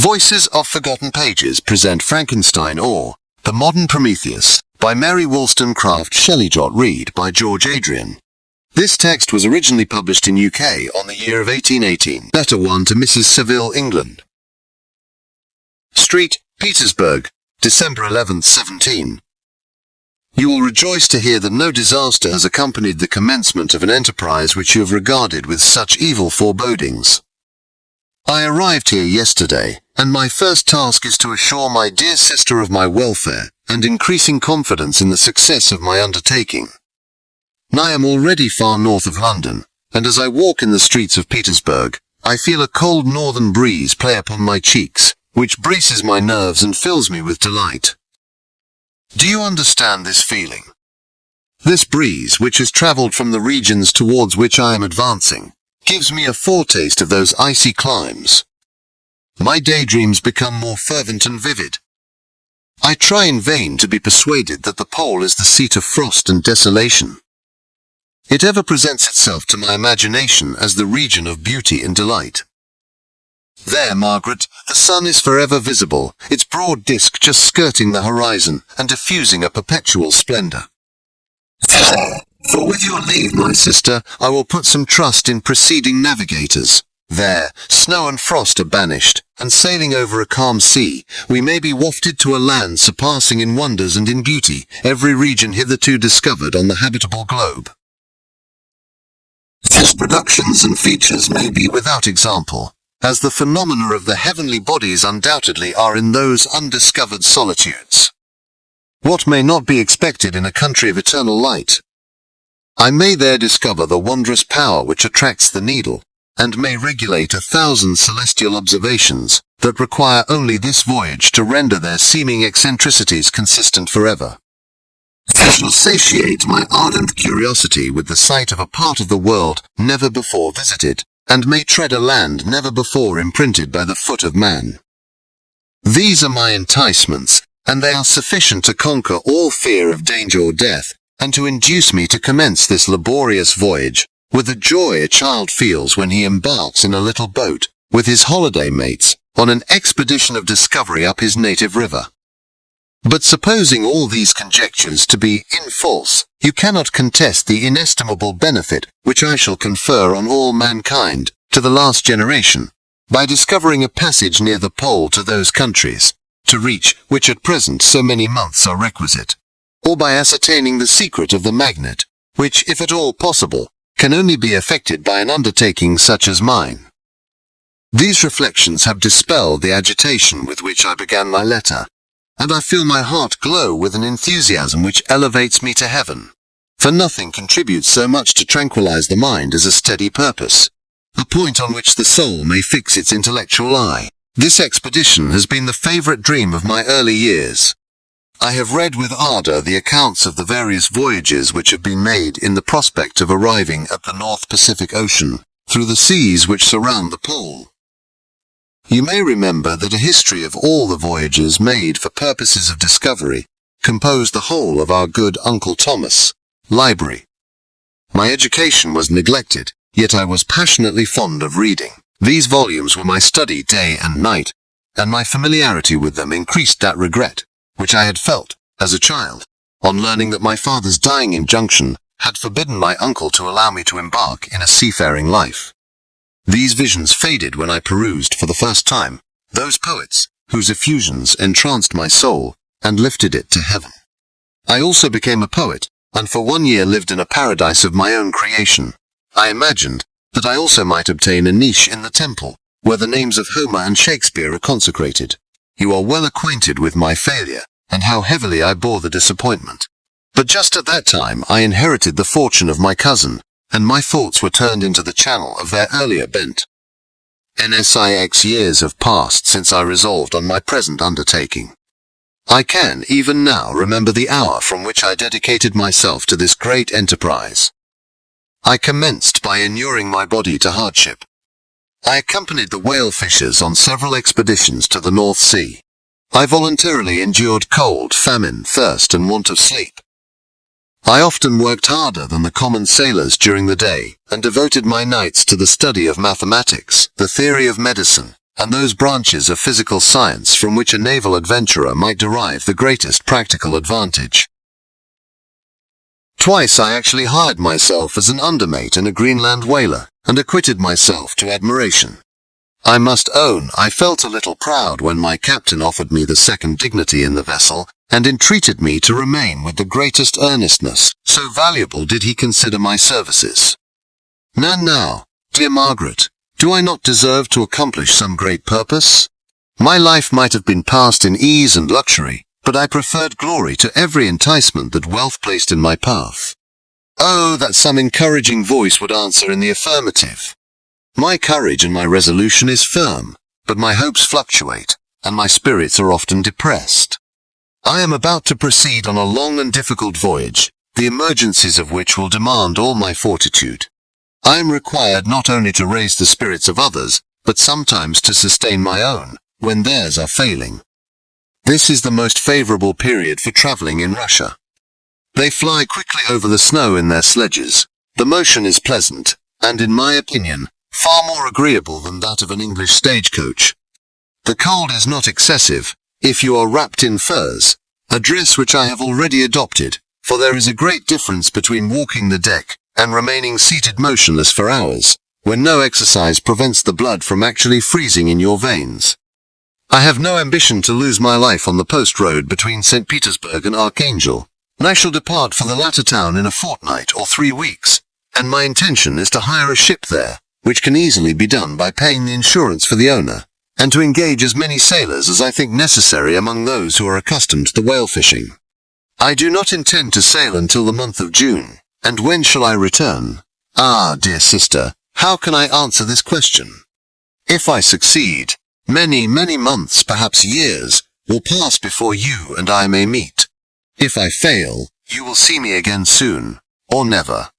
Voices of Forgotten Pages present Frankenstein or The Modern Prometheus by Mary Wollstonecraft Shelley. Read by George Adrian. This text was originally published in UK on the year of 1818. Letter 1 to Mrs. Saville, England. Street, Petersburg, December 11th, 17. You will rejoice to hear that no disaster has accompanied the commencement of an enterprise which you have regarded with such evil forebodings. I arrived here yesterday, and my first task is to assure my dear sister of my welfare and increasing confidence in the success of my undertaking. I am already far north of London, and as I walk in the streets of Petersburg, I feel a cold northern breeze play upon my cheeks, which braces my nerves and fills me with delight. Do you understand this feeling? This breeze, which has travelled from the regions towards which I am advancing, gives me a foretaste of those icy climes. My daydreams become more fervent and vivid. I try in vain to be persuaded that the pole is the seat of frost and desolation. It ever presents itself to my imagination as the region of beauty and delight. There, Margaret, the sun is forever visible, its broad disk just skirting the horizon and diffusing a perpetual splendour. For with your leave, my sister, I will put some trust in preceding navigators. There, snow and frost are banished, and sailing over a calm sea, we may be wafted to a land surpassing in wonders and in beauty every region hitherto discovered on the habitable globe. Its productions and features may be without example, as the phenomena of the heavenly bodies undoubtedly are in those undiscovered solitudes. What may not be expected in a country of eternal light? I may there discover the wondrous power which attracts the needle, and may regulate 1,000 celestial observations that require only this voyage to render their seeming eccentricities consistent forever. I shall satiate my ardent curiosity with the sight of a part of the world never before visited, and may tread a land never before imprinted by the foot of man. These are my enticements, and they are sufficient to conquer all fear of danger or death, and to induce me to commence this laborious voyage, with the joy a child feels when he embarks in a little boat, with his holiday mates, on an expedition of discovery up his native river. But supposing all these conjectures to be false, you cannot contest the inestimable benefit which I shall confer on all mankind, to the last generation, by discovering a passage near the pole to those countries, to reach which at present so many months are requisite, or by ascertaining the secret of the magnet, which, if at all possible, can only be effected by an undertaking such as mine. These reflections have dispelled the agitation with which I began my letter, and I feel my heart glow with an enthusiasm which elevates me to heaven, for nothing contributes so much to tranquilize the mind as a steady purpose, a point on which the soul may fix its intellectual eye. This expedition has been the favorite dream of my early years. I have read with ardor the accounts of the various voyages which have been made in the prospect of arriving at the North Pacific Ocean, through the seas which surround the pole. You may remember that a history of all the voyages made for purposes of discovery composed the whole of our good Uncle Thomas' library. My education was neglected, yet I was passionately fond of reading. These volumes were my study day and night, and my familiarity with them increased that regret which I had felt, as a child, on learning that my father's dying injunction had forbidden my uncle to allow me to embark in a seafaring life. These visions faded when I perused for the first time those poets whose effusions entranced my soul and lifted it to heaven. I also became a poet, and for 1 year lived in a paradise of my own creation. I imagined that I also might obtain a niche in the temple, where the names of Homer and Shakespeare are consecrated. You are well acquainted with my failure, and how heavily I bore the disappointment. But just at that time I inherited the fortune of my cousin, and my thoughts were turned into the channel of their earlier bent. NSIX years have passed since I resolved on my present undertaking. I can, even now, remember the hour from which I dedicated myself to this great enterprise. I commenced by inuring my body to hardship. I accompanied the whale fishers on several expeditions to the North Sea. I voluntarily endured cold, famine, thirst, and want of sleep. I often worked harder than the common sailors during the day, and devoted my nights to the study of mathematics, the theory of medicine, and those branches of physical science from which a naval adventurer might derive the greatest practical advantage. Twice I actually hired myself as an undermate in a Greenland whaler, and acquitted myself to admiration. I must own I felt a little proud when my captain offered me the second dignity in the vessel, and entreated me to remain with the greatest earnestness, so valuable did he consider my services. Now, dear Margaret, do I not deserve to accomplish some great purpose? My life might have been passed in ease and luxury, but I preferred glory to every enticement that wealth placed in my path. Oh, that some encouraging voice would answer in the affirmative. My courage and my resolution is firm, but my hopes fluctuate, and my spirits are often depressed. I am about to proceed on a long and difficult voyage, the emergencies of which will demand all my fortitude. I am required not only to raise the spirits of others, but sometimes to sustain my own, when theirs are failing. This is the most favorable period for traveling in Russia. They fly quickly over the snow in their sledges. The motion is pleasant, and in my opinion, far more agreeable than that of an English stagecoach. The cold is not excessive, if you are wrapped in furs, a dress which I have already adopted, for there is a great difference between walking the deck and remaining seated motionless for hours, when no exercise prevents the blood from actually freezing in your veins. I have no ambition to lose my life on the post road between St. Petersburg and Archangel, and I shall depart for the latter town in a fortnight or 3 weeks, and my intention is to hire a ship there, which can easily be done by paying the insurance for the owner, and to engage as many sailors as I think necessary among those who are accustomed to whale fishing. I do not intend to sail until the month of June, and when shall I return? Ah, dear sister, how can I answer this question? If I succeed, many months, perhaps years, will pass before you and I may meet. If I fail, you will see me again soon, or never.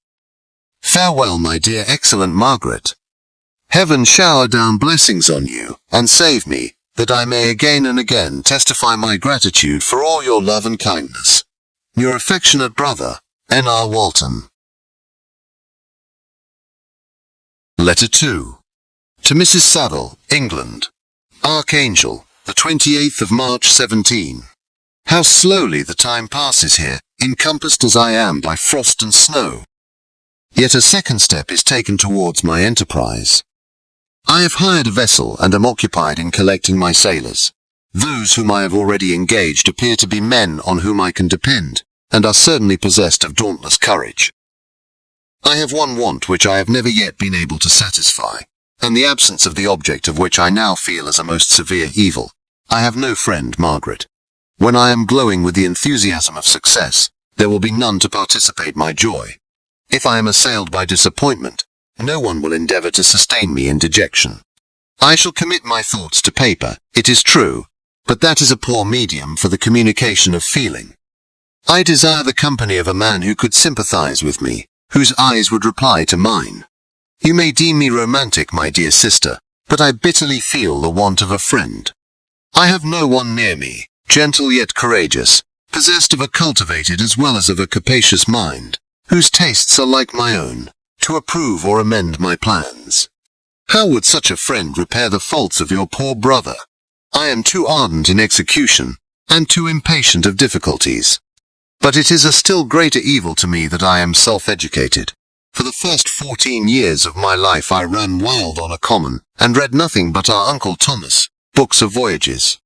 Farewell, my dear excellent Margaret. Heaven shower down blessings on you, and save me, that I may again and again testify my gratitude for all your love and kindness. Your affectionate brother, N.R. Walton. Letter 2. To Mrs. Saville, England. Archangel, the 28th of March 17. How slowly the time passes here, encompassed as I am by frost and snow. Yet a second step is taken towards my enterprise. I have hired a vessel and am occupied in collecting my sailors. Those whom I have already engaged appear to be men on whom I can depend, and are certainly possessed of dauntless courage. I have one want which I have never yet been able to satisfy, and the absence of the object of which I now feel as a most severe evil. I have no friend, Margaret. When I am glowing with the enthusiasm of success, there will be none to participate my joy. If I am assailed by disappointment, no one will endeavor to sustain me in dejection. I shall commit my thoughts to paper, it is true, but that is a poor medium for the communication of feeling. I desire the company of a man who could sympathize with me, whose eyes would reply to mine. You may deem me romantic, my dear sister, but I bitterly feel the want of a friend. I have no one near me, gentle yet courageous, possessed of a cultivated as well as of a capacious mind, whose tastes are like my own, to approve or amend my plans. How would such a friend repair the faults of your poor brother? I am too ardent in execution, and too impatient of difficulties. But it is a still greater evil to me that I am self-educated. For the first 14 years of my life I ran wild on a common, and read nothing but our Uncle Thomas, books of voyages.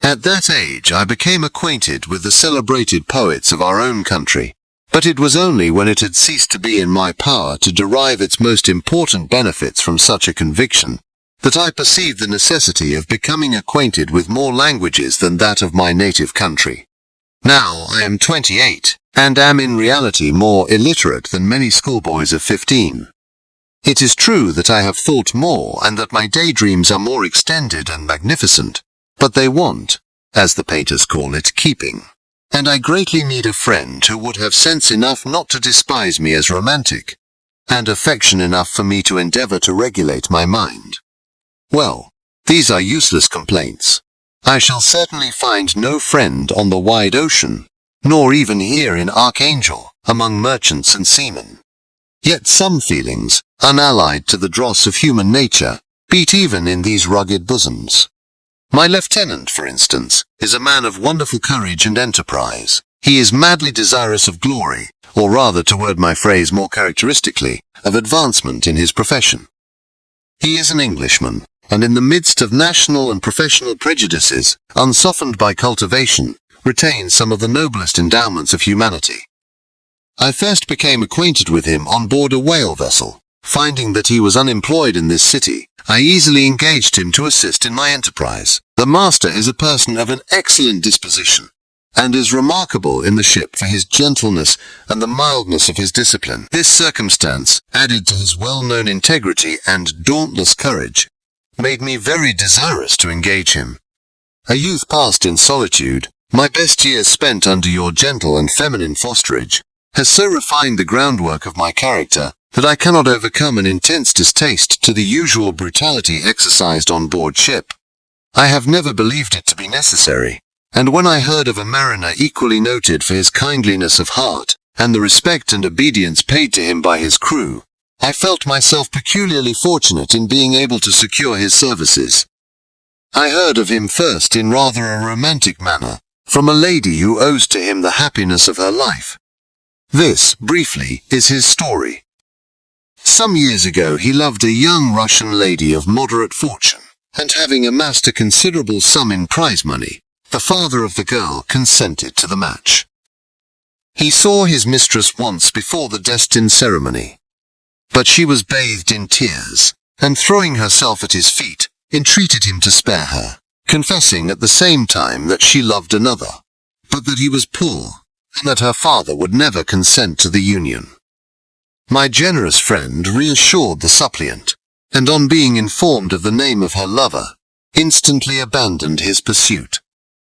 At that age I became acquainted with the celebrated poets of our own country, but it was only when it had ceased to be in my power to derive its most important benefits from such a conviction, that I perceived the necessity of becoming acquainted with more languages than that of my native country. Now I am 28, and am in reality more illiterate than many schoolboys of 15. It is true that I have thought more, and that my daydreams are more extended and magnificent, but they want, as the painters call it, keeping. And I greatly need a friend who would have sense enough not to despise me as romantic, and affection enough for me to endeavor to regulate my mind. Well, these are useless complaints. I shall certainly find no friend on the wide ocean, nor even here in Archangel, among merchants and seamen. Yet some feelings, unallied to the dross of human nature, beat even in these rugged bosoms. My lieutenant, for instance, is a man of wonderful courage and enterprise. He is madly desirous of glory, or rather, to word my phrase more characteristically, of advancement in his profession. He is an Englishman, and in the midst of national and professional prejudices, unsoftened by cultivation, retains some of the noblest endowments of humanity. I first became acquainted with him on board a whale vessel. Finding that he was unemployed in this city, I easily engaged him to assist in my enterprise. The master is a person of an excellent disposition, and is remarkable in the ship for his gentleness and the mildness of his discipline. This circumstance, added to his well-known integrity and dauntless courage, made me very desirous to engage him. A youth passed in solitude, my best years spent under your gentle and feminine fosterage, has so refined the groundwork of my character that I cannot overcome an intense distaste to the usual brutality exercised on board ship. I have never believed it to be necessary, and when I heard of a mariner equally noted for his kindliness of heart, and the respect and obedience paid to him by his crew, I felt myself peculiarly fortunate in being able to secure his services. I heard of him first in rather a romantic manner, from a lady who owes to him the happiness of her life. This, briefly, is his story. Some years ago he loved a young Russian lady of moderate fortune, and having amassed a considerable sum in prize money, the father of the girl consented to the match. He saw his mistress once before the destined ceremony, but she was bathed in tears, and throwing herself at his feet, entreated him to spare her, confessing at the same time that she loved another, but that he was poor, and that her father would never consent to the union. My generous friend reassured the suppliant, and on being informed of the name of her lover, instantly abandoned his pursuit.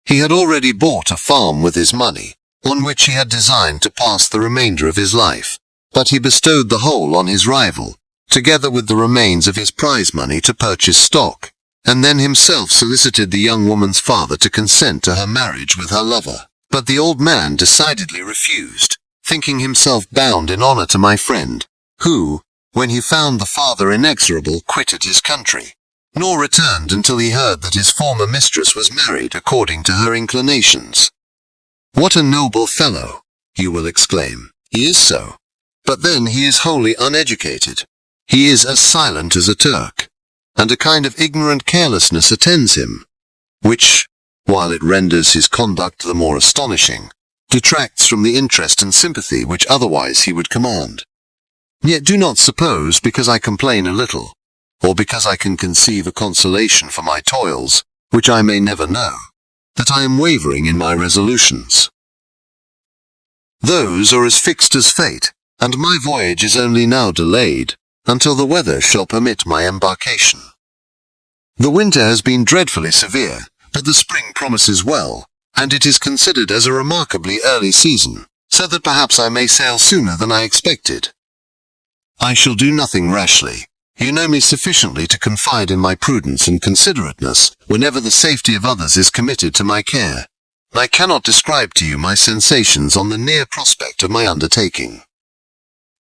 He had already bought a farm with his money, on which he had designed to pass the remainder of his life, but he bestowed the whole on his rival, together with the remains of his prize money to purchase stock, and then himself solicited the young woman's father to consent to her marriage with her lover. But the old man decidedly refused, thinking himself bound in honor to my friend, who, when he found the father inexorable, quitted his country, nor returned until he heard that his former mistress was married according to her inclinations. What a noble fellow, you will exclaim. He is so. But then he is wholly uneducated. He is as silent as a Turk, and a kind of ignorant carelessness attends him, which, while it renders his conduct the more astonishing, detracts from the interest and sympathy which otherwise he would command. Yet do not suppose, because I complain a little, or because I can conceive a consolation for my toils, which I may never know, that I am wavering in my resolutions. Those are as fixed as fate, and my voyage is only now delayed, until the weather shall permit my embarkation. The winter has been dreadfully severe, but the spring promises well, and it is considered as a remarkably early season, so that perhaps I may sail sooner than I expected. I shall do nothing rashly. You know me sufficiently to confide in my prudence and considerateness whenever the safety of others is committed to my care. I cannot describe to you my sensations on the near prospect of my undertaking.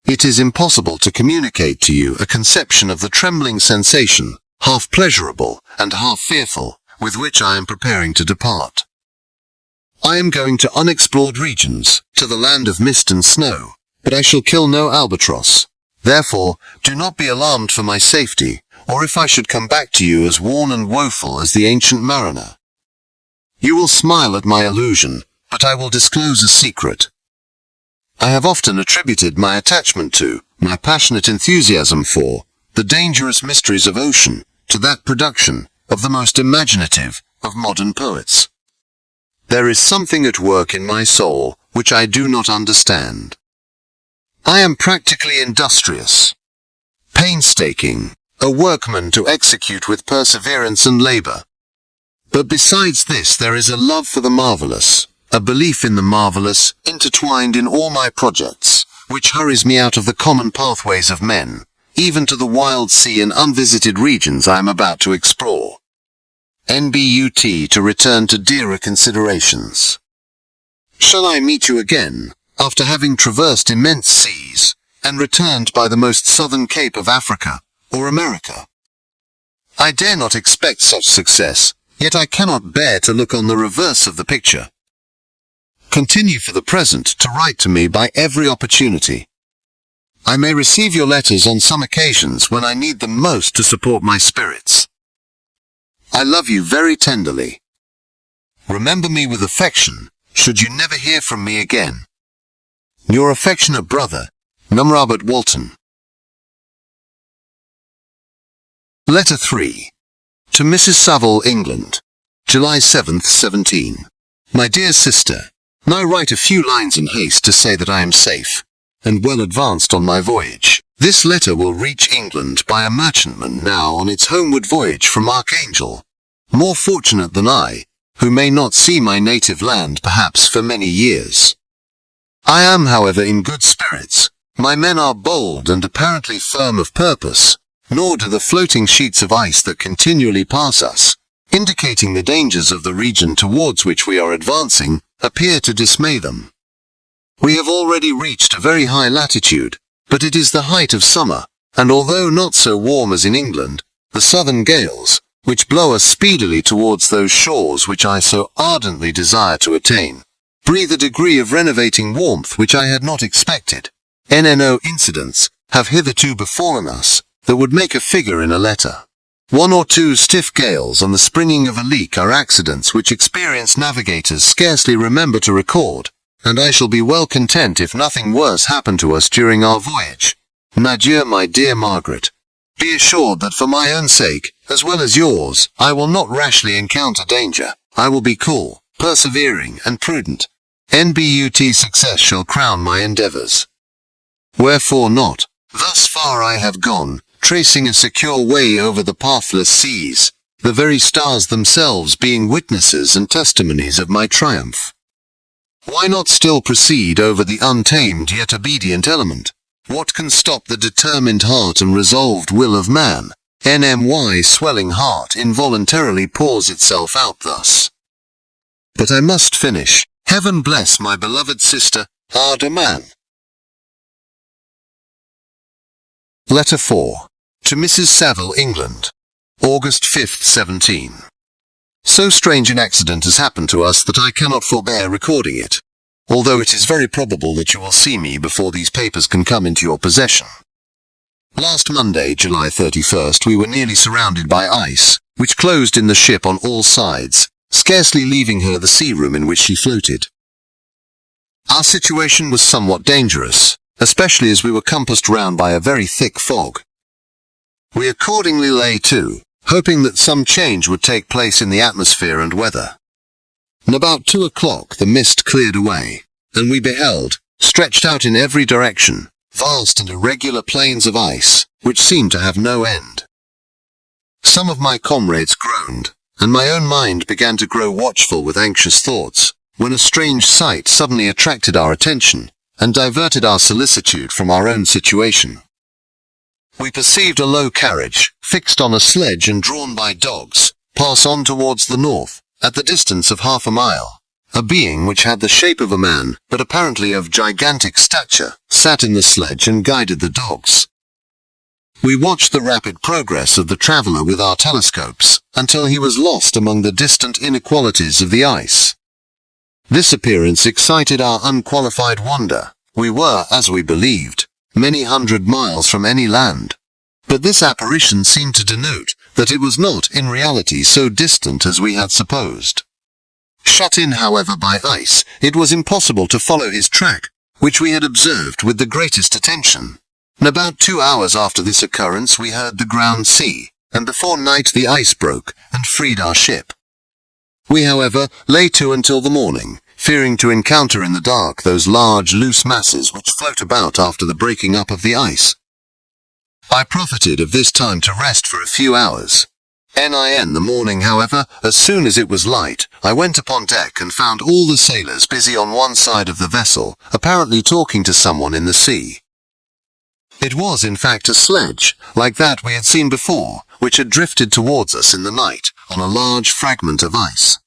It is impossible to communicate to you a conception of the trembling sensation, half pleasurable and half fearful, with which I am preparing to depart. I am going to unexplored regions, to the land of mist and snow, but I shall kill no albatross. Therefore, do not be alarmed for my safety, or if I should come back to you as worn and woeful as the ancient mariner. You will smile at my illusion, but I will disclose a secret. I have often attributed my attachment to, my passionate enthusiasm for, the dangerous mysteries of ocean, to that production of the most imaginative of modern poets. There is something at work in my soul which I do not understand. I am practically industrious, painstaking, a workman to execute with perseverance and labor. But besides this there is a love for the marvelous, a belief in the marvelous, intertwined in all my projects, which hurries me out of the common pathways of men, even to the wild sea and unvisited regions I am about to explore. NBUT to return to dearer considerations. Shall I meet you again, after having traversed immense seas, and returned by the most southern cape of Africa, or America? I dare not expect such success, yet I cannot bear to look on the reverse of the picture. Continue for the present to write to me by every opportunity. I may receive your letters on some occasions when I need them most to support my spirits. I love you very tenderly. Remember me with affection, should you never hear from me again. Your affectionate brother, Robert Walton. Letter 3. To Mrs. Saville, England. July 7th, 17. My dear sister, I write a few lines in haste to say that I am safe, and well advanced on my voyage. This letter will reach England by a merchantman now on its homeward voyage from Archangel, more fortunate than I, who may not see my native land perhaps for many years. I am, however, in good spirits. My men are bold and apparently firm of purpose, nor do the floating sheets of ice that continually pass us, indicating the dangers of the region towards which we are advancing, appear to dismay them. We have already reached a very high latitude, but it is the height of summer, and although not so warm as in England, the southern gales, which blow us speedily towards those shores which I so ardently desire to attain, breathe a degree of renovating warmth which I had not expected. No incidents have hitherto befallen us that would make a figure in a letter. 1 or 2 stiff gales and the springing of a leak are accidents which experienced navigators scarcely remember to record, and I shall be well content if nothing worse happen to us during our voyage. Adieu, my dear Margaret. Be assured that for my own sake, as well as yours, I will not rashly encounter danger. I will be cool, persevering, and prudent. But success shall crown my endeavours. Wherefore not? Thus far I have gone, tracing a secure way over the pathless seas, the very stars themselves being witnesses and testimonies of my triumph. Why not still proceed over the untamed yet obedient element? What can stop the determined heart and resolved will of man? My swelling heart involuntarily pours itself out thus. But I must finish. Heaven bless my beloved sister, man. Letter 4. To Mrs. Saville, England. August 5th, 17. So strange an accident has happened to us that I cannot forbear recording it, although it is very probable that you will see me before these papers can come into your possession. Last Monday, July 31st, we were nearly surrounded by ice, which closed in the ship on all sides, scarcely leaving her the sea room in which she floated. Our situation was somewhat dangerous, especially as we were compassed round by a very thick fog. We accordingly lay to, hoping that some change would take place in the atmosphere and weather. And about 2 o'clock the mist cleared away, and we beheld, stretched out in every direction, vast and irregular plains of ice, which seemed to have no end. Some of my comrades groaned, and my own mind began to grow watchful with anxious thoughts, when a strange sight suddenly attracted our attention, and diverted our solicitude from our own situation. We perceived a low carriage, fixed on a sledge and drawn by dogs, pass on towards the north, at the distance of half a mile. A being which had the shape of a man, but apparently of gigantic stature, sat in the sledge and guided the dogs. We watched the rapid progress of the traveller with our telescopes, until he was lost among the distant inequalities of the ice. This appearance excited our unqualified wonder. We were, as we believed, many hundred miles from any land, but this apparition seemed to denote that it was not in reality so distant as we had supposed. Shut in, however, by ice, it was impossible to follow his track, which we had observed with the greatest attention. And about 2 hours after this occurrence we heard the ground sea, and before night the ice broke, and freed our ship. We, however, lay to until the morning, fearing to encounter in the dark those large loose masses which float about after the breaking up of the ice. I profited of this time to rest for a few hours. In the morning, however, as soon as it was light, I went upon deck and found all the sailors busy on one side of the vessel, apparently talking to someone in the sea. It was, in fact, a sledge, like that we had seen before, which had drifted towards us in the night, on a large fragment of ice.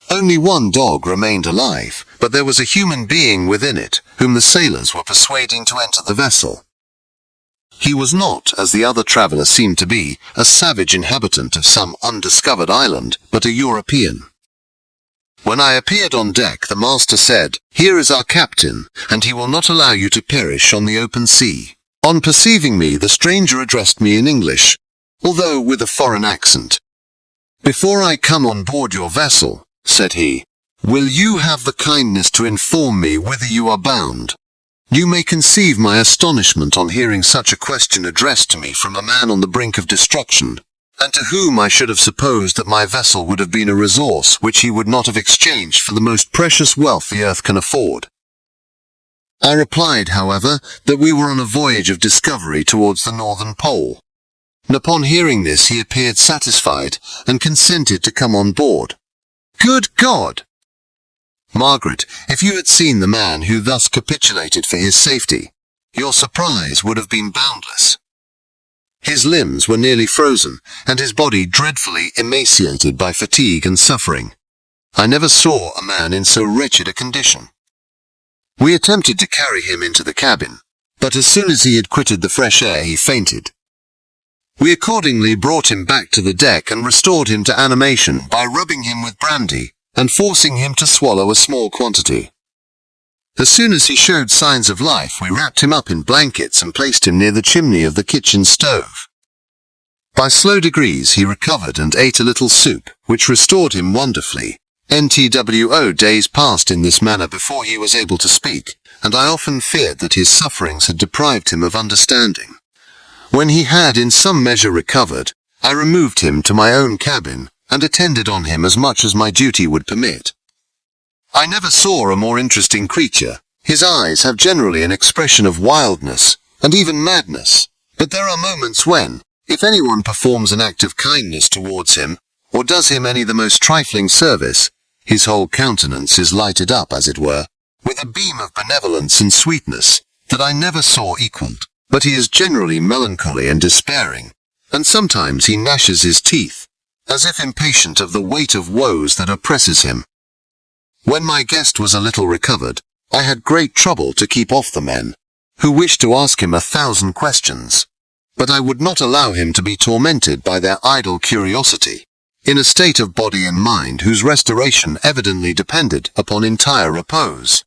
Only one dog remained alive, but there was a human being within it, whom the sailors were persuading to enter the vessel. He was not, as the other traveller seemed to be, a savage inhabitant of some undiscovered island, but a European. When I appeared on deck, the master said, "Here is our captain, and he will not allow you to perish on the open sea." On perceiving me, the stranger addressed me in English, although with a foreign accent. "Before I come on board your vessel," said he, "will you have the kindness to inform me whither you are bound?" You may conceive my astonishment on hearing such a question addressed to me from a man on the brink of destruction, and to whom I should have supposed that my vessel would have been a resource which he would not have exchanged for the most precious wealth the earth can afford. I replied, however, that we were on a voyage of discovery towards the northern pole. And upon hearing this he appeared satisfied, and consented to come on board. Good God! Margaret, if you had seen the man who thus capitulated for his safety, your surprise would have been boundless. His limbs were nearly frozen, and his body dreadfully emaciated by fatigue and suffering. I never saw a man in so wretched a condition. We attempted to carry him into the cabin, but as soon as he had quitted the fresh air he fainted. We accordingly brought him back to the deck and restored him to animation by rubbing him with brandy, and forcing him to swallow a small quantity. As soon as he showed signs of life, we wrapped him up in blankets and placed him near the chimney of the kitchen stove. By slow degrees he recovered and ate a little soup, which restored him wonderfully. NTWO days passed in this manner before he was able to speak, and I often feared that his sufferings had deprived him of understanding. When he had in some measure recovered, I removed him to my own cabin, and attended on him as much as my duty would permit. I never saw a more interesting creature. His eyes have generally an expression of wildness, and even madness, but there are moments when, if anyone performs an act of kindness towards him, or does him any the most trifling service, his whole countenance is lighted up, as it were, with a beam of benevolence and sweetness that I never saw equalled. But he is generally melancholy and despairing, and sometimes he gnashes his teeth, as if impatient of the weight of woes that oppresses him. When my guest was a little recovered, I had great trouble to keep off the men, who wished to ask him 1,000 questions, but I would not allow him to be tormented by their idle curiosity, in a state of body and mind whose restoration evidently depended upon entire repose.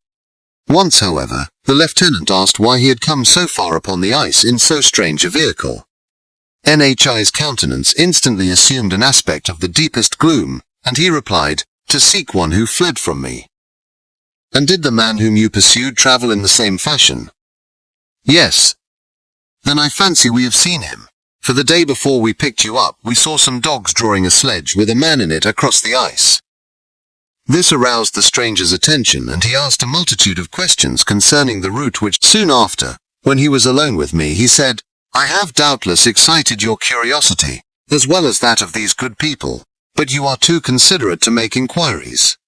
Once, however, the lieutenant asked why he had come so far upon the ice in so strange a vehicle. NHI's countenance instantly assumed an aspect of the deepest gloom, and he replied, "To seek one who fled from me." "And did the man whom you pursued travel in the same fashion?" "Yes." "Then I fancy we have seen him, for the day before we picked you up we saw some dogs drawing a sledge with a man in it across the ice." This aroused the stranger's attention, and he asked a multitude of questions concerning the route which, soon after, when he was alone with me, he said, "I have doubtless excited your curiosity, as well as that of these good people, but you are too considerate to make inquiries."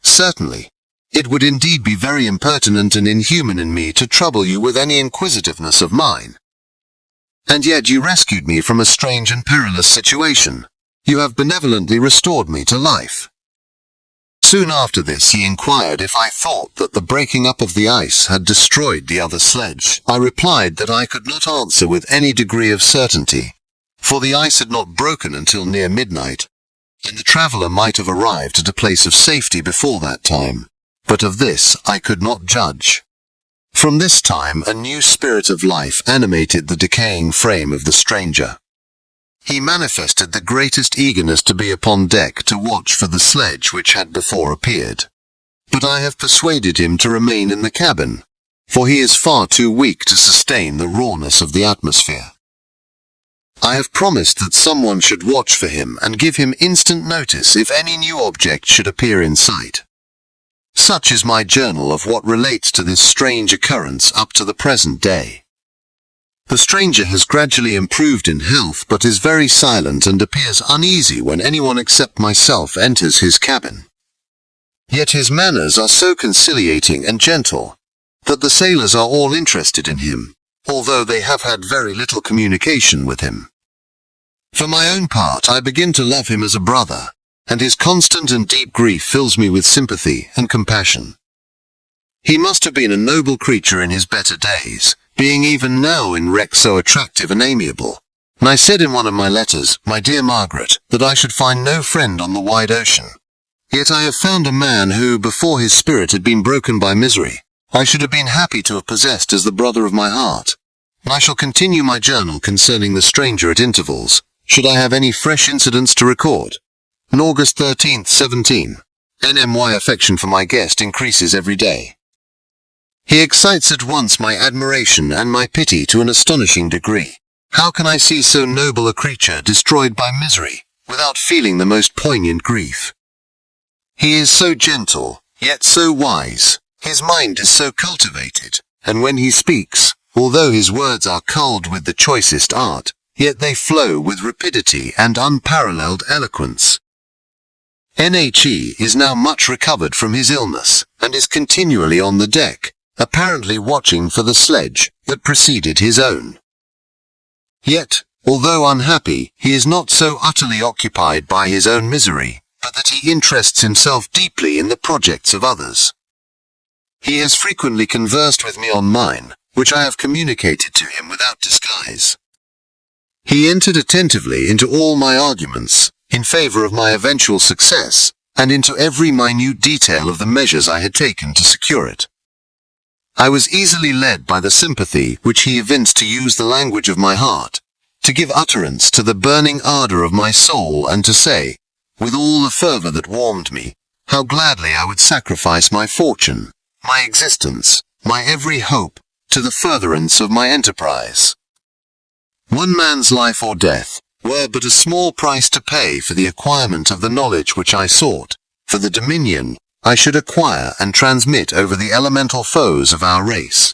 "Certainly. It would indeed be very impertinent and inhuman in me to trouble you with any inquisitiveness of mine. And yet you rescued me from a strange and perilous situation. You have benevolently restored me to life." Soon after this he inquired if I thought that the breaking up of the ice had destroyed the other sledge. I replied that I could not answer with any degree of certainty, for the ice had not broken until near midnight, and the traveller might have arrived at a place of safety before that time, but of this I could not judge. From this time a new spirit of life animated the decaying frame of the stranger. He manifested the greatest eagerness to be upon deck to watch for the sledge which had before appeared. But I have persuaded him to remain in the cabin, for he is far too weak to sustain the rawness of the atmosphere. I have promised that someone should watch for him and give him instant notice if any new object should appear in sight. Such is my journal of what relates to this strange occurrence up to the present day. The stranger has gradually improved in health, but is very silent and appears uneasy when anyone except myself enters his cabin. Yet his manners are so conciliating and gentle, that the sailors are all interested in him, although they have had very little communication with him. For my own part, I begin to love him as a brother, and his constant and deep grief fills me with sympathy and compassion. He must have been a noble creature in his better days. being even now in wreck so attractive and amiable. And I said in one of my letters, my dear Margaret, that I should find no friend on the wide ocean. Yet I have found a man who, before his spirit had been broken by misery, I should have been happy to have possessed as the brother of my heart. And I shall continue my journal concerning the stranger at intervals, should I have any fresh incidents to record. On August 13th, 17. NMY affection for my guest increases every day. He excites at once my admiration and my pity to an astonishing degree. How can I see so noble a creature destroyed by misery, without feeling the most poignant grief? He is so gentle, yet so wise. His mind is so cultivated, and when he speaks, although his words are culled with the choicest art, yet they flow with rapidity and unparalleled eloquence. NHE is now much recovered from his illness, and is continually on the deck, apparently watching for the sledge that preceded his own. Yet, although unhappy, he is not so utterly occupied by his own misery, but that he interests himself deeply in the projects of others. He has frequently conversed with me on mine, which I have communicated to him without disguise. He entered attentively into all my arguments, in favor of my eventual success, and into every minute detail of the measures I had taken to secure it. I was easily led by the sympathy which he evinced to use the language of my heart, to give utterance to the burning ardor of my soul, and to say, with all the fervor that warmed me, how gladly I would sacrifice my fortune, my existence, my every hope, to the furtherance of my enterprise. One man's life or death were but a small price to pay for the acquirement of the knowledge which I sought, for the dominion I should acquire and transmit over the elemental foes of our race.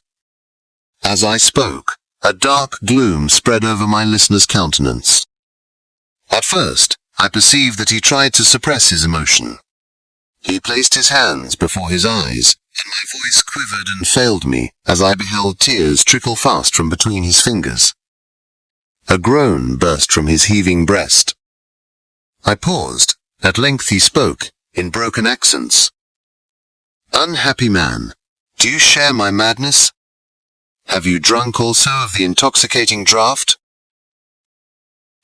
As I spoke, a dark gloom spread over my listener's countenance. At first, I perceived that he tried to suppress his emotion. He placed his hands before his eyes, and my voice quivered and failed me as I beheld tears trickle fast from between his fingers. A groan burst from his heaving breast. I paused. At length he spoke, in broken accents. Unhappy man, do you share my madness? Have you drunk also of the intoxicating draught?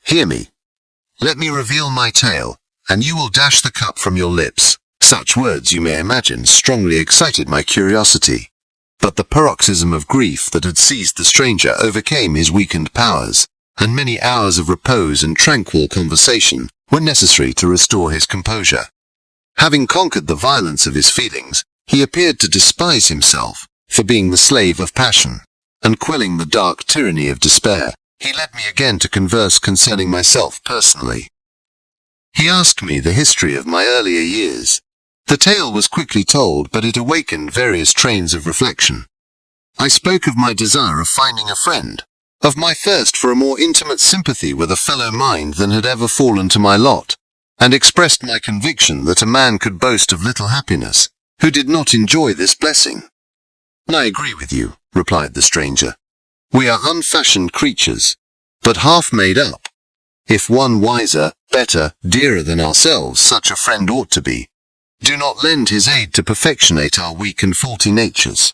Hear me. Let me reveal my tale, and you will dash the cup from your lips. Such words, you may imagine, strongly excited my curiosity. But the paroxysm of grief that had seized the stranger overcame his weakened powers, and many hours of repose and tranquil conversation were necessary to restore his composure. Having conquered the violence of his feelings, he appeared to despise himself for being the slave of passion, and quelling the dark tyranny of despair, he led me again to converse concerning myself personally. He asked me the history of my earlier years. The tale was quickly told, but it awakened various trains of reflection. I spoke of my desire of finding a friend, of my thirst for a more intimate sympathy with a fellow mind than had ever fallen to my lot, and expressed my conviction that a man could boast of little happiness who did not enjoy this blessing. I agree with you, replied the stranger. We are unfashioned creatures, but half made up. If one wiser, better, dearer than ourselves such a friend ought to be, do not lend his aid to perfectionate our weak and faulty natures.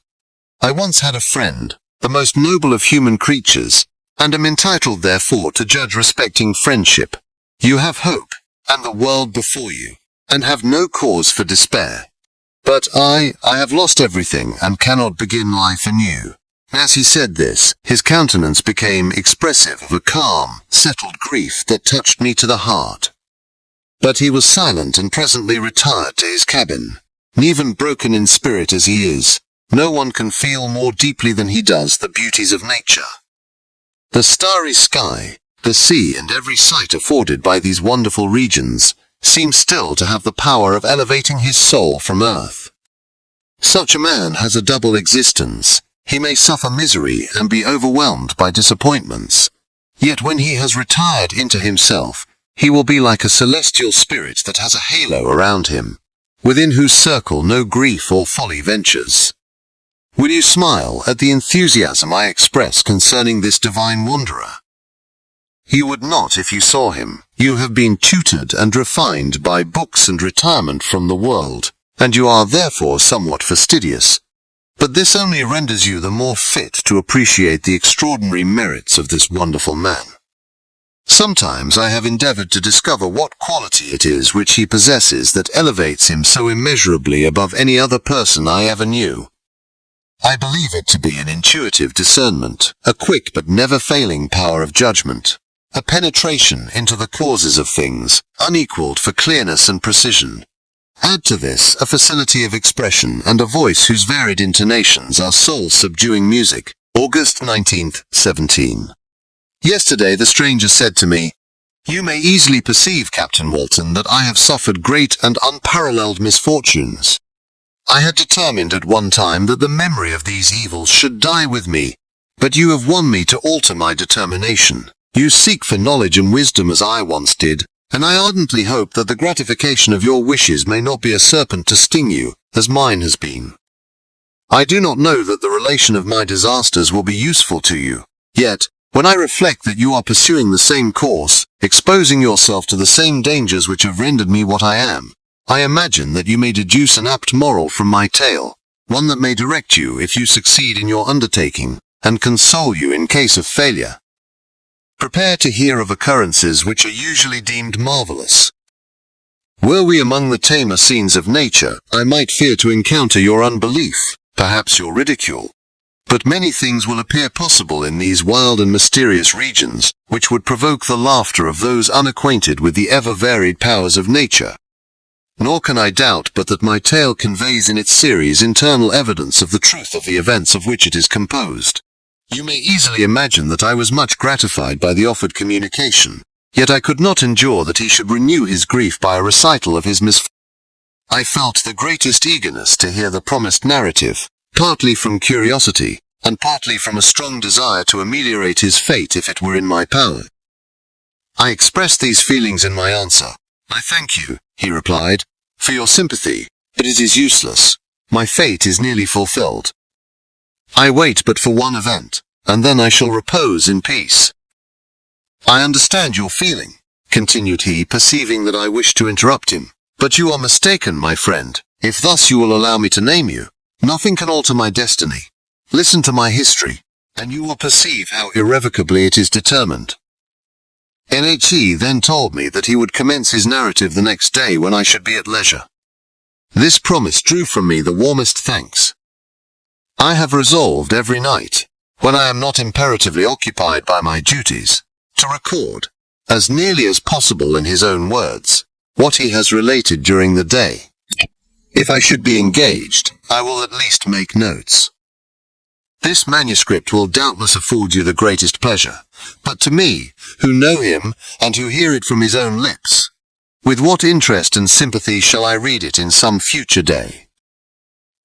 I once had a friend, the most noble of human creatures, and am entitled therefore to judge respecting friendship. You have hope, and the world before you, and have no cause for despair. But I have lost everything, and cannot begin life anew. As he said this, his countenance became expressive of a calm, settled grief that touched me to the heart. But he was silent and presently retired to his cabin. And even broken in spirit as he is, no one can feel more deeply than he does the beauties of nature. The starry sky, the sea, and every sight afforded by these wonderful regions seem still to have the power of elevating his soul from earth. Such a man has a double existence. He may suffer misery and be overwhelmed by disappointments. Yet when he has retired into himself, he will be like a celestial spirit that has a halo around him, within whose circle no grief or folly ventures. Will you smile at the enthusiasm I express concerning this divine wanderer? You would not if you saw him. You have been tutored and refined by books and retirement from the world, and you are therefore somewhat fastidious. But this only renders you the more fit to appreciate the extraordinary merits of this wonderful man. Sometimes I have endeavored to discover what quality it is which he possesses that elevates him so immeasurably above any other person I ever knew. I believe it to be an intuitive discernment, a quick but never-failing power of judgment, a penetration into the causes of things, unequaled for clearness and precision. Add to this a facility of expression and a voice whose varied intonations are soul-subduing music. August 19th, 17. Yesterday the stranger said to me, "You may easily perceive, Captain Walton, that I have suffered great and unparalleled misfortunes. I had determined at one time that the memory of these evils should die with me, but you have won me to alter my determination. You seek for knowledge and wisdom as I once did, and I ardently hope that the gratification of your wishes may not be a serpent to sting you, as mine has been. I do not know that the relation of my disasters will be useful to you, yet, when I reflect that you are pursuing the same course, exposing yourself to the same dangers which have rendered me what I am, I imagine that you may deduce an apt moral from my tale, one that may direct you if you succeed in your undertaking, and console you in case of failure. Prepare to hear of occurrences which are usually deemed marvelous. Were we among the tamer scenes of nature, I might fear to encounter your unbelief, perhaps your ridicule. But many things will appear possible in these wild and mysterious regions, which would provoke the laughter of those unacquainted with the ever-varied powers of nature. Nor can I doubt but that my tale conveys in its series internal evidence of the truth of the events of which it is composed. You may easily imagine that I was much gratified by the offered communication, yet I could not endure that he should renew his grief by a recital of his misfortunes. I felt the greatest eagerness to hear the promised narrative, partly from curiosity, and partly from a strong desire to ameliorate his fate if it were in my power. I expressed these feelings in my answer. "I thank you," he replied, "for your sympathy, but it is useless. My fate is nearly fulfilled. I wait but for one event, and then I shall repose in peace." "I understand your feeling," continued he, perceiving that I wished to interrupt him, "but you are mistaken, my friend. If thus you will allow me to name you, nothing can alter my destiny. Listen to my history, and you will perceive how irrevocably it is determined." He then told me that he would commence his narrative the next day when I should be at leisure. This promise drew from me the warmest thanks. I have resolved every night, when I am not imperatively occupied by my duties, to record, as nearly as possible in his own words, what he has related during the day. If I should be engaged, I will at least make notes. This manuscript will doubtless afford you the greatest pleasure, but to me, who know him, and who hear it from his own lips, with what interest and sympathy shall I read it in some future day?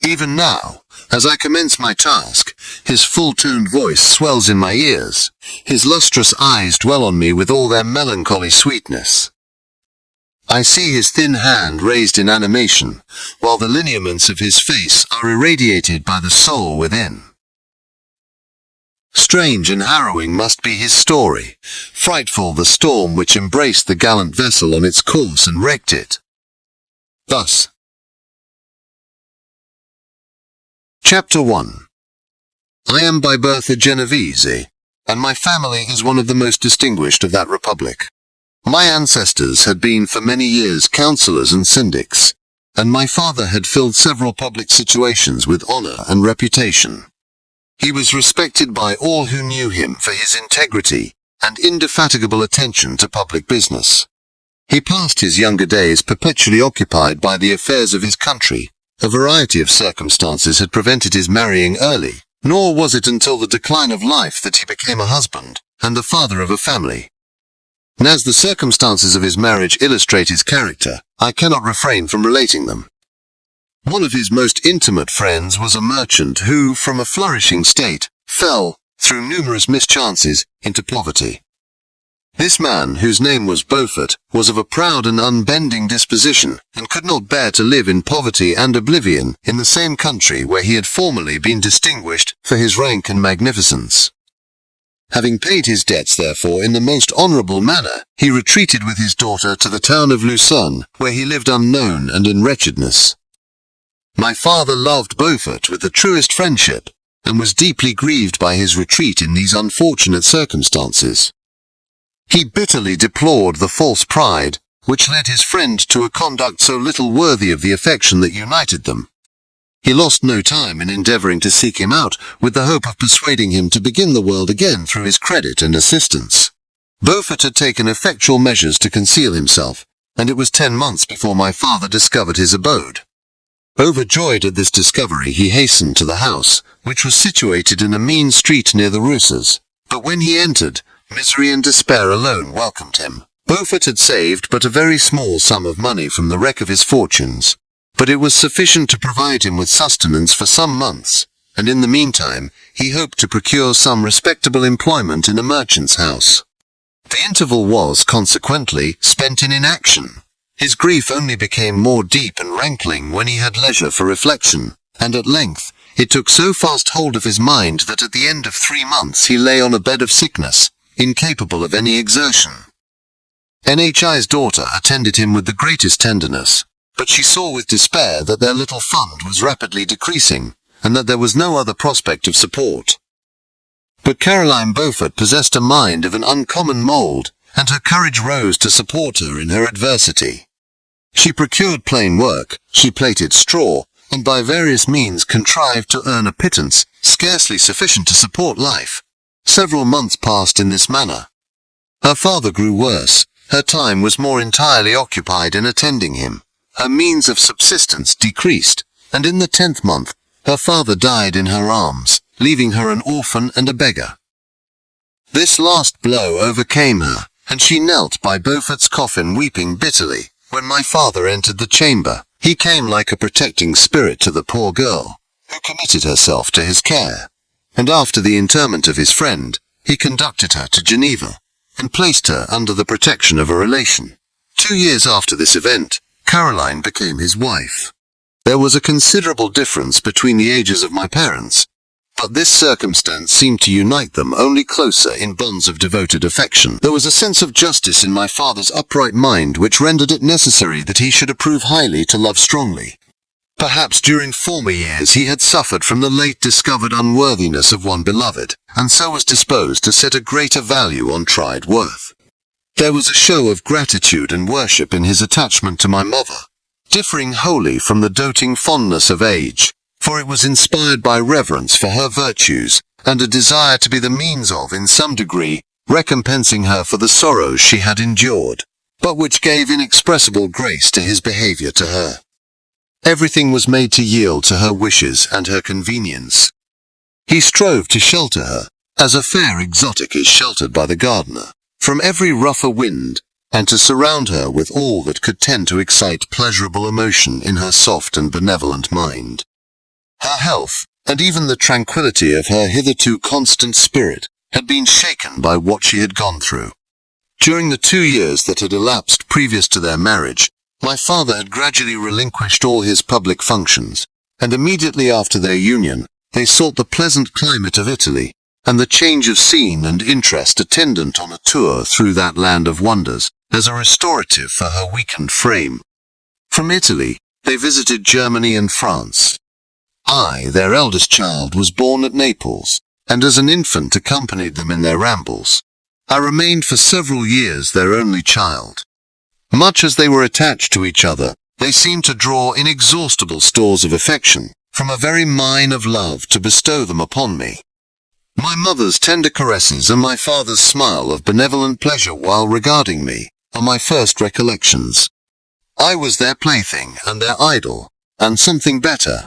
Even now, as I commence my task, his full-toned voice swells in my ears, his lustrous eyes dwell on me with all their melancholy sweetness. I see his thin hand raised in animation, while the lineaments of his face are irradiated by the soul within. Strange and harrowing must be his story, frightful the storm which embraced the gallant vessel on its course and wrecked it. Thus. Chapter 1. I am by birth a Genovese, and my family is one of the most distinguished of that republic. My ancestors had been for many years councillors and syndics, and my father had filled several public situations with honor and reputation. He was respected by all who knew him for his integrity and indefatigable attention to public business. He passed his younger days perpetually occupied by the affairs of his country. A variety of circumstances had prevented his marrying early, nor was it until the decline of life that he became a husband and the father of a family. And as the circumstances of his marriage illustrate his character, I cannot refrain from relating them. One of his most intimate friends was a merchant who, from a flourishing state, fell, through numerous mischances, into poverty. This man, whose name was Beaufort, was of a proud and unbending disposition, and could not bear to live in poverty and oblivion in the same country where he had formerly been distinguished for his rank and magnificence. Having paid his debts, therefore, in the most honourable manner, he retreated with his daughter to the town of Lucerne, where he lived unknown and in wretchedness. My father loved Beaufort with the truest friendship, and was deeply grieved by his retreat in these unfortunate circumstances. He bitterly deplored the false pride, which led his friend to a conduct so little worthy of the affection that united them. He lost no time in endeavouring to seek him out, with the hope of persuading him to begin the world again through his credit and assistance. Beaufort had taken effectual measures to conceal himself, and it was 10 months before my father discovered his abode. Overjoyed at this discovery, he hastened to the house, which was situated in a mean street near the Rousses. But when he entered, misery and despair alone welcomed him. Beaufort had saved but a very small sum of money from the wreck of his fortunes, but it was sufficient to provide him with sustenance for some months, and in the meantime he hoped to procure some respectable employment in a merchant's house. The interval was, consequently, spent in inaction. His grief only became more deep and rankling when he had leisure for reflection, and at length it took so fast hold of his mind that at the end of 3 months he lay on a bed of sickness, incapable of any exertion. NHI's daughter attended him with the greatest tenderness, but she saw with despair that their little fund was rapidly decreasing, and that there was no other prospect of support. But Caroline Beaufort possessed a mind of an uncommon mould, and her courage rose to support her in her adversity. She procured plain work, she plaited straw, and by various means contrived to earn a pittance, scarcely sufficient to support life. Several months passed in this manner. Her father grew worse, her time was more entirely occupied in attending him. Her means of subsistence decreased, and in the 10th month, her father died in her arms, leaving her an orphan and a beggar. This last blow overcame her, and she knelt by Beaufort's coffin weeping bitterly. When my father entered the chamber, he came like a protecting spirit to the poor girl, who committed herself to his care, and after the interment of his friend, he conducted her to Geneva, and placed her under the protection of a relation. 2 years after this event, Caroline became his wife. There was a considerable difference between the ages of my parents, but this circumstance seemed to unite them only closer in bonds of devoted affection. There was a sense of justice in my father's upright mind which rendered it necessary that he should approve highly to love strongly. Perhaps during former years he had suffered from the late discovered unworthiness of one beloved, and so was disposed to set a greater value on tried worth. There was a show of gratitude and worship in his attachment to my mother, differing wholly from the doting fondness of age, for it was inspired by reverence for her virtues, and a desire to be the means of, in some degree, recompensing her for the sorrows she had endured, but which gave inexpressible grace to his behaviour to her. Everything was made to yield to her wishes and her convenience. He strove to shelter her, as a fair exotic is sheltered by the gardener, from every rougher wind, and to surround her with all that could tend to excite pleasurable emotion in her soft and benevolent mind. Her health, and even the tranquillity of her hitherto constant spirit, had been shaken by what she had gone through. During the 2 years that had elapsed previous to their marriage, my father had gradually relinquished all his public functions, and immediately after their union, they sought the pleasant climate of Italy, and the change of scene and interest attendant on a tour through that land of wonders, as a restorative for her weakened frame. From Italy, they visited Germany and France. I, their eldest child, was born at Naples, and as an infant accompanied them in their rambles. I remained for several years their only child. Much as they were attached to each other, they seemed to draw inexhaustible stores of affection, from a very mine of love to bestow them upon me. My mother's tender caresses and my father's smile of benevolent pleasure while regarding me are my first recollections. I was their plaything and their idol, and something better.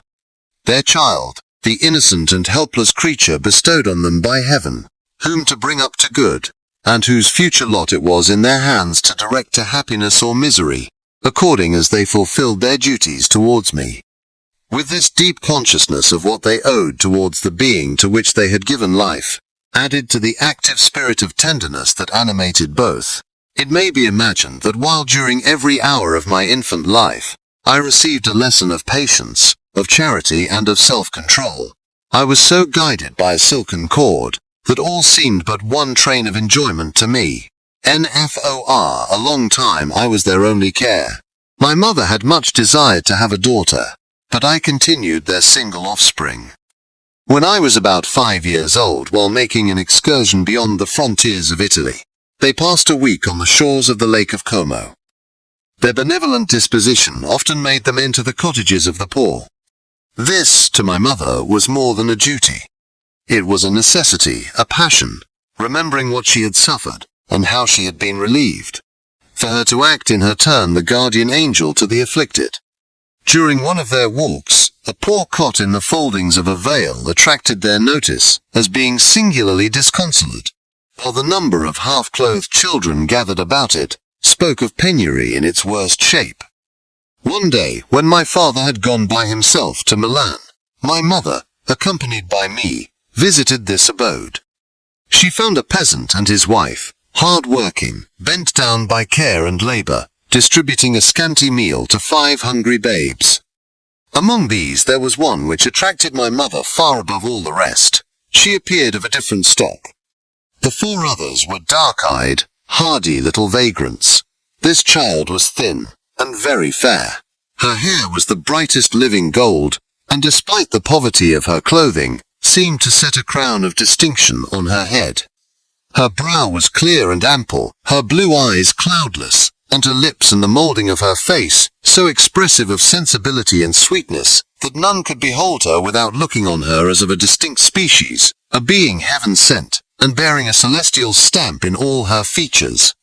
Their child, the innocent and helpless creature bestowed on them by heaven, whom to bring up to good, and whose future lot it was in their hands to direct to happiness or misery, according as they fulfilled their duties towards me. With this deep consciousness of what they owed towards the being to which they had given life, added to the active spirit of tenderness that animated both, it may be imagined that while during every hour of my infant life, I received a lesson of patience, of charity and of self-control, I was so guided by a silken cord, that all seemed but one train of enjoyment to me. For a long time I was their only care. My mother had much desired to have a daughter, but I continued their single offspring. When I was about 5 years old, while making an excursion beyond the frontiers of Italy, they passed a week on the shores of the Lake of Como. Their benevolent disposition often made them enter the cottages of the poor. This, to my mother, was more than a duty. It was a necessity, a passion, remembering what she had suffered, and how she had been relieved, for her to act in her turn the guardian angel to the afflicted. During one of their walks, a poor cot in the foldings of a veil attracted their notice as being singularly disconsolate, while the number of half-clothed children gathered about it spoke of penury in its worst shape. One day, when my father had gone by himself to Milan, my mother, accompanied by me, visited this abode. She found a peasant and his wife, hard-working, bent down by care and labor, distributing a scanty meal to 5 hungry babes. Among these there was one which attracted my mother far above all the rest. She appeared of a different stock. The 4 others were dark-eyed, hardy little vagrants. This child was thin and very fair. Her hair was the brightest living gold, and despite the poverty of her clothing, seemed to set a crown of distinction on her head. Her brow was clear and ample, her blue eyes cloudless, and her lips and the moulding of her face so expressive of sensibility and sweetness that none could behold her without looking on her as of a distinct species, a being heaven-sent, and bearing a celestial stamp in all her features.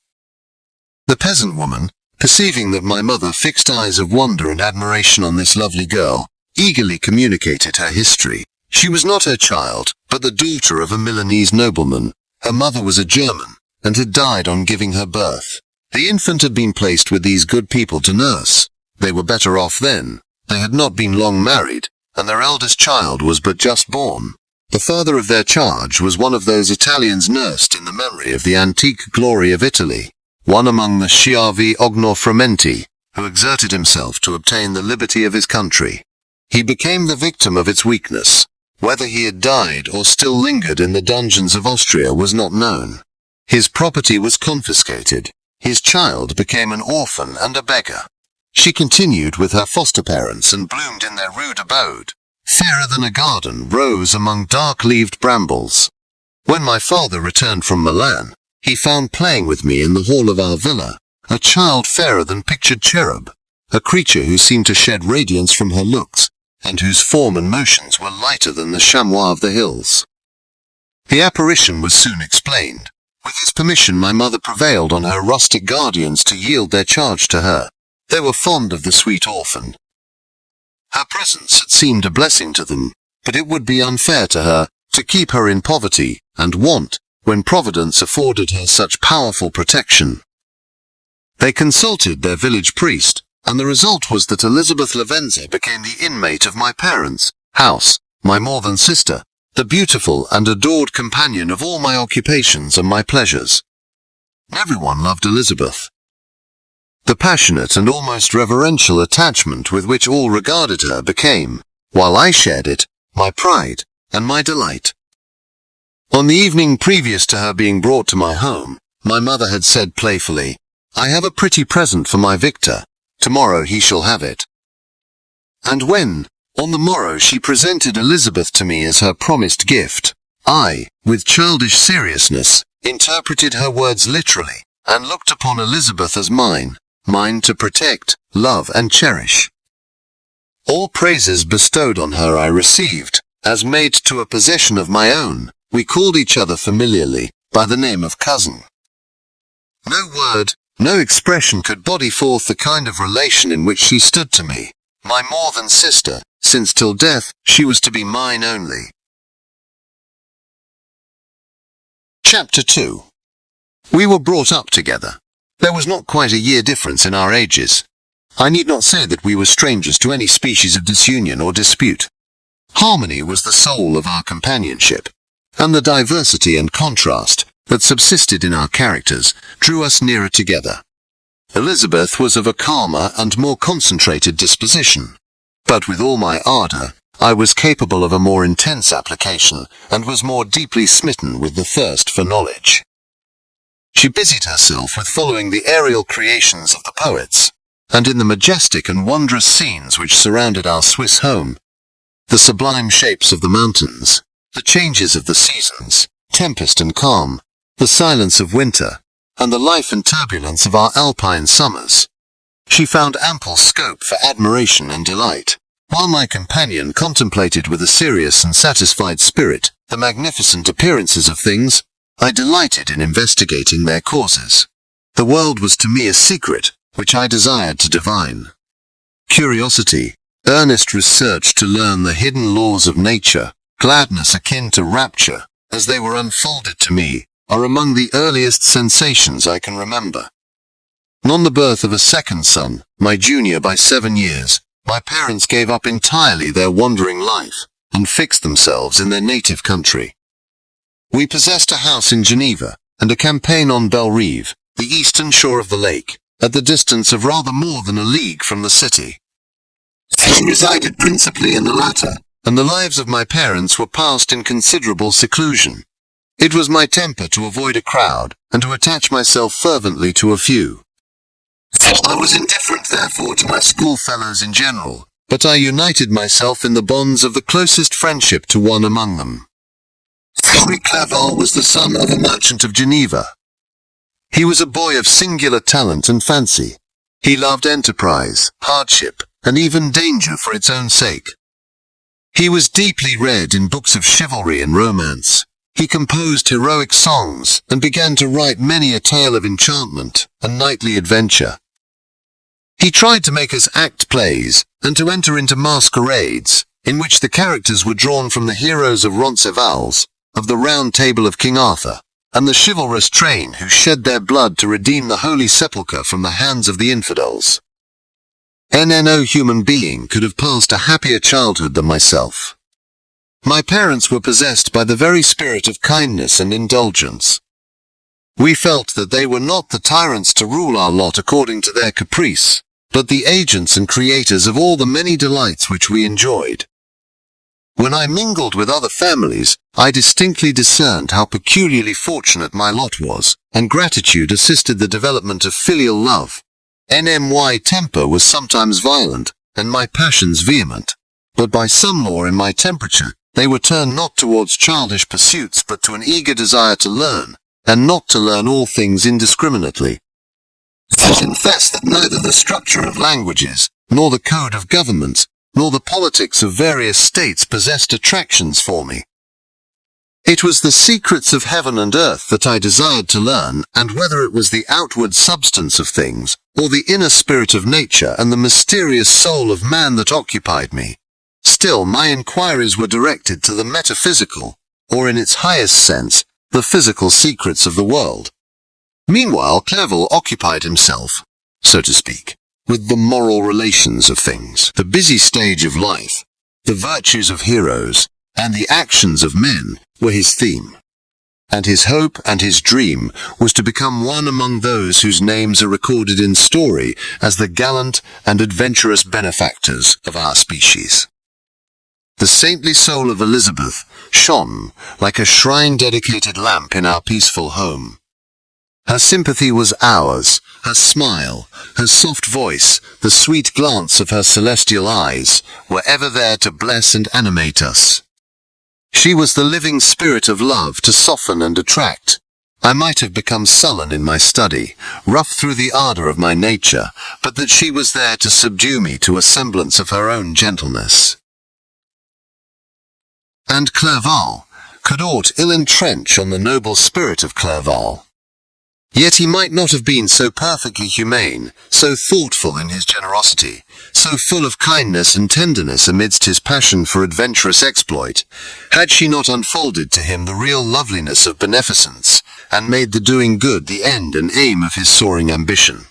The peasant woman, perceiving that my mother fixed eyes of wonder and admiration on this lovely girl, eagerly communicated her history. She was not her child, but the daughter of a Milanese nobleman. Her mother was a German, and had died on giving her birth. The infant had been placed with these good people to nurse. They were better off then. They had not been long married, and their eldest child was but just born. The father of their charge was one of those Italians nursed in the memory of the antique glory of Italy, one among the Schiavi Ognorfrumenti, who exerted himself to obtain the liberty of his country. He became the victim of its weakness. Whether he had died or still lingered in the dungeons of Austria was not known. His property was confiscated. His child became an orphan and a beggar. She continued with her foster parents and bloomed in their rude abode. Fairer than a garden rose among dark-leaved brambles. When my father returned from Milan, he found playing with me in the hall of our villa a child fairer than pictured cherub, a creature who seemed to shed radiance from her looks, and whose form and motions were lighter than the chamois of the hills. The apparition was soon explained. With his permission, my mother prevailed on her rustic guardians to yield their charge to her. They were fond of the sweet orphan. Her presence had seemed a blessing to them, but it would be unfair to her to keep her in poverty and want when Providence afforded her such powerful protection. They consulted their village priest, and the result was that Elizabeth Lavenza became the inmate of my parents' house, my more than sister, the beautiful and adored companion of all my occupations and my pleasures. Everyone loved Elizabeth. The passionate and almost reverential attachment with which all regarded her became, while I shared it, my pride and my delight. On the evening previous to her being brought to my home, my mother had said playfully, "I have a pretty present for my Victor. Tomorrow he shall have it." And when, on the morrow, she presented Elizabeth to me as her promised gift, I, with childish seriousness, interpreted her words literally, and looked upon Elizabeth as mine to protect, love, and cherish. All praises bestowed on her I received, as maid to a possession of my own. We called each other familiarly by the name of cousin. No word, no expression could body forth the kind of relation in which she stood to me, my more than sister, since till death she was to be mine only. Chapter 2. We were brought up together. There was not quite a year difference in our ages. I need not say that we were strangers to any species of disunion or dispute. Harmony was the soul of our companionship, and the diversity and contrast that subsisted in our characters drew us nearer together. Elizabeth was of a calmer and more concentrated disposition, but with all my ardour, I was capable of a more intense application, and was more deeply smitten with the thirst for knowledge. She busied herself with following the aerial creations of the poets, and in the majestic and wondrous scenes which surrounded our Swiss home. The sublime shapes of the mountains, the changes of the seasons, tempest and calm, the silence of winter, and the life and turbulence of our alpine summers. She found ample scope for admiration and delight, while my companion contemplated with a serious and satisfied spirit the magnificent appearances of things. I delighted in investigating their causes. The world was to me a secret, which I desired to divine. Curiosity, earnest research to learn the hidden laws of nature, gladness akin to rapture, as they were unfolded to me, are among the earliest sensations I can remember. On the birth of a second son, my junior by 7 years, my parents gave up entirely their wandering life, and fixed themselves in their native country. We possessed a house in Geneva, and a campaign on Belle Rive, the eastern shore of the lake, at the distance of rather more than a league from the city. I resided principally in the latter, and the lives of my parents were passed in considerable seclusion. It was my temper to avoid a crowd, and to attach myself fervently to a few. I was indifferent, therefore, to my schoolfellows in general, but I united myself in the bonds of the closest friendship to one among them. Henri Clerval was the son of a merchant of Geneva. He was a boy of singular talent and fancy. He loved enterprise, hardship, and even danger for its own sake. He was deeply read in books of chivalry and romance. He composed heroic songs, and began to write many a tale of enchantment and knightly adventure. He tried to make us act plays, and to enter into masquerades, in which the characters were drawn from the heroes of Roncesvalles, of the Round Table of King Arthur, and the chivalrous train who shed their blood to redeem the Holy Sepulchre from the hands of the infidels. No human being could have passed a happier childhood than myself. My parents were possessed by the very spirit of kindness and indulgence. We felt that they were not the tyrants to rule our lot according to their caprice, but the agents and creators of all the many delights which we enjoyed. When I mingled with other families, I distinctly discerned how peculiarly fortunate my lot was, and gratitude assisted the development of filial love. My temper was sometimes violent, and my passions vehement, but by some law in my temperature, they were turned not towards childish pursuits but to an eager desire to learn, and not to learn all things indiscriminately. I confess that neither the structure of languages, nor the code of governments, nor the politics of various states possessed attractions for me. It was the secrets of heaven and earth that I desired to learn, and whether it was the outward substance of things, or the inner spirit of nature and the mysterious soul of man that occupied me, still my inquiries were directed to the metaphysical, or in its highest sense, the physical secrets of the world. Meanwhile, Clerval occupied himself, so to speak, with the moral relations of things, the busy stage of life, the virtues of heroes, and the actions of men were his theme. And his hope and his dream was to become one among those whose names are recorded in story as the gallant and adventurous benefactors of our species. The saintly soul of Elizabeth shone like a shrine-dedicated lamp in our peaceful home. Her sympathy was ours, her smile, her soft voice, the sweet glance of her celestial eyes, were ever there to bless and animate us. She was the living spirit of love to soften and attract. I might have become sullen in my study, rough through the ardor of my nature, but that she was there to subdue me to a semblance of her own gentleness. And Clerval could aught ill entrench on the noble spirit of Clerval. Yet he might not have been so perfectly humane, so thoughtful in his generosity, so full of kindness and tenderness amidst his passion for adventurous exploit, had she not unfolded to him the real loveliness of beneficence, and made the doing good the end and aim of his soaring ambition.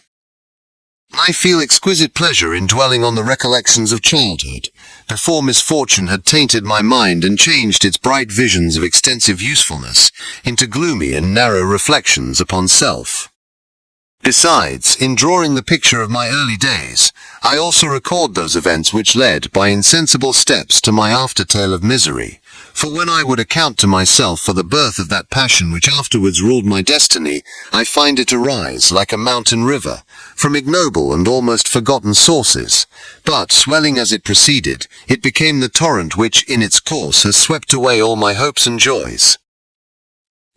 I feel exquisite pleasure in dwelling on the recollections of childhood, before misfortune had tainted my mind and changed its bright visions of extensive usefulness into gloomy and narrow reflections upon self. Besides, in drawing the picture of my early days, I also record those events which led by insensible steps to my aftertale of misery, for when I would account to myself for the birth of that passion which afterwards ruled my destiny, I find it arise like a mountain river, from ignoble and almost forgotten sources, but, swelling as it proceeded, it became the torrent which, in its course, has swept away all my hopes and joys.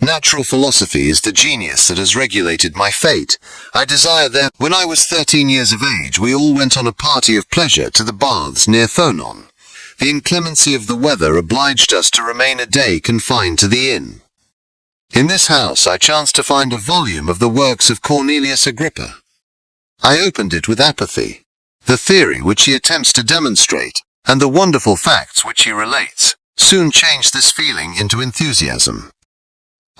Natural philosophy is the genius that has regulated my fate. I desire that, when I was 13 years of age, we all went on a party of pleasure to the baths near Thonon. The inclemency of the weather obliged us to remain a day confined to the inn. In this house I chanced to find a volume of the works of Cornelius Agrippa. I opened it with apathy. The theory which he attempts to demonstrate, and the wonderful facts which he relates, soon changed this feeling into enthusiasm.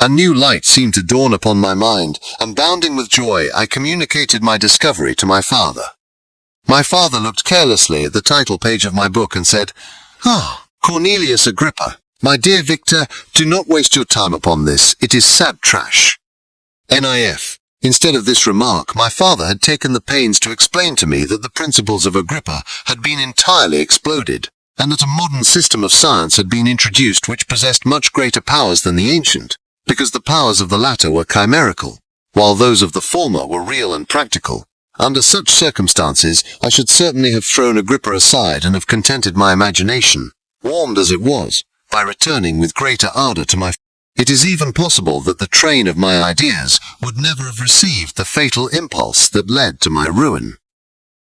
A new light seemed to dawn upon my mind, and bounding with joy, I communicated my discovery to my father. My father looked carelessly at the title page of my book and said, "Ah, Cornelius Agrippa, my dear Victor, do not waste your time upon this, it is sad trash." NIF. Instead of this remark, my father had taken the pains to explain to me that the principles of Agrippa had been entirely exploded, and that a modern system of science had been introduced which possessed much greater powers than the ancient, because the powers of the latter were chimerical, while those of the former were real and practical. Under such circumstances, I should certainly have thrown Agrippa aside and have contented my imagination, warmed as it was, by returning with greater ardor to my... It is even possible that the train of my ideas would never have received the fatal impulse that led to my ruin.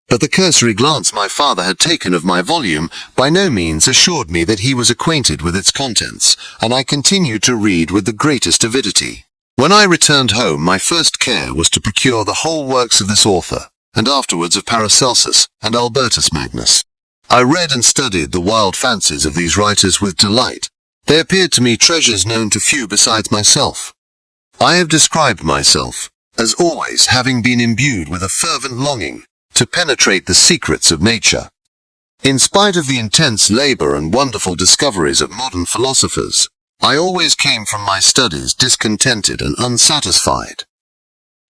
But the cursory glance my father had taken of my volume by no means assured me that he was acquainted with its contents, and I continued to read with the greatest avidity. When I returned home, my first care was to procure the whole works of this author, and afterwards of Paracelsus and Albertus Magnus. I read and studied the wild fancies of these writers with delight. They appeared to me treasures known to few besides myself. I have described myself, as always having been imbued with a fervent longing to penetrate the secrets of nature. In spite of the intense labor and wonderful discoveries of modern philosophers, I always came from my studies discontented and unsatisfied.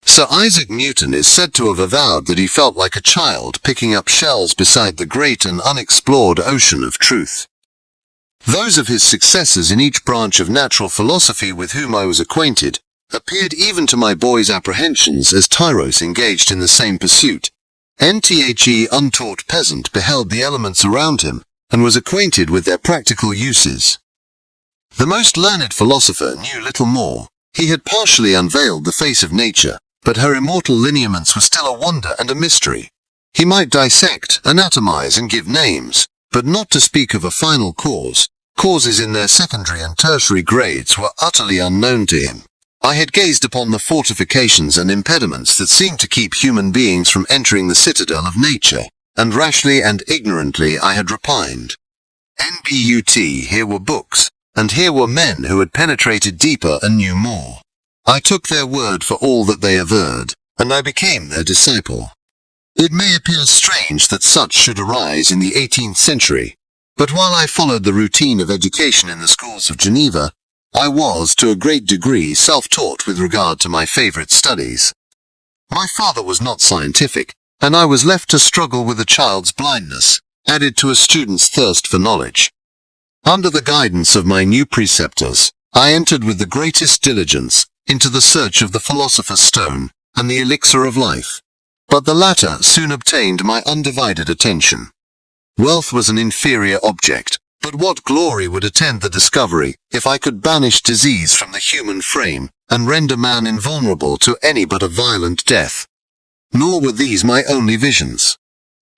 Sir Isaac Newton is said to have avowed that he felt like a child picking up shells beside the great and unexplored ocean of truth. Those of his successors in each branch of natural philosophy with whom I was acquainted appeared even to my boy's apprehensions as tyros engaged in the same pursuit. The untaught peasant beheld the elements around him, and was acquainted with their practical uses. The most learned philosopher knew little more. He had partially unveiled the face of nature, but her immortal lineaments were still a wonder and a mystery. He might dissect, anatomize, and give names, but not to speak of a final cause. Causes in their secondary and tertiary grades were utterly unknown to him. I had gazed upon the fortifications and impediments that seemed to keep human beings from entering the citadel of nature, and rashly and ignorantly I had repined. Here were books, and here were men who had penetrated deeper and knew more. I took their word for all that they averred, and I became their disciple. It may appear strange that such should arise in the 18th century, but while I followed the routine of education in the schools of Geneva, I was, to a great degree, self-taught with regard to my favorite studies. My father was not scientific, and I was left to struggle with a child's blindness, added to a student's thirst for knowledge. Under the guidance of my new preceptors, I entered with the greatest diligence into the search of the philosopher's stone and the elixir of life, but the latter soon obtained my undivided attention. Wealth was an inferior object, but what glory would attend the discovery if I could banish disease from the human frame and render man invulnerable to any but a violent death? Nor were these my only visions.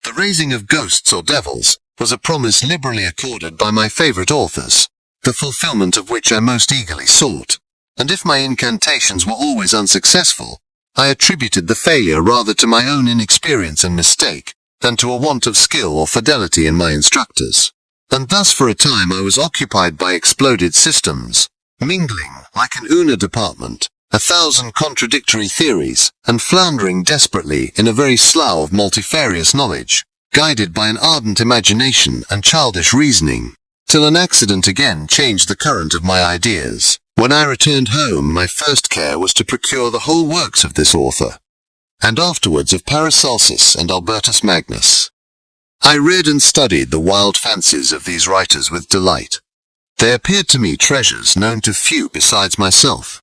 The raising of ghosts or devils was a promise liberally accorded by my favorite authors, the fulfillment of which I most eagerly sought, and if my incantations were always unsuccessful, I attributed the failure rather to my own inexperience and mistake than to a want of skill or fidelity in my instructors. And thus for a time I was occupied by exploded systems, mingling, like an Una department, 1,000 contradictory theories, and floundering desperately in a very slough of multifarious knowledge, guided by an ardent imagination and childish reasoning, till an accident again changed the current of my ideas. When I returned home, my first care was to procure the whole works of this author, and afterwards of Paracelsus and Albertus Magnus. I read and studied the wild fancies of these writers with delight. They appeared to me treasures known to few besides myself.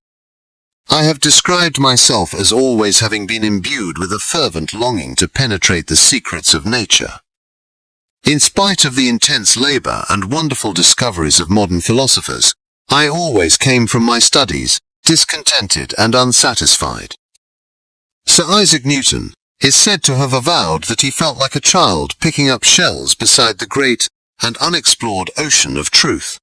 I have described myself as always having been imbued with a fervent longing to penetrate the secrets of nature. In spite of the intense labor and wonderful discoveries of modern philosophers, I always came from my studies, discontented and unsatisfied. Sir Isaac Newton is said to have avowed that he felt like a child picking up shells beside the great and unexplored ocean of truth.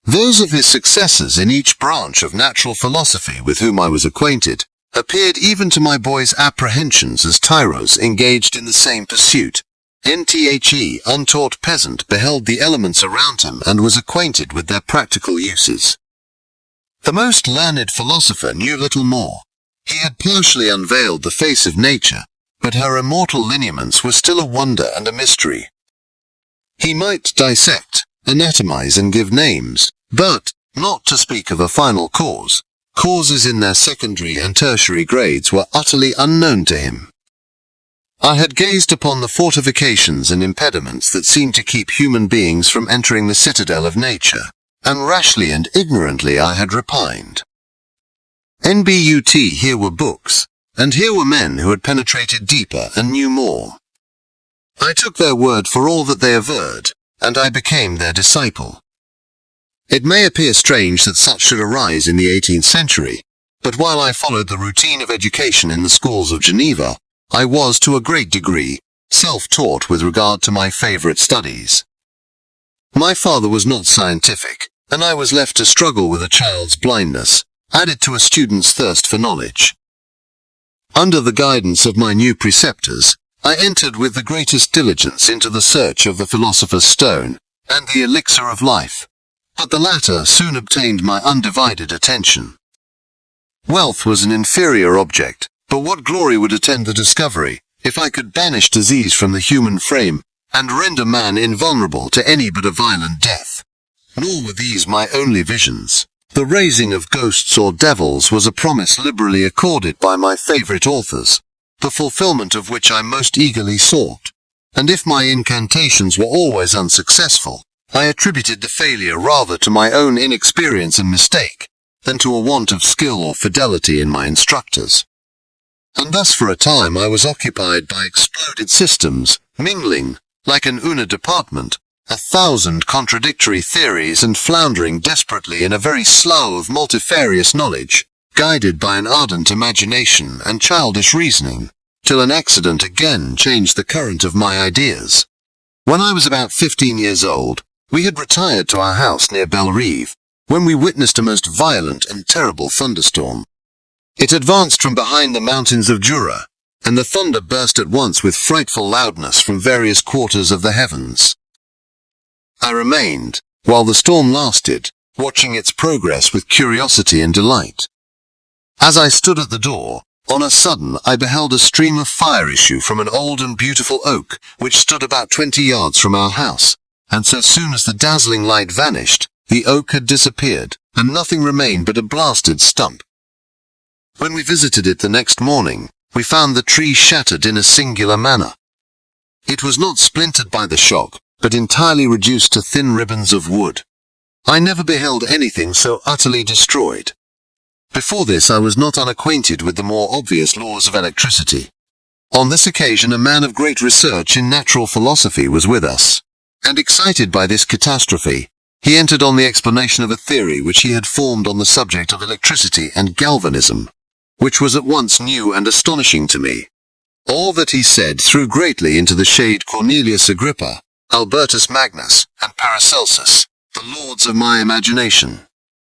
Those of his successors in each branch of natural philosophy with whom I was acquainted appeared even to my boy's apprehensions as tyros engaged in the same pursuit. The untaught peasant beheld the elements around him and was acquainted with their practical uses. The most learned philosopher knew little more. He had partially unveiled the face of nature, but her immortal lineaments were still a wonder and a mystery. He might dissect, anatomize and give names, but, not to speak of a final cause, causes in their secondary and tertiary grades were utterly unknown to him. I had gazed upon the fortifications and impediments that seemed to keep human beings from entering the citadel of nature, and rashly and ignorantly I had repined. Here were books, and here were men who had penetrated deeper and knew more. I took their word for all that they averred, and I became their disciple. It may appear strange that such should arise in the 18th century, but while I followed the routine of education in the schools of Geneva, I was, to a great degree, self-taught with regard to my favorite studies. My father was not scientific, and I was left to struggle with a child's blindness, added to a student's thirst for knowledge. Under the guidance of my new preceptors, I entered with the greatest diligence into the search of the philosopher's stone, and the elixir of life, but the latter soon obtained my undivided attention. Wealth was an inferior object, but what glory would attend the discovery, if I could banish disease from the human frame, and render man invulnerable to any but a violent death. Nor were these my only visions. The raising of ghosts or devils was a promise liberally accorded by my favorite authors, the fulfillment of which I most eagerly sought, and if my incantations were always unsuccessful, I attributed the failure rather to my own inexperience and mistake, than to a want of skill or fidelity in my instructors. And thus for a time I was occupied by exploded systems, mingling, like an Una department, 1,000 contradictory theories and floundering desperately in a very slough of multifarious knowledge, guided by an ardent imagination and childish reasoning, till an accident again changed the current of my ideas. When I was about 15 years old, we had retired to our house near Bellerive, when we witnessed a most violent and terrible thunderstorm. It advanced from behind the mountains of Jura, and the thunder burst at once with frightful loudness from various quarters of the heavens. I remained, while the storm lasted, watching its progress with curiosity and delight. As I stood at the door, on a sudden I beheld a stream of fire issue from an old and beautiful oak, which stood about 20 yards from our house, and so soon as the dazzling light vanished, the oak had disappeared, and nothing remained but a blasted stump. When we visited it the next morning, we found the tree shattered in a singular manner. It was not splintered by the shock, but entirely reduced to thin ribbons of wood. I never beheld anything so utterly destroyed. Before this I was not unacquainted with the more obvious laws of electricity. On this occasion a man of great research in natural philosophy was with us, and excited by this catastrophe, he entered on the explanation of a theory which he had formed on the subject of electricity and galvanism, which was at once new and astonishing to me. All that he said threw greatly into the shade Cornelius Agrippa, Albertus Magnus, and Paracelsus, the lords of my imagination.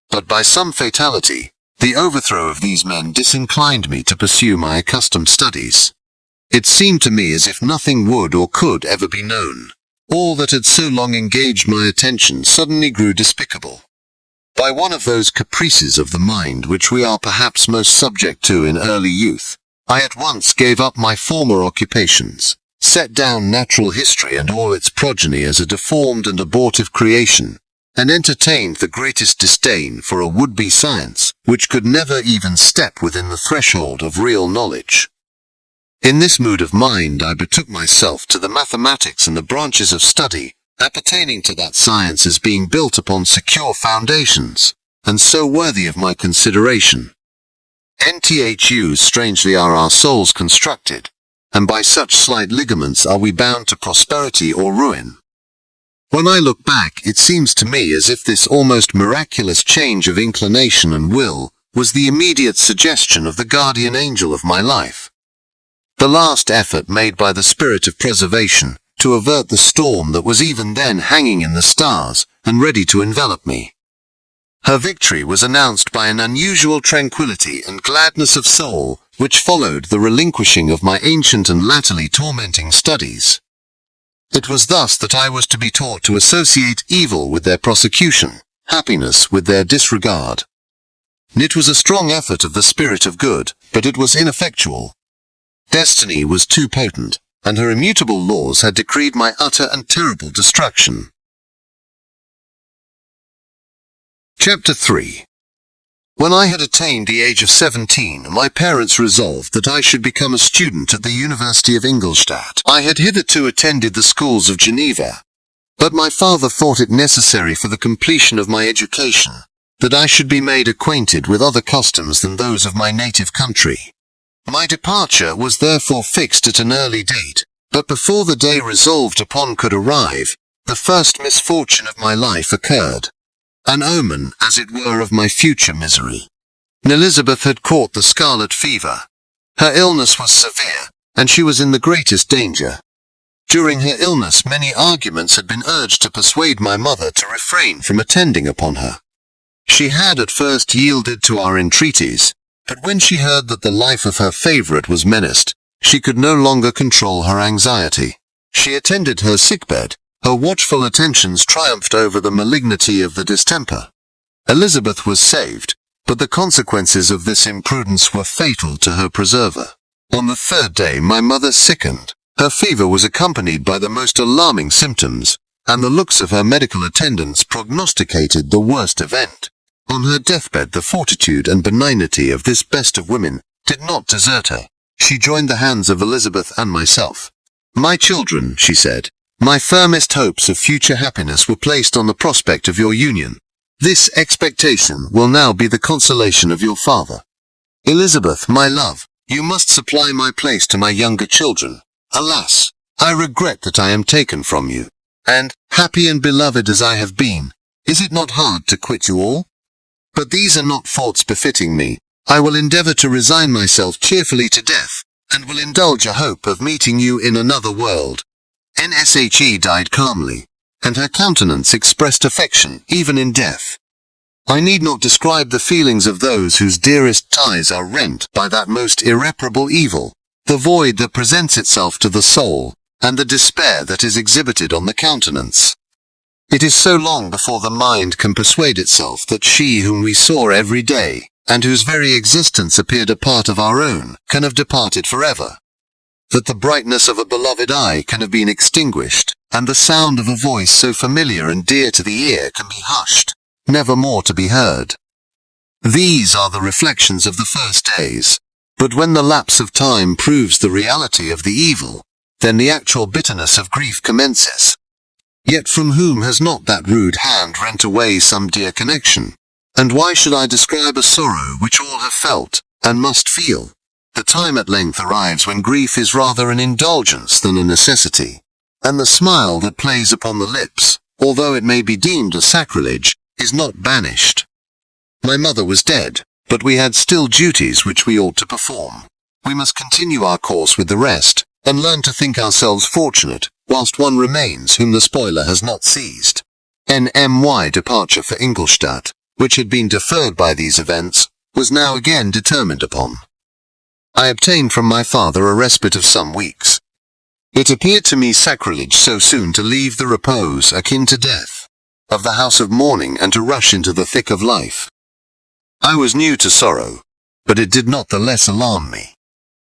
But by some fatality, the overthrow of these men disinclined me to pursue my accustomed studies. It seemed to me as if nothing would or could ever be known. All that had so long engaged my attention suddenly grew despicable. By one of those caprices of the mind which we are perhaps most subject to in early youth, I at once gave up my former occupations, set down natural history and all its progeny as a deformed and abortive creation, and entertained the greatest disdain for a would-be science which could never even step within the threshold of real knowledge. In this mood of mind I betook myself to the mathematics and the branches of study appertaining to that science as being built upon secure foundations, and so worthy of my consideration. Nthu strangely are our souls constructed, and by such slight ligaments are we bound to prosperity or ruin. When I look back, it seems to me as if this almost miraculous change of inclination and will was the immediate suggestion of the guardian angel of my life. The last effort made by the spirit of preservation to avert the storm that was even then hanging in the stars and ready to envelop me. Her victory was announced by an unusual tranquility and gladness of soul, which followed the relinquishing of my ancient and latterly tormenting studies. It was thus that I was to be taught to associate evil with their prosecution, happiness with their disregard. It was a strong effort of the spirit of good, but it was ineffectual. Destiny was too potent, and her immutable laws had decreed my utter and terrible destruction. Chapter 3. When I had attained the age of 17, my parents resolved that I should become a student at the University of Ingolstadt. I had hitherto attended the schools of Geneva, but my father thought it necessary for the completion of my education that I should be made acquainted with other customs than those of my native country. My departure was therefore fixed at an early date, but before the day resolved upon could arrive, the first misfortune of my life occurred. An omen, as it were, of my future misery. Elizabeth had caught the scarlet fever. Her illness was severe, and she was in the greatest danger. During her illness many arguments had been urged to persuade my mother to refrain from attending upon her. She had at first yielded to our entreaties, but when she heard that the life of her favourite was menaced, she could no longer control her anxiety. She attended her sickbed. Her watchful attentions triumphed over the malignity of the distemper. Elizabeth was saved, but the consequences of this imprudence were fatal to her preserver. On the third day my mother sickened. Her fever was accompanied by the most alarming symptoms, and the looks of her medical attendants prognosticated the worst event. On her deathbed the fortitude and benignity of this best of women did not desert her. She joined the hands of Elizabeth and myself. "My children," she said, "my firmest hopes of future happiness were placed on the prospect of your union. This expectation will now be the consolation of your father. Elizabeth, my love, you must supply my place to my younger children. Alas, I regret that I am taken from you, and, happy and beloved as I have been, is it not hard to quit you all? But these are not thoughts befitting me. I will endeavour to resign myself cheerfully to death, and will indulge a hope of meeting you in another world." Nshe died calmly, and her countenance expressed affection even in death. I need not describe the feelings of those whose dearest ties are rent by that most irreparable evil, the void that presents itself to the soul, and the despair that is exhibited on the countenance. It is so long before the mind can persuade itself that she whom we saw every day, and whose very existence appeared a part of our own, can have departed forever. That the brightness of a beloved eye can have been extinguished, and the sound of a voice so familiar and dear to the ear can be hushed, never more to be heard. These are the reflections of the first days, but when the lapse of time proves the reality of the evil, then the actual bitterness of grief commences. Yet from whom has not that rude hand rent away some dear connection? And why should I describe a sorrow which all have felt, and must feel? The time at length arrives when grief is rather an indulgence than a necessity, and the smile that plays upon the lips, although it may be deemed a sacrilege, is not banished. My mother was dead, but we had still duties which we ought to perform. We must continue our course with the rest, and learn to think ourselves fortunate, whilst one remains whom the spoiler has not seized. NMY departure for Ingolstadt, which had been deferred by these events, was now again determined upon. I obtained from my father a respite of some weeks. It appeared to me sacrilege so soon to leave the repose akin to death of the house of mourning and to rush into the thick of life. I was new to sorrow, but it did not the less alarm me.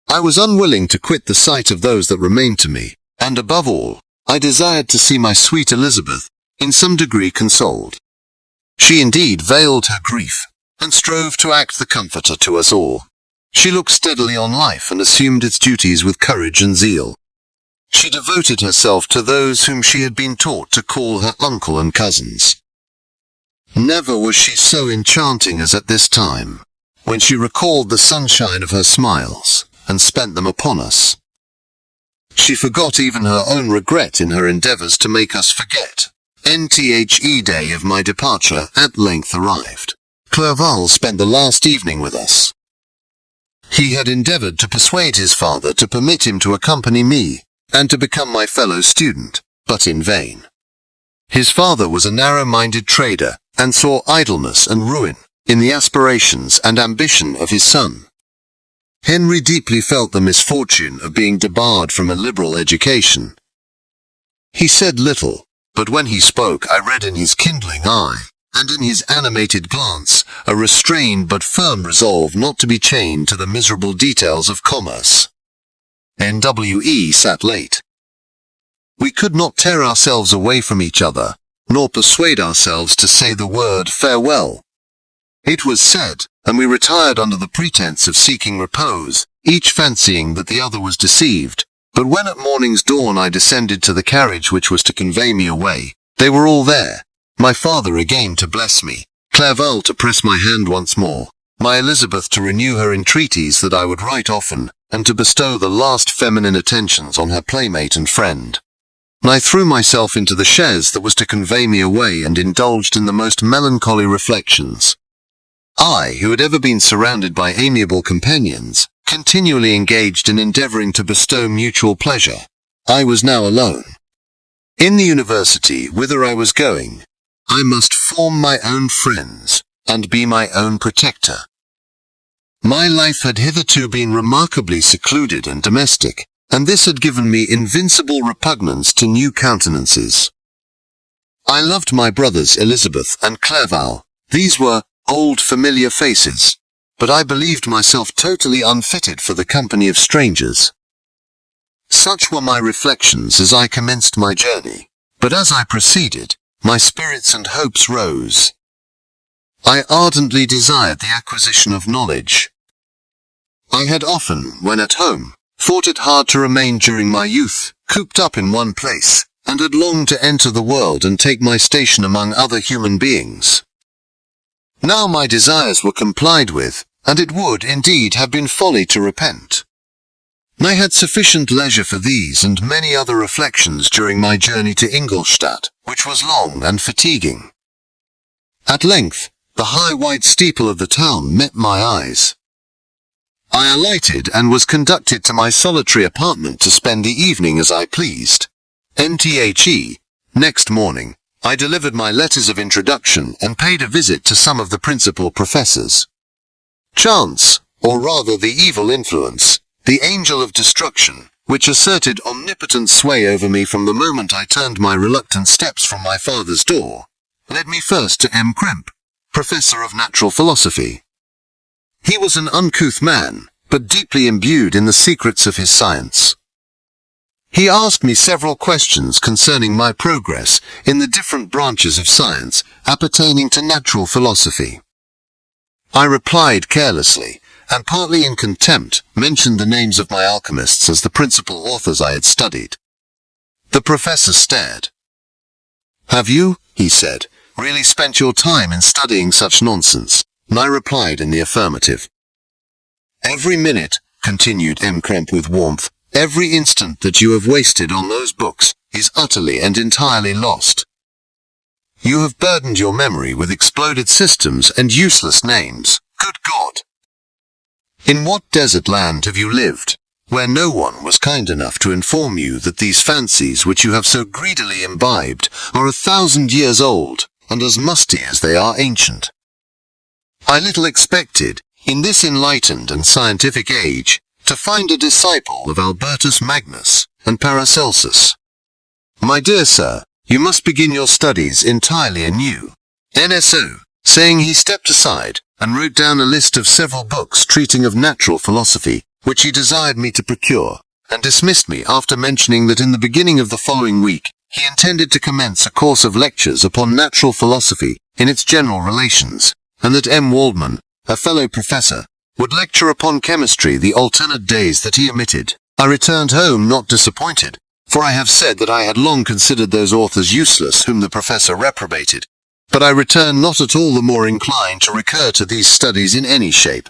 I was unwilling to quit the sight of those that remained to me, and above all, I desired to see my sweet Elizabeth, in some degree consoled. She indeed veiled her grief, and strove to act the comforter to us all. She looked steadily on life and assumed its duties with courage and zeal. She devoted herself to those whom she had been taught to call her uncle and cousins. Never was she so enchanting as at this time, when she recalled the sunshine of her smiles, and spent them upon us. She forgot even her own regret in her endeavours to make us forget. The day of my departure at length arrived. Clerval spent the last evening with us. He had endeavoured to persuade his father to permit him to accompany me, and to become my fellow student, but in vain. His father was a narrow-minded trader, and saw idleness and ruin in the aspirations and ambition of his son. Henry deeply felt the misfortune of being debarred from a liberal education. He said little, but when he spoke I read in his kindling eye, and in his animated glance, a restrained but firm resolve not to be chained to the miserable details of commerce. NWE sat late. We could not tear ourselves away from each other, nor persuade ourselves to say the word farewell. It was said, and we retired under the pretense of seeking repose, each fancying that the other was deceived. But when at morning's dawn I descended to the carriage which was to convey me away, they were all there. My father again to bless me, Clerval to press my hand once more, my Elizabeth to renew her entreaties that I would write often, and to bestow the last feminine attentions on her playmate and friend. I threw myself into the chaise that was to convey me away and indulged in the most melancholy reflections. I, who had ever been surrounded by amiable companions, continually engaged in endeavouring to bestow mutual pleasure, I was now alone. In the university whither I was going, I must form my own friends, and be my own protector. My life had hitherto been remarkably secluded and domestic, and this had given me invincible repugnance to new countenances. I loved my brothers Elizabeth and Clerval. These were old familiar faces, but I believed myself totally unfitted for the company of strangers. Such were my reflections as I commenced my journey, but as I proceeded, my spirits and hopes rose. I ardently desired the acquisition of knowledge. I had often, when at home, thought it hard to remain during my youth, cooped up in one place, and had longed to enter the world and take my station among other human beings. Now my desires were complied with, and it would, indeed, have been folly to repent. I had sufficient leisure for these and many other reflections during my journey to Ingolstadt, which was long and fatiguing. At length, the high white steeple of the town met my eyes. I alighted and was conducted to my solitary apartment to spend the evening as I pleased. Next morning, I delivered my letters of introduction and paid a visit to some of the principal professors. Chance, or rather the evil influence, the angel of destruction, which asserted omnipotent sway over me from the moment I turned my reluctant steps from my father's door, led me first to M. Krempe, professor of natural philosophy. He was an uncouth man, but deeply imbued in the secrets of his science. He asked me several questions concerning my progress in the different branches of science appertaining to natural philosophy. I replied carelessly, and partly in contempt mentioned the names of my alchemists as the principal authors I had studied. The professor stared. "Have you," he said, "really spent your time in studying such nonsense?" And I replied in the affirmative. "Every minute," continued M. Krempe with warmth, "every instant that you have wasted on those books is utterly and entirely lost. You have burdened your memory with exploded systems and useless names. Good God! In what desert land have you lived, where no one was kind enough to inform you that these fancies which you have so greedily imbibed are 1,000 years old, and as musty as they are ancient? I little expected, in this enlightened and scientific age, to find a disciple of Albertus Magnus and Paracelsus. My dear sir, you must begin your studies entirely anew." NSO, saying he stepped aside, and wrote down a list of several books treating of natural philosophy, which he desired me to procure, and dismissed me after mentioning that in the beginning of the following week, he intended to commence a course of lectures upon natural philosophy in its general relations, and that M. Waldman, a fellow professor, would lecture upon chemistry the alternate days that he omitted. I returned home not disappointed, for I have said that I had long considered those authors useless whom the professor reprobated, but I return not at all the more inclined to recur to these studies in any shape.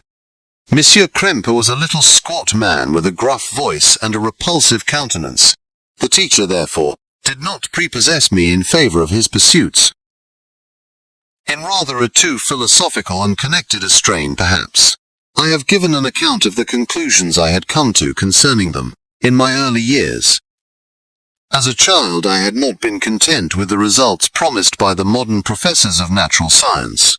Monsieur Krempe was a little squat man with a gruff voice and a repulsive countenance. The teacher, therefore, did not prepossess me in favour of his pursuits. In rather a too philosophical and connected a strain, perhaps, I have given an account of the conclusions I had come to concerning them in my early years. As a child, I had not been content with the results promised by the modern professors of natural science.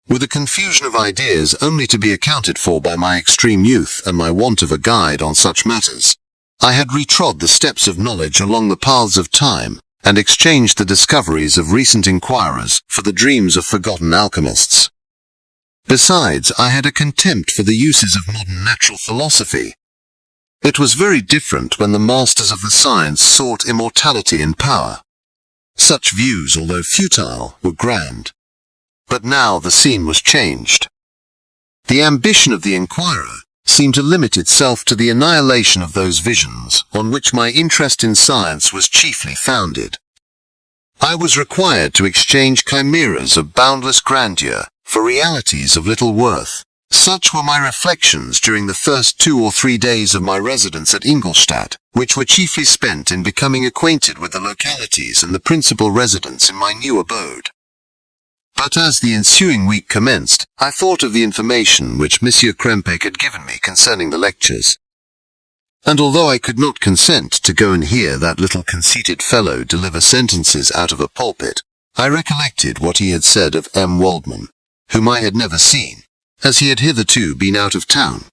With a confusion of ideas only to be accounted for by my extreme youth and my want of a guide on such matters, I had retrod the steps of knowledge along the paths of time, and exchanged the discoveries of recent inquirers for the dreams of forgotten alchemists. Besides, I had a contempt for the uses of modern natural philosophy. It was very different when the masters of the science sought immortality and power. Such views, although futile, were grand. But now the scene was changed. The ambition of the inquirer seemed to limit itself to the annihilation of those visions on which my interest in science was chiefly founded. I was required to exchange chimeras of boundless grandeur for realities of little worth. Such were my reflections during the first 2 or 3 days of my residence at Ingolstadt, which were chiefly spent in becoming acquainted with the localities and the principal residents in my new abode. But as the ensuing week commenced, I thought of the information which Monsieur Krempe had given me concerning the lectures. And although I could not consent to go and hear that little conceited fellow deliver sentences out of a pulpit, I recollected what he had said of M. Waldman, whom I had never seen, as he had hitherto been out of town.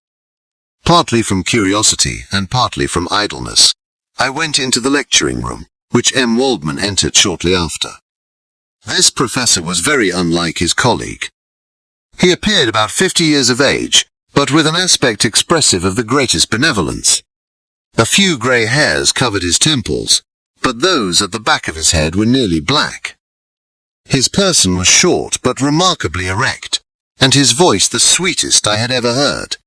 Partly from curiosity and partly from idleness, I went into the lecturing room, which M. Waldman entered shortly after. This professor was very unlike his colleague. He appeared about 50 years of age, but with an aspect expressive of the greatest benevolence. A few grey hairs covered his temples, but those at the back of his head were nearly black. His person was short but remarkably erect, and his voice the sweetest I had ever heard.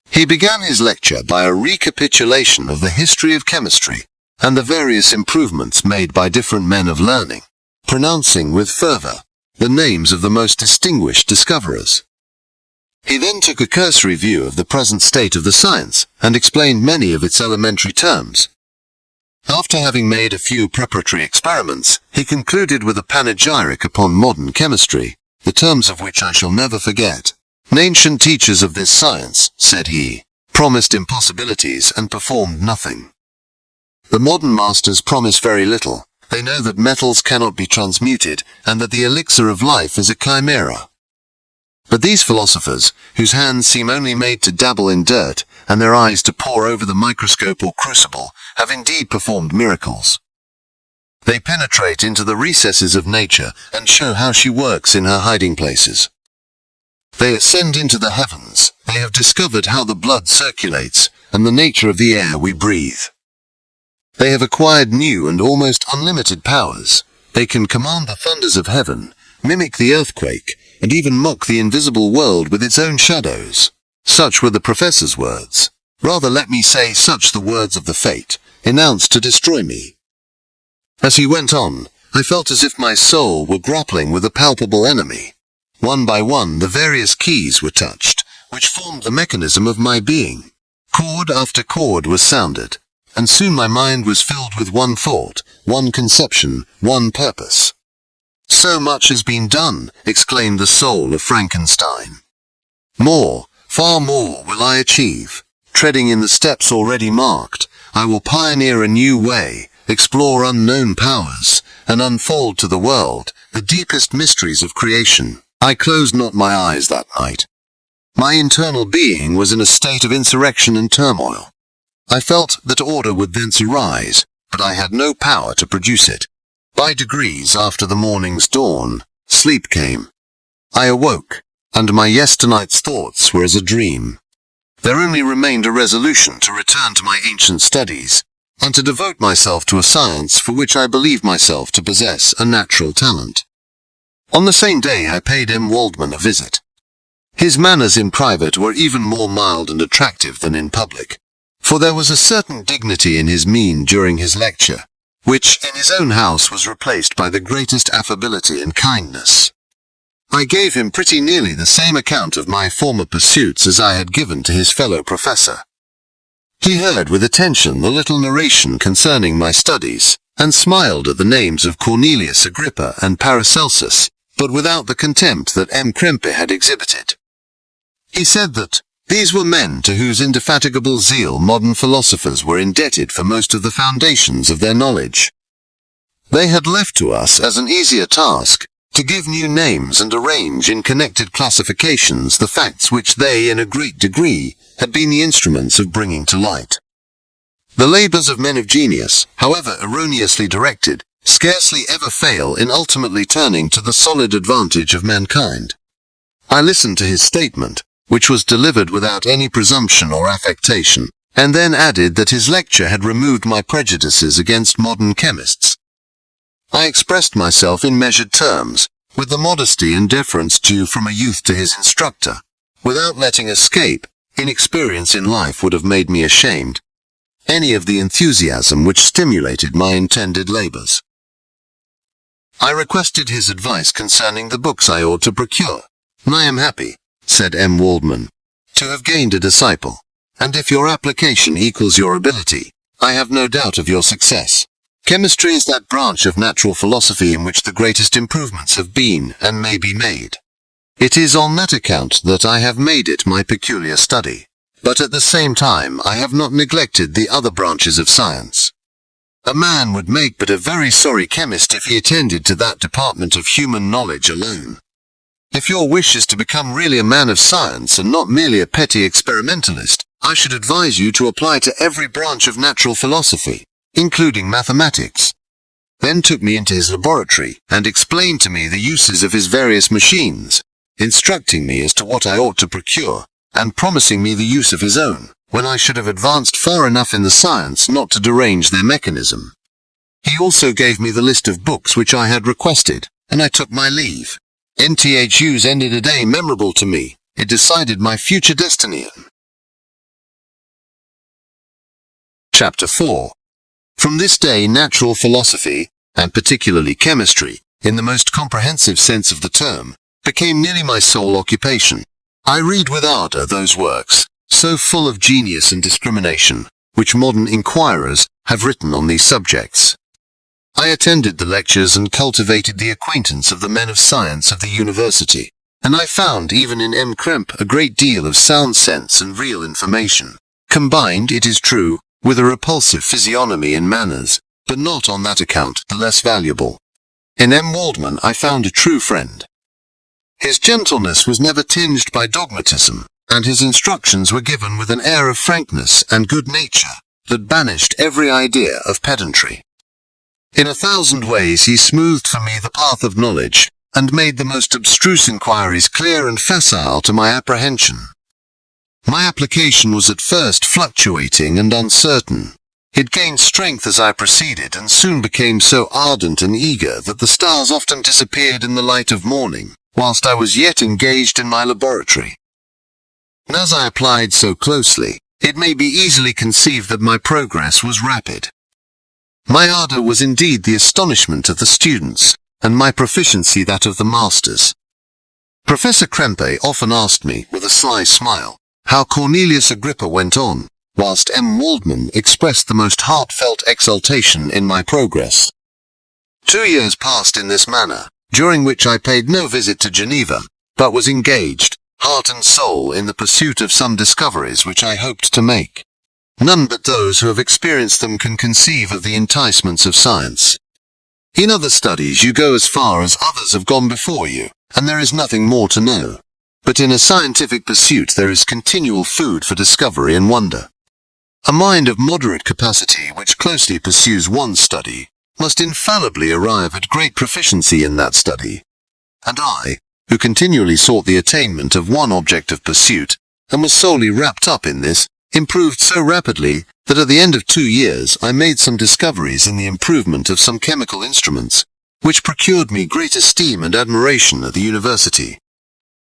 He began his lecture by a recapitulation of the history of chemistry and the various improvements made by different men of learning, pronouncing with fervour the names of the most distinguished discoverers. He then took a cursory view of the present state of the science and explained many of its elementary terms. After having made a few preparatory experiments, he concluded with a panegyric upon modern chemistry, the terms of which I shall never forget. "Ancient teachers of this science," said he, "promised impossibilities and performed nothing. The modern masters promise very little. They know that metals cannot be transmuted, and that the elixir of life is a chimera. But these philosophers, whose hands seem only made to dabble in dirt, and their eyes to pore over the microscope or crucible, have indeed performed miracles. They penetrate into the recesses of nature, and show how she works in her hiding places. They ascend into the heavens. They have discovered how the blood circulates, and the nature of the air we breathe. They have acquired new and almost unlimited powers. They can command the thunders of heaven, mimic the earthquake, and even mock the invisible world with its own shadows." Such were the professor's words. Rather, let me say, such the words of the fate, announced to destroy me. As he went on, I felt as if my soul were grappling with a palpable enemy. One by one the various keys were touched, which formed the mechanism of my being. Chord after chord was sounded, and soon my mind was filled with one thought, one conception, one purpose. "So much has been done," exclaimed the soul of Frankenstein. "More, far more will I achieve. Treading in the steps already marked, I will pioneer a new way, explore unknown powers, and unfold to the world the deepest mysteries of creation." I closed not my eyes that night. My internal being was in a state of insurrection and turmoil. I felt that order would thence arise, but I had no power to produce it. By degrees, after the morning's dawn, sleep came. I awoke, and my yesternight's thoughts were as a dream. There only remained a resolution to return to my ancient studies, and to devote myself to a science for which I believed myself to possess a natural talent. On the same day I paid M. Waldman a visit. His manners in private were even more mild and attractive than in public. for there was a certain dignity in his mien during his lecture, which in his own house was replaced by the greatest affability and kindness. I gave him pretty nearly the same account of my former pursuits as I had given to his fellow professor. He heard with attention the little narration concerning my studies, and smiled at the names of Cornelius Agrippa and Paracelsus, but without the contempt that M. Krempe had exhibited. He said that these were men to whose indefatigable zeal modern philosophers were indebted for most of the foundations of their knowledge. They had left to us as an easier task to give new names and arrange in connected classifications the facts which they in a great degree had been the instruments of bringing to light. The labours of men of genius, however erroneously directed, scarcely ever fail in ultimately turning to the solid advantage of mankind. I listened to his statement, which was delivered without any presumption or affectation, and then added that his lecture had removed my prejudices against modern chemists. I expressed myself in measured terms, with the modesty and deference due from a youth to his instructor, without letting escape, inexperience in life would have made me ashamed, any of the enthusiasm which stimulated my intended labours. I requested his advice concerning the books I ought to procure. I am happy, said M. Waldman, to have gained a disciple, and if your application equals your ability, I have no doubt of your success. Chemistry is that branch of natural philosophy in which the greatest improvements have been and may be made. It is on that account that I have made it my peculiar study, but at the same time I have not neglected the other branches of science. A man would make but a very sorry chemist if he attended to that department of human knowledge alone. If your wish is to become really a man of science and not merely a petty experimentalist, I should advise you to apply to every branch of natural philosophy, including mathematics. Then took me into his laboratory and explained to me the uses of his various machines, instructing me as to what I ought to procure, and promising me the use of his own, when I should have advanced far enough in the science not to derange their mechanism. He also gave me the list of books which I had requested, and I took my leave. NTHUs ended a day memorable to me. It decided my future destiny. Chapter 4. From this day natural philosophy, and particularly chemistry, in the most comprehensive sense of the term, became nearly my sole occupation. I read with ardour those works, so full of genius and discrimination, which modern inquirers have written on these subjects. I attended the lectures and cultivated the acquaintance of the men of science of the university, and I found even in M. Krempe a great deal of sound sense and real information, combined, it is true, with a repulsive physiognomy and manners, but not on that account the less valuable. In M. Waldman I found a true friend. His gentleness was never tinged by dogmatism, and his instructions were given with an air of frankness and good nature that banished every idea of pedantry. In 1,000 ways he smoothed for me the path of knowledge, and made the most abstruse inquiries clear and facile to my apprehension. My application was at first fluctuating and uncertain. It gained strength as I proceeded, and soon became so ardent and eager that the stars often disappeared in the light of morning, whilst I was yet engaged in my laboratory. And as I applied so closely, it may be easily conceived that my progress was rapid. My ardour was indeed the astonishment of the students, and my proficiency that of the masters. Professor Krempe often asked me, with a sly smile, how Cornelius Agrippa went on, whilst M. Waldman expressed the most heartfelt exultation in my progress. 2 years passed in this manner, during which I paid no visit to Geneva, but was engaged, heart and soul, in the pursuit of some discoveries which I hoped to make. None but those who have experienced them can conceive of the enticements of science. In other studies you go as far as others have gone before you, and there is nothing more to know. But in a scientific pursuit there is continual food for discovery and wonder. A mind of moderate capacity which closely pursues one study must infallibly arrive at great proficiency in that study. And I, who continually sought the attainment of one object of pursuit, and was solely wrapped up in this, improved so rapidly that at the end of 2 years I made some discoveries in the improvement of some chemical instruments, which procured me great esteem and admiration at the university.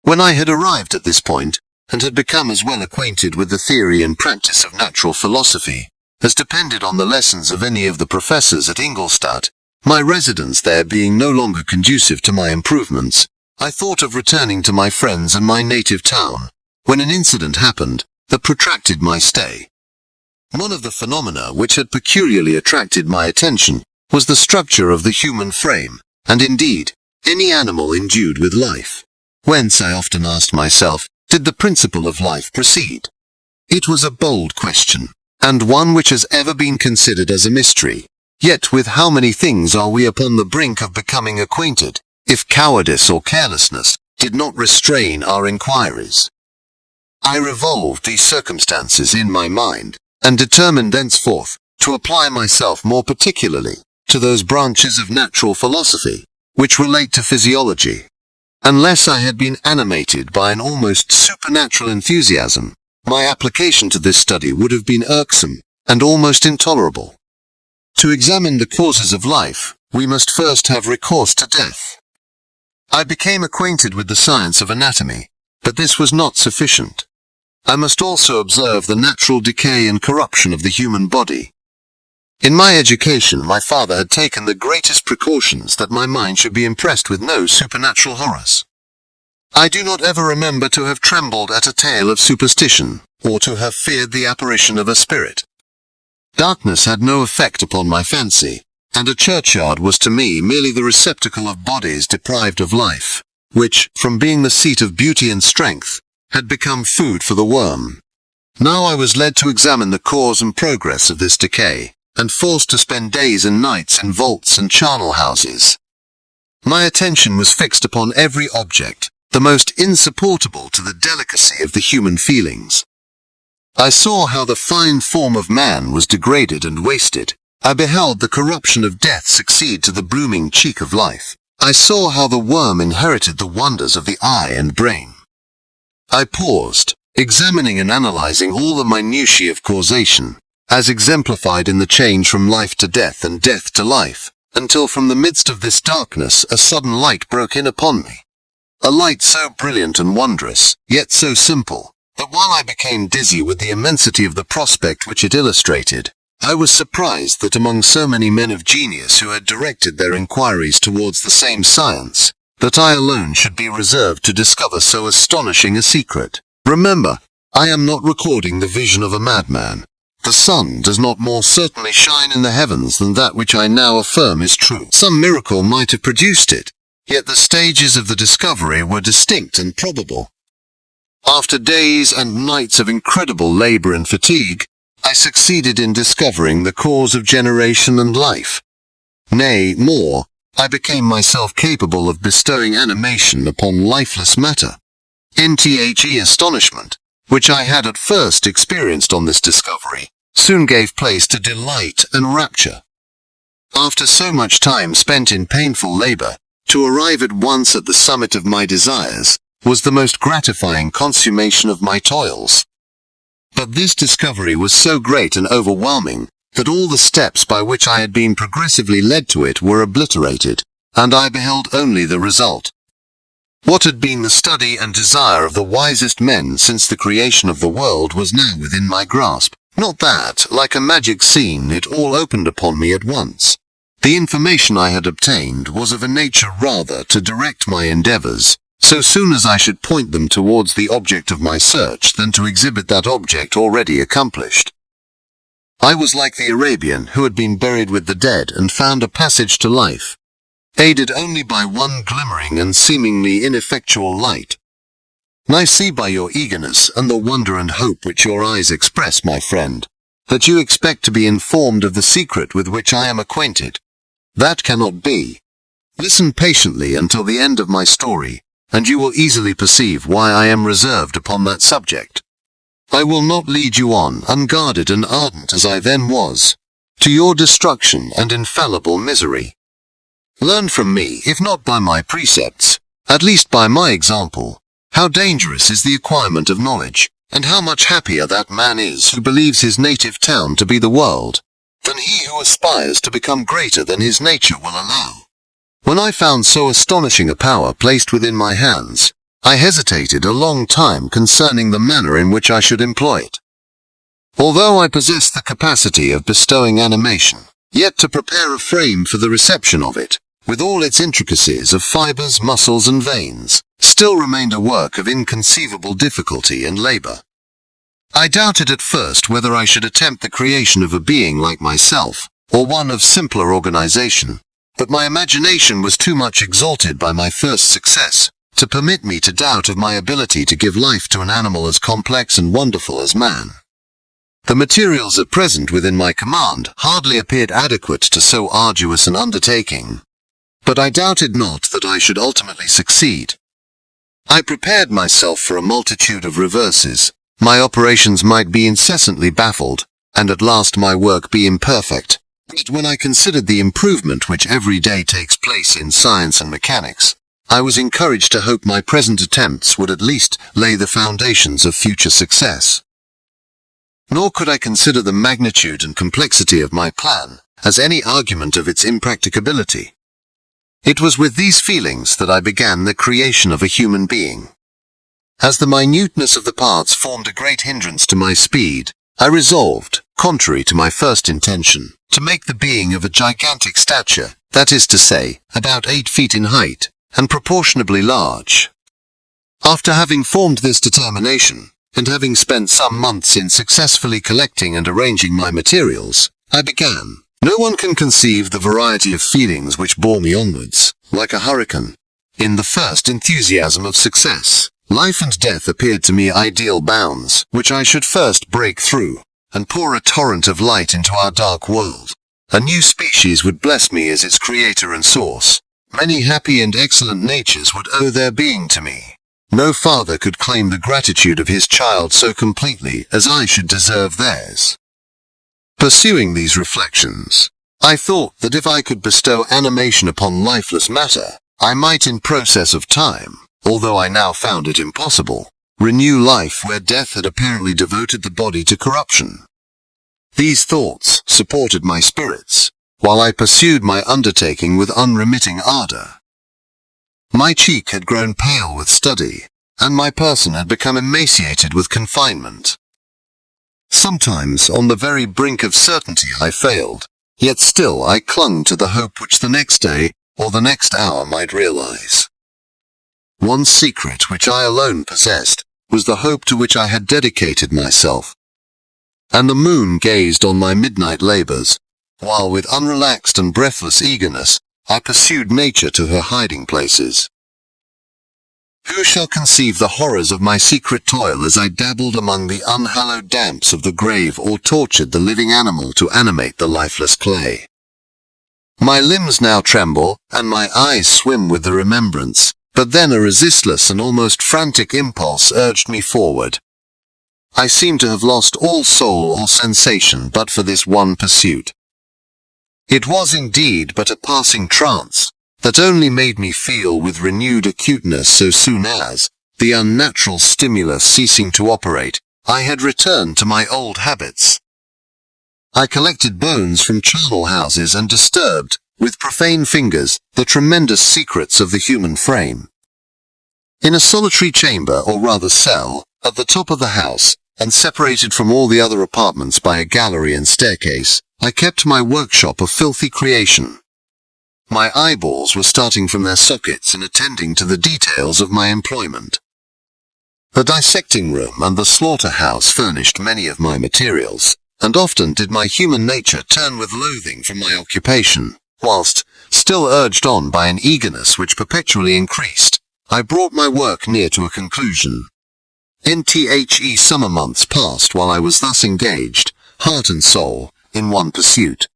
When I had arrived at this point, and had become as well acquainted with the theory and practice of natural philosophy as depended on the lessons of any of the professors at Ingolstadt, my residence there being no longer conducive to my improvements, I thought of returning to my friends and my native town, when an incident happened that protracted my stay. One of the phenomena which had peculiarly attracted my attention was the structure of the human frame, and indeed, any animal endued with life. Whence, I often asked myself, did the principle of life proceed? It was a bold question, and one which has ever been considered as a mystery. Yet with how many things are we upon the brink of becoming acquainted, if cowardice or carelessness did not restrain our inquiries? I revolved these circumstances in my mind, and determined thenceforth to apply myself more particularly to those branches of natural philosophy which relate to physiology. Unless I had been animated by an almost supernatural enthusiasm, my application to this study would have been irksome and almost intolerable. To examine the causes of life, we must first have recourse to death. I became acquainted with the science of anatomy, but this was not sufficient. I must also observe the natural decay and corruption of the human body. In my education, my father had taken the greatest precautions that my mind should be impressed with no supernatural horrors. I do not ever remember to have trembled at a tale of superstition, or to have feared the apparition of a spirit. Darkness had no effect upon my fancy, and a churchyard was to me merely the receptacle of bodies deprived of life, which, from being the seat of beauty and strength, had become food for the worm. Now I was led to examine the cause and progress of this decay, and forced to spend days and nights in vaults and charnel houses. My attention was fixed upon every object, the most insupportable to the delicacy of the human feelings. I saw how the fine form of man was degraded and wasted. I beheld the corruption of death succeed to the blooming cheek of life. I saw how the worm inherited the wonders of the eye and brain. I paused, examining and analyzing all the minutiae of causation, as exemplified in the change from life to death and death to life, until from the midst of this darkness a sudden light broke in upon me. A light so brilliant and wondrous, yet so simple, that while I became dizzy with the immensity of the prospect which it illustrated, I was surprised that among so many men of genius who had directed their inquiries towards the same science, that I alone should be reserved to discover so astonishing a secret. Remember, I am not recording the vision of a madman. The sun does not more certainly shine in the heavens than that which I now affirm is true. Some miracle might have produced it, yet the stages of the discovery were distinct and probable. After days and nights of incredible labor and fatigue, I succeeded in discovering the cause of generation and life. Nay, more, I became myself capable of bestowing animation upon lifeless matter. The astonishment, which I had at first experienced on this discovery, soon gave place to delight and rapture. After so much time spent in painful labor, to arrive at once at the summit of my desires was the most gratifying consummation of my toils. But this discovery was so great and overwhelming that all the steps by which I had been progressively led to it were obliterated, and I beheld only the result. What had been the study and desire of the wisest men since the creation of the world was now within my grasp. Not that, like a magic scene, it all opened upon me at once. The information I had obtained was of a nature rather to direct my endeavors, so soon as I should point them towards the object of my search than to exhibit that object already accomplished. I was like the Arabian who had been buried with the dead and found a passage to life, aided only by one glimmering and seemingly ineffectual light. I see by your eagerness and the wonder and hope which your eyes express, my friend, that you expect to be informed of the secret with which I am acquainted. That cannot be. Listen patiently until the end of my story, and you will easily perceive why I am reserved upon that subject. I will not lead you on, unguarded and ardent as I then was, to your destruction and infallible misery. Learn from me, if not by my precepts, at least by my example, how dangerous is the acquirement of knowledge, and how much happier that man is who believes his native town to be the world, than he who aspires to become greater than his nature will allow. When I found so astonishing a power placed within my hands, I hesitated a long time concerning the manner in which I should employ it. Although I possessed the capacity of bestowing animation, yet to prepare a frame for the reception of it, with all its intricacies of fibers, muscles, and veins, still remained a work of inconceivable difficulty and labor. I doubted at first whether I should attempt the creation of a being like myself, or one of simpler organization, but my imagination was too much exalted by my first success to permit me to doubt of my ability to give life to an animal as complex and wonderful as man. The materials at present within my command hardly appeared adequate to so arduous an undertaking, but I doubted not that I should ultimately succeed. I prepared myself for a multitude of reverses. My operations might be incessantly baffled, and at last my work be imperfect. But when I considered the improvement which every day takes place in science and mechanics, I was encouraged to hope my present attempts would at least lay the foundations of future success. Nor could I consider the magnitude and complexity of my plan as any argument of its impracticability. It was with these feelings that I began the creation of a human being. As the minuteness of the parts formed a great hindrance to my speed, I resolved, contrary to my first intention, to make the being of a gigantic stature, that is to say, about 8 feet in height, and proportionably large. After having formed this determination, and having spent some months in successfully collecting and arranging my materials, I began. No one can conceive the variety of feelings which bore me onwards, like a hurricane. In the first enthusiasm of success, life and death appeared to me ideal bounds, which I should first break through, and pour a torrent of light into our dark world. A new species would bless me as its creator and source. Many happy and excellent natures would owe their being to me. No father could claim the gratitude of his child so completely as I should deserve theirs. Pursuing these reflections, I thought that if I could bestow animation upon lifeless matter, I might in process of time, although I now found it impossible, renew life where death had apparently devoted the body to corruption. These thoughts supported my spirits, while I pursued my undertaking with unremitting ardor. My cheek had grown pale with study, and my person had become emaciated with confinement. Sometimes on the very brink of certainty I failed, yet still I clung to the hope which the next day or the next hour might realize. One secret which I alone possessed was the hope to which I had dedicated myself. And the moon gazed on my midnight labors, while with unrelaxed and breathless eagerness I pursued nature to her hiding places. Who shall conceive the horrors of my secret toil as I dabbled among the unhallowed damps of the grave or tortured the living animal to animate the lifeless clay? My limbs now tremble, and my eyes swim with the remembrance, but then a resistless and almost frantic impulse urged me forward. I seemed to have lost all soul or sensation but for this one pursuit. It was indeed but a passing trance, that only made me feel with renewed acuteness so soon as, the unnatural stimulus ceasing to operate, I had returned to my old habits. I collected bones from charnel houses and disturbed, with profane fingers, the tremendous secrets of the human frame. In a solitary chamber, or rather cell, at the top of the house, and separated from all the other apartments by a gallery and staircase, I kept my workshop of filthy creation. My eyeballs were starting from their sockets in attending to the details of my employment. The dissecting room and the slaughterhouse furnished many of my materials, and often did my human nature turn with loathing from my occupation, whilst, still urged on by an eagerness which perpetually increased, I brought my work near to a conclusion. The summer months passed while I was thus engaged, heart and soul, in one pursuit.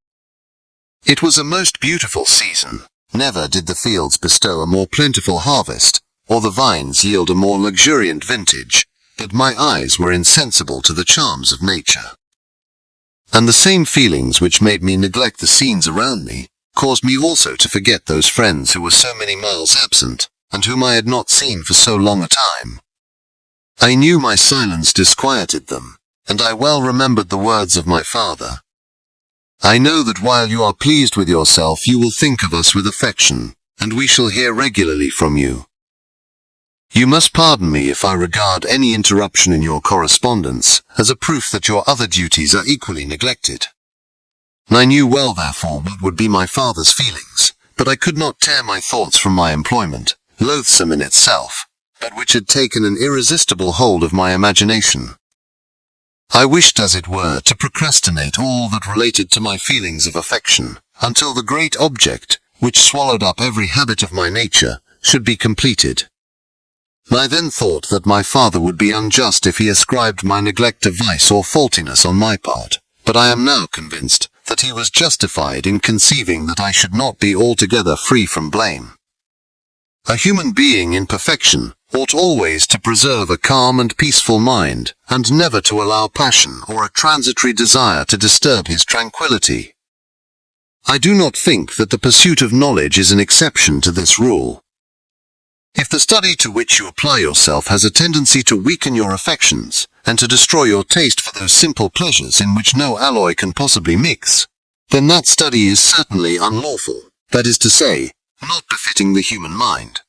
It was a most beautiful season. Never did the fields bestow a more plentiful harvest, or the vines yield a more luxuriant vintage, but my eyes were insensible to the charms of nature. And the same feelings which made me neglect the scenes around me, caused me also to forget those friends who were so many miles absent, and whom I had not seen for so long a time. I knew my silence disquieted them, and I well remembered the words of my father. I know that while you are pleased with yourself you will think of us with affection, and we shall hear regularly from you. You must pardon me if I regard any interruption in your correspondence as a proof that your other duties are equally neglected. I knew well, therefore, what would be my father's feelings, but I could not tear my thoughts from my employment, loathsome in itself, but which had taken an irresistible hold of my imagination. I wished, as it were, to procrastinate all that related to my feelings of affection, until the great object, which swallowed up every habit of my nature, should be completed. I then thought that my father would be unjust if he ascribed my neglect to vice or faultiness on my part, but I am now convinced that he was justified in conceiving that I should not be altogether free from blame. A human being in perfection ought always to preserve a calm and peaceful mind, and never to allow passion or a transitory desire to disturb his tranquillity. I do not think that the pursuit of knowledge is an exception to this rule. If the study to which you apply yourself has a tendency to weaken your affections, and to destroy your taste for those simple pleasures in which no alloy can possibly mix, then that study is certainly unlawful, that is to say, not befitting the human mind.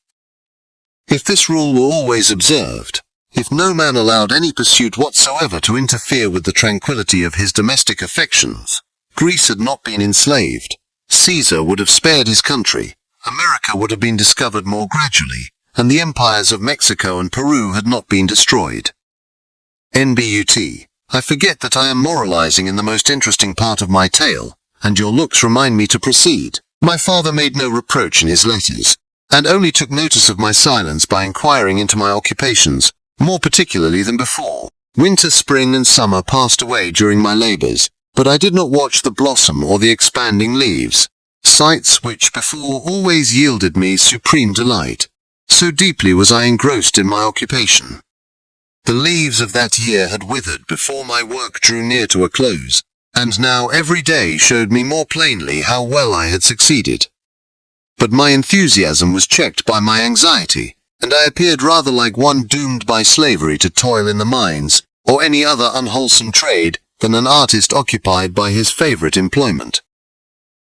If this rule were always observed, if no man allowed any pursuit whatsoever to interfere with the tranquillity of his domestic affections, Greece had not been enslaved, Caesar would have spared his country, America would have been discovered more gradually, and the empires of Mexico and Peru had not been destroyed. N.B.U.T. I forget that I am moralizing in the most interesting part of my tale, and your looks remind me to proceed. My father made no reproach in his letters, and only took notice of my silence by inquiring into my occupations, more particularly than before. Winter, spring, and summer passed away during my labors, but I did not watch the blossom or the expanding leaves, sights which before always yielded me supreme delight. So deeply was I engrossed in my occupation. The leaves of that year had withered before my work drew near to a close, and now every day showed me more plainly how well I had succeeded. But my enthusiasm was checked by my anxiety, and I appeared rather like one doomed by slavery to toil in the mines, or any other unwholesome trade, than an artist occupied by his favorite employment.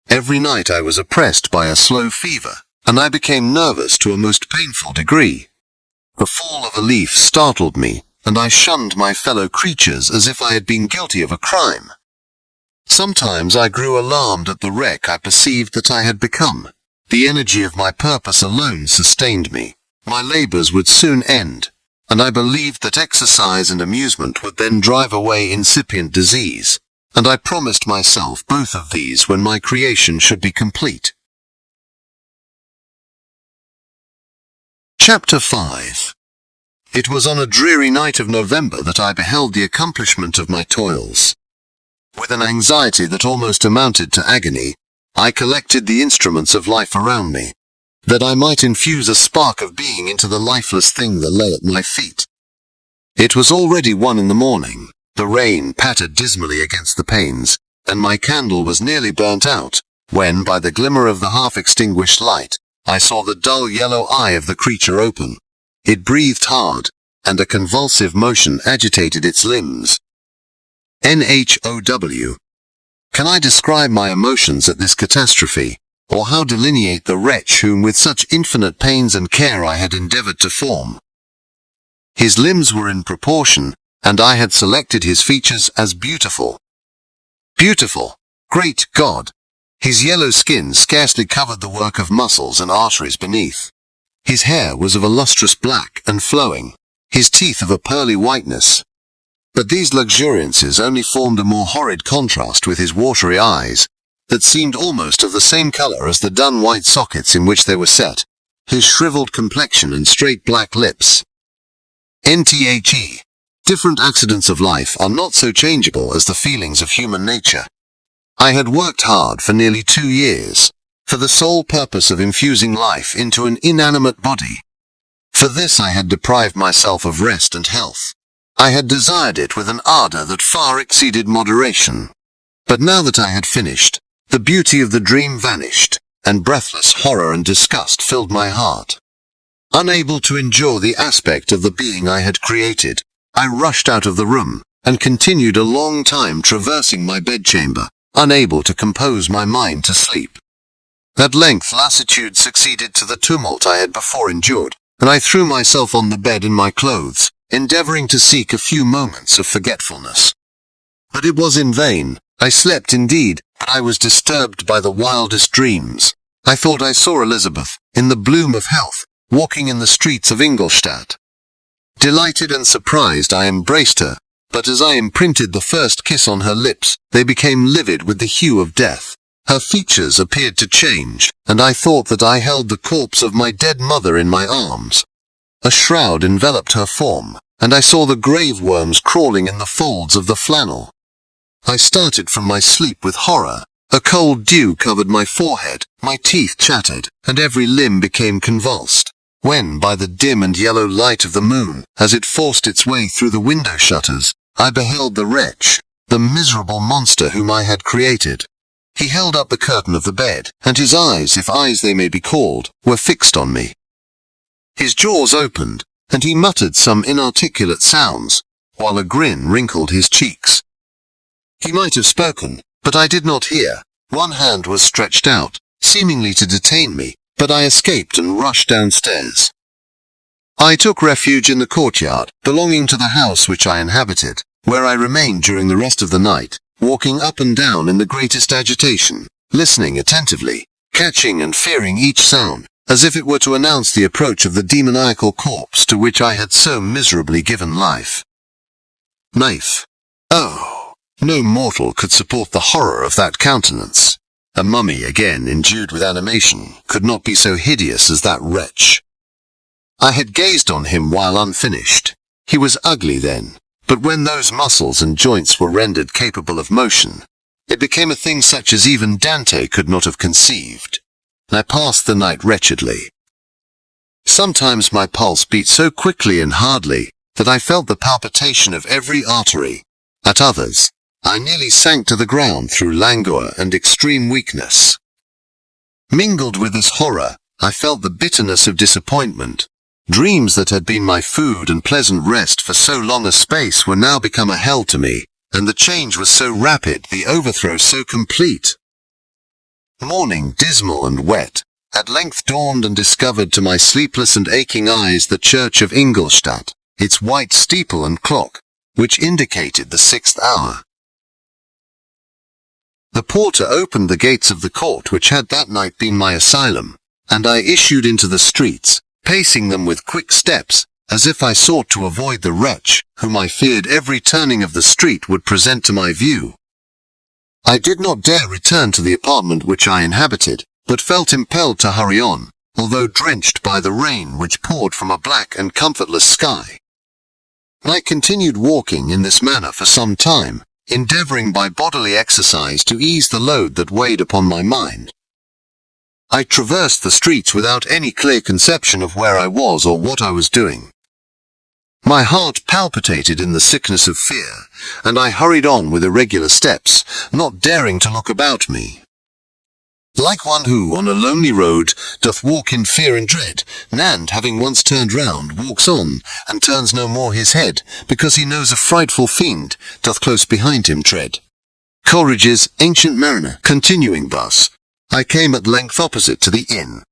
Every night I was oppressed by a slow fever, and I became nervous to a most painful degree. The fall of a leaf startled me, and I shunned my fellow creatures as if I had been guilty of a crime. Sometimes I grew alarmed at the wreck I perceived that I had become. The energy of my purpose alone sustained me. My labors would soon end, and I believed that exercise and amusement would then drive away incipient disease, and I promised myself both of these when my creation should be complete. Chapter 5. It was on a dreary night of November that I beheld the accomplishment of my toils. With an anxiety that almost amounted to agony, I collected the instruments of life around me, that I might infuse a spark of being into the lifeless thing that lay at my feet. It was already 1 in the morning, the rain pattered dismally against the panes, and my candle was nearly burnt out, when, by the glimmer of the half-extinguished light, I saw the dull yellow eye of the creature open. It breathed hard, and a convulsive motion agitated its limbs. NHOW. Can I describe my emotions at this catastrophe, or how delineate the wretch whom with such infinite pains and care I had endeavored to form? His limbs were in proportion, and I had selected his features as beautiful. Beautiful! Great God! His yellow skin scarcely covered the work of muscles and arteries beneath. His hair was of a lustrous black and flowing, his teeth of a pearly whiteness. But these luxuriances only formed a more horrid contrast with his watery eyes, that seemed almost of the same color as the dun white sockets in which they were set, his shriveled complexion and straight black lips. NTHE. Different accidents of life are not so changeable as the feelings of human nature. I had worked hard for nearly 2 years, for the sole purpose of infusing life into an inanimate body. For this I had deprived myself of rest and health. I had desired it with an ardor that far exceeded moderation. But now that I had finished, the beauty of the dream vanished, and breathless horror and disgust filled my heart. Unable to endure the aspect of the being I had created, I rushed out of the room, and continued a long time traversing my bedchamber, unable to compose my mind to sleep. At length lassitude succeeded to the tumult I had before endured, and I threw myself on the bed in my clothes, endeavoring to seek a few moments of forgetfulness. But it was in vain. I slept indeed, but I was disturbed by the wildest dreams. I thought I saw Elizabeth, in the bloom of health, walking in the streets of Ingolstadt. Delighted and surprised, I embraced her, but as I imprinted the first kiss on her lips, they became livid with the hue of death. Her features appeared to change, and I thought that I held the corpse of my dead mother in my arms. A shroud enveloped her form, and I saw the grave worms crawling in the folds of the flannel. I started from my sleep with horror. A cold dew covered my forehead, my teeth chattered, and every limb became convulsed. When, by the dim and yellow light of the moon, as it forced its way through the window shutters, I beheld the wretch, the miserable monster whom I had created. He held up the curtain of the bed, and his eyes, if eyes they may be called, were fixed on me. His jaws opened, and he muttered some inarticulate sounds, while a grin wrinkled his cheeks. He might have spoken, but I did not hear. One hand was stretched out, seemingly to detain me, but I escaped and rushed downstairs. I took refuge in the courtyard, belonging to the house which I inhabited, where I remained during the rest of the night, walking up and down in the greatest agitation, listening attentively, catching and fearing each sound, as if it were to announce the approach of the demoniacal corpse to which I had so miserably given life. Knife. Oh, no mortal could support the horror of that countenance. A mummy, again endued with animation, could not be so hideous as that wretch. I had gazed on him while unfinished. He was ugly then, but when those muscles and joints were rendered capable of motion, it became a thing such as even Dante could not have conceived. I passed the night wretchedly. Sometimes my pulse beat so quickly and hardly that I felt the palpitation of every artery. At others, I nearly sank to the ground through languor and extreme weakness. Mingled with this horror, I felt the bitterness of disappointment. Dreams that had been my food and pleasant rest for so long a space were now become a hell to me, and the change was so rapid, the overthrow so complete. Morning, dismal and wet, at length dawned and discovered to my sleepless and aching eyes the church of Ingolstadt, its white steeple and clock, which indicated the 6th hour. The porter opened the gates of the court which had that night been my asylum, and I issued into the streets, pacing them with quick steps, as if I sought to avoid the wretch, whom I feared every turning of the street would present to my view. I did not dare return to the apartment which I inhabited, but felt impelled to hurry on, although drenched by the rain which poured from a black and comfortless sky. I continued walking in this manner for some time, endeavoring by bodily exercise to ease the load that weighed upon my mind. I traversed the streets without any clear conception of where I was or what I was doing. My heart palpitated in the sickness of fear, and I hurried on with irregular steps, not daring to look about me. Like one who, on a lonely road, doth walk in fear and dread, and, having once turned round, walks on, and turns no more his head, because he knows a frightful fiend doth close behind him tread. Coleridge's Ancient Mariner. Continuing thus, I came at length opposite to the inn,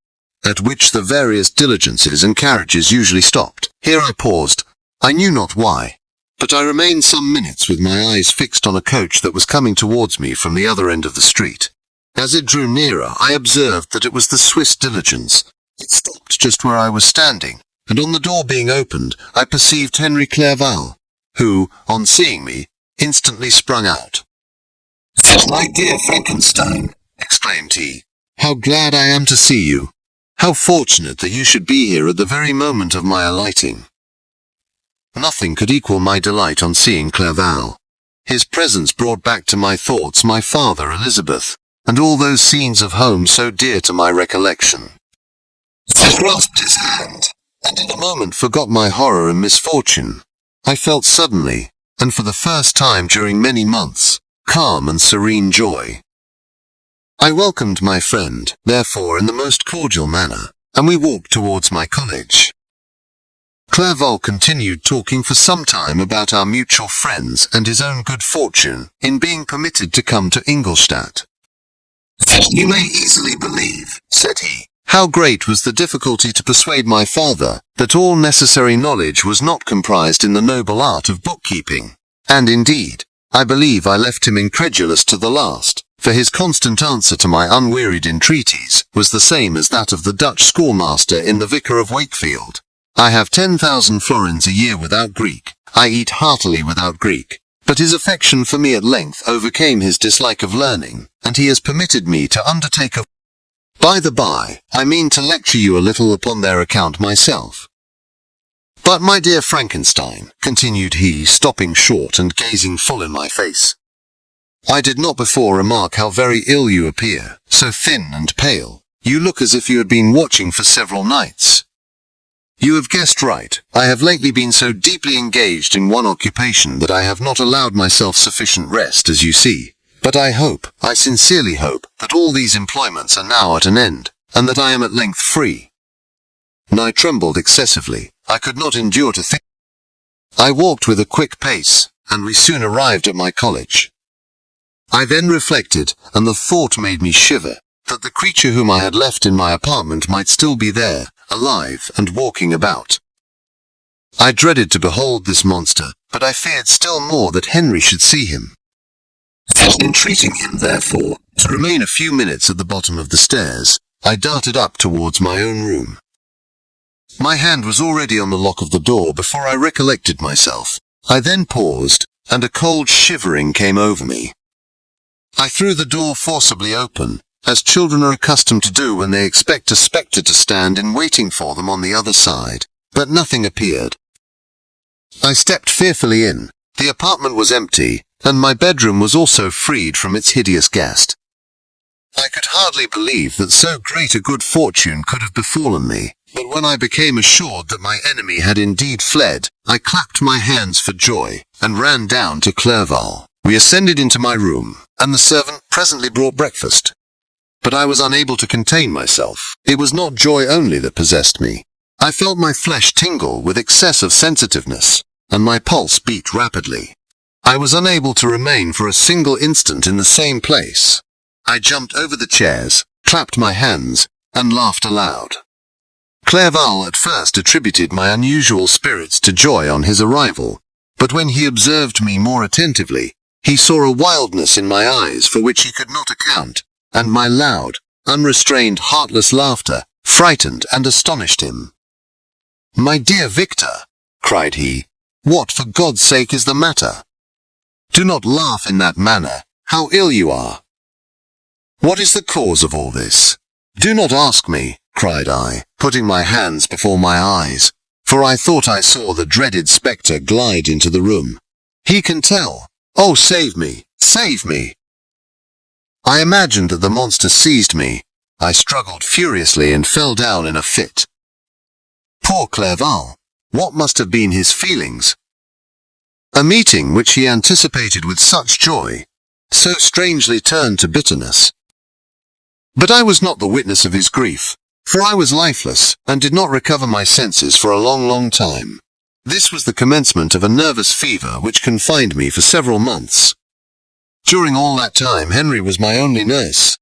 at which the various diligences and carriages usually stopped. Here I paused. I knew not why, but I remained some minutes with my eyes fixed on a coach that was coming towards me from the other end of the street. As it drew nearer, I observed that it was the Swiss diligence. It stopped just where I was standing, and on the door being opened, I perceived Henry Clerval, who, on seeing me, instantly sprung out. "My dear Frankenstein," exclaimed he, "how glad I am to see you! How fortunate that you should be here at the very moment of my alighting!" Nothing could equal my delight on seeing Clerval. His presence brought back to my thoughts my father, Elizabeth, and all those scenes of home so dear to my recollection. I grasped his hand, and in a moment forgot my horror and misfortune. I felt suddenly, and for the first time during many months, calm and serene joy. I welcomed my friend, therefore, in the most cordial manner, and we walked towards my college. Clerval continued talking for some time about our mutual friends and his own good fortune in being permitted to come to Ingolstadt. "You may easily believe," said he, How great was the difficulty to persuade my father that all necessary knowledge was not comprised in the noble art of bookkeeping. And indeed, I believe I left him incredulous to the last, for his constant answer to my unwearied entreaties was the same as that of the Dutch schoolmaster in The Vicar of Wakefield. I have 10,000 florins a year without Greek. I eat heartily without Greek. But his affection for me at length overcame his dislike of learning, and he has permitted me to undertake a... By the by, I mean to lecture you a little upon their account myself. But my dear Frankenstein, continued he, stopping short and gazing full in my face, I did not before remark how very ill you appear, so thin and pale. You look as if you had been watching for several nights. You have guessed right. I have lately been so deeply engaged in one occupation that I have not allowed myself sufficient rest, as you see. But I sincerely hope, that all these employments are now at an end, and that I am at length free. And I trembled excessively. I could not endure to think. I walked with a quick pace, and we soon arrived at my college. I then reflected, and the thought made me shiver, that the creature whom I had left in my apartment might still be there, alive and walking about. I dreaded to behold this monster, but I feared still more that Henry should see him. Entreating him, therefore, to remain a few minutes at the bottom of the stairs, I darted up towards my own room. My hand was already on the lock of the door before I recollected myself. I then paused, and a cold shivering came over me. I threw the door forcibly open, as children are accustomed to do when they expect a spectre to stand in waiting for them on the other side, but nothing appeared. I stepped fearfully in. The apartment was empty, and my bedroom was also freed from its hideous guest. I could hardly believe that so great a good fortune could have befallen me, but when I became assured that my enemy had indeed fled, I clapped my hands for joy, and ran down to Clerval. We ascended into my room, and the servant presently brought breakfast. But I was unable to contain myself. It was not joy only that possessed me. I felt my flesh tingle with excess of sensitiveness, and my pulse beat rapidly. I was unable to remain for a single instant in the same place. I jumped over the chairs, clapped my hands, and laughed aloud. Clerval at first attributed my unusual spirits to joy on his arrival, but when he observed me more attentively, he saw a wildness in my eyes for which he could not account, and my loud, unrestrained, heartless laughter frightened and astonished him. "My dear Victor," cried he, "what for God's sake is the matter? Do not laugh in that manner. How ill you are! What is the cause of all this?" "Do not ask me," cried I, putting my hands before my eyes, for I thought I saw the dreaded spectre glide into the room. "He can tell. Oh, save me! Save me!" I imagined that the monster seized me. I struggled furiously and fell down in a fit. Poor Clerval! What must have been his feelings? A meeting which he anticipated with such joy, so strangely turned to bitterness. But I was not the witness of his grief, for I was lifeless, and did not recover my senses for a long, long time. This was the commencement of a nervous fever which confined me for several months. During all that time Henry was my only nurse.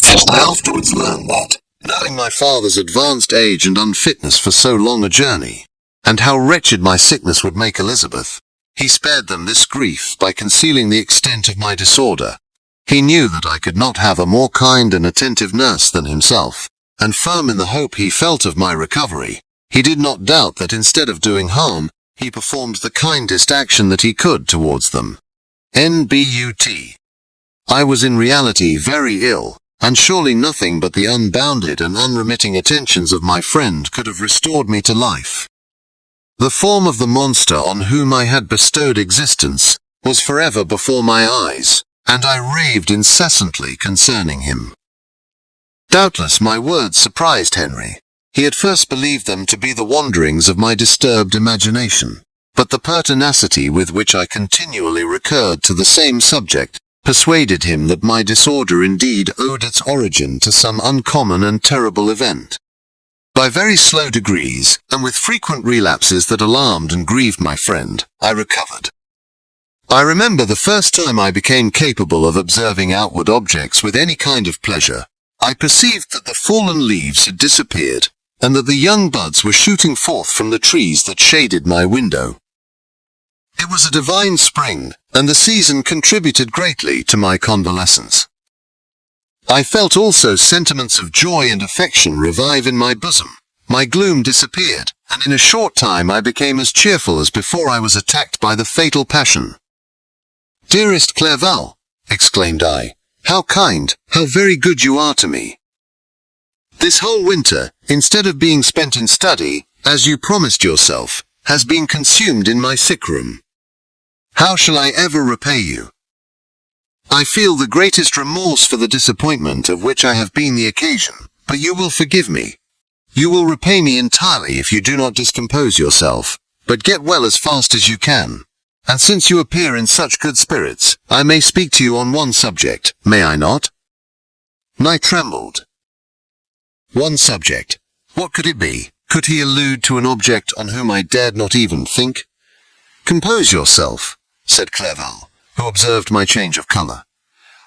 I afterwards learned that, knowing my father's advanced age and unfitness for so long a journey, and how wretched my sickness would make Elizabeth, he spared them this grief by concealing the extent of my disorder. He knew that I could not have a more kind and attentive nurse than himself, and firm in the hope he felt of my recovery, he did not doubt that instead of doing harm, he performed the kindest action that he could towards them. N.B.U.T. I was in reality very ill, and surely nothing but the unbounded and unremitting attentions of my friend could have restored me to life. The form of the monster on whom I had bestowed existence was forever before my eyes, and I raved incessantly concerning him. Doubtless my words surprised Henry. He at first believed them to be the wanderings of my disturbed imagination, but the pertinacity with which I continually recurred to the same subject persuaded him that my disorder indeed owed its origin to some uncommon and terrible event. By very slow degrees, and with frequent relapses that alarmed and grieved my friend, I recovered. I remember the first time I became capable of observing outward objects with any kind of pleasure. I perceived that the fallen leaves had disappeared, and that the young buds were shooting forth from the trees that shaded my window. It was a divine spring, and the season contributed greatly to my convalescence. I felt also sentiments of joy and affection revive in my bosom. My gloom disappeared, and in a short time I became as cheerful as before I was attacked by the fatal passion. "Dearest Clerval," exclaimed I, "how kind, how very good you are to me. This whole winter, instead of being spent in study, as you promised yourself, has been consumed in my sick room. How shall I ever repay you? I feel the greatest remorse for the disappointment of which I have been the occasion, but you will forgive me. You will repay me entirely if you do not discompose yourself, but get well as fast as you can. And since you appear in such good spirits, I may speak to you on one subject, may I not?" I trembled. One subject. What could it be? Could he allude to an object on whom I dared not even think? "Compose yourself," said Clerval, who observed my change of colour.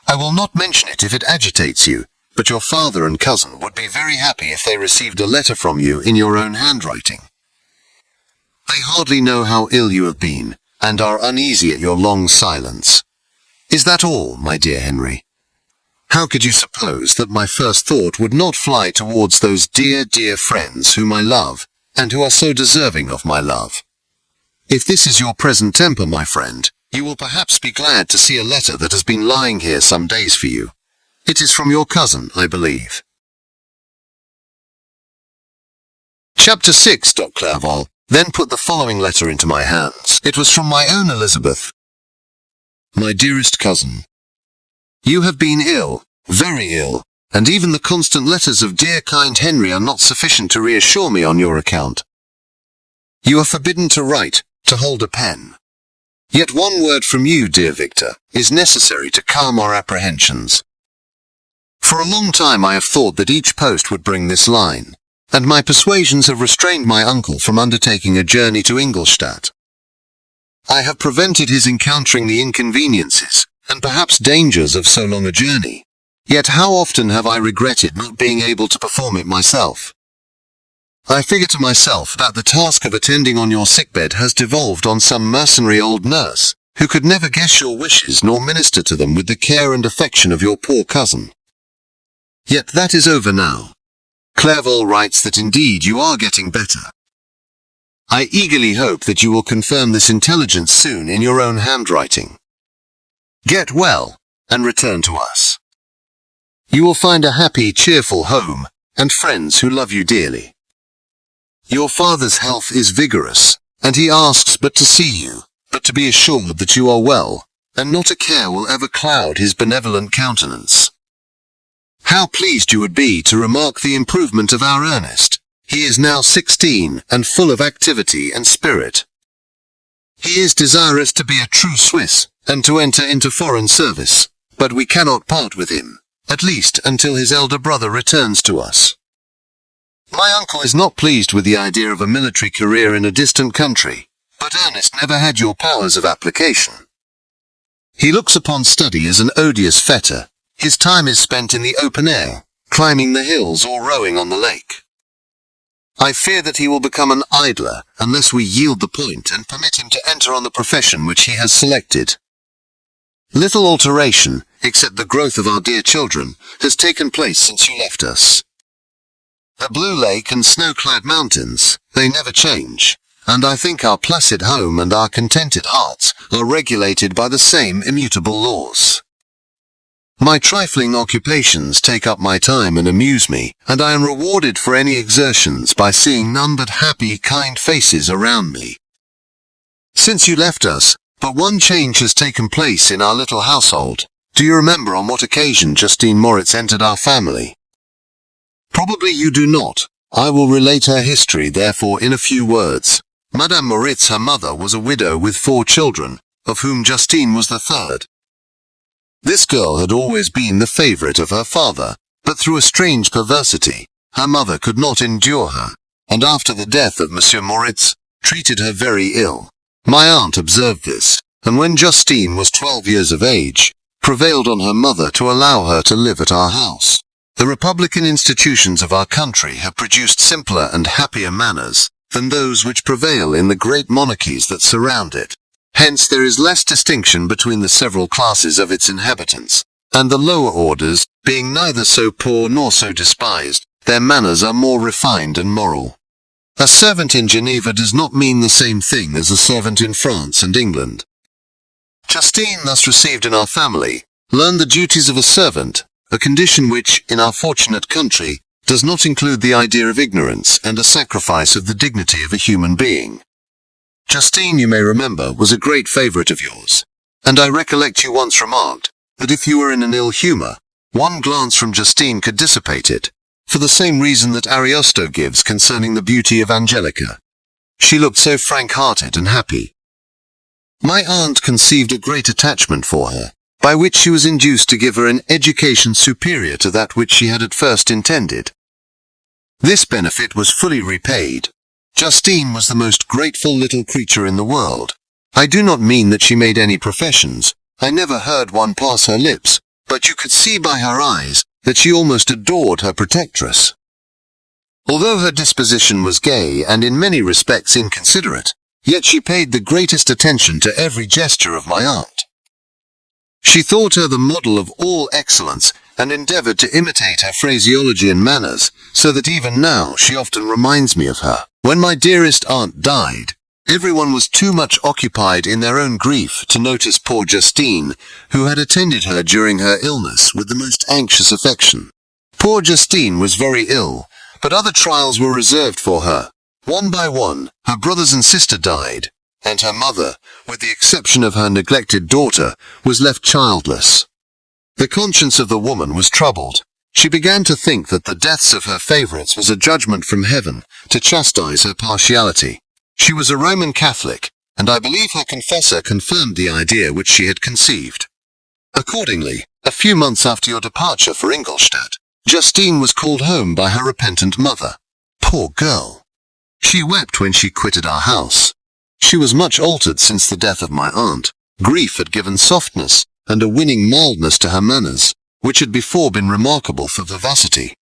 "I will not mention it if it agitates you, but your father and cousin would be very happy if they received a letter from you in your own handwriting. They hardly know how ill you have been, and are uneasy at your long silence. Is that all, my dear Henry? How could you suppose that my first thought would not fly towards those dear, dear friends whom I love, and who are so deserving of my love? If this is your present temper, my friend, you will perhaps be glad to see a letter that has been lying here some days for you. It is from your cousin, I believe." Chapter 6. Clerval then put the following letter into my hands. It was from my own Elizabeth. "My dearest cousin, you have been ill, very ill, and even the constant letters of dear kind Henry are not sufficient to reassure me on your account. You are forbidden to write, to hold a pen. Yet one word from you, dear Victor, is necessary to calm our apprehensions. For a long time I have thought that each post would bring this line, and my persuasions have restrained my uncle from undertaking a journey to Ingolstadt. I have prevented his encountering the inconveniences, and perhaps dangers of so long a journey. Yet how often have I regretted not being able to perform it myself. I figure to myself that the task of attending on your sickbed has devolved on some mercenary old nurse, who could never guess your wishes nor minister to them with the care and affection of your poor cousin. Yet that is over now. Clerval writes that indeed you are getting better. I eagerly hope that you will confirm this intelligence soon in your own handwriting. Get well, and return to us. You will find a happy, cheerful home, and friends who love you dearly. Your father's health is vigorous, and he asks but to see you, but to be assured that you are well, and not a care will ever cloud his benevolent countenance. How pleased you would be to remark the improvement of our Ernest. He is now 16, and full of activity and spirit. He is desirous to be a true Swiss, and to enter into foreign service, but we cannot part with him, at least until his elder brother returns to us. My uncle is not pleased with the idea of a military career in a distant country, but Ernest never had your powers of application. He looks upon study as an odious fetter. His time is spent in the open air, climbing the hills or rowing on the lake. I fear that he will become an idler unless we yield the point and permit him to enter on the profession which he has selected. Little alteration, except the growth of our dear children, has taken place since you left us. The blue lake and snow-clad mountains, they never change, and I think our placid home and our contented hearts are regulated by the same immutable laws. My trifling occupations take up my time and amuse me, and I am rewarded for any exertions by seeing none but happy, kind faces around me. Since you left us, but one change has taken place in our little household. Do you remember on what occasion Justine Moritz entered our family? Probably you do not. I will relate her history, therefore, in a few words. Madame Moritz, her mother, was a widow with 4 children, of whom Justine was the third. This girl had always been the favorite of her father, but through a strange perversity, her mother could not endure her, and after the death of Monsieur Moritz, treated her very ill. My aunt observed this, and when Justine was 12 years of age, prevailed on her mother to allow her to live at our house. The republican institutions of our country have produced simpler and happier manners than those which prevail in the great monarchies that surround it. Hence there is less distinction between the several classes of its inhabitants, and the lower orders, being neither so poor nor so despised, their manners are more refined and moral. A servant in Geneva does not mean the same thing as a servant in France and England. Justine, thus received in our family, learned the duties of a servant, a condition which, in our fortunate country, does not include the idea of ignorance and a sacrifice of the dignity of a human being. Justine, you may remember, was a great favourite of yours, and I recollect you once remarked that if you were in an ill humour, one glance from Justine could dissipate it, for the same reason that Ariosto gives concerning the beauty of Angelica. She looked so frank-hearted and happy. My aunt conceived a great attachment for her, by which she was induced to give her an education superior to that which she had at first intended. This benefit was fully repaid. Justine was the most grateful little creature in the world. I do not mean that she made any professions. I never heard one pass her lips, but you could see by her eyes that she almost adored her protectress. Although her disposition was gay and in many respects inconsiderate, yet she paid the greatest attention to every gesture of my aunt. She thought her the model of all excellence, and endeavoured to imitate her phraseology and manners, so that even now she often reminds me of her. When my dearest aunt died, everyone was too much occupied in their own grief to notice poor Justine, who had attended her during her illness with the most anxious affection. Poor Justine was very ill, but other trials were reserved for her. One by one, her brothers and sister died, and her mother, with the exception of her neglected daughter, was left childless. The conscience of the woman was troubled. She began to think that the deaths of her favourites was a judgment from heaven to chastise her partiality. She was a Roman Catholic, and I believe her confessor confirmed the idea which she had conceived. Accordingly, a few months after your departure for Ingolstadt, Justine was called home by her repentant mother. Poor girl! She wept when she quitted our house. She was much altered since the death of my aunt. Grief had given softness and a winning mildness to her manners, which had before been remarkable for vivacity.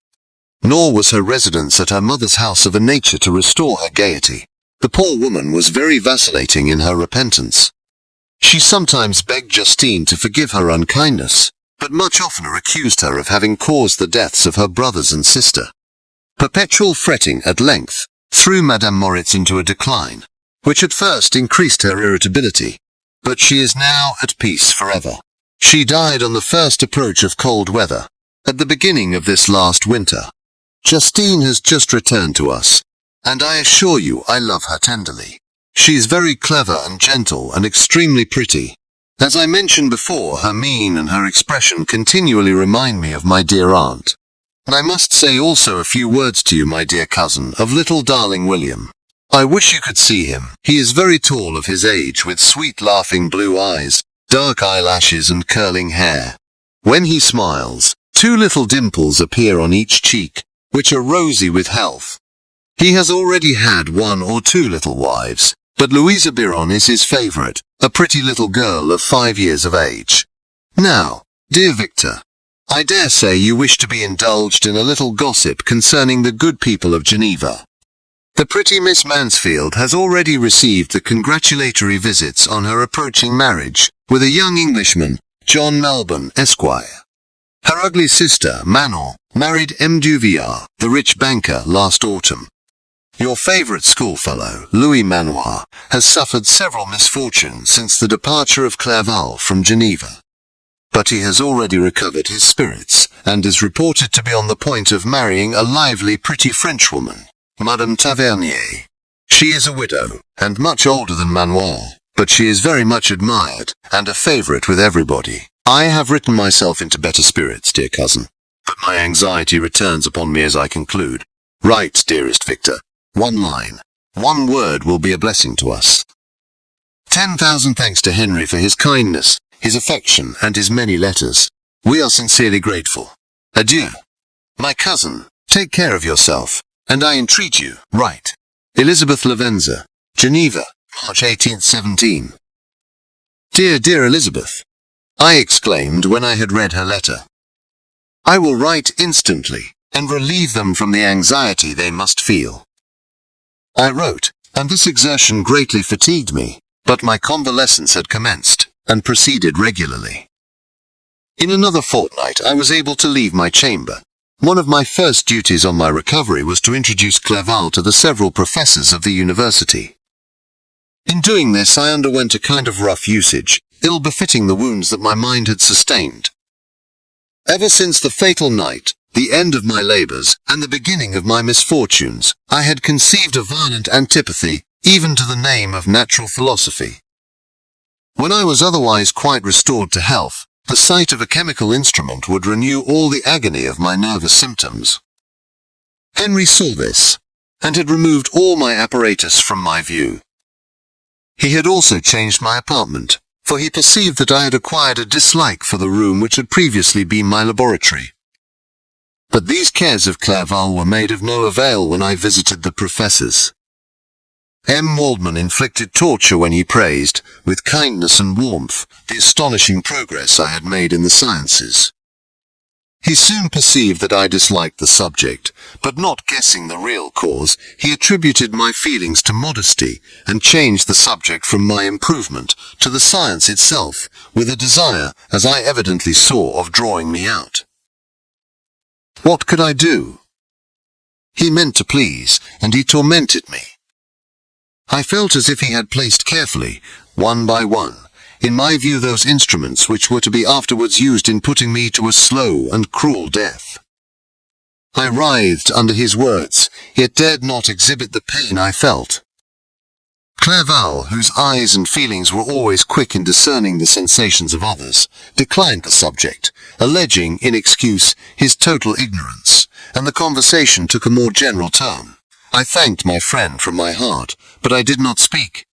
Nor was her residence at her mother's house of a nature to restore her gaiety. The poor woman was very vacillating in her repentance. She sometimes begged Justine to forgive her unkindness, but much oftener accused her of having caused the deaths of her brothers and sister. Perpetual fretting at length threw Madame Moritz into a decline, which at first increased her irritability, but she is now at peace forever. She died on the first approach of cold weather, at the beginning of this last winter. Justine has just returned to us, and I assure you I love her tenderly. She is very clever and gentle and extremely pretty. As I mentioned before, her mien and her expression continually remind me of my dear aunt. And I must say also a few words to you, my dear cousin, of little darling William. I wish you could see him. He is very tall of his age, with sweet laughing blue eyes, dark eyelashes and curling hair. When he smiles, 2 little dimples appear on each cheek, which are rosy with health. He has already had 1 or 2 little wives, but Louisa Biron is his favourite, a pretty little girl of 5 years of age. Now, dear Victor, I dare say you wish to be indulged in a little gossip concerning the good people of Geneva. The pretty Miss Mansfield has already received the congratulatory visits on her approaching marriage with a young Englishman, John Melbourne, Esquire. Her ugly sister, Manon, married M. Duvillard, the rich banker, last autumn. Your favourite schoolfellow, Louis Manoir, has suffered several misfortunes since the departure of Clerval from Geneva. But he has already recovered his spirits, and is reported to be on the point of marrying a lively, pretty Frenchwoman, Madame Tavernier. She is a widow, and much older than Manoir, but she is very much admired, and a favourite with everybody. I have written myself into better spirits, dear cousin, but my anxiety returns upon me as I conclude. Write, dearest Victor. 1 line, 1 word will be a blessing to us. 10,000 thanks to Henry for his kindness, his affection, and his many letters. We are sincerely grateful. Adieu. My cousin, take care of yourself, and I entreat you, write. Elizabeth Lavenza, Geneva, March 18th, 17. Dear, dear Elizabeth, I exclaimed when I had read her letter. I will write instantly, and relieve them from the anxiety they must feel. I wrote, and this exertion greatly fatigued me, but my convalescence had commenced, and proceeded regularly. In another fortnight I was able to leave my chamber. One of my first duties on my recovery was to introduce Clerval to the several professors of the university. In doing this I underwent a kind of rough usage, ill-befitting the wounds that my mind had sustained. Ever since the fatal night, the end of my labours, and the beginning of my misfortunes, I had conceived a violent antipathy, even to the name of natural philosophy. When I was otherwise quite restored to health, the sight of a chemical instrument would renew all the agony of my nervous symptoms. Henry saw this, and had removed all my apparatus from my view. He had also changed my apartment, for he perceived that I had acquired a dislike for the room which had previously been my laboratory. But these cares of Clerval were made of no avail when I visited the professors. M. Waldman inflicted torture when he praised, with kindness and warmth, the astonishing progress I had made in the sciences. He soon perceived that I disliked the subject, but not guessing the real cause, he attributed my feelings to modesty, and changed the subject from my improvement to the science itself, with a desire, as I evidently saw, of drawing me out. What could I do? He meant to please, and he tormented me. I felt as if he had placed carefully, one by one, in my view those instruments which were to be afterwards used in putting me to a slow and cruel death. I writhed under his words, yet dared not exhibit the pain I felt. Clerval, whose eyes and feelings were always quick in discerning the sensations of others, declined the subject, alleging, in excuse, his total ignorance, and the conversation took a more general tone. I thanked my friend from my heart, but I did not speak.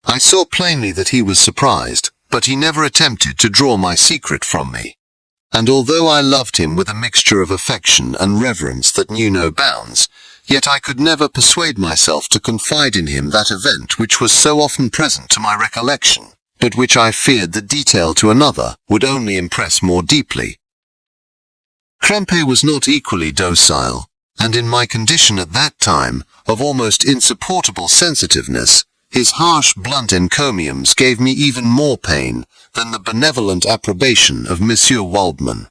I saw plainly that he was surprised, but he never attempted to draw my secret from me. And although I loved him with a mixture of affection and reverence that knew no bounds, yet I could never persuade myself to confide in him that event which was so often present to my recollection, but which I feared the detail to another would only impress more deeply. Krempe was not equally docile, and in my condition at that time, of almost insupportable sensitiveness, his harsh, blunt encomiums gave me even more pain than the benevolent approbation of Monsieur Waldman.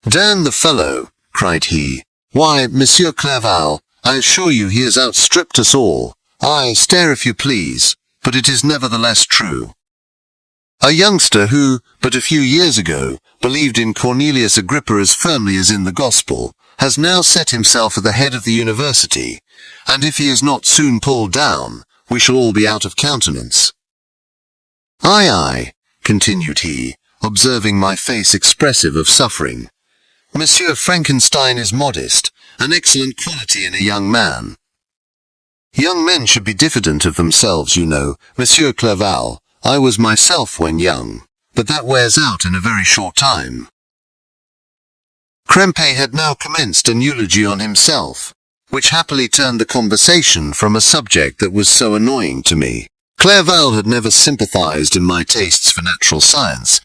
"Damn the fellow," cried he. "Why, Monsieur Clerval, I assure you he has outstripped us all. Ay, stare if you please, but it is nevertheless true. A youngster who, but a few years ago, believed in Cornelius Agrippa as firmly as in the gospel, has now set himself at the head of the university, and if he is not soon pulled down, we shall all be out of countenance." "Ay, ay," continued he, observing my face expressive of suffering. "Monsieur Frankenstein is modest, an excellent quality in a young man. Young men should be diffident of themselves, you know, Monsieur Clerval. I was myself when young, but that wears out in a very short time." Krempe had now commenced an eulogy on himself, which happily turned the conversation from a subject that was so annoying to me. Clerval had never sympathized in my tastes for natural science,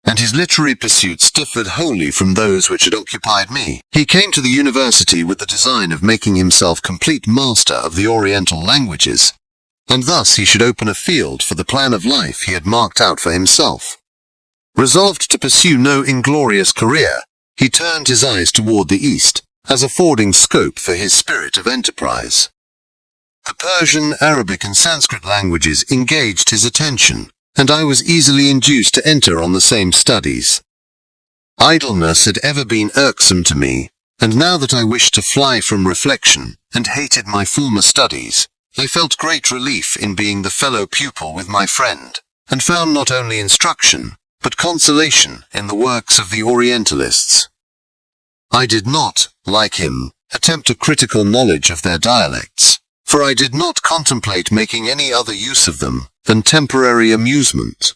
and his literary pursuits differed wholly from those which had occupied me. He came to the university with the design of making himself complete master of the Oriental languages, and thus he should open a field for the plan of life he had marked out for himself. Resolved to pursue no inglorious career, he turned his eyes toward the east, as affording scope for his spirit of enterprise. The Persian, Arabic, and Sanskrit languages engaged his attention, and I was easily induced to enter on the same studies. Idleness had ever been irksome to me, and now that I wished to fly from reflection, and hated my former studies, I felt great relief in being the fellow pupil with my friend, and found not only instruction, but consolation in the works of the Orientalists. I did not, like him, attempt a critical knowledge of their dialects, for I did not contemplate making any other use of them than temporary amusement.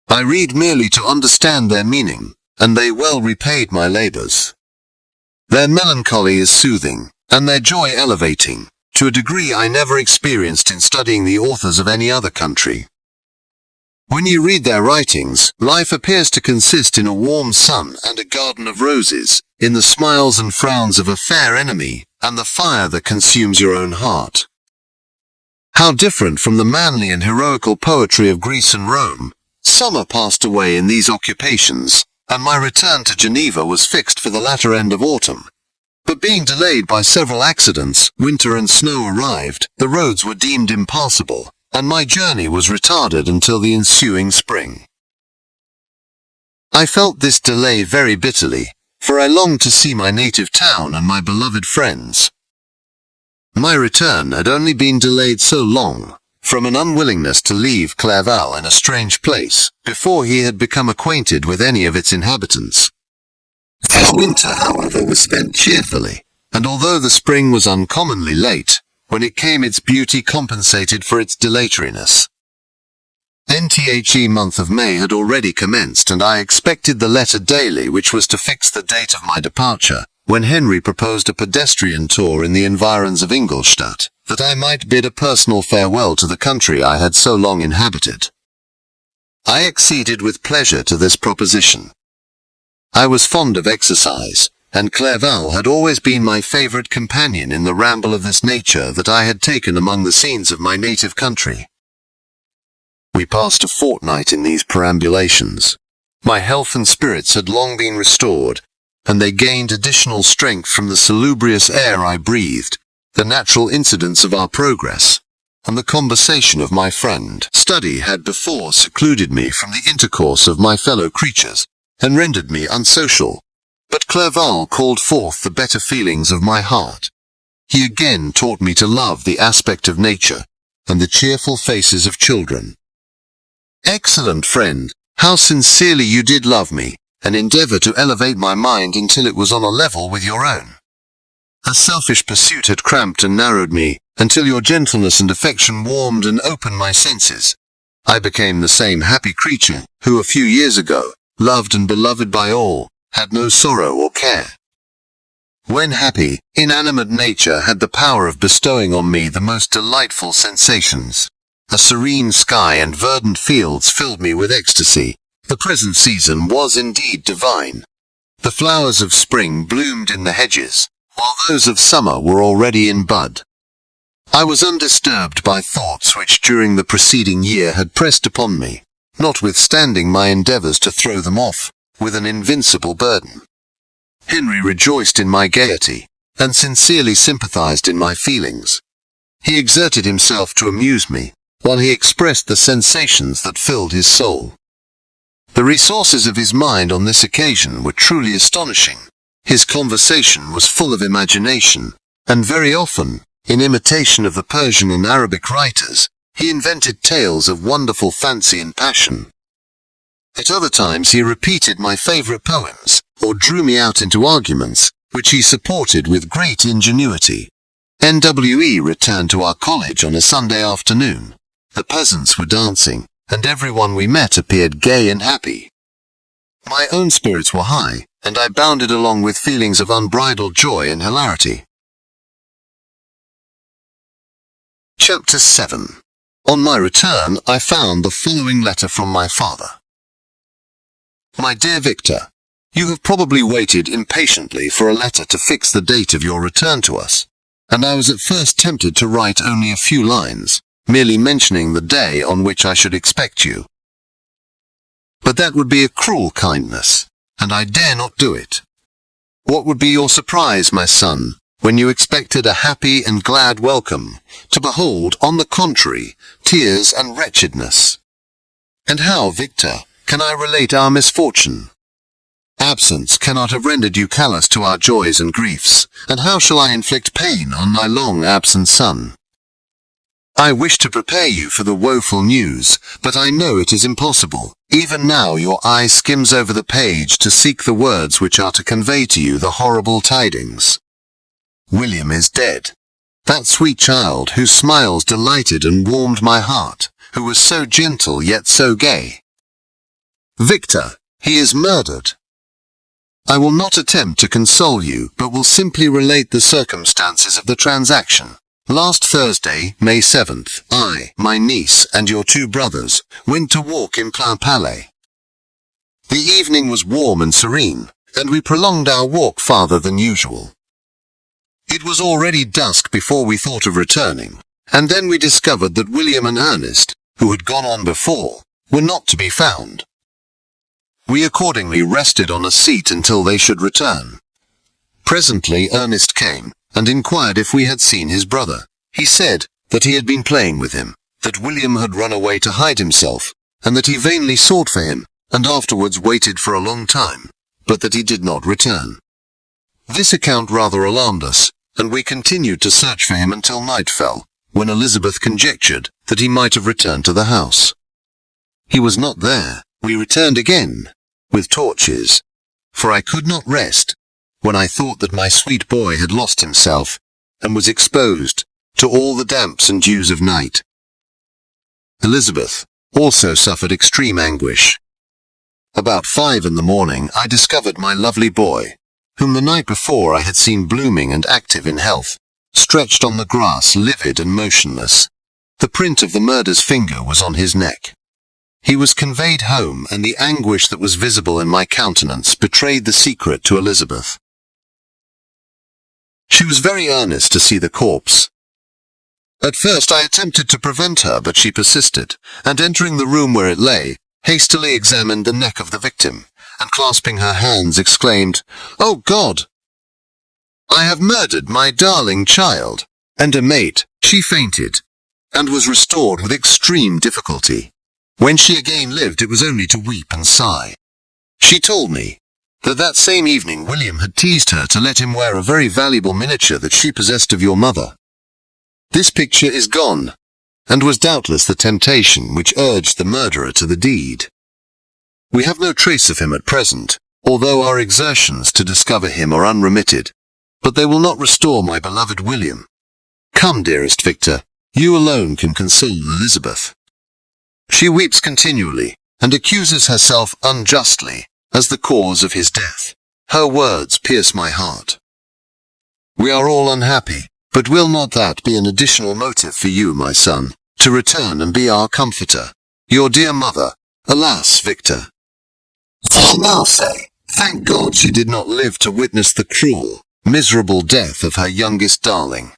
I read merely to understand their meaning, and they well repaid my labours. Their melancholy is soothing, and their joy elevating, to a degree I never experienced in studying the authors of any other country. When you read their writings, life appears to consist in a warm sun and a garden of roses, in the smiles and frowns of a fair enemy, and the fire that consumes your own heart. How different from the manly and heroical poetry of Greece and Rome. Summer passed away in these occupations, and my return to Geneva was fixed for the latter end of autumn. But being delayed by several accidents, winter and snow arrived, the roads were deemed impassable, and my journey was retarded until the ensuing spring. I felt this delay very bitterly, for I longed to see my native town and my beloved friends. My return had only been delayed so long, from an unwillingness to leave Clerval in a strange place, before he had become acquainted with any of its inhabitants. This winter, however, was spent cheerfully, and although the spring was uncommonly late, when it came its beauty compensated for its dilatoriness. The month of May had already commenced, and I expected the letter daily which was to fix the date of my departure, when Henry proposed a pedestrian tour in the environs of Ingolstadt, that I might bid a personal farewell to the country I had so long inhabited. I acceded with pleasure to this proposition. I was fond of exercise, and Clerval had always been my favourite companion in the ramble of this nature that I had taken among the scenes of my native country. We passed a fortnight in these perambulations. My health and spirits had long been restored, and they gained additional strength from the salubrious air I breathed, the natural incidents of our progress, and the conversation of my friend. Study had before secluded me from the intercourse of my fellow creatures, and rendered me unsocial. But Clerval called forth the better feelings of my heart. He again taught me to love the aspect of nature, and the cheerful faces of children. Excellent friend, how sincerely you did love me, and endeavour to elevate my mind until it was on a level with your own. A selfish pursuit had cramped and narrowed me, until your gentleness and affection warmed and opened my senses. I became the same happy creature, who a few years ago, loved and beloved by all, had no sorrow or care. When happy, inanimate nature had the power of bestowing on me the most delightful sensations. A serene sky and verdant fields filled me with ecstasy. The present season was indeed divine. The flowers of spring bloomed in the hedges, while those of summer were already in bud. I was undisturbed by thoughts which during the preceding year had pressed upon me, notwithstanding my endeavours to throw them off, with an invincible burden. Henry rejoiced in my gaiety, and sincerely sympathized in my feelings. He exerted himself to amuse me, while he expressed the sensations that filled his soul. The resources of his mind on this occasion were truly astonishing. His conversation was full of imagination, and very often, in imitation of the Persian and Arabic writers, he invented tales of wonderful fancy and passion. At other times he repeated my favourite poems, or drew me out into arguments, which he supported with great ingenuity. NWE returned to our college on a Sunday afternoon. The peasants were dancing, and everyone we met appeared gay and happy. My own spirits were high, and I bounded along with feelings of unbridled joy and hilarity. Chapter 7. On my return, I found the following letter from my father. My dear Victor, you have probably waited impatiently for a letter to fix the date of your return to us, and I was at first tempted to write only a few lines, merely mentioning the day on which I should expect you. But that would be a cruel kindness, and I dare not do it. What would be your surprise, my son, when you expected a happy and glad welcome, to behold, on the contrary, tears and wretchedness? And how, Victor, can I relate our misfortune? Absence cannot have rendered you callous to our joys and griefs, and how shall I inflict pain on my long-absent son? I wish to prepare you for the woeful news, but I know it is impossible. Even now your eye skims over the page to seek the words which are to convey to you the horrible tidings. William is dead. That sweet child whose smiles delighted and warmed my heart, who was so gentle yet so gay. Victor, he is murdered. I will not attempt to console you, but will simply relate the circumstances of the transaction, Last Thursday, May 7th, I, my niece, and your 2 brothers went to walk in Plein Palais. The evening was warm and serene, and we prolonged our walk farther than usual. It was already dusk before we thought of returning, and then we discovered that William and Ernest, who had gone on before, were not to be found. We accordingly rested on a seat until they should return. Presently Ernest came, and inquired if we had seen his brother. He said that he had been playing with him, that William had run away to hide himself, and that he vainly sought for him, and afterwards waited for a long time, but that he did not return. This account rather alarmed us, and we continued to search for him until night fell, when Elizabeth conjectured that he might have returned to the house. He was not there. We returned again, with torches, for I could not rest, when I thought that my sweet boy had lost himself, and was exposed to all the damps and dews of night. Elizabeth also suffered extreme anguish. About 5 in the morning I discovered my lovely boy, whom the night before I had seen blooming and active in health, stretched on the grass livid and motionless. The print of the murderer's finger was on his neck. He was conveyed home, and the anguish that was visible in my countenance betrayed the secret to Elizabeth. She was very earnest to see the corpse. At first I attempted to prevent her, but she persisted, and entering the room where it lay, hastily examined the neck of the victim, and clasping her hands exclaimed, "Oh God! I have murdered my darling child!" And a mate, she fainted, and was restored with extreme difficulty. When she again lived, it was only to weep and sigh. She told me that same evening William had teased her to let him wear a very valuable miniature that she possessed of your mother. This picture is gone, and was doubtless the temptation which urged the murderer to the deed. We have no trace of him at present, although our exertions to discover him are unremitted, but they will not restore my beloved William. Come, dearest Victor, you alone can console Elizabeth. She weeps continually, and accuses herself unjustly as the cause of his death. Her words pierce my heart. We are all unhappy, but will not that be an additional motive for you, my son, to return and be our comforter? Your dear mother, alas, Victor. I now say, thank God she did not live to witness the cruel, miserable death of her youngest darling.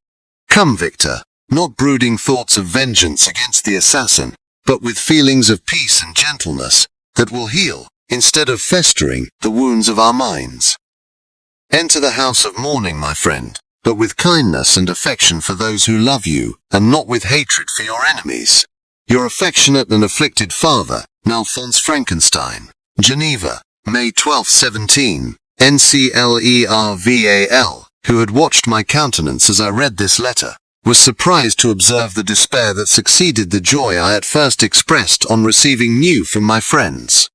Come, Victor, not brooding thoughts of vengeance against the assassin, but with feelings of peace and gentleness that will heal, instead of festering, the wounds of our minds. Enter the house of mourning, my friend, but with kindness and affection for those who love you, and not with hatred for your enemies. Your affectionate and afflicted father, Alphonse Frankenstein. Geneva, May 12, 17, NCLERVAL, who had watched my countenance as I read this letter, was surprised to observe the despair that succeeded the joy I at first expressed on receiving news from my friends.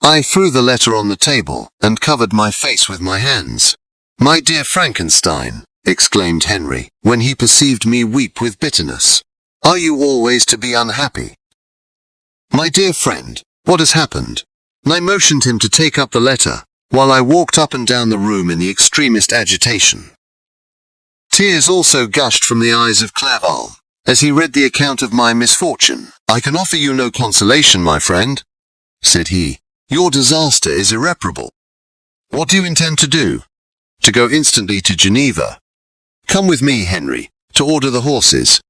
I threw the letter on the table, and covered my face with my hands. "My dear Frankenstein," exclaimed Henry, when he perceived me weep with bitterness, "are you always to be unhappy?" "My dear friend, what has happened?" And I motioned him to take up the letter, while I walked up and down the room in the extremest agitation. Tears also gushed from the eyes of Clerval, as he read the account of my misfortune. "I can offer you no consolation, my friend," said he. "Your disaster is irreparable. What do you intend to do?" "To go instantly to Geneva. Come with me, Henry, to order the horses."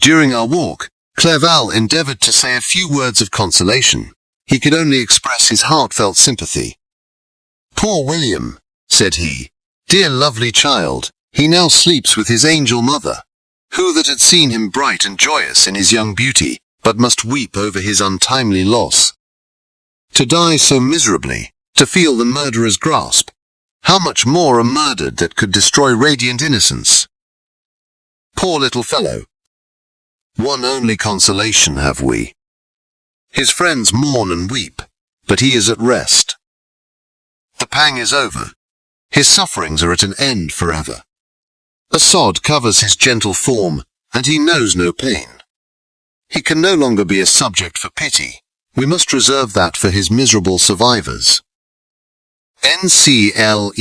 During our walk, Clerval endeavored to say a few words of consolation. He could only express his heartfelt sympathy. "Poor William," said he, "dear lovely child, he now sleeps with his angel mother. Who that had seen him bright and joyous in his young beauty, but must weep over his untimely loss? To die so miserably, to feel the murderer's grasp, how much more a murdered that could destroy radiant innocence? Poor little fellow! One only consolation have we. His friends mourn and weep, but he is at rest. The pang is over. His sufferings are at an end forever. A sod covers his gentle form, and he knows no pain. He can no longer be a subject for pity. We must reserve that for his miserable survivors." NCLERVAL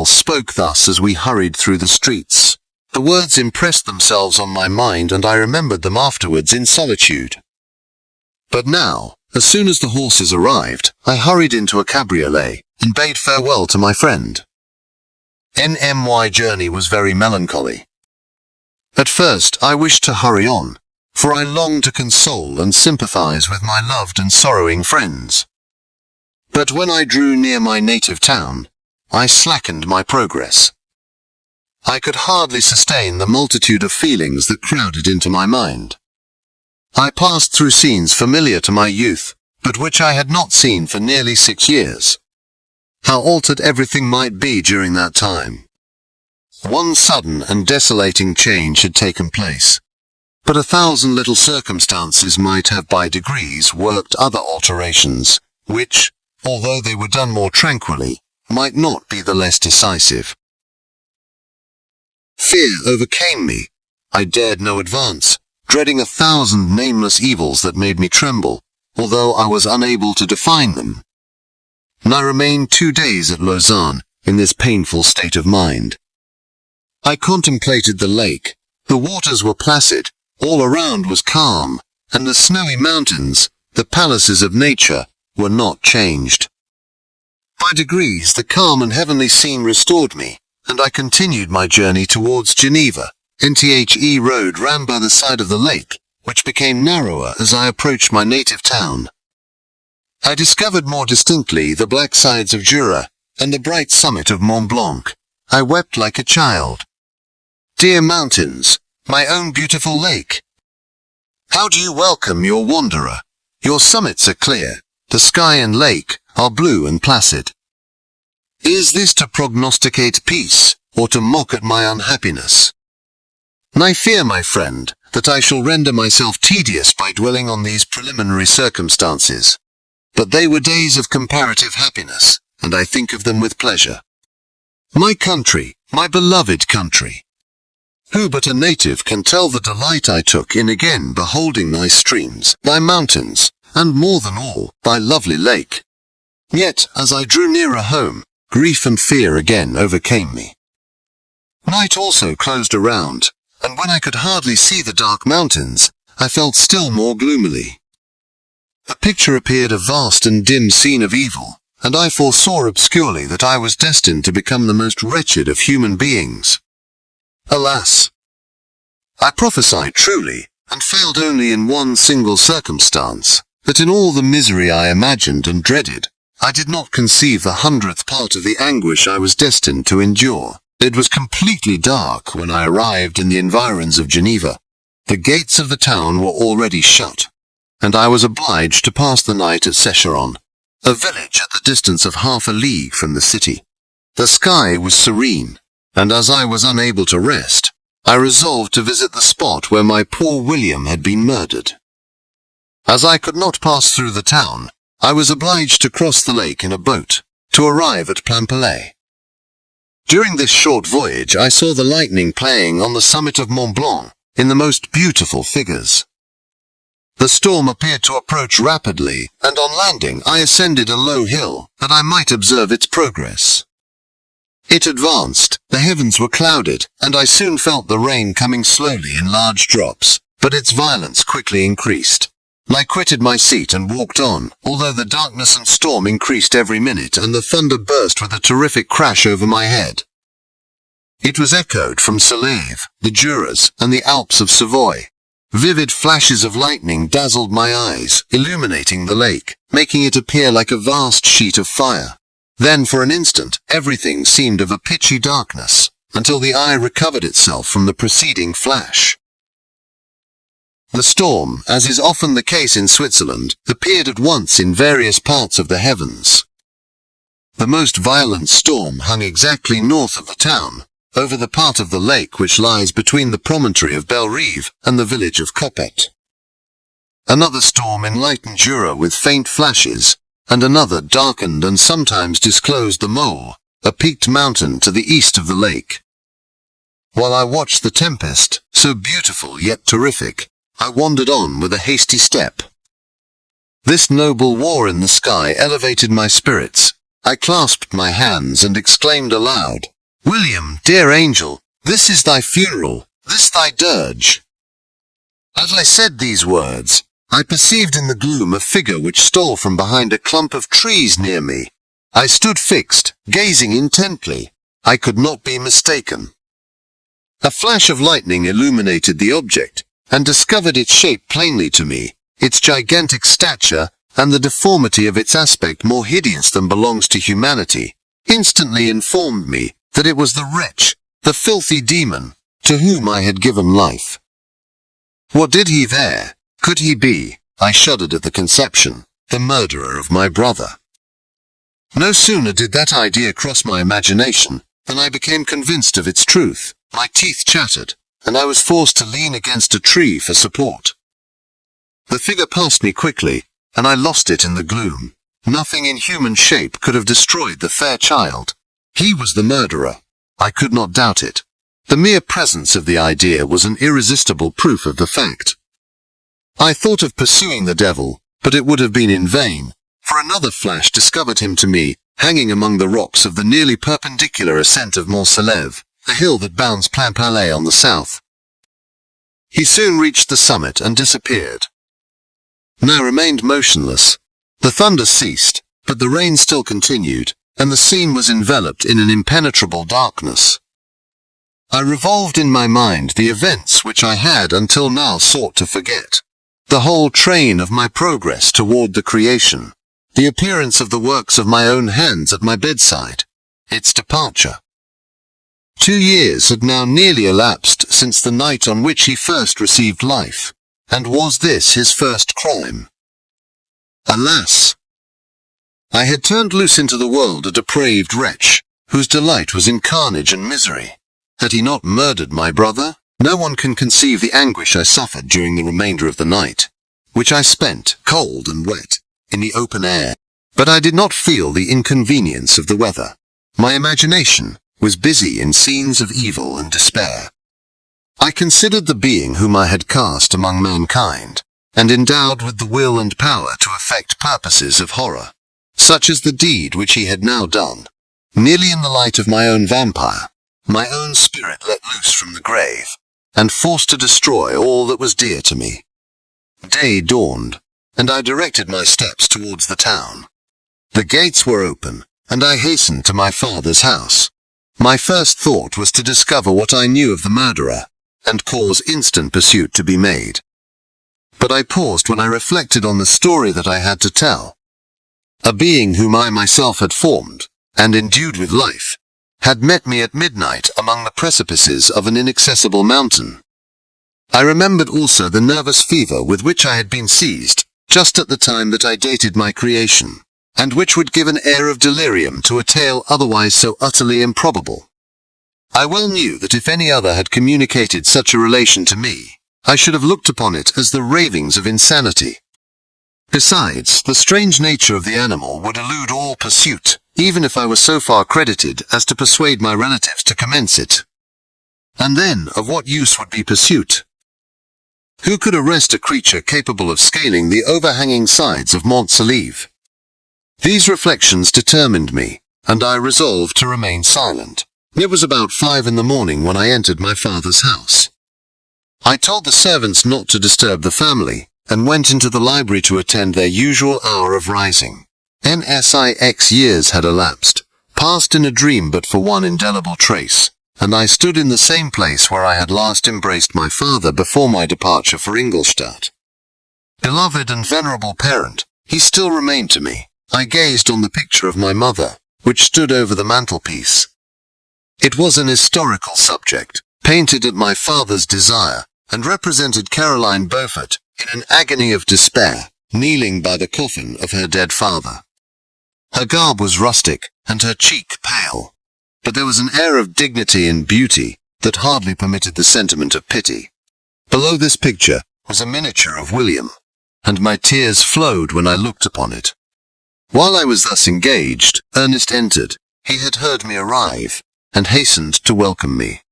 spoke thus as we hurried through the streets. The words impressed themselves on my mind, and I remembered them afterwards in solitude. But now, as soon as the horses arrived, I hurried into a cabriolet, and bade farewell to my friend. My journey was very melancholy. At first I wished to hurry on, for I longed to console and sympathize with my loved and sorrowing friends. But when I drew near my native town, I slackened my progress. I could hardly sustain the multitude of feelings that crowded into my mind. I passed through scenes familiar to my youth, but which I had not seen for nearly 6 years. How altered everything might be during that time. One sudden and desolating change had taken place, but 1,000 little circumstances might have by degrees worked other alterations, which, although they were done more tranquilly, might not be the less decisive. Fear overcame me. I dared no advance, dreading 1,000 nameless evils that made me tremble, although I was unable to define them. And I remained 2 days at Lausanne in this painful state of mind. I contemplated the lake. The waters were placid, all around was calm, and the snowy mountains, the palaces of nature, were not changed. By degrees the calm and heavenly scene restored me, and I continued my journey towards Geneva. The road ran by the side of the lake, which became narrower as I approached my native town. I discovered more distinctly the black sides of Jura, and the bright summit of Mont Blanc. I wept like a child. Dear mountains, my own beautiful lake! How do you welcome your wanderer? Your summits are clear, the sky and lake are blue and placid. Is this to prognosticate peace, or to mock at my unhappiness? I fear, my friend, that I shall render myself tedious by dwelling on these preliminary circumstances. But they were days of comparative happiness, and I think of them with pleasure. My country, my beloved country! Who but a native can tell the delight I took in again beholding thy streams, thy mountains, and more than all, thy lovely lake? Yet, as I drew nearer home, grief and fear again overcame me. Night also closed around, and when I could hardly see the dark mountains, I felt still more gloomily. The picture appeared a vast and dim scene of evil, and I foresaw obscurely that I was destined to become the most wretched of human beings. Alas! I prophesied truly, and failed only in one single circumstance, that in all the misery I imagined and dreaded, I did not conceive the 100th part of the anguish I was destined to endure. It was completely dark when I arrived in the environs of Geneva. The gates of the town were already shut, and I was obliged to pass the night at Secheron, a village at the distance of half a league from the city. The sky was serene, and as I was unable to rest, I resolved to visit the spot where my poor William had been murdered. As I could not pass through the town, I was obliged to cross the lake in a boat, to arrive at Plainpalais. During this short voyage I saw the lightning playing on the summit of Mont Blanc in the most beautiful figures. The storm appeared to approach rapidly, and on landing I ascended a low hill, that I might observe its progress. It advanced, the heavens were clouded, and I soon felt the rain coming slowly in large drops, but its violence quickly increased. I quitted my seat and walked on, although the darkness and storm increased every minute and the thunder burst with a terrific crash over my head. It was echoed from Salève, the Juras, and the Alps of Savoy. Vivid flashes of lightning dazzled my eyes, illuminating the lake, making it appear like a vast sheet of fire. Then for an instant, everything seemed of a pitchy darkness, until the eye recovered itself from the preceding flash. The storm, as is often the case in Switzerland, appeared at once in various parts of the heavens. The most violent storm hung exactly north of the town, over the part of the lake which lies between the promontory of Bellerive and the village of Coppet. Another storm enlightened Jura with faint flashes, and another darkened and sometimes disclosed the Mole, a peaked mountain to the east of the lake. While I watched the tempest, so beautiful yet terrific, I wandered on with a hasty step. This noble war in the sky elevated my spirits. I clasped my hands and exclaimed aloud, "William, dear angel, This is thy funeral, this thy dirge." As I said these words, I perceived in the gloom a figure which stole from behind a clump of trees near me. I stood fixed, gazing intently. I could not be mistaken. A flash of lightning illuminated the object, and discovered its shape plainly to me, its gigantic stature, and the deformity of its aspect more hideous than belongs to humanity, instantly informed me that it was the wretch, the filthy demon, to whom I had given life. What did he there? Could he be, I shuddered at the conception, the murderer of my brother? No sooner did that idea cross my imagination than I became convinced of its truth. My teeth chattered, and I was forced to lean against a tree for support. The figure passed me quickly, and I lost it in the gloom. Nothing in human shape could have destroyed the fair child. He was the murderer. I could not doubt it. The mere presence of the idea was an irresistible proof of the fact. I thought of pursuing the devil, but it would have been in vain, for another flash discovered him to me, hanging among the rocks of the nearly perpendicular ascent of Mont Salève, the hill that bounds Plainpalais on the south. He soon reached the summit and disappeared. I remained motionless. The thunder ceased, but the rain still continued, and the scene was enveloped in an impenetrable darkness. I revolved in my mind the events which I had until now sought to forget. The whole train of my progress toward the creation, the appearance of the works of my own hands at my bedside, its departure. 2 years had now nearly elapsed since the night on which he first received life, and was this his first crime? Alas! I had turned loose into the world a depraved wretch, whose delight was in carnage and misery. Had he not murdered my brother? No one can conceive the anguish I suffered during the remainder of the night, which I spent, cold and wet, in the open air. But I did not feel the inconvenience of the weather. My imagination was busy in scenes of evil and despair. I considered the being whom I had cast among mankind, and endowed with the will and power to effect purposes of horror, such as the deed which he had now done, nearly in the light of my own vampire, my own spirit let loose from the grave, and forced to destroy all that was dear to me. Day dawned, and I directed my steps towards the town. The gates were open, and I hastened to my father's house. My first thought was to discover what I knew of the murderer, and cause instant pursuit to be made. But I paused when I reflected on the story that I had to tell. A being whom I myself had formed, and endued with life, had met me at midnight among the precipices of an inaccessible mountain. I remembered also the nervous fever with which I had been seized, just at the time that I dated my creation, and which would give an air of delirium to a tale otherwise so utterly improbable. I well knew that if any other had communicated such a relation to me, I should have looked upon it as the ravings of insanity. Besides, the strange nature of the animal would elude all pursuit, even if I were so far credited as to persuade my relatives to commence it. And then, of what use would be pursuit? Who could arrest a creature capable of scaling the overhanging sides of Mont Salève? These reflections determined me, and I resolved to remain silent. It was about 5 in the morning when I entered my father's house. I told the servants not to disturb the family, and went into the library to attend their usual hour of rising. NSIX years had elapsed, passed in a dream but for one indelible trace, and I stood in the same place where I had last embraced my father before my departure for Ingolstadt. Beloved and venerable parent, he still remained to me. I gazed on the picture of my mother, which stood over the mantelpiece. It was an historical subject, painted at my father's desire, and represented Caroline Beaufort in an agony of despair, kneeling by the coffin of her dead father. Her garb was rustic, and her cheek pale, but there was an air of dignity and beauty that hardly permitted the sentiment of pity. Below this picture was a miniature of William, and my tears flowed when I looked upon it. While I was thus engaged, Ernest entered. He had heard me arrive, and hastened to welcome me.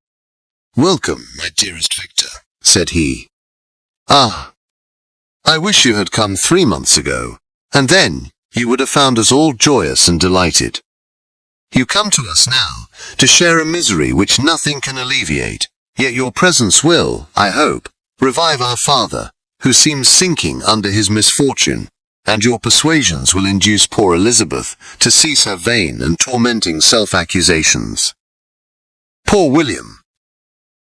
"Welcome, my dearest Victor," said he. "Ah, I wish you had come 3 months ago, and then you would have found us all joyous and delighted." You come to us now, to share a misery which nothing can alleviate, yet your presence will, I hope, revive our father, who seems sinking under his misfortune, and your persuasions will induce poor Elizabeth to cease her vain and tormenting self-accusations. Poor William!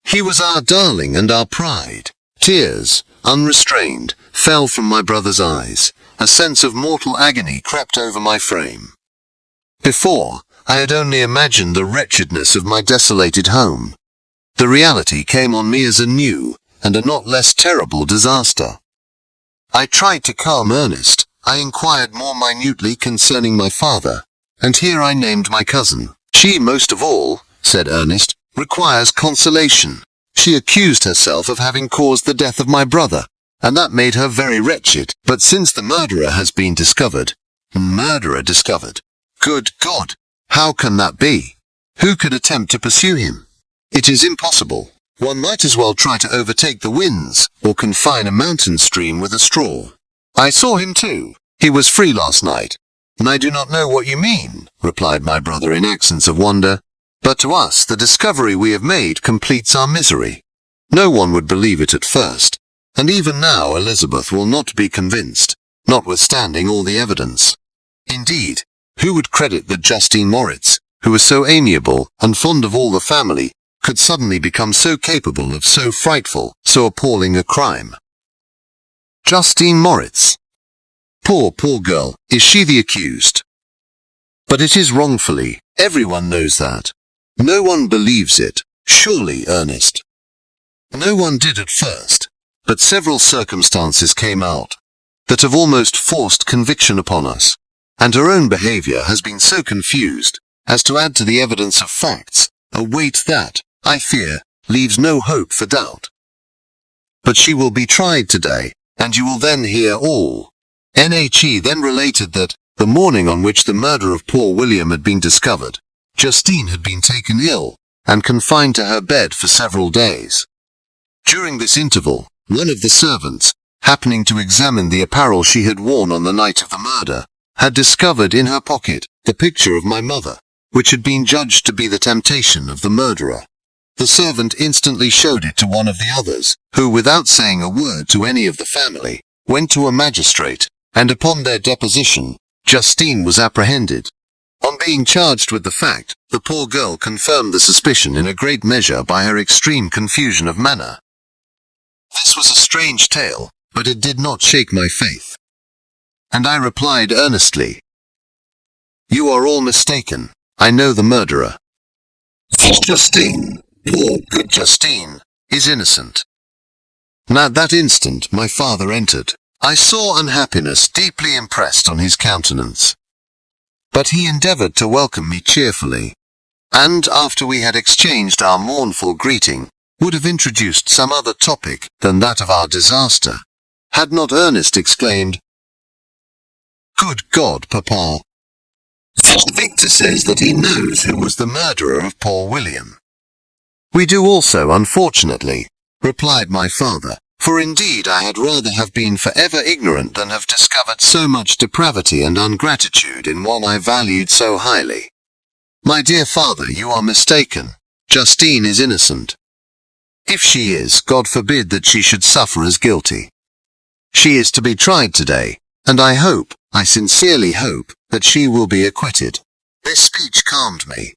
He was our darling and our pride. Tears, unrestrained, fell from my brother's eyes. A sense of mortal agony crept over my frame. Before, I had only imagined the wretchedness of my desolated home. The reality came on me as a new, and a not less terrible disaster. I tried to calm Ernest. I inquired more minutely concerning my father, and here I named my cousin. She most of all, said Ernest, requires consolation. She accused herself of having caused the death of my brother, and that made her very wretched. But since the murderer has been discovered, good God, how can that be? Who could attempt to pursue him? It is impossible. One might as well try to overtake the winds, or confine a mountain stream with a straw. I saw him too. He was free last night. And I do not know what you mean, replied my brother in accents of wonder. But to us the discovery we have made completes our misery. No one would believe it at first, and even now Elizabeth will not be convinced, notwithstanding all the evidence. Indeed, who would credit that Justine Moritz, who was so amiable and fond of all the family, could suddenly become so capable of so frightful, so appalling a crime? Justine Moritz. Poor girl, is she the accused? But it is wrongfully, everyone knows that. No one believes it, surely, Ernest. No one did at first, but several circumstances came out that have almost forced conviction upon us, and her own behavior has been so confused as to add to the evidence of facts a weight that, I fear, leaves no hope for doubt. But she will be tried today, and you will then hear all. NHE then related that, the morning on which the murder of poor William had been discovered, Justine had been taken ill, and confined to her bed for several days. During this interval, one of the servants, happening to examine the apparel she had worn on the night of the murder, had discovered in her pocket the picture of my mother, which had been judged to be the temptation of the murderer. The servant instantly showed it to one of the others, who, without saying a word to any of the family, went to a magistrate, and upon their deposition, Justine was apprehended. On being charged with the fact, the poor girl confirmed the suspicion in a great measure by her extreme confusion of manner. This was a strange tale, but it did not shake my faith. And I replied earnestly, "You are all mistaken. I know the murderer. Justine, poor good Justine, is innocent." And at that instant my father entered. I saw unhappiness deeply impressed on his countenance. But he endeavored to welcome me cheerfully, and after we had exchanged our mournful greeting, would have introduced some other topic than that of our disaster, had not Ernest exclaimed, "Good God, Papa! Victor says that he knows who was the murderer of poor William." "We do also, unfortunately," replied my father, "for indeed I had rather have been forever ignorant than have discovered so much depravity and ungratitude in one I valued so highly. My dear father, you are mistaken. Justine is innocent. If she is, God forbid that she should suffer as guilty. She is to be tried today, and I sincerely hope, that she will be acquitted." This speech calmed me.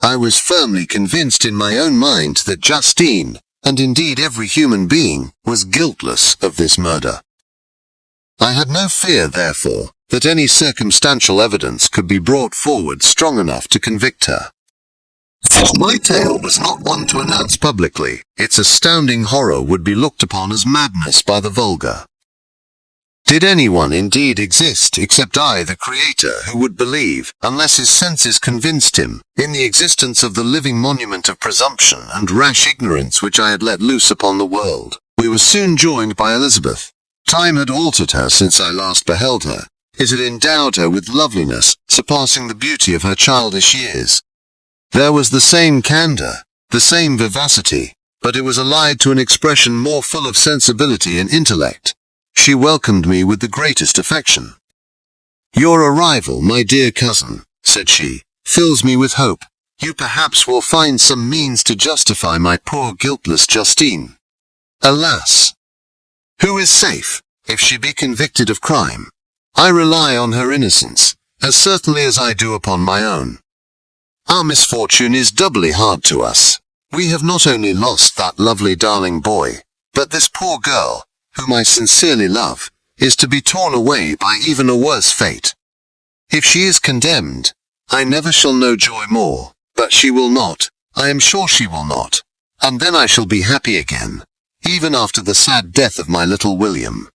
I was firmly convinced in my own mind that Justine, and indeed every human being, was guiltless of this murder. I had no fear, therefore, that any circumstantial evidence could be brought forward strong enough to convict her. My tale was not one to announce publicly. Its astounding horror would be looked upon as madness by the vulgar. Did anyone indeed exist except I, the Creator, who would believe, unless his senses convinced him, in the existence of the living monument of presumption and rash ignorance which I had let loose upon the world? We were soon joined by Elizabeth. Time had altered her since I last beheld her. It had endowed her with loveliness, surpassing the beauty of her childish years. There was the same candour, the same vivacity, but it was allied to an expression more full of sensibility and intellect. She welcomed me with the greatest affection. "Your arrival, my dear cousin," said she, fills me with hope. You perhaps will find some means to justify my poor guiltless Justine. Alas! Who is safe, if she be convicted of crime? I rely on her innocence, as certainly as I do upon my own. Our misfortune is doubly hard to us. We have not only lost that lovely darling boy, but this poor girl, whom I sincerely love, is to be torn away by even a worse fate. If she is condemned, I never shall know joy more, but she will not, I am sure she will not, and then I shall be happy again, even after the sad death of my little William.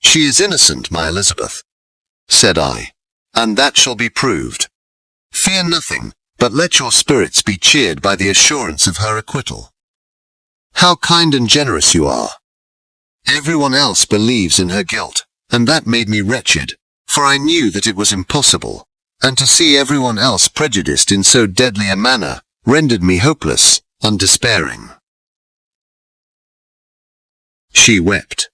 She is innocent, my Elizabeth, said I, and that shall be proved. Fear nothing, but let your spirits be cheered by the assurance of her acquittal. How kind and generous you are. Everyone else believes in her guilt, and that made me wretched, for I knew that it was impossible, and to see everyone else prejudiced in so deadly a manner, rendered me hopeless and despairing. She wept.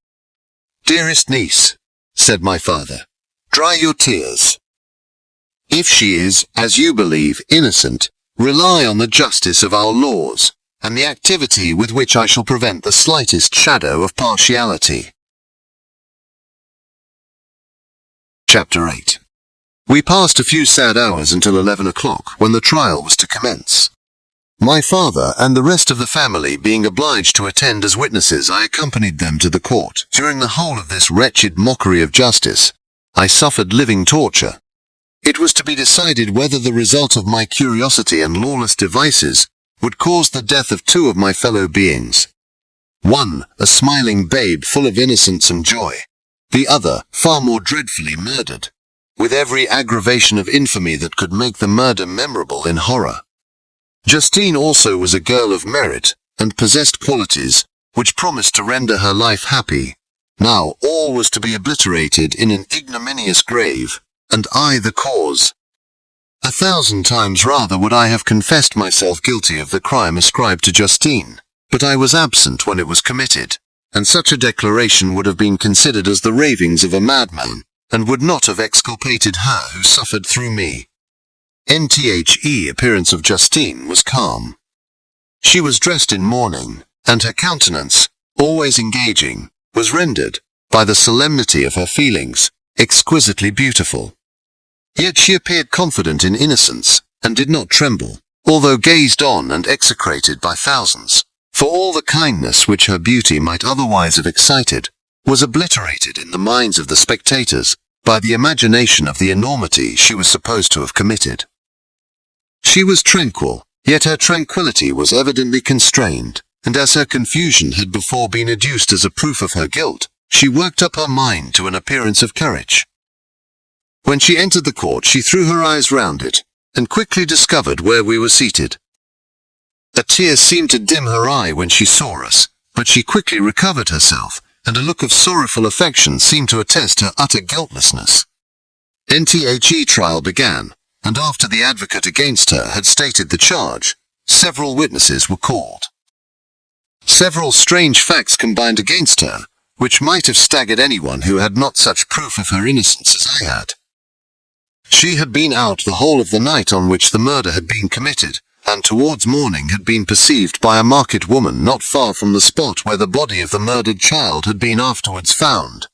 Dearest niece, said my father, dry your tears. If she is, as you believe, innocent, rely on the justice of our laws, and the activity with which I shall prevent the slightest shadow of partiality. Chapter 8. We passed a few sad hours until 11 o'clock, when the trial was to commence. My father and the rest of the family being obliged to attend as witnesses, I accompanied them to the court. During the whole of this wretched mockery of justice, I suffered living torture. It was to be decided whether the result of my curiosity and lawless devices would cause the death of two of my fellow beings. One, a smiling babe full of innocence and joy. The other, far more dreadfully murdered, with every aggravation of infamy that could make the murder memorable in horror. Justine also was a girl of merit, and possessed qualities which promised to render her life happy. Now all was to be obliterated in an ignominious grave, and I the cause. 1,000 times rather would I have confessed myself guilty of the crime ascribed to Justine, but I was absent when it was committed, and such a declaration would have been considered as the ravings of a madman, and would not have exculpated her who suffered through me. The appearance of Justine was calm. She was dressed in mourning, and her countenance, always engaging, was rendered, by the solemnity of her feelings, exquisitely beautiful. Yet she appeared confident in innocence, and did not tremble, although gazed on and execrated by thousands, for all the kindness which her beauty might otherwise have excited, was obliterated in the minds of the spectators, by the imagination of the enormity she was supposed to have committed. She was tranquil, yet her tranquillity was evidently constrained, and as her confusion had before been adduced as a proof of her guilt, she worked up her mind to an appearance of courage. When she entered the court, she threw her eyes round it, and quickly discovered where we were seated. A tear seemed to dim her eye when she saw us, but she quickly recovered herself, and a look of sorrowful affection seemed to attest her utter guiltlessness. The trial began, and after the advocate against her had stated the charge, several witnesses were called. Several strange facts combined against her, which might have staggered anyone who had not such proof of her innocence as I had. She had been out the whole of the night on which the murder had been committed, and towards morning had been perceived by a market woman not far from the spot where the body of the murdered child had been afterwards found.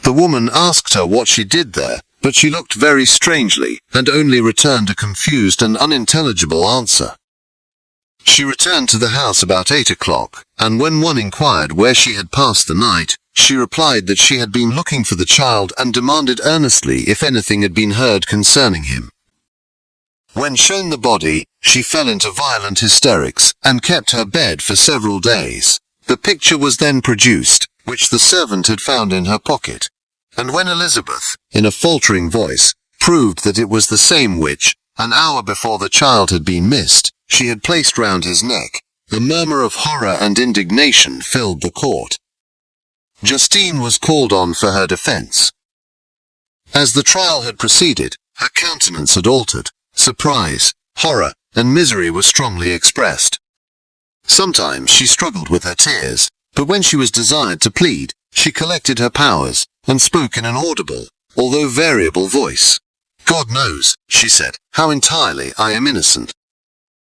The woman asked her what she did there, but she looked very strangely, and only returned a confused and unintelligible answer. She returned to the house about 8 o'clock, and when one inquired where she had passed the night, she replied that she had been looking for the child and demanded earnestly if anything had been heard concerning him. When shown the body, she fell into violent hysterics, and kept her bed for several days. The picture was then produced, which the servant had found in her pocket, and when Elizabeth, in a faltering voice, proved that it was the same which, an hour before the child had been missed, she had placed round his neck, a murmur of horror and indignation filled the court. Justine was called on for her defence. As the trial had proceeded, her countenance had altered. Surprise, horror, and misery were strongly expressed. Sometimes she struggled with her tears, but when she was desired to plead, she collected her powers, and spoke in an audible, although variable voice. God knows, she said, how entirely I am innocent.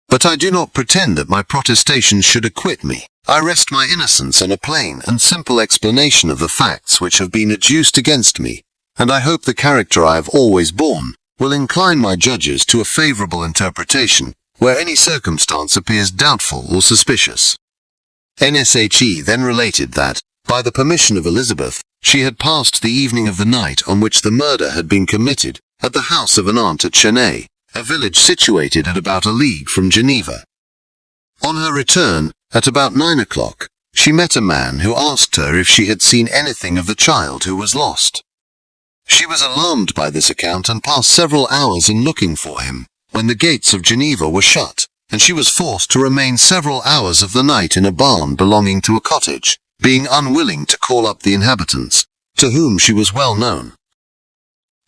But I do not pretend that my protestations should acquit me. I rest my innocence on a plain and simple explanation of the facts which have been adduced against me, and I hope the character I have always borne will incline my judges to a favourable interpretation, where any circumstance appears doubtful or suspicious. NSHE then related that, by the permission of Elizabeth, she had passed the evening of the night on which the murder had been committed at the house of an aunt at Shelley, a village situated at about a league from Geneva. On her return, at about 9 o'clock, she met a man who asked her if she had seen anything of the child who was lost. She was alarmed by this account and passed several hours in looking for him, when the gates of Geneva were shut, and she was forced to remain several hours of the night in a barn belonging to a cottage, being unwilling to call up the inhabitants, to whom she was well known.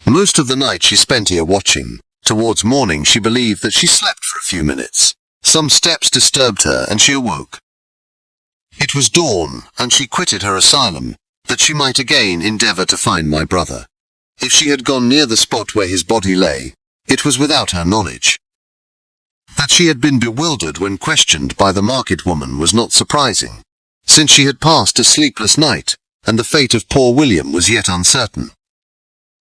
Most of the night she spent here watching. Towards morning she believed that she slept for a few minutes. Some steps disturbed her, and she awoke. It was dawn, and she quitted her asylum, that she might again endeavour to find my brother. If she had gone near the spot where his body lay, it was without her knowledge. That she had been bewildered when questioned by the market woman was not surprising, since she had passed a sleepless night, and the fate of poor William was yet uncertain.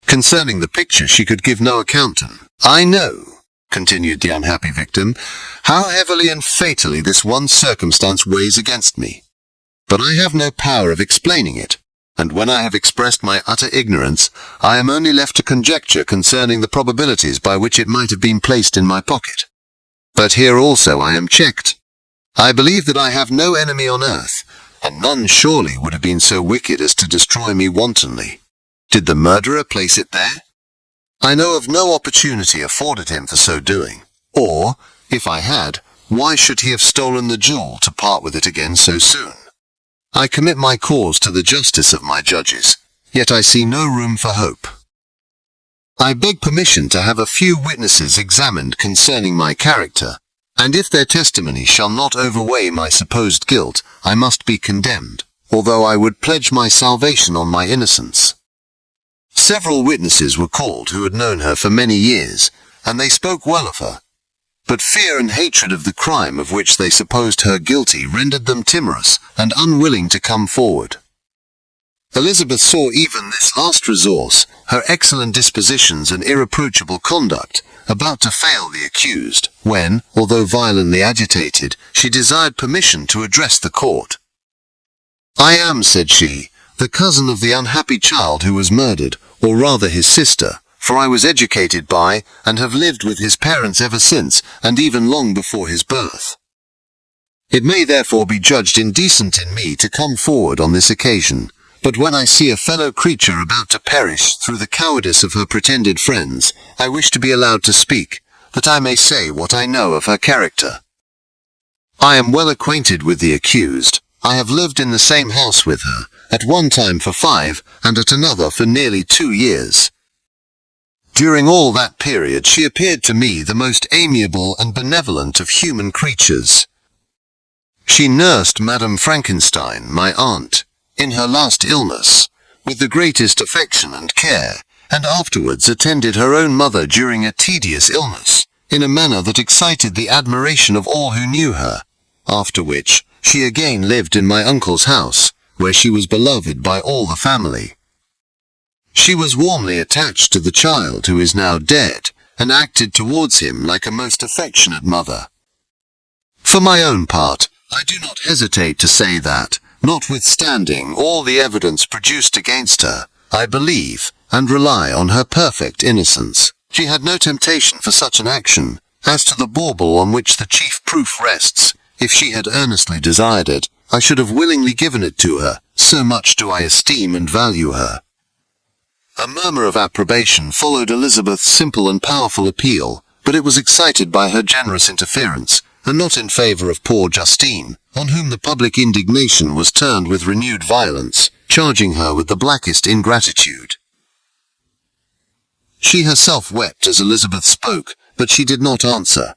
Concerning the picture she could give no account. I know, continued the unhappy victim, how heavily and fatally this one circumstance weighs against me. But I have no power of explaining it, and when I have expressed my utter ignorance, I am only left to conjecture concerning the probabilities by which it might have been placed in my pocket. But here also I am checked. I believe that I have no enemy on earth, and none surely would have been so wicked as to destroy me wantonly. Did the murderer place it there? I know of no opportunity afforded him for so doing, or, if I had, why should he have stolen the jewel to part with it again so soon? I commit my cause to the justice of my judges, yet I see no room for hope. I beg permission to have a few witnesses examined concerning my character, and if their testimony shall not overweigh my supposed guilt, I must be condemned, although I would pledge my salvation on my innocence. Several witnesses were called who had known her for many years, and they spoke well of her. But fear and hatred of the crime of which they supposed her guilty rendered them timorous and unwilling to come forward. Elizabeth saw even this last resource, her excellent dispositions and irreproachable conduct, about to fail the accused, when, although violently agitated, she desired permission to address the court. I am, said she, the cousin of the unhappy child who was murdered, or rather his sister, for I was educated by, and have lived with his parents ever since, and even long before his birth. It may therefore be judged indecent in me to come forward on this occasion, but when I see a fellow creature about to perish through the cowardice of her pretended friends, I wish to be allowed to speak, that I may say what I know of her character. I am well acquainted with the accused. I have lived in the same house with her, at one time for 5, and at another for nearly 2 years. During all that period she appeared to me the most amiable and benevolent of human creatures. She nursed Madame Frankenstein, my aunt, in her last illness, with the greatest affection and care, and afterwards attended her own mother during a tedious illness, in a manner that excited the admiration of all who knew her, after which she again lived in my uncle's house, where she was beloved by all the family. She was warmly attached to the child who is now dead, and acted towards him like a most affectionate mother. For my own part, I do not hesitate to say that, notwithstanding all the evidence produced against her, I believe, and rely on her perfect innocence. She had no temptation for such an action. As to the bauble on which the chief proof rests, if she had earnestly desired it, I should have willingly given it to her, so much do I esteem and value her. A murmur of approbation followed Elizabeth's simple and powerful appeal, but it was excited by her generous interference, and not in favour of poor Justine, on whom the public indignation was turned with renewed violence, charging her with the blackest ingratitude. She herself wept as Elizabeth spoke, but she did not answer.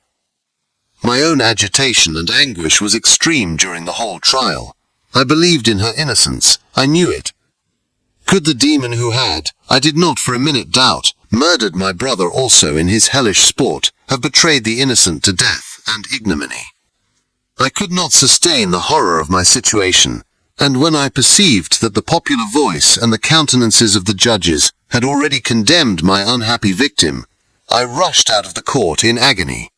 My own agitation and anguish was extreme during the whole trial. I believed in her innocence, I knew it. Could the demon who had, I did not for a minute doubt, murdered my brother also in his hellish sport, have betrayed the innocent to death and ignominy. I could not sustain the horror of my situation, and when I perceived that the popular voice and the countenances of the judges had already condemned my unhappy victim, I rushed out of the court in agony.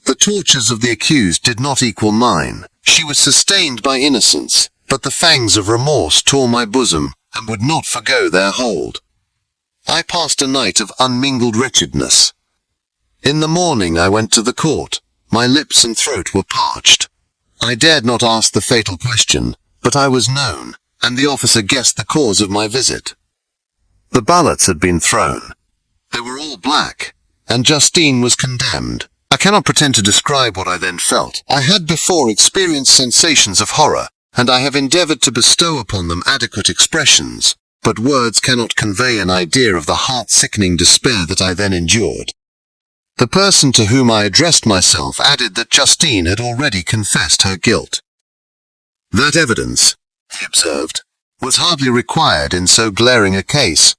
The tortures of the accused did not equal mine. She was sustained by innocence, but the fangs of remorse tore my bosom and would not forgo their hold. I passed a night of unmingled wretchedness. In the morning I went to the court. My lips and throat were parched. I dared not ask the fatal question, but I was known, and the officer guessed the cause of my visit. The ballots had been thrown. They were all black, and Justine was condemned. I cannot pretend to describe what I then felt. I had before experienced sensations of horror, and I have endeavored to bestow upon them adequate expressions, but words cannot convey an idea of the heart-sickening despair that I then endured. The person to whom I addressed myself added that Justine had already confessed her guilt. That evidence, he observed, was hardly required in so glaring a case,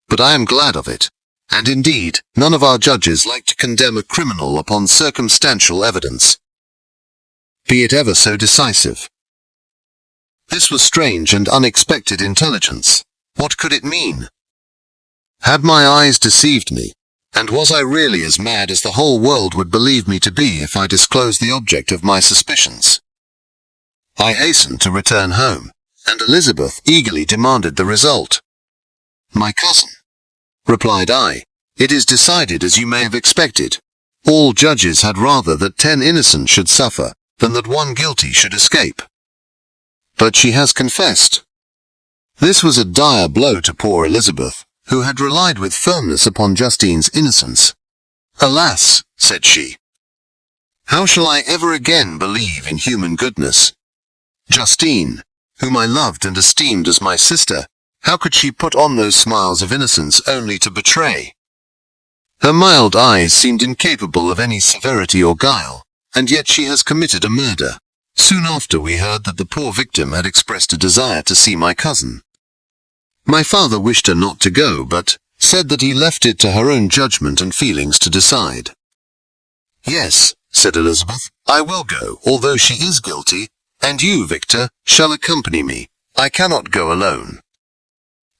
but I am glad of it. And indeed, none of our judges like to condemn a criminal upon circumstantial evidence, be it ever so decisive. This was strange and unexpected intelligence. What could it mean? Had my eyes deceived me, and was I really as mad as the whole world would believe me to be if I disclosed the object of my suspicions? I hastened to return home, and Elizabeth eagerly demanded the result. "My cousin," replied I, "it is decided as you may have expected. All judges had rather that 10 innocent should suffer, than that 1 guilty should escape. But she has confessed." This was a dire blow to poor Elizabeth, who had relied with firmness upon Justine's innocence. "Alas," said she, "how shall I ever again believe in human goodness? Justine, whom I loved and esteemed as my sister, how could she put on those smiles of innocence only to betray? Her mild eyes seemed incapable of any severity or guile, and yet she has committed a murder." Soon after we heard that the poor victim had expressed a desire to see my cousin. My father wished her not to go, but said that he left it to her own judgment and feelings to decide. "Yes," said Elizabeth, "I will go, although she is guilty, and you, Victor, shall accompany me. I cannot go alone."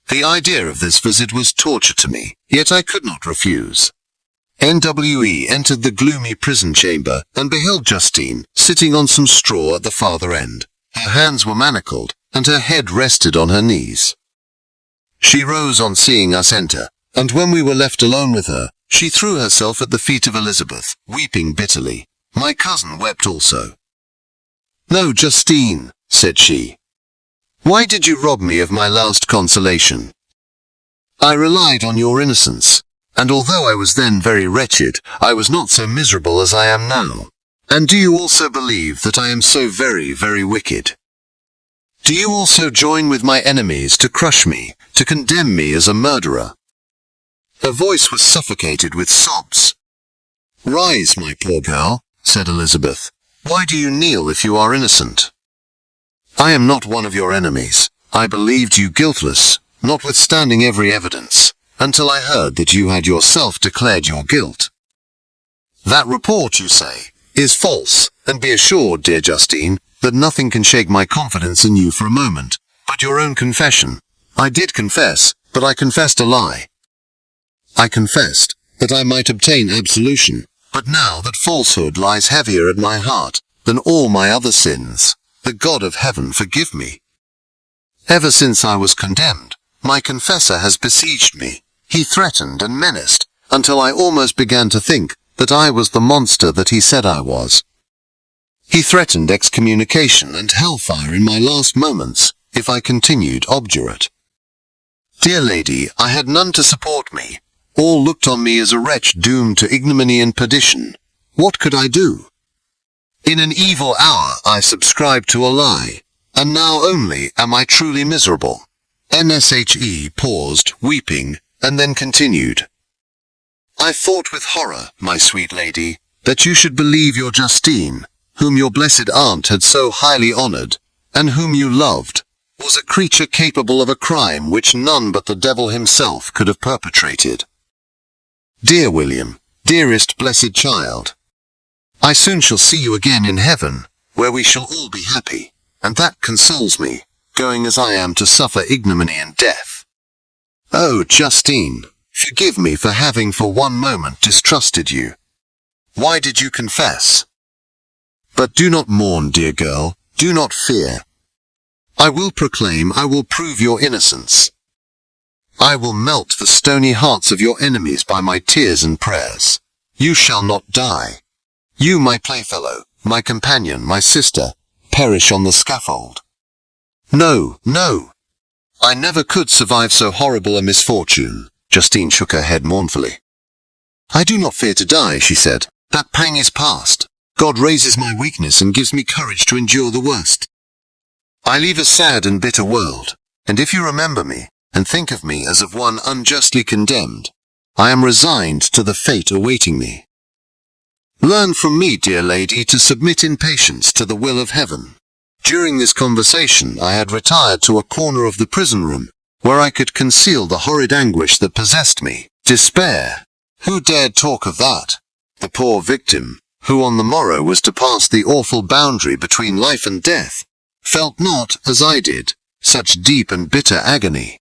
The idea of this visit was torture to me, yet I could not refuse. NWE entered the gloomy prison chamber and beheld Justine sitting on some straw at the farther end. Her hands were manacled, and her head rested on her knees. She rose on seeing us enter, and when we were left alone with her, she threw herself at the feet of Elizabeth, weeping bitterly. My cousin wept also. "No, Justine," said she. "Why did you rob me of my last consolation? I relied on your innocence, and although I was then very wretched, I was not so miserable as I am now. And do you also believe that I am so very, very wicked? Do you also join with my enemies to crush me, to condemn me as a murderer?" Her voice was suffocated with sobs. "Rise, my poor girl," said Elizabeth. "Why do you kneel if you are innocent? I am not one of your enemies. I believed you guiltless, notwithstanding every evidence, until I heard that you had yourself declared your guilt. That report, you say, is false, and be assured, dear Justine, that nothing can shake my confidence in you for a moment, but your own confession. I did confess, but I confessed a lie. I confessed that I might obtain absolution, but now that falsehood lies heavier at my heart than all my other sins, the God of heaven forgive me. Ever since I was condemned, my confessor has besieged me. He threatened and menaced, until I almost began to think that I was the monster that he said I was. He threatened excommunication and hellfire in my last moments, if I continued obdurate. Dear lady, I had none to support me. All looked on me as a wretch doomed to ignominy and perdition. What could I do? In an evil hour I subscribed to a lie, and now only am I truly miserable." NSHE paused, weeping, and then continued. "I thought with horror, my sweet lady, that you should believe your Justine, whom your blessed aunt had so highly honored, and whom you loved, was a creature capable of a crime which none but the devil himself could have perpetrated. Dear William, dearest blessed child, I soon shall see you again in heaven, where we shall all be happy, and that consoles me, going as I am to suffer ignominy and death. Oh, Justine, forgive me for having for one moment distrusted you. Why did you confess? But do not mourn, dear girl, do not fear. I will proclaim, I will prove your innocence. I will melt the stony hearts of your enemies by my tears and prayers. You shall not die. You, my playfellow, my companion, my sister, perish on the scaffold. No, no. I never could survive so horrible a misfortune. Justine shook her head mournfully. I do not fear to die, she said. That pang is past. God raises my weakness and gives me courage to endure the worst. I leave a sad and bitter world, and if you remember me, and think of me as of one unjustly condemned, I am resigned to the fate awaiting me. Learn from me, dear lady, to submit in patience to the will of heaven. During this conversation I had retired to a corner of the prison room, where I could conceal the horrid anguish that possessed me. Despair! Who dared talk of that? The poor victim, who on the morrow was to pass the awful boundary between life and death, felt not, as I did, such deep and bitter agony.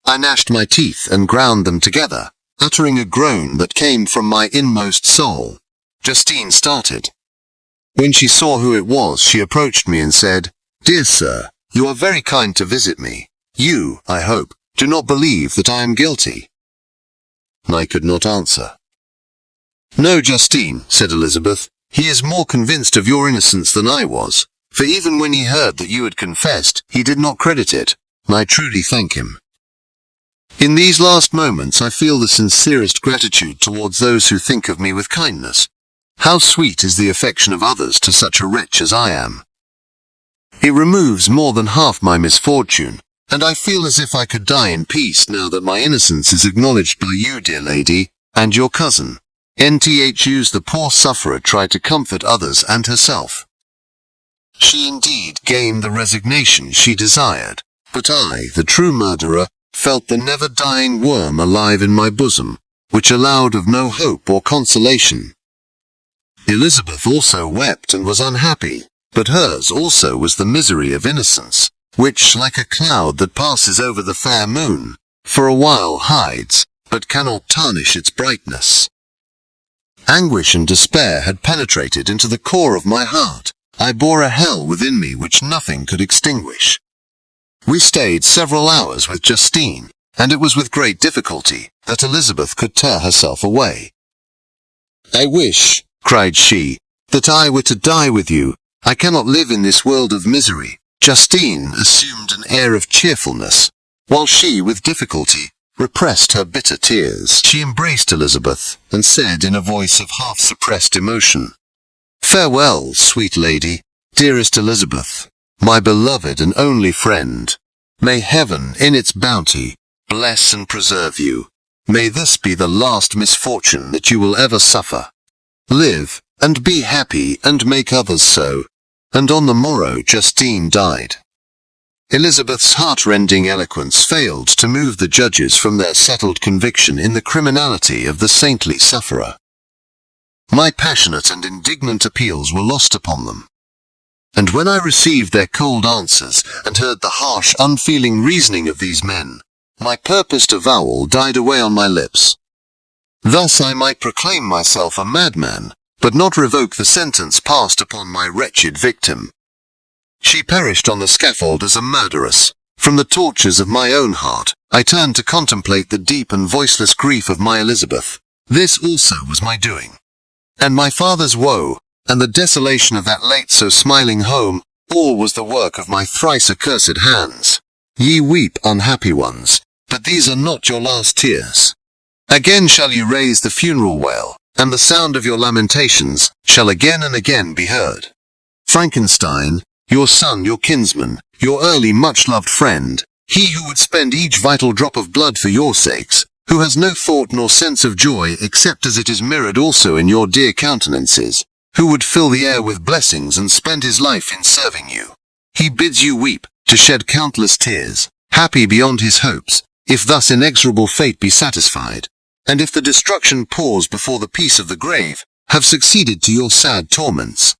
I gnashed my teeth and ground them together, uttering a groan that came from my inmost soul. Justine started. When she saw who it was, she approached me and said, Dear sir, you are very kind to visit me. You, I hope, do not believe that I am guilty. I could not answer. No, Justine, said Elizabeth, he is more convinced of your innocence than I was, for even when he heard that you had confessed, he did not credit it, and I truly thank him. In these last moments I feel the sincerest gratitude towards those who think of me with kindness. How sweet is the affection of others to such a wretch as I am. It removes more than half my misfortune, and I feel as if I could die in peace now that my innocence is acknowledged by you, dear lady, and your cousin. Nthus, the poor sufferer, tried to comfort others and herself. She indeed gained the resignation she desired, but I, the true murderer, felt the never-dying worm alive in my bosom, which allowed of no hope or consolation. Elizabeth also wept and was unhappy, but hers also was the misery of innocence, which, like a cloud that passes over the fair moon, for a while hides, but cannot tarnish its brightness. Anguish and despair had penetrated into the core of my heart. I bore a hell within me which nothing could extinguish. We stayed several hours with Justine, and it was with great difficulty that Elizabeth could tear herself away. I wish, cried she, that I were to die with you. I cannot live in this world of misery. Justine assumed an air of cheerfulness, while she, with difficulty, repressed her bitter tears. She embraced Elizabeth, and said in a voice of half-suppressed emotion, Farewell, sweet lady, dearest Elizabeth, my beloved and only friend. May heaven, in its bounty, bless and preserve you. May this be the last misfortune that you will ever suffer. Live, and be happy, and make others so. And on the morrow Justine died. Elizabeth's heart-rending eloquence failed to move the judges from their settled conviction in the criminality of the saintly sufferer. My passionate and indignant appeals were lost upon them. And when I received their cold answers, and heard the harsh, unfeeling reasoning of these men, my purposed avowal died away on my lips. Thus I might proclaim myself a madman, but not revoke the sentence passed upon my wretched victim. She perished on the scaffold as a murderess. From the tortures of my own heart, I turned to contemplate the deep and voiceless grief of my Elizabeth. This also was my doing. And my father's woe, and the desolation of that late so smiling home, all was the work of my thrice accursed hands. Ye weep, unhappy ones, but these are not your last tears. Again shall you raise the funeral wail, and the sound of your lamentations shall again and again be heard. Frankenstein, your son, your kinsman, your early much-loved friend, he who would spend each vital drop of blood for your sakes, who has no thought nor sense of joy except as it is mirrored also in your dear countenances, who would fill the air with blessings and spend his life in serving you. He bids you weep, to shed countless tears, happy beyond his hopes, if thus inexorable fate be satisfied. and if the destruction pours before the peace of the grave, have succeeded to your sad torments.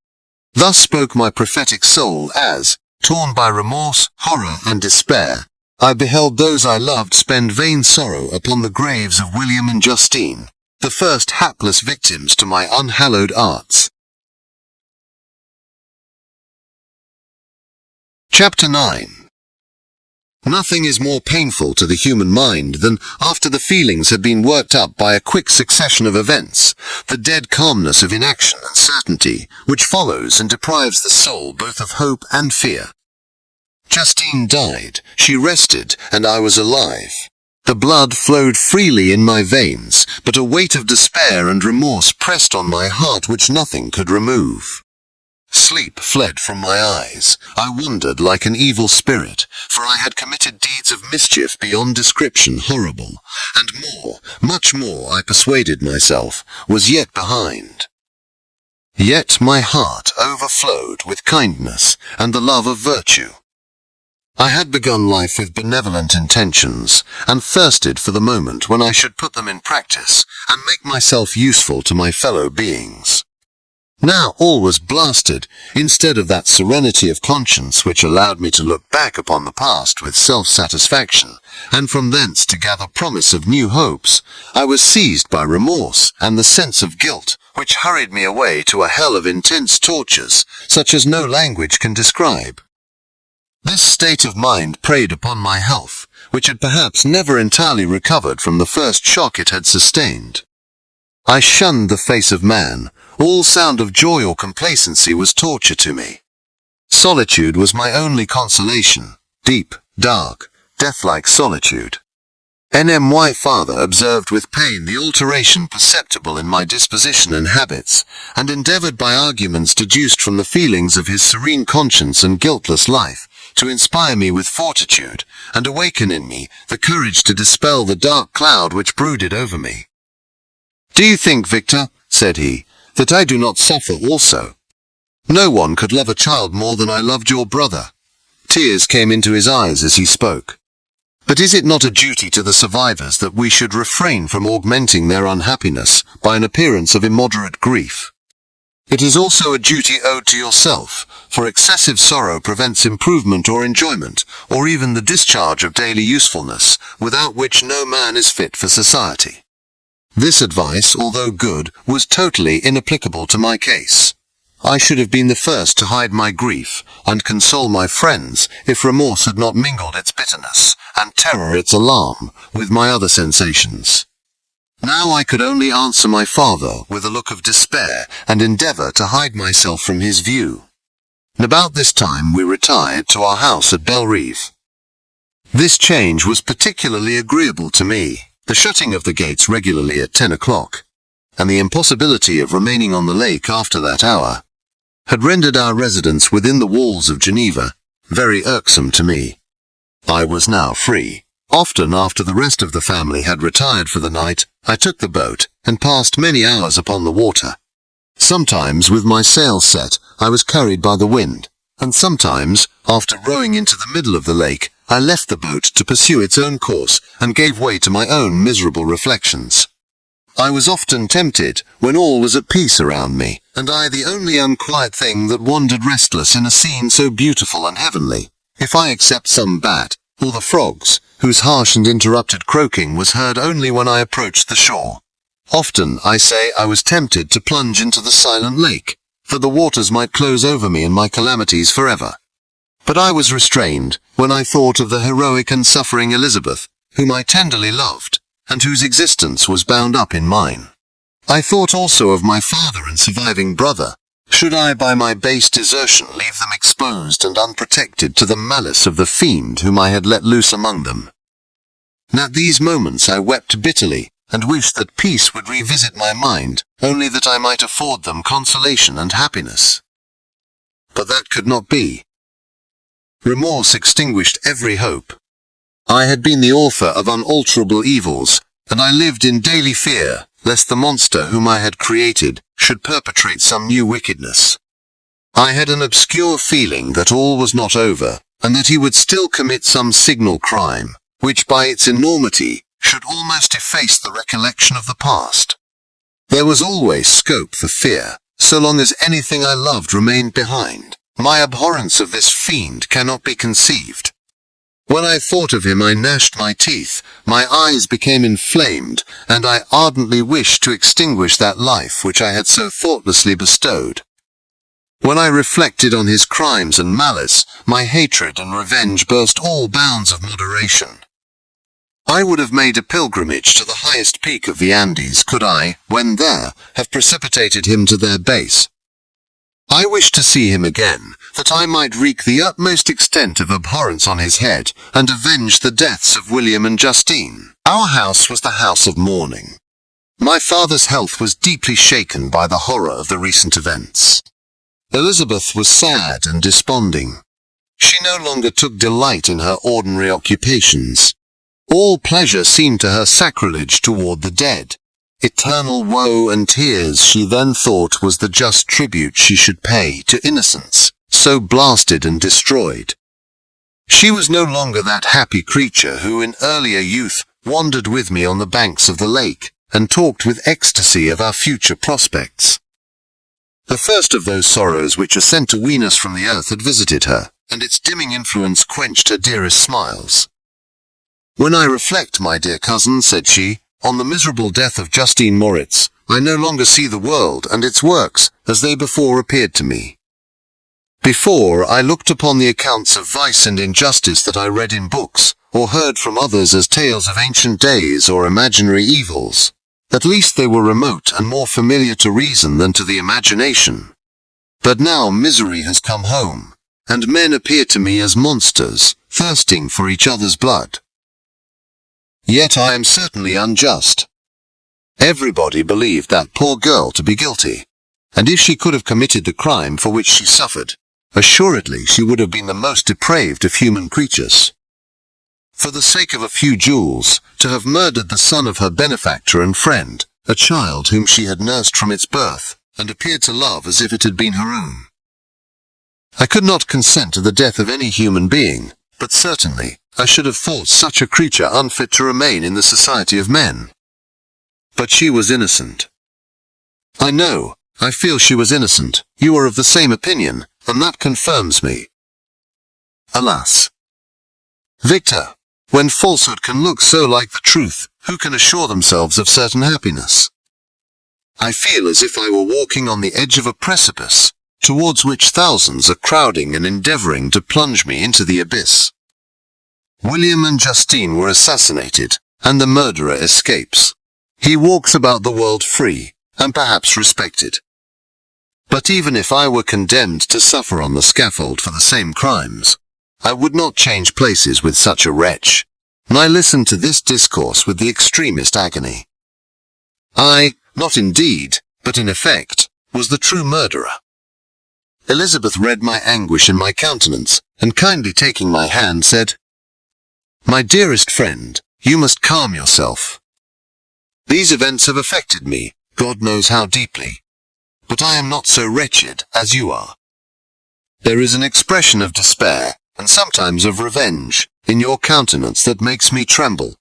Thus spoke my prophetic soul as, torn by remorse, horror, and despair, I beheld those I loved spend vain sorrow upon the graves of William and Justine, the first hapless victims to my unhallowed arts. Chapter 9. Nothing is more painful to the human mind than, after the feelings have been worked up by a quick succession of events, the dead calmness of inaction and certainty, which follows and deprives the soul both of hope and fear. Justine died, she rested, and I was alive. The blood flowed freely in my veins, but a weight of despair and remorse pressed on my heart which nothing could remove. Sleep fled from my eyes. I wandered like an evil spirit, for I had committed deeds of mischief beyond description horrible, and more, much more, I persuaded myself, was yet behind. Yet my heart overflowed with kindness and the love of virtue. I had begun life with benevolent intentions, and thirsted for the moment when I should put them in practice, and make myself useful to my fellow beings. Now all was blasted. Instead of that serenity of conscience which allowed me to look back upon the past with self-satisfaction, and from thence to gather promise of new hopes, I was seized by remorse and the sense of guilt, which hurried me away to a hell of intense tortures, such as no language can describe. This state of mind preyed upon my health, which had perhaps never entirely recovered from the first shock it had sustained. I shunned the face of man. All sound of joy or complacency was torture to me. Solitude was my only consolation, deep, dark, death-like solitude. My father observed with pain the alteration perceptible in my disposition and habits, and endeavored by arguments deduced from the feelings of his serene conscience and guiltless life, to inspire me with fortitude, and awaken in me the courage to dispel the dark cloud which brooded over me. "Do you think, Victor," said he, "that I do not suffer also? No one could love a child more than I loved your brother." Tears came into his eyes as he spoke. "But is it not a duty to the survivors that we should refrain from augmenting their unhappiness by an appearance of immoderate grief? It is also a duty owed to yourself, for excessive sorrow prevents improvement or enjoyment, or even the discharge of daily usefulness, without which no man is fit for society." This advice, although good, was totally inapplicable to my case. I should have been the first to hide my grief, and console my friends, if remorse had not mingled its bitterness, and terror its alarm, with my other sensations. Now I could only answer my father with a look of despair, and endeavour to hide myself from his view. About this time we retired to our house at Belrive. This change was particularly agreeable to me. The shutting of the gates regularly at 10 o'clock, and the impossibility of remaining on the lake after that hour, had rendered our residence within the walls of Geneva very irksome to me. I was now free. Often after the rest of the family had retired for the night, I took the boat, and passed many hours upon the water. Sometimes with my sails set, I was carried by the wind, and sometimes, after rowing into the middle of the lake, I left the boat to pursue its own course, and gave way to my own miserable reflections. I was often tempted, when all was at peace around me, and I the only unquiet thing that wandered restless in a scene so beautiful and heavenly, if I except some bat, or the frogs, whose harsh and interrupted croaking was heard only when I approached the shore. Often, I say, I was tempted to plunge into the silent lake, for the waters might close over me and my calamities forever. But I was restrained, when I thought of the heroic and suffering Elizabeth, whom I tenderly loved, and whose existence was bound up in mine. I thought also of my father and surviving brother. Should I by my base desertion leave them exposed and unprotected to the malice of the fiend whom I had let loose among them? And at these moments I wept bitterly, and wished that peace would revisit my mind, only that I might afford them consolation and happiness. But that could not be. Remorse extinguished every hope. I had been the author of unalterable evils, and I lived in daily fear, lest the monster whom I had created should perpetrate some new wickedness. I had an obscure feeling that all was not over, and that he would still commit some signal crime, which by its enormity should almost efface the recollection of the past. There was always scope for fear, so long as anything I loved remained behind. My abhorrence of this fiend cannot be conceived. When I thought of him I gnashed my teeth, my eyes became inflamed, and I ardently wished to extinguish that life which I had so thoughtlessly bestowed. When I reflected on his crimes and malice, my hatred and revenge burst all bounds of moderation. I would have made a pilgrimage to the highest peak of the Andes could I, when there, have precipitated him to their base. I wished to see him again, that I might wreak the utmost extent of abhorrence on his head, and avenge the deaths of William and Justine. Our house was the house of mourning. My father's health was deeply shaken by the horror of the recent events. Elizabeth was sad and desponding. She no longer took delight in her ordinary occupations. All pleasure seemed to her sacrilege toward the dead. Eternal woe and tears she then thought was the just tribute she should pay to innocence, so blasted and destroyed. She was no longer that happy creature who in earlier youth wandered with me on the banks of the lake, and talked with ecstasy of our future prospects. The first of those sorrows which are sent to wean us from the earth had visited her, and its dimming influence quenched her dearest smiles. "When I reflect, my dear cousin," said she, "on the miserable death of Justine Moritz, I no longer see the world and its works as they before appeared to me. Before, I looked upon the accounts of vice and injustice that I read in books, or heard from others as tales of ancient days or imaginary evils. At least they were remote and more familiar to reason than to the imagination. But now misery has come home, and men appear to me as monsters, thirsting for each other's blood. Yet I am certainly unjust. Everybody believed that poor girl to be guilty, and if she could have committed the crime for which she suffered, assuredly she would have been the most depraved of human creatures. For the sake of a few jewels, to have murdered the son of her benefactor and friend, a child whom she had nursed from its birth, and appeared to love as if it had been her own. I could not consent to the death of any human being, but certainly I should have thought such a creature unfit to remain in the society of men. But she was innocent. I know, I feel she was innocent. You are of the same opinion, and that confirms me. Alas! Victor, when falsehood can look so like the truth, who can assure themselves of certain happiness? I feel as if I were walking on the edge of a precipice, towards which thousands are crowding and endeavoring to plunge me into the abyss. William and Justine were assassinated, and the murderer escapes. He walks about the world free, and perhaps respected. But even if I were condemned to suffer on the scaffold for the same crimes, I would not change places with such a wretch, and I listened to this discourse with the extremest agony. I, not in deed, but in effect, was the true murderer. Elizabeth read my anguish in my countenance, and kindly taking my hand said, "My dearest friend, you must calm yourself. These events have affected me, God knows how deeply. But I am not so wretched as you are. There is an expression of despair, and sometimes of revenge, in your countenance that makes me tremble.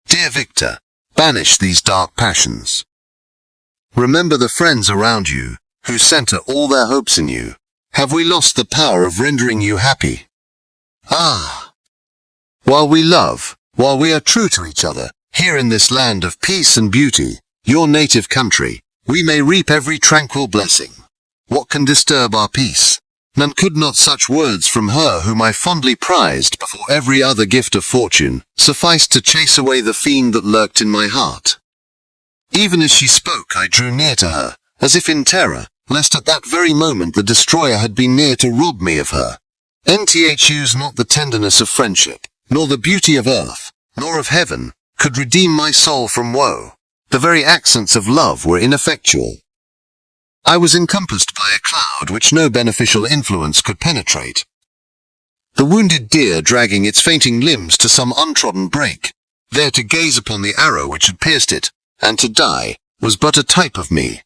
Dear Victor, banish these dark passions. Remember the friends around you, who centre all their hopes in you. Have we lost the power of rendering you happy? Ah! While we love, while we are true to each other, here in this land of peace and beauty, your native country, we may reap every tranquil blessing. What can disturb our peace? None could not such words from her whom I fondly prized before every other gift of fortune suffice to chase away the fiend that lurked in my heart. Even as she spoke I drew near to her, as if in terror, lest at that very moment the destroyer had been near to rob me of her. Nthus not the tenderness of friendship, nor the beauty of earth, nor of heaven, could redeem my soul from woe. The very accents of love were ineffectual. I was encompassed by a cloud which no beneficial influence could penetrate. The wounded deer dragging its fainting limbs to some untrodden brake, there to gaze upon the arrow which had pierced it, and to die, was but a type of me.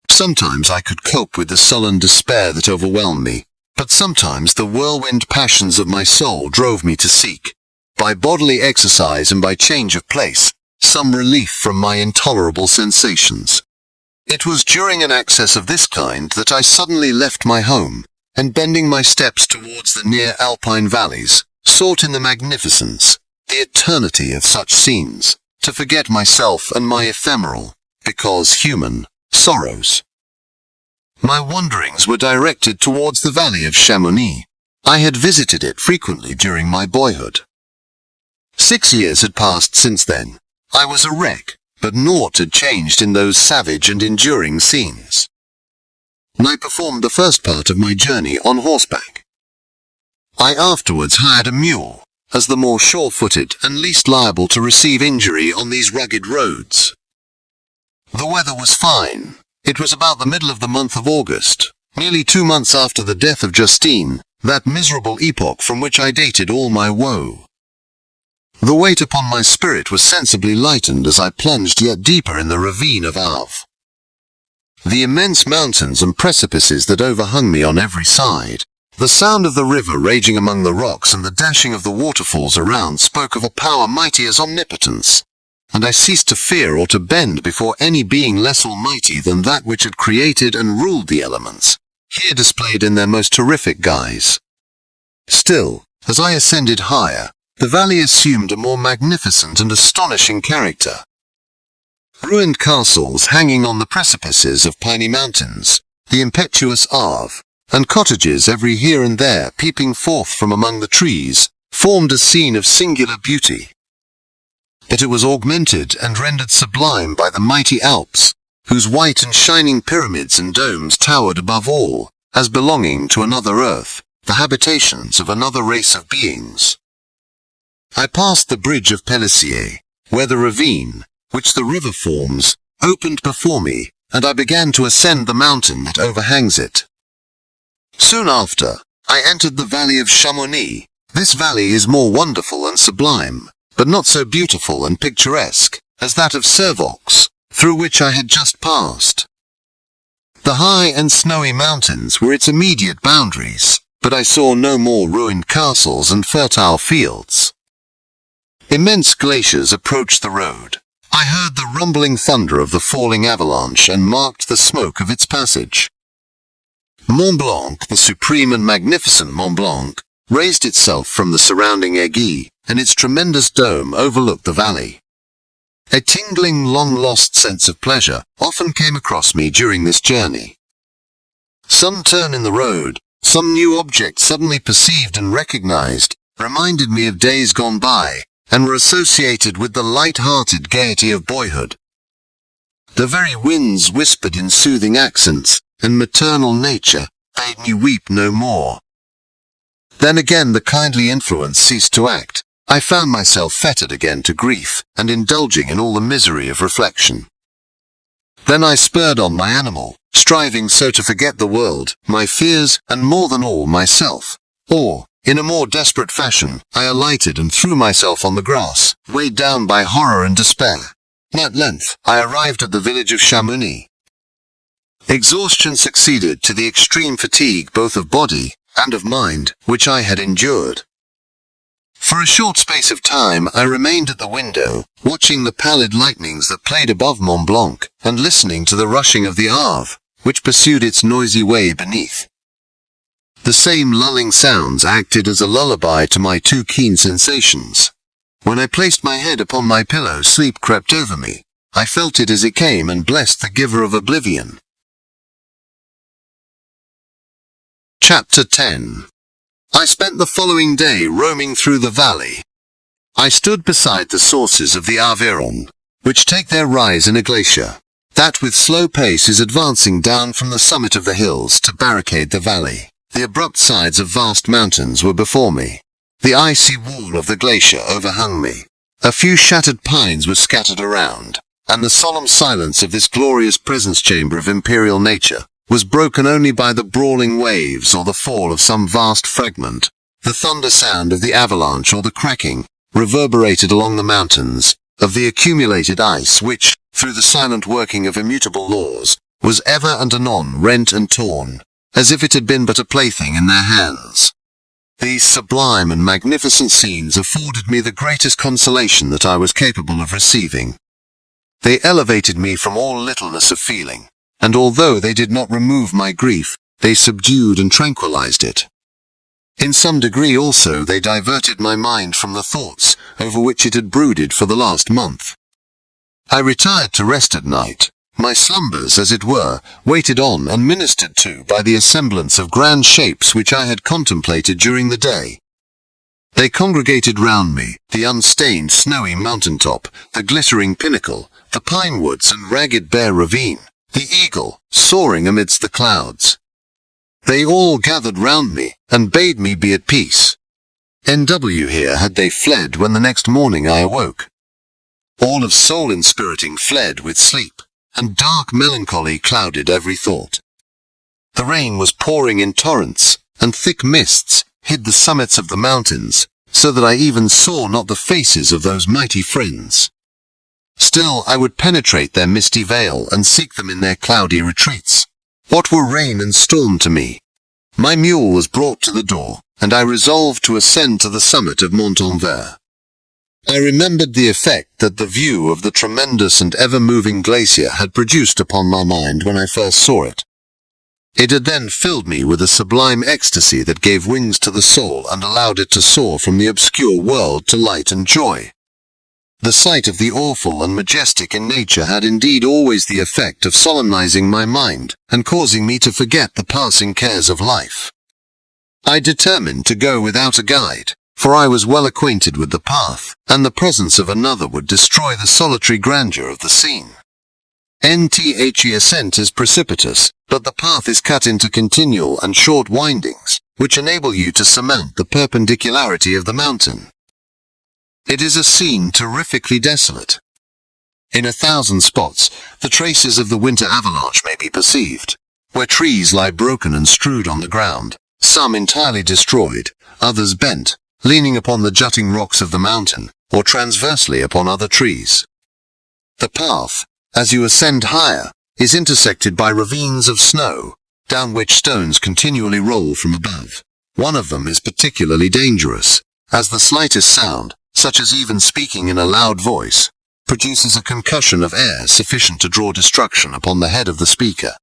Sometimes I could cope with the sullen despair that overwhelmed me, but sometimes the whirlwind passions of my soul drove me to seek, by bodily exercise and by change of place, some relief from my intolerable sensations. It was during an access of this kind that I suddenly left my home, and bending my steps towards the near alpine valleys, sought in the magnificence, the eternity of such scenes, to forget myself and my ephemeral, because human, sorrows. My wanderings were directed towards the valley of Chamonix. I had visited it frequently during my boyhood. 6 years had passed since then. I was a wreck, but naught had changed in those savage and enduring scenes. I performed the first part of my journey on horseback. I afterwards hired a mule, as the more sure-footed and least liable to receive injury on these rugged roads. The weather was fine. It was about the middle of the month of August, nearly 2 months after the death of Justine, that miserable epoch from which I dated all my woe. The weight upon my spirit was sensibly lightened as I plunged yet deeper in the ravine of Arve. The immense mountains and precipices that overhung me on every side, the sound of the river raging among the rocks and the dashing of the waterfalls around spoke of a power mighty as omnipotence, and I ceased to fear or to bend before any being less almighty than that which had created and ruled the elements, here displayed in their most terrific guise. Still, as I ascended higher, the valley assumed a more magnificent and astonishing character. Ruined castles hanging on the precipices of piny mountains, the impetuous Arve, and cottages every here and there peeping forth from among the trees, formed a scene of singular beauty. But it was augmented and rendered sublime by the mighty Alps, whose white and shining pyramids and domes towered above all, as belonging to another earth, the habitations of another race of beings. I passed the bridge of Pélissier, where the ravine, which the river forms, opened before me, and I began to ascend the mountain that overhangs it. Soon after, I entered the valley of Chamonix. This valley is more wonderful and sublime, but not so beautiful and picturesque, as that of Servox, through which I had just passed. The high and snowy mountains were its immediate boundaries, but I saw no more ruined castles and fertile fields. Immense glaciers approached the road. I heard the rumbling thunder of the falling avalanche and marked the smoke of its passage. Mont Blanc, the supreme and magnificent Mont Blanc, raised itself from the surrounding aiguille, and its tremendous dome overlooked the valley. A tingling, long-lost sense of pleasure often came across me during this journey. Some turn in the road, some new object suddenly perceived and recognized, reminded me of days gone by, and were associated with the light-hearted gaiety of boyhood. The very winds whispered in soothing accents, and maternal nature bade me weep no more. Then again the kindly influence ceased to act. I found myself fettered again to grief, and indulging in all the misery of reflection. Then I spurred on my animal, striving so to forget the world, my fears, and more than all myself. Or, in a more desperate fashion, I alighted and threw myself on the grass, weighed down by horror and despair. At length, I arrived at the village of Chamonix. Exhaustion succeeded to the extreme fatigue both of body and of mind, which I had endured. For a short space of time I remained at the window, watching the pallid lightnings that played above Mont Blanc, and listening to the rushing of the Arve, which pursued its noisy way beneath. The same lulling sounds acted as a lullaby to my too keen sensations. When I placed my head upon my pillow, sleep crept over me. I felt it as it came and blessed the giver of oblivion. Chapter 10. I spent the following day roaming through the valley. I stood beside the sources of the Aveyron, which take their rise in a glacier, that with slow pace is advancing down from the summit of the hills to barricade the valley. The abrupt sides of vast mountains were before me. The icy wall of the glacier overhung me. A few shattered pines were scattered around, and the solemn silence of this glorious presence chamber of imperial nature was broken only by the brawling waves or the fall of some vast fragment. The thunder sound of the avalanche or the cracking, reverberated along the mountains, of the accumulated ice which, through the silent working of immutable laws, was ever and anon rent and torn, as if it had been but a plaything in their hands. These sublime and magnificent scenes afforded me the greatest consolation that I was capable of receiving. They elevated me from all littleness of feeling, and although they did not remove my grief, they subdued and tranquilized it. In some degree also they diverted my mind from the thoughts over which it had brooded for the last month. I retired to rest at night, my slumbers, as it were, waited on and ministered to by the assemblance of grand shapes which I had contemplated during the day. They congregated round me, the unstained snowy mountain-top, the glittering pinnacle, the pine woods and ragged bare ravine, the eagle, soaring amidst the clouds. They all gathered round me, and bade me be at peace. N.W. here had they fled when the next morning I awoke. All of soul-inspiriting fled with sleep, and dark melancholy clouded every thought. The rain was pouring in torrents, and thick mists hid the summits of the mountains, so that I even saw not the faces of those mighty friends. Still I would penetrate their misty veil and seek them in their cloudy retreats. What were rain and storm to me? My mule was brought to the door, and I resolved to ascend to the summit of Montanvert. I remembered the effect that the view of the tremendous and ever-moving glacier had produced upon my mind when I first saw it. It had then filled me with a sublime ecstasy that gave wings to the soul and allowed it to soar from the obscure world to light and joy. The sight of the awful and majestic in nature had indeed always the effect of solemnizing my mind, and causing me to forget the passing cares of life. I determined to go without a guide, for I was well acquainted with the path, and the presence of another would destroy the solitary grandeur of the scene. The ascent is precipitous, but the path is cut into continual and short windings, which enable you to surmount the perpendicularity of the mountain. It is a scene terrifically desolate. In 1,000 spots, the traces of the winter avalanche may be perceived, where trees lie broken and strewed on the ground, some entirely destroyed, others bent, leaning upon the jutting rocks of the mountain, or transversely upon other trees. The path, as you ascend higher, is intersected by ravines of snow, down which stones continually roll from above. One of them is particularly dangerous, as the slightest sound, such as even speaking in a loud voice, produces a concussion of air sufficient to draw destruction upon the head of the speaker.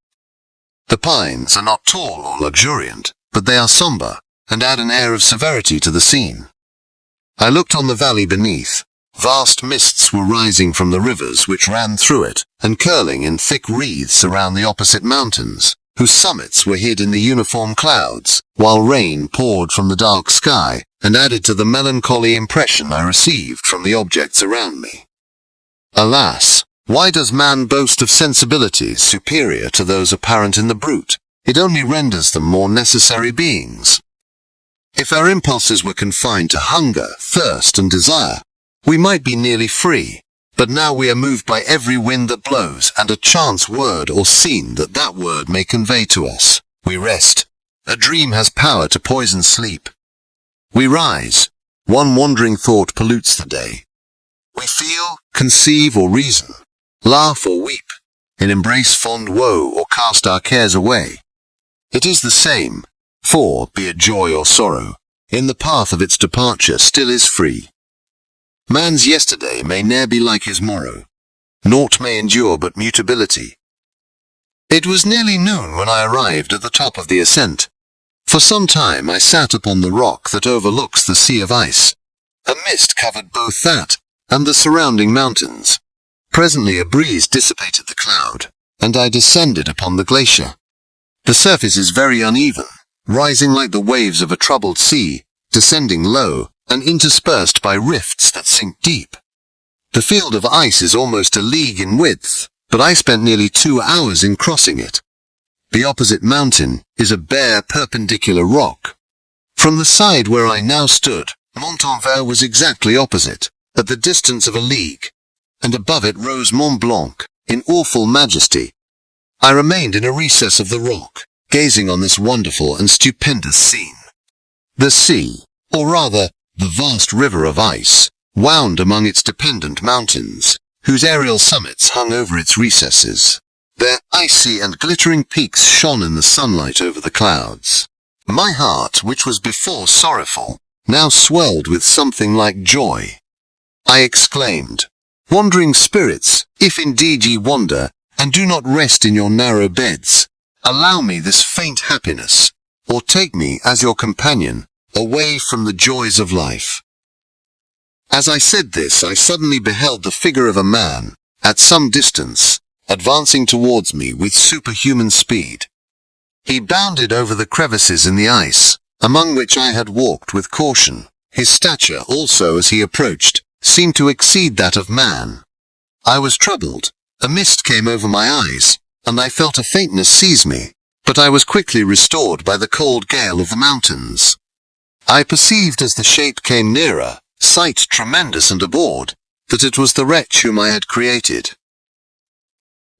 The pines are not tall or luxuriant, but they are sombre, and add an air of severity to the scene. I looked on the valley beneath. Vast mists were rising from the rivers which ran through it, and curling in thick wreaths around the opposite mountains, whose summits were hid in the uniform clouds, while rain poured from the dark sky, and added to the melancholy impression I received from the objects around me. Alas, why does man boast of sensibilities superior to those apparent in the brute? It only renders them more necessary beings. If our impulses were confined to hunger, thirst, and desire, we might be nearly free, but now we are moved by every wind that blows, and a chance word or scene that word may convey to us. We rest. A dream has power to poison sleep. We rise. One wandering thought pollutes the day. We feel, conceive, or reason, laugh or weep, and embrace fond woe or cast our cares away. It is the same, for, be it joy or sorrow, in the path of its departure still is free. Man's yesterday may ne'er be like his morrow. Naught may endure but mutability. It was nearly noon when I arrived at the top of the ascent. For some time I sat upon the rock that overlooks the sea of ice. A mist covered both that and the surrounding mountains. Presently a breeze dissipated the cloud, and I descended upon the glacier. The surface is very uneven, rising like the waves of a troubled sea, descending low, and interspersed by rifts that sink deep. The field of ice is almost a league in width, but I spent nearly 2 hours in crossing it. The opposite mountain is a bare perpendicular rock. From the side where I now stood, Montanvert was exactly opposite, at the distance of a league, and above it rose Mont Blanc, in awful majesty. I remained in a recess of the rock, gazing on this wonderful and stupendous scene. The sea, or rather, the vast river of ice, wound among its dependent mountains, whose aerial summits hung over its recesses. Their icy and glittering peaks shone in the sunlight over the clouds. My heart, which was before sorrowful, now swelled with something like joy. I exclaimed, "Wandering spirits, if indeed ye wander, and do not rest in your narrow beds, allow me this faint happiness, or take me as your companion, away from the joys of life." As I said this, I suddenly beheld the figure of a man, at some distance, advancing towards me with superhuman speed. He bounded over the crevices in the ice, among which I had walked with caution. His stature also, as he approached, seemed to exceed that of man. I was troubled. A mist came over my eyes, and I felt a faintness seize me, but I was quickly restored by the cold gale of the mountains. I perceived as the shape came nearer, sight tremendous and abhorred, that it was the wretch whom I had created.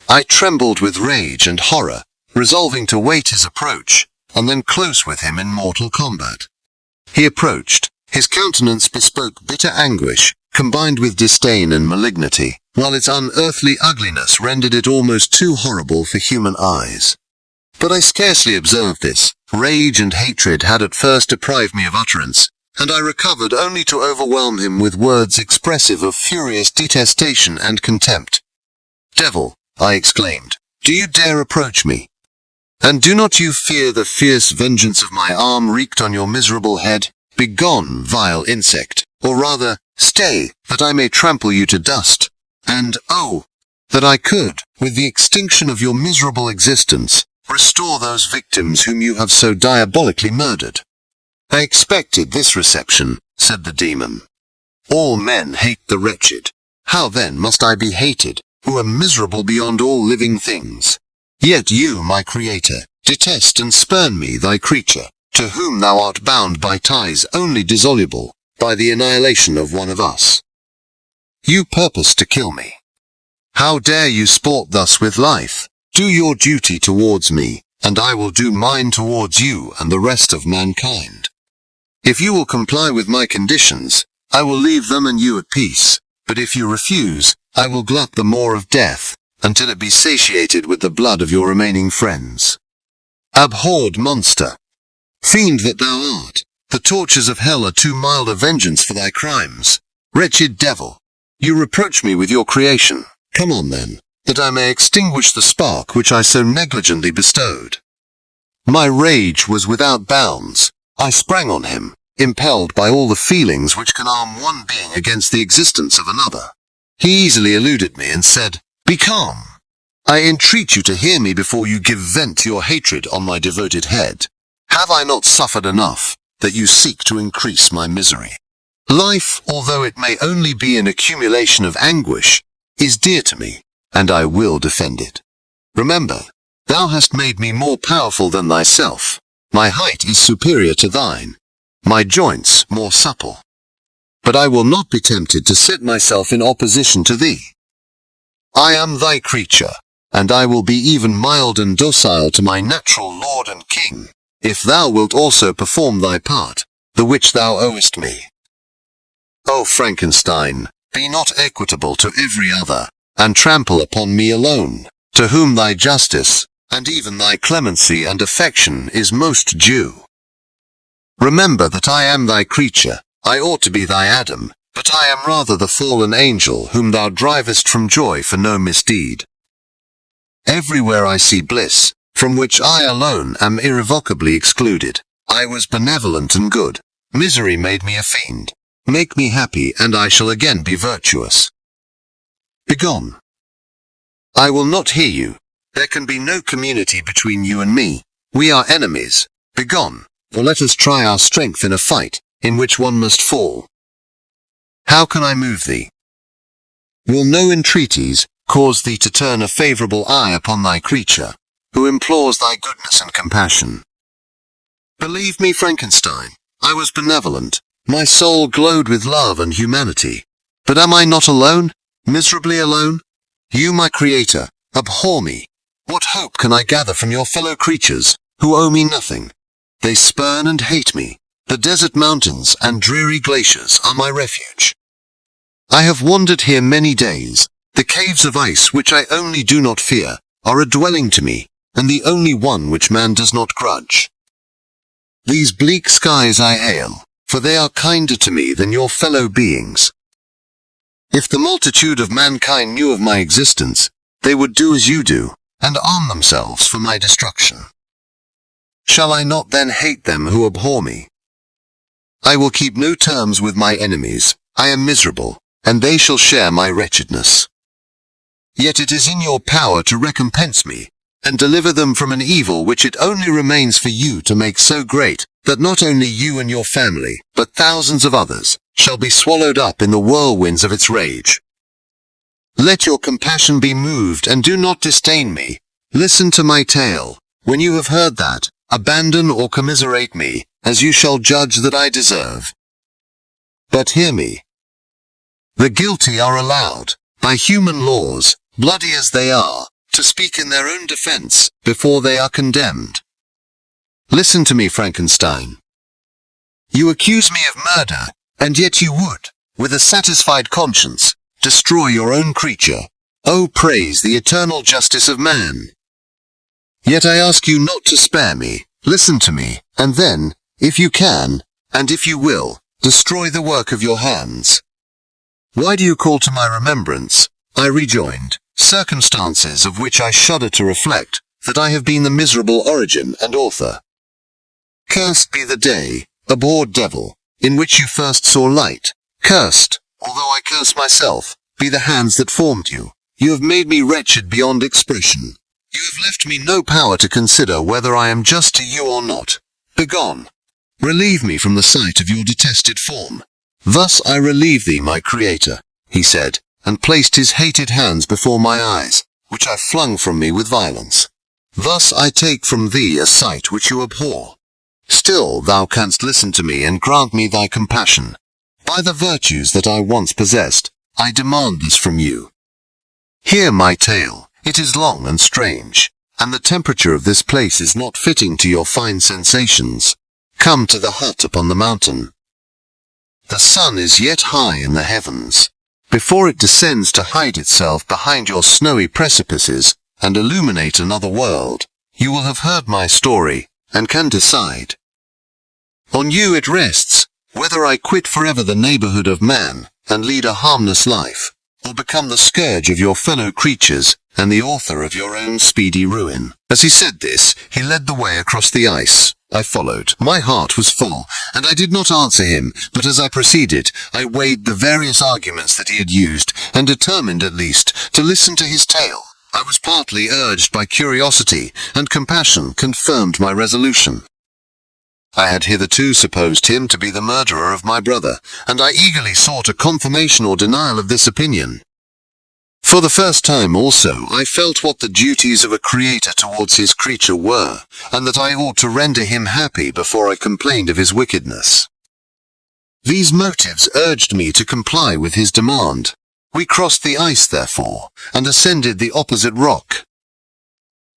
I trembled with rage and horror, resolving to wait his approach, and then close with him in mortal combat. He approached. His countenance bespoke bitter anguish, combined with disdain and malignity, while its unearthly ugliness rendered it almost too horrible for human eyes. But I scarcely observed this. Rage and hatred had at first deprived me of utterance, and I recovered only to overwhelm him with words expressive of furious detestation and contempt. "Devil," I exclaimed, "do you dare approach me? And do not you fear the fierce vengeance of my arm wreaked on your miserable head? Begone, vile insect, or rather, stay, that I may trample you to dust. And, oh, that I could, with the extinction of your miserable existence, restore those victims whom you have so diabolically murdered." "I expected this reception," said the demon. "All men hate the wretched. How then must I be hated, who am miserable beyond all living things? Yet you, my creator, detest and spurn me, thy creature, to whom thou art bound by ties only dissoluble by the annihilation of one of us. You purpose to kill me. How dare you sport thus with life? Do your duty towards me, and I will do mine towards you and the rest of mankind. If you will comply with my conditions, I will leave them and you at peace, but if you refuse, I will glut the maw of death, until it be satiated with the blood of your remaining friends. Abhorred monster! Fiend that thou art, the tortures of hell are too mild a vengeance for thy crimes. Wretched devil, you reproach me with your creation. Come on then, that I may extinguish the spark which I so negligently bestowed." My rage was without bounds. I sprang on him, impelled by all the feelings which can arm one being against the existence of another. He easily eluded me and said, "Be calm. I entreat you to hear me before you give vent to your hatred on my devoted head. Have I not suffered enough, that you seek to increase my misery? Life, although it may only be an accumulation of anguish, is dear to me, and I will defend it. Remember, thou hast made me more powerful than thyself. My height is superior to thine, my joints more supple. But I will not be tempted to set myself in opposition to thee. I am thy creature, and I will be even mild and docile to my natural lord and king, if thou wilt also perform thy part, the which thou owest me. O Frankenstein, be not equitable to every other, and trample upon me alone, to whom thy justice, and even thy clemency and affection is most due. Remember that I am thy creature. I ought to be thy Adam, but I am rather the fallen angel whom thou drivest from joy for no misdeed. Everywhere I see bliss, from which I alone am irrevocably excluded. I was benevolent and good. Misery made me a fiend. Make me happy, and I shall again be virtuous. Begone. I will not hear you. There can be no community between you and me. We are enemies. Begone, or let us try our strength in a fight, in which one must fall. How can I move thee? Will no entreaties cause thee to turn a favourable eye upon thy creature, who implores thy goodness and compassion? Believe me, Frankenstein, I was benevolent. My soul glowed with love and humanity. But am I not alone, miserably alone? You, my creator, abhor me. What hope can I gather from your fellow creatures, who owe me nothing? They spurn and hate me. The desert mountains and dreary glaciers are my refuge. I have wandered here many days. The caves of ice, which I only do not fear, are a dwelling to me, and the only one which man does not grudge. These bleak skies I hail, for they are kinder to me than your fellow beings. If the multitude of mankind knew of my existence, they would do as you do, and arm themselves for my destruction. Shall I not then hate them who abhor me? I will keep no terms with my enemies. I am miserable, and they shall share my wretchedness. Yet it is in your power to recompense me, and deliver them from an evil which it only remains for you to make so great, that not only you and your family, but thousands of others, shall be swallowed up in the whirlwinds of its rage. Let your compassion be moved, and do not disdain me. Listen to my tale. When you have heard that, abandon or commiserate me, as you shall judge that I deserve. But hear me. The guilty are allowed, by human laws, bloody as they are, to speak in their own defense, before they are condemned. Listen to me, Frankenstein. You accuse me of murder, and yet you would, with a satisfied conscience, destroy your own creature. Oh, praise the eternal justice of man. Yet I ask you not to spare me. Listen to me, and then, if you can, and if you will, destroy the work of your hands. Why do you call to my remembrance, I rejoined, circumstances of which I shudder to reflect, that I have been the miserable origin and author? Cursed be the day, abhorred devil, in which you first saw light. Cursed, although I curse myself, be the hands that formed you. You have made me wretched beyond expression. You have left me no power to consider whether I am just to you or not. Begone. Relieve me from the sight of your detested form. Thus I relieve thee, my Creator, he said, and placed his hated hands before my eyes, which I flung from me with violence. Thus I take from thee a sight which you abhor. Still thou canst listen to me and grant me thy compassion. By the virtues that I once possessed, I demand this from you. Hear my tale. It is long and strange, and the temperature of this place is not fitting to your fine sensations. Come to the hut upon the mountain. The sun is yet high in the heavens. Before it descends to hide itself behind your snowy precipices and illuminate another world, you will have heard my story, and can decide. On you it rests, whether I quit forever the neighborhood of man, and lead a harmless life, or become the scourge of your fellow creatures, and the author of your own speedy ruin. As he said this, he led the way across the ice. I followed. My heart was full, and I did not answer him, but as I proceeded, I weighed the various arguments that he had used, and determined at least to listen to his tale. I was partly urged by curiosity, and compassion confirmed my resolution. I had hitherto supposed him to be the murderer of my brother, and I eagerly sought a confirmation or denial of this opinion. For the first time also, I felt what the duties of a creator towards his creature were, and that I ought to render him happy before I complained of his wickedness. These motives urged me to comply with his demand. We crossed the ice, therefore, and ascended the opposite rock.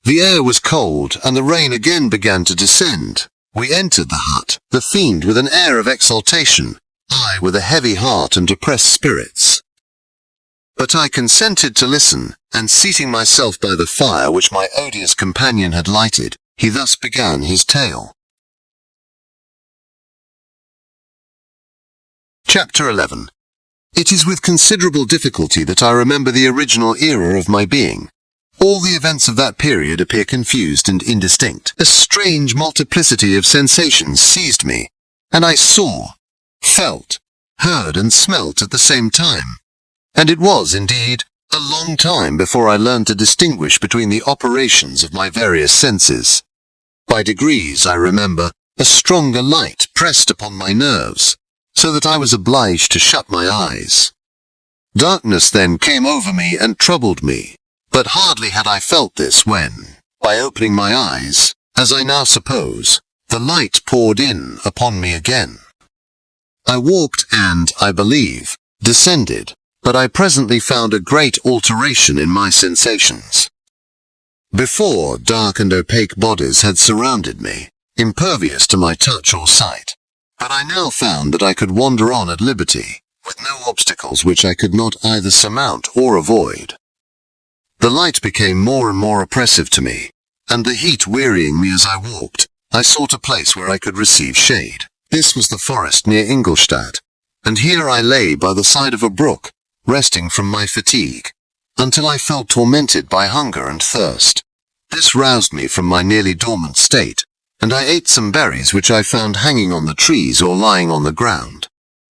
The air was cold, and the rain again began to descend. We entered the hut, the fiend with an air of exultation, I with a heavy heart and depressed spirits. But I consented to listen, and seating myself by the fire which my odious companion had lighted, he thus began his tale. Chapter 11. It is with considerable difficulty that I remember the original era of my being. All the events of that period appear confused and indistinct. A strange multiplicity of sensations seized me, and I saw, felt, heard and smelt at the same time. And it was, indeed, a long time before I learned to distinguish between the operations of my various senses. By degrees, I remember, a stronger light pressed upon my nerves, so that I was obliged to shut my eyes. Darkness then came over me and troubled me, but hardly had I felt this when, by opening my eyes, as I now suppose, the light poured in upon me again. I walked and, I believe, descended, but I presently found a great alteration in my sensations. Before, dark and opaque bodies had surrounded me, impervious to my touch or sight, but I now found that I could wander on at liberty, with no obstacles which I could not either surmount or avoid. The light became more and more oppressive to me, and the heat wearying me as I walked, I sought a place where I could receive shade. This was the forest near Ingolstadt, and here I lay by the side of a brook, resting from my fatigue, until I felt tormented by hunger and thirst. This roused me from my nearly dormant state, and I ate some berries which I found hanging on the trees or lying on the ground.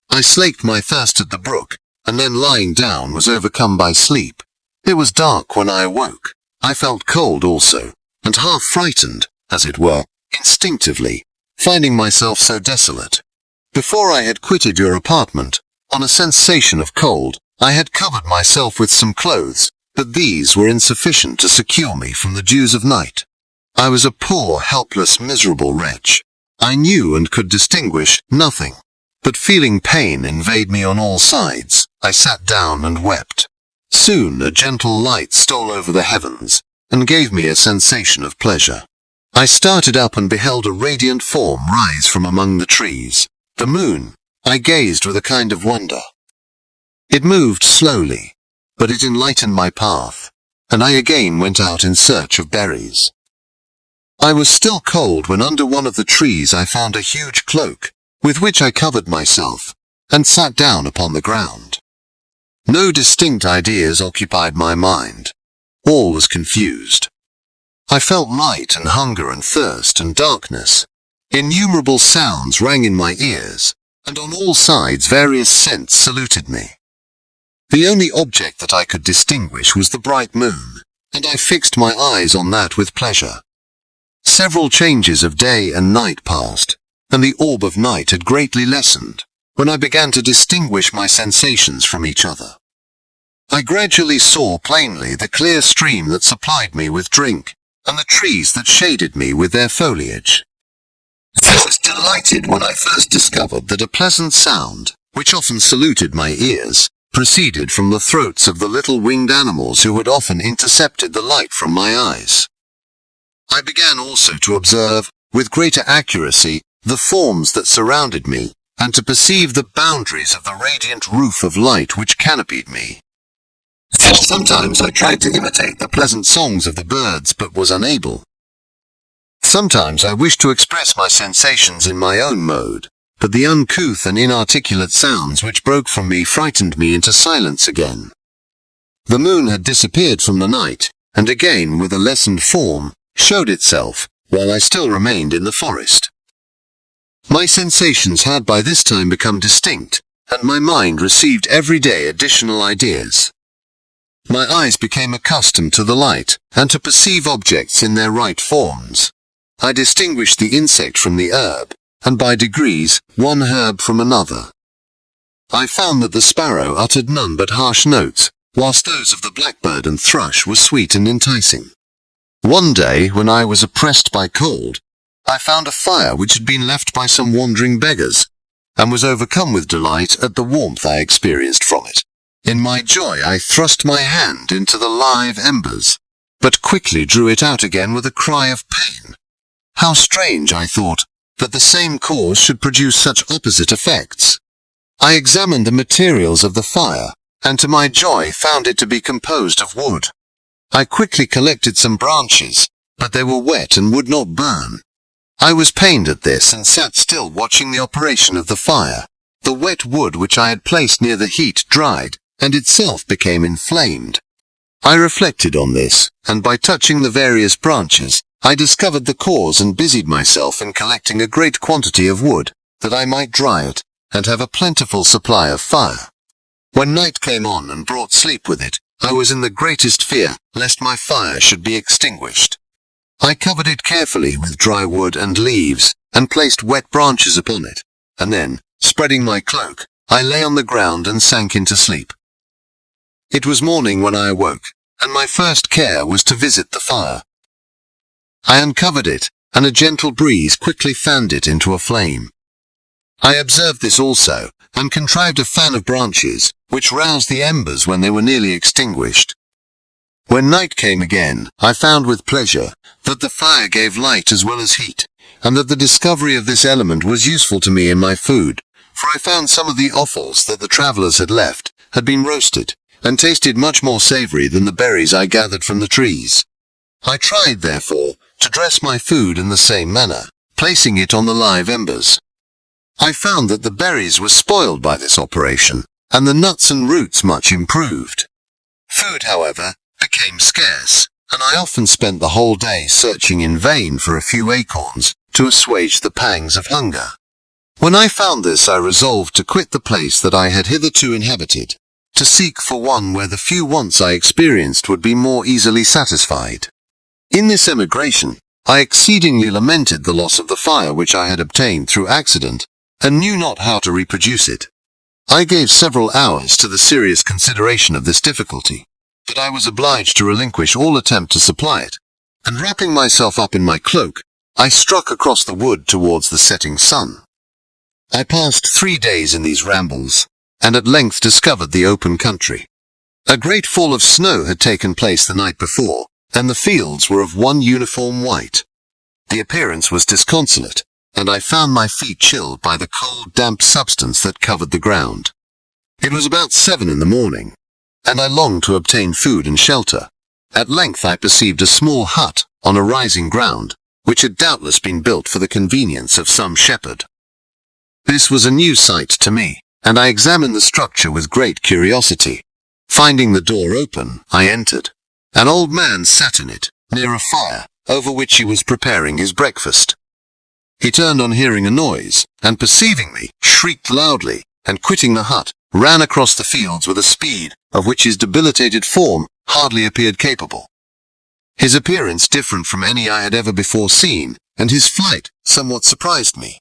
I slaked my thirst at the brook, and then lying down was overcome by sleep. It was dark when I awoke. I felt cold also, and half frightened, as it were, instinctively, finding myself so desolate. Before I had quitted your apartment, on a sensation of cold, I had covered myself with some clothes, but these were insufficient to secure me from the dews of night. I was a poor, helpless, miserable wretch. I knew and could distinguish nothing, but feeling pain invade me on all sides, I sat down and wept. Soon a gentle light stole over the heavens, and gave me a sensation of pleasure. I started up and beheld a radiant form rise from among the trees. The moon. I gazed with a kind of wonder. It moved slowly, but it enlightened my path, and I again went out in search of berries. I was still cold when under one of the trees I found a huge cloak, with which I covered myself, and sat down upon the ground. No distinct ideas occupied my mind. All was confused. I felt light and hunger and thirst and darkness. Innumerable sounds rang in my ears, and on all sides various scents saluted me. The only object that I could distinguish was the bright moon, and I fixed my eyes on that with pleasure. Several changes of day and night passed, and the orb of night had greatly lessened, when I began to distinguish my sensations from each other. I gradually saw plainly the clear stream that supplied me with drink, and the trees that shaded me with their foliage. I was delighted when I first discovered that a pleasant sound, which often saluted my ears, proceeded from the throats of the little winged animals who had often intercepted the light from my eyes. I began also to observe, with greater accuracy, the forms that surrounded me, and to perceive the boundaries of the radiant roof of light which canopied me. Sometimes I tried to imitate the pleasant songs of the birds, but was unable. Sometimes I wished to express my sensations in my own mode, but the uncouth and inarticulate sounds which broke from me frightened me into silence again. The moon had disappeared from the night, and again, with a lessened form, showed itself, while I still remained in the forest. My sensations had by this time become distinct, and my mind received every day additional ideas. My eyes became accustomed to the light, and to perceive objects in their right forms. I distinguished the insect from the herb, and by degrees, one herb from another. I found that the sparrow uttered none but harsh notes, whilst those of the blackbird and thrush were sweet and enticing. One day, when I was oppressed by cold, I found a fire which had been left by some wandering beggars, and was overcome with delight at the warmth I experienced from it. In my joy I thrust my hand into the live embers, but quickly drew it out again with a cry of pain. How strange, I thought, that the same cause should produce such opposite effects. I examined the materials of the fire, and to my joy found it to be composed of wood. I quickly collected some branches, but they were wet and would not burn. I was pained at this and sat still watching the operation of the fire. The wet wood which I had placed near the heat dried, and itself became inflamed. I reflected on this, and by touching the various branches, I discovered the cause and busied myself in collecting a great quantity of wood, that I might dry it, and have a plentiful supply of fire. When night came on and brought sleep with it, I was in the greatest fear, lest my fire should be extinguished. I covered it carefully with dry wood and leaves, and placed wet branches upon it, and then, spreading my cloak, I lay on the ground and sank into sleep. It was morning when I awoke, and my first care was to visit the fire. I uncovered it, and a gentle breeze quickly fanned it into a flame. I observed this also, and contrived a fan of branches, which roused the embers when they were nearly extinguished. When night came again, I found with pleasure that the fire gave light as well as heat, and that the discovery of this element was useful to me in my food, for I found some of the offals that the travellers had left had been roasted, and tasted much more savoury than the berries I gathered from the trees. I tried, therefore, to dress my food in the same manner, placing it on the live embers. I found that the berries were spoiled by this operation, and the nuts and roots much improved. Food, however, became scarce, and I often spent the whole day searching in vain for a few acorns to assuage the pangs of hunger. When I found this, I resolved to quit the place that I had hitherto inhabited, to seek for one where the few wants I experienced would be more easily satisfied. In this emigration, I exceedingly lamented the loss of the fire which I had obtained through accident, and knew not how to reproduce it. I gave several hours to the serious consideration of this difficulty, but I was obliged to relinquish all attempt to supply it, and wrapping myself up in my cloak, I struck across the wood towards the setting sun. I passed 3 days in these rambles, and at length discovered the open country. A great fall of snow had taken place the night before, and the fields were of one uniform white. The appearance was disconsolate, and I found my feet chilled by the cold, damp substance that covered the ground. It was about 7 in the morning, and I longed to obtain food and shelter. At length I perceived a small hut on a rising ground, which had doubtless been built for the convenience of some shepherd. This was a new sight to me, and I examined the structure with great curiosity. Finding the door open, I entered. An old man sat in it, near a fire, over which he was preparing his breakfast. He turned on hearing a noise, and perceiving me, shrieked loudly, and quitting the hut, ran across the fields with a speed of which his debilitated form hardly appeared capable. His appearance different from any I had ever before seen, and his flight somewhat surprised me.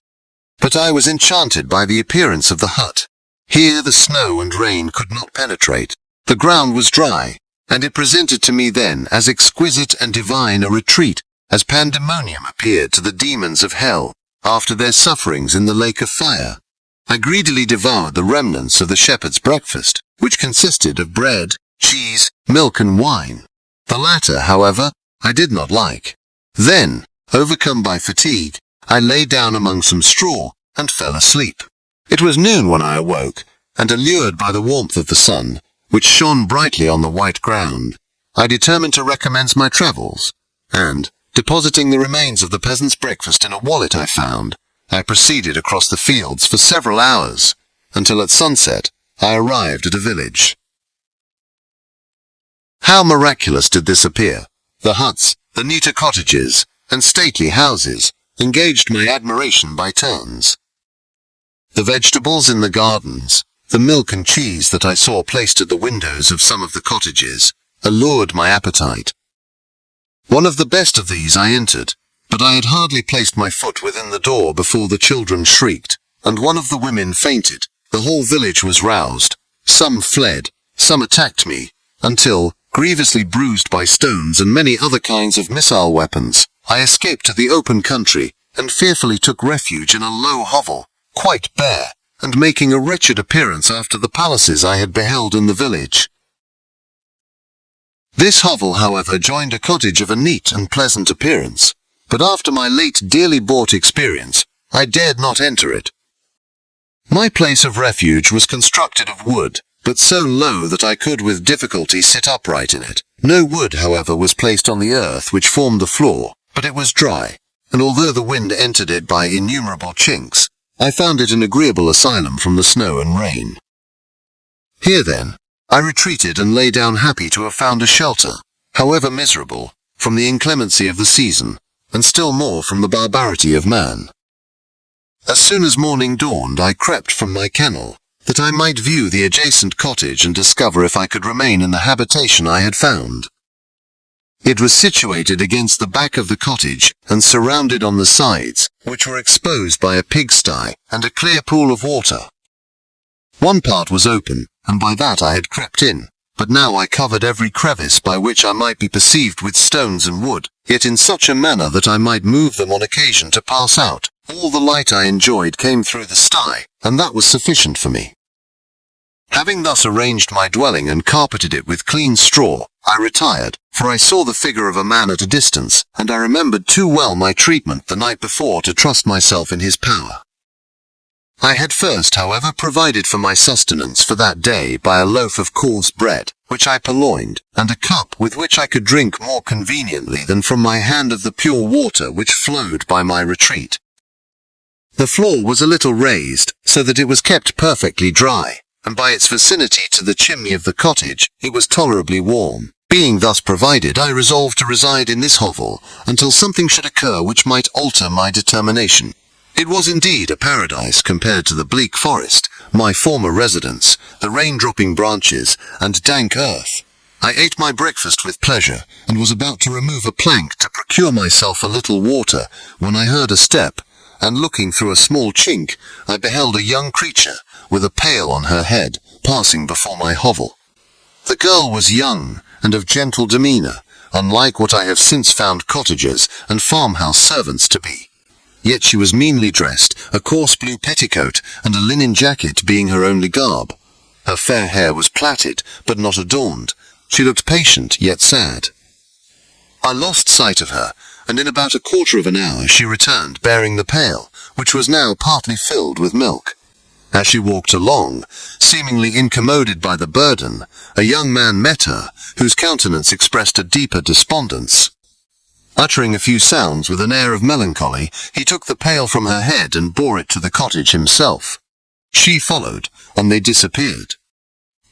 But I was enchanted by the appearance of the hut. Here the snow and rain could not penetrate. The ground was dry, and it presented to me then as exquisite and divine a retreat as pandemonium appeared to the demons of hell after their sufferings in the lake of fire. I greedily devoured the remnants of the shepherd's breakfast, which consisted of bread, cheese, milk, and wine. The latter, however, I did not like. Then, overcome by fatigue, I lay down among some straw and fell asleep. It was noon when I awoke, and allured by the warmth of the sun, which shone brightly on the white ground, I determined to recommence my travels, and, depositing the remains of the peasant's breakfast in a wallet I found, I proceeded across the fields for several hours, until at sunset I arrived at a village. How miraculous did this appear! The huts, the neater cottages, and stately houses engaged my admiration by turns. The vegetables in the gardens, the milk and cheese that I saw placed at the windows of some of the cottages, allured my appetite. One of the best of these I entered, but I had hardly placed my foot within the door before the children shrieked, and one of the women fainted. The whole village was roused. Some fled, some attacked me, until, grievously bruised by stones and many other kinds of missile weapons, I escaped to the open country, and fearfully took refuge in a low hovel, quite bare, and making a wretched appearance after the palaces I had beheld in the village. This hovel, however, joined a cottage of a neat and pleasant appearance, but after my late dearly bought experience, I dared not enter it. My place of refuge was constructed of wood, but so low that I could with difficulty sit upright in it. No wood, however, was placed on the earth which formed the floor, but it was dry, and although the wind entered it by innumerable chinks, I found it an agreeable asylum from the snow and rain. Here, then, I retreated and lay down happy to have found a shelter, however miserable, from the inclemency of the season, and still more from the barbarity of man. As soon as morning dawned, I crept from my kennel, that I might view the adjacent cottage and discover if I could remain in the habitation I had found. It was situated against the back of the cottage, and surrounded on the sides, which were exposed by a pigsty and a clear pool of water. One part was open, and by that I had crept in, but now I covered every crevice by which I might be perceived with stones and wood, yet in such a manner that I might move them on occasion to pass out. All the light I enjoyed came through the sty, and that was sufficient for me. Having thus arranged my dwelling and carpeted it with clean straw, I retired, for I saw the figure of a man at a distance, and I remembered too well my treatment the night before to trust myself in his power. I had first, however, provided for my sustenance for that day by a loaf of coarse bread, which I purloined, and a cup with which I could drink more conveniently than from my hand of the pure water which flowed by my retreat. The floor was a little raised, so that it was kept perfectly dry, and by its vicinity to the chimney of the cottage, it was tolerably warm. Being thus provided, I resolved to reside in this hovel until something should occur which might alter my determination. It was indeed a paradise compared to the bleak forest, my former residence, the rain-dropping branches, and dank earth. I ate my breakfast with pleasure, and was about to remove a plank to procure myself a little water, when I heard a step, and looking through a small chink, I beheld a young creature, with a pail on her head, passing before my hovel. The girl was young, and of gentle demeanour, unlike what I have since found cottagers and farmhouse servants to be. Yet she was meanly dressed, a coarse blue petticoat and a linen jacket being her only garb. Her fair hair was plaited, but not adorned. She looked patient, yet sad. I lost sight of her, and in about a quarter of an hour she returned, bearing the pail, which was now partly filled with milk. As she walked along, seemingly incommoded by the burden, a young man met her, whose countenance expressed a deeper despondence. Uttering a few sounds with an air of melancholy, he took the pail from her head and bore it to the cottage himself. She followed, and they disappeared.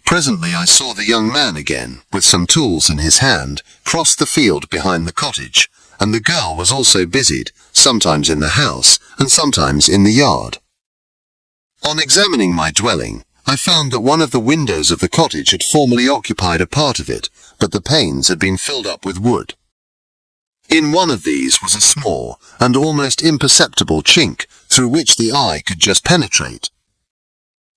Presently I saw the young man again, with some tools in his hand, cross the field behind the cottage, and the girl was also busied, sometimes in the house, and sometimes in the yard. On examining my dwelling, I found that one of the windows of the cottage had formerly occupied a part of it, but the panes had been filled up with wood. In one of these was a small and almost imperceptible chink, through which the eye could just penetrate.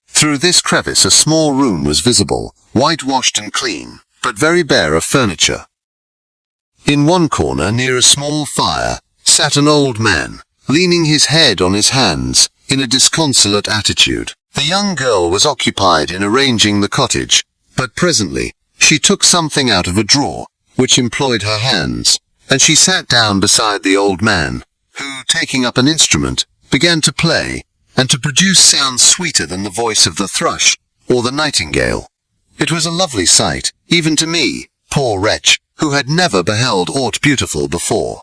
Through this crevice a small room was visible, whitewashed and clean, but very bare of furniture. In one corner, near a small fire, sat an old man, leaning his head on his hands, in a disconsolate attitude. The young girl was occupied in arranging the cottage, but presently she took something out of a drawer, which employed her hands, and she sat down beside the old man, who, taking up an instrument, began to play, and to produce sounds sweeter than the voice of the thrush, or the nightingale. It was a lovely sight, even to me, poor wretch, who had never beheld aught beautiful before.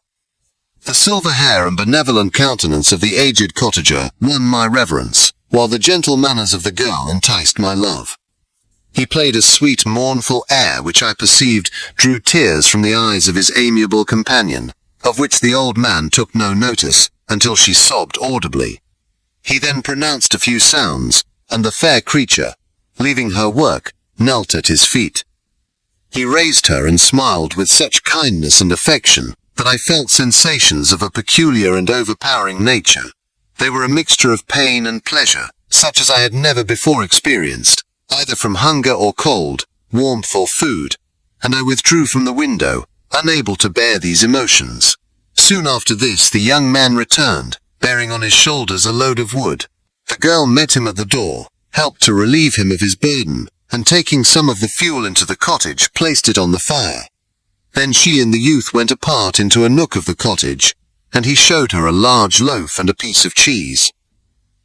The silver hair and benevolent countenance of the aged cottager won my reverence, while the gentle manners of the girl enticed my love. He played a sweet, mournful air which I perceived drew tears from the eyes of his amiable companion, of which the old man took no notice, until she sobbed audibly. He then pronounced a few sounds, and the fair creature, leaving her work, knelt at his feet. He raised her and smiled with such kindness and affection, that I felt sensations of a peculiar and overpowering nature. They were a mixture of pain and pleasure, such as I had never before experienced, either from hunger or cold, warmth or food, and I withdrew from the window, unable to bear these emotions. Soon after this the young man returned, bearing on his shoulders a load of wood. The girl met him at the door, helped to relieve him of his burden, and taking some of the fuel into the cottage, placed it on the fire. Then she and the youth went apart into a nook of the cottage, and he showed her a large loaf and a piece of cheese.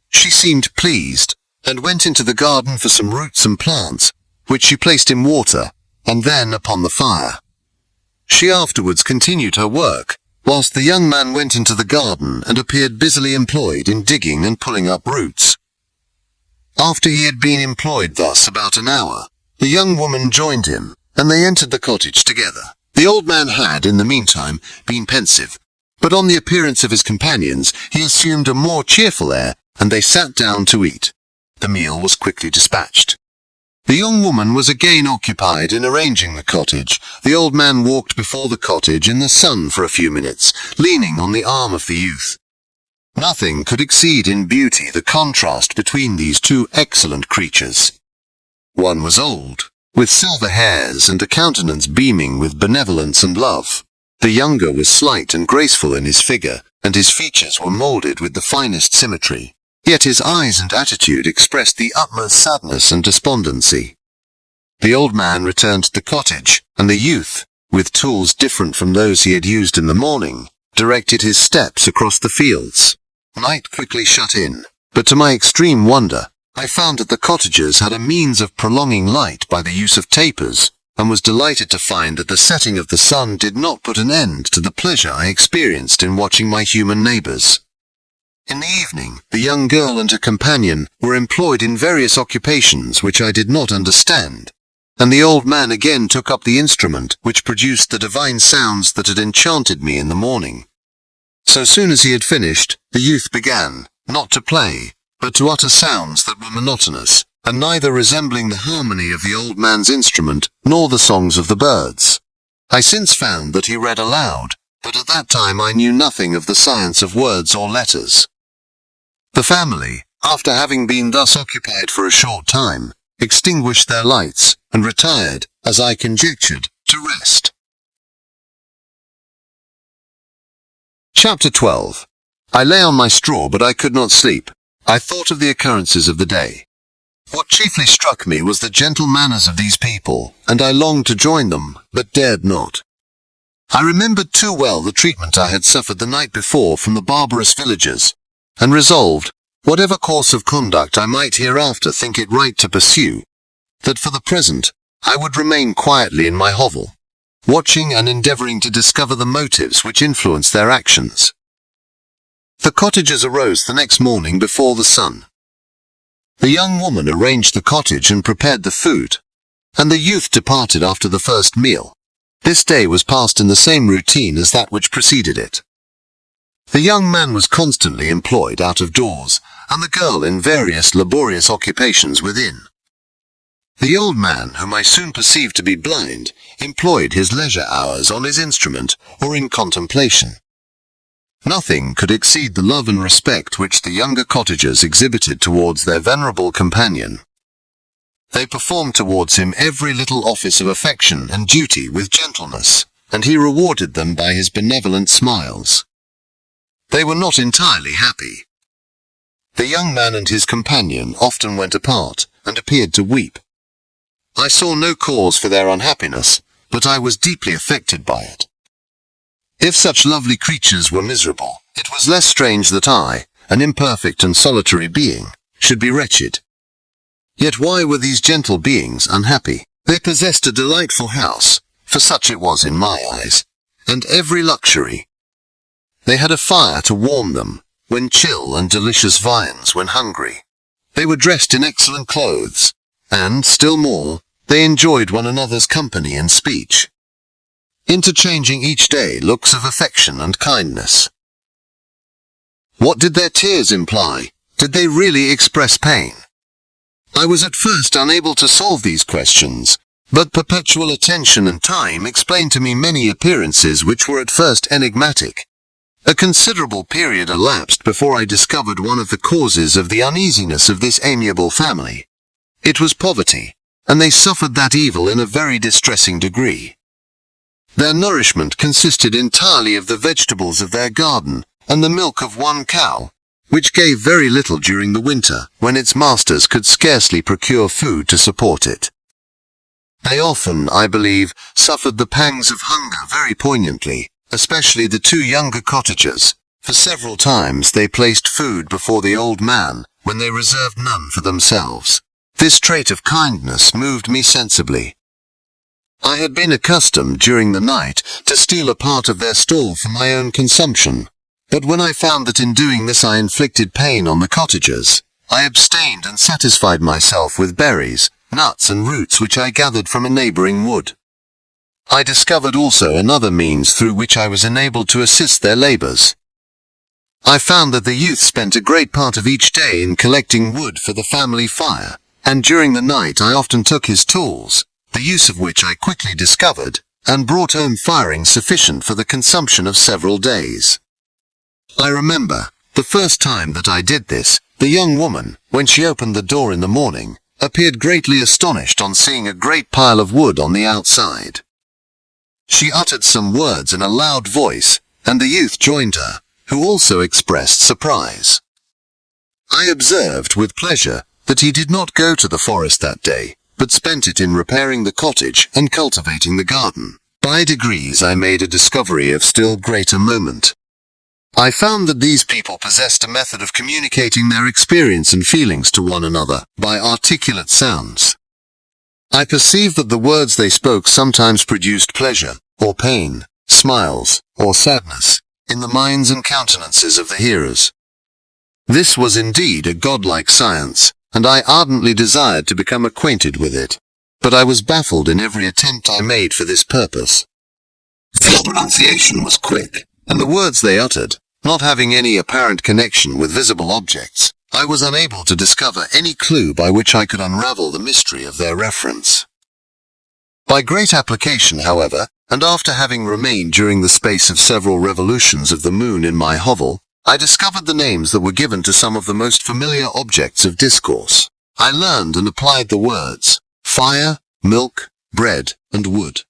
She seemed pleased, and went into the garden for some roots and plants, which she placed in water, and then upon the fire. She afterwards continued her work, whilst the young man went into the garden and appeared busily employed in digging and pulling up roots. After he had been employed thus about an hour, the young woman joined him, and they entered the cottage together. The old man had, in the meantime, been pensive, but on the appearance of his companions he assumed a more cheerful air, and they sat down to eat. The meal was quickly dispatched. The young woman was again occupied in arranging the cottage. The old man walked before the cottage in the sun for a few minutes, leaning on the arm of the youth. Nothing could exceed in beauty the contrast between these two excellent creatures. One was old, with silver hairs and a countenance beaming with benevolence and love. The younger was slight and graceful in his figure, and his features were moulded with the finest symmetry. Yet his eyes and attitude expressed the utmost sadness and despondency. The old man returned to the cottage, and the youth, with tools different from those he had used in the morning, directed his steps across the fields. Night quickly shut in, but to my extreme wonder, I found that the cottagers had a means of prolonging light by the use of tapers, and was delighted to find that the setting of the sun did not put an end to the pleasure I experienced in watching my human neighbours. In the evening, the young girl and her companion were employed in various occupations which I did not understand, and the old man again took up the instrument which produced the divine sounds that had enchanted me in the morning. So soon as he had finished, the youth began, not to play, but to utter sounds that were monotonous, and neither resembling the harmony of the old man's instrument, nor the songs of the birds. I since found that he read aloud, but at that time I knew nothing of the science of words or letters. The family, after having been thus occupied for a short time, extinguished their lights, and retired, as I conjectured, to rest. Chapter 12. I lay on my straw, but I could not sleep. I thought of the occurrences of the day. What chiefly struck me was the gentle manners of these people, and I longed to join them, but dared not. I remembered too well the treatment I had suffered the night before from the barbarous villagers, and resolved, whatever course of conduct I might hereafter think it right to pursue, that for the present I would remain quietly in my hovel, watching and endeavouring to discover the motives which influenced their actions. The cottagers arose the next morning before the sun. The young woman arranged the cottage and prepared the food, and the youth departed after the first meal. This day was passed in the same routine as that which preceded it. The young man was constantly employed out of doors, and the girl in various laborious occupations within. The old man, whom I soon perceived to be blind, employed his leisure hours on his instrument or in contemplation. Nothing could exceed the love and respect which the younger cottagers exhibited towards their venerable companion. They performed towards him every little office of affection and duty with gentleness, and he rewarded them by his benevolent smiles. They were not entirely happy. The young man and his companion often went apart, and appeared to weep. I saw no cause for their unhappiness, but I was deeply affected by it. If such lovely creatures were miserable, it was less strange that I, an imperfect and solitary being, should be wretched. Yet why were these gentle beings unhappy? They possessed a delightful house, for such it was in my eyes, and every luxury. They had a fire to warm them, when chill, and delicious viands when hungry. They were dressed in excellent clothes, and, still more, they enjoyed one another's company and speech, interchanging each day looks of affection and kindness. What did their tears imply? Did they really express pain? I was at first unable to solve these questions, but perpetual attention and time explained to me many appearances which were at first enigmatic. A considerable period elapsed before I discovered one of the causes of the uneasiness of this amiable family. It was poverty, and they suffered that evil in a very distressing degree. Their nourishment consisted entirely of the vegetables of their garden, and the milk of one cow, which gave very little during the winter, when its masters could scarcely procure food to support it. They often, I believe, suffered the pangs of hunger very poignantly, especially the two younger cottagers, for several times they placed food before the old man, when they reserved none for themselves. This trait of kindness moved me sensibly. I had been accustomed during the night to steal a part of their store for my own consumption, but when I found that in doing this I inflicted pain on the cottagers, I abstained and satisfied myself with berries, nuts and roots which I gathered from a neighboring wood. I discovered also another means through which I was enabled to assist their labors. I found that the youth spent a great part of each day in collecting wood for the family fire, and during the night I often took his tools, the use of which I quickly discovered, and brought home firing sufficient for the consumption of several days. I remember, the first time that I did this, the young woman, when she opened the door in the morning, appeared greatly astonished on seeing a great pile of wood on the outside. She uttered some words in a loud voice, and the youth joined her, who also expressed surprise. I observed with pleasure that he did not go to the forest that day, but spent it in repairing the cottage and cultivating the garden. By degrees I made a discovery of still greater moment. I found that these people possessed a method of communicating their experience and feelings to one another by articulate sounds. I perceived that the words they spoke sometimes produced pleasure, or pain, smiles, or sadness, in the minds and countenances of the hearers. This was indeed a godlike science, and I ardently desired to become acquainted with it. But I was baffled in every attempt I made for this purpose. Their pronunciation was quick, and the words they uttered, not having any apparent connection with visible objects, I was unable to discover any clue by which I could unravel the mystery of their reference. By great application, however, and after having remained during the space of several revolutions of the moon in my hovel, I discovered the names that were given to some of the most familiar objects of discourse. I learned and applied the words fire, milk, bread, and wood.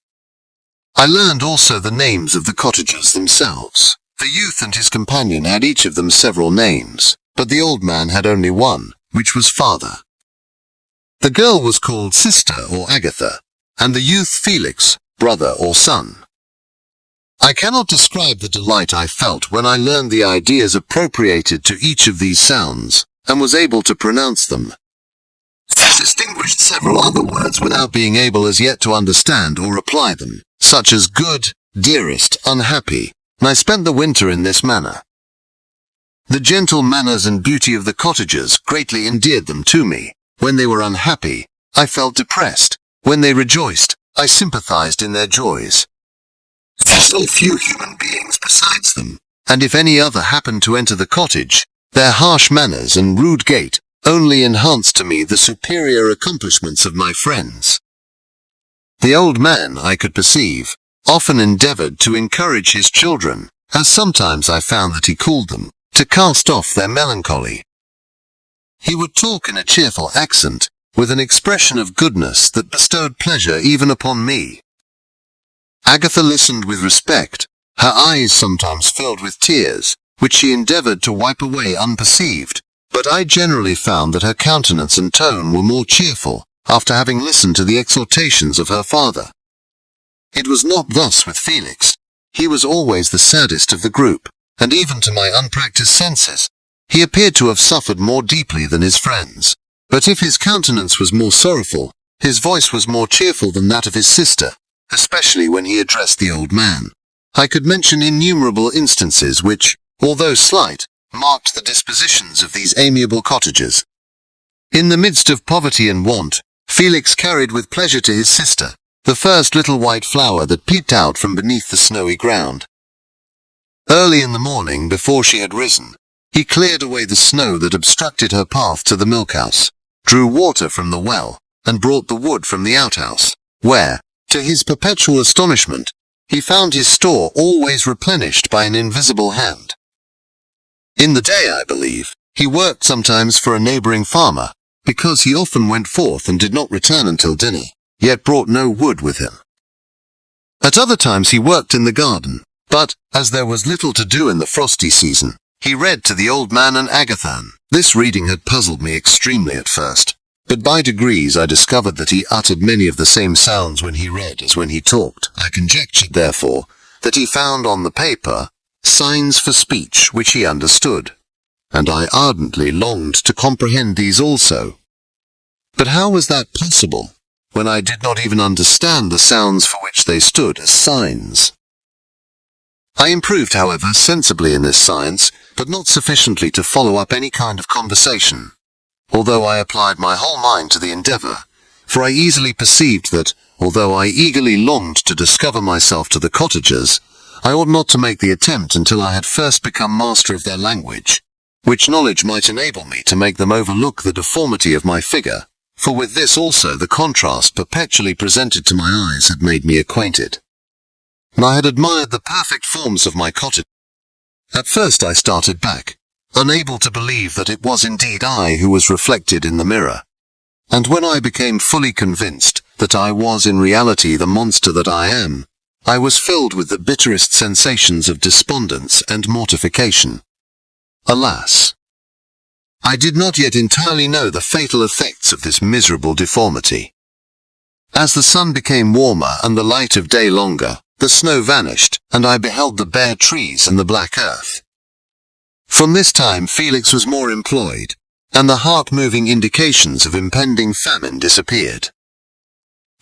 I learned also the names of the cottagers themselves. The youth and his companion had each of them several names, but the old man had only one, which was father. The girl was called sister or Agatha, and the youth Felix, brother or son. I cannot describe the delight I felt when I learned the ideas appropriated to each of these sounds, and was able to pronounce them. I distinguished several other words without being able as yet to understand or apply them, such as good, dearest, unhappy, and I spent the winter in this manner. The gentle manners and beauty of the cottagers greatly endeared them to me. When they were unhappy, I felt depressed. When they rejoiced, I sympathized in their joys. There were so few human beings besides them, and if any other happened to enter the cottage, their harsh manners and rude gait only enhanced to me the superior accomplishments of my friends. The old man, I could perceive, often endeavored to encourage his children, as sometimes I found that he called them, to cast off their melancholy. He would talk in a cheerful accent, with an expression of goodness that bestowed pleasure even upon me. Agatha listened with respect, her eyes sometimes filled with tears, which she endeavored to wipe away unperceived, but I generally found that her countenance and tone were more cheerful, after having listened to the exhortations of her father. It was not thus with Felix. He was always the saddest of the group, and even to my unpractised senses, he appeared to have suffered more deeply than his friends. But if his countenance was more sorrowful, his voice was more cheerful than that of his sister, especially when he addressed the old man. I could mention innumerable instances which, although slight, marked the dispositions of these amiable cottagers. In the midst of poverty and want, Felix carried with pleasure to his sister the first little white flower that peeped out from beneath the snowy ground. Early in the morning, before she had risen, he cleared away the snow that obstructed her path to the milk-house, drew water from the well, and brought the wood from the outhouse, where, to his perpetual astonishment, he found his store always replenished by an invisible hand. In the day, I believe, he worked sometimes for a neighboring farmer, because he often went forth and did not return until dinner, yet brought no wood with him. At other times he worked in the garden, but, as there was little to do in the frosty season, he read to the old man and Agatha. This reading had puzzled me extremely at first, but by degrees I discovered that he uttered many of the same sounds when he read as when he talked. I conjectured, therefore, that he found on the paper signs for speech which he understood, and I ardently longed to comprehend these also. But how was that possible, when I did not even understand the sounds for which they stood as signs? I improved, however, sensibly in this science, but not sufficiently to follow up any kind of conversation, although I applied my whole mind to the endeavour, for I easily perceived that, although I eagerly longed to discover myself to the cottagers, I ought not to make the attempt until I had first become master of their language, which knowledge might enable me to make them overlook the deformity of my figure, for with this also the contrast perpetually presented to my eyes had made me acquainted. And I had admired the perfect forms of my cottage. At first I started back, unable to believe that it was indeed I who was reflected in the mirror. And when I became fully convinced that I was in reality the monster that I am, I was filled with the bitterest sensations of despondence and mortification. Alas! I did not yet entirely know the fatal effects of this miserable deformity. As the sun became warmer and the light of day longer, the snow vanished, and I beheld the bare trees and the black earth. From this time Felix was more employed, and the heart-moving indications of impending famine disappeared.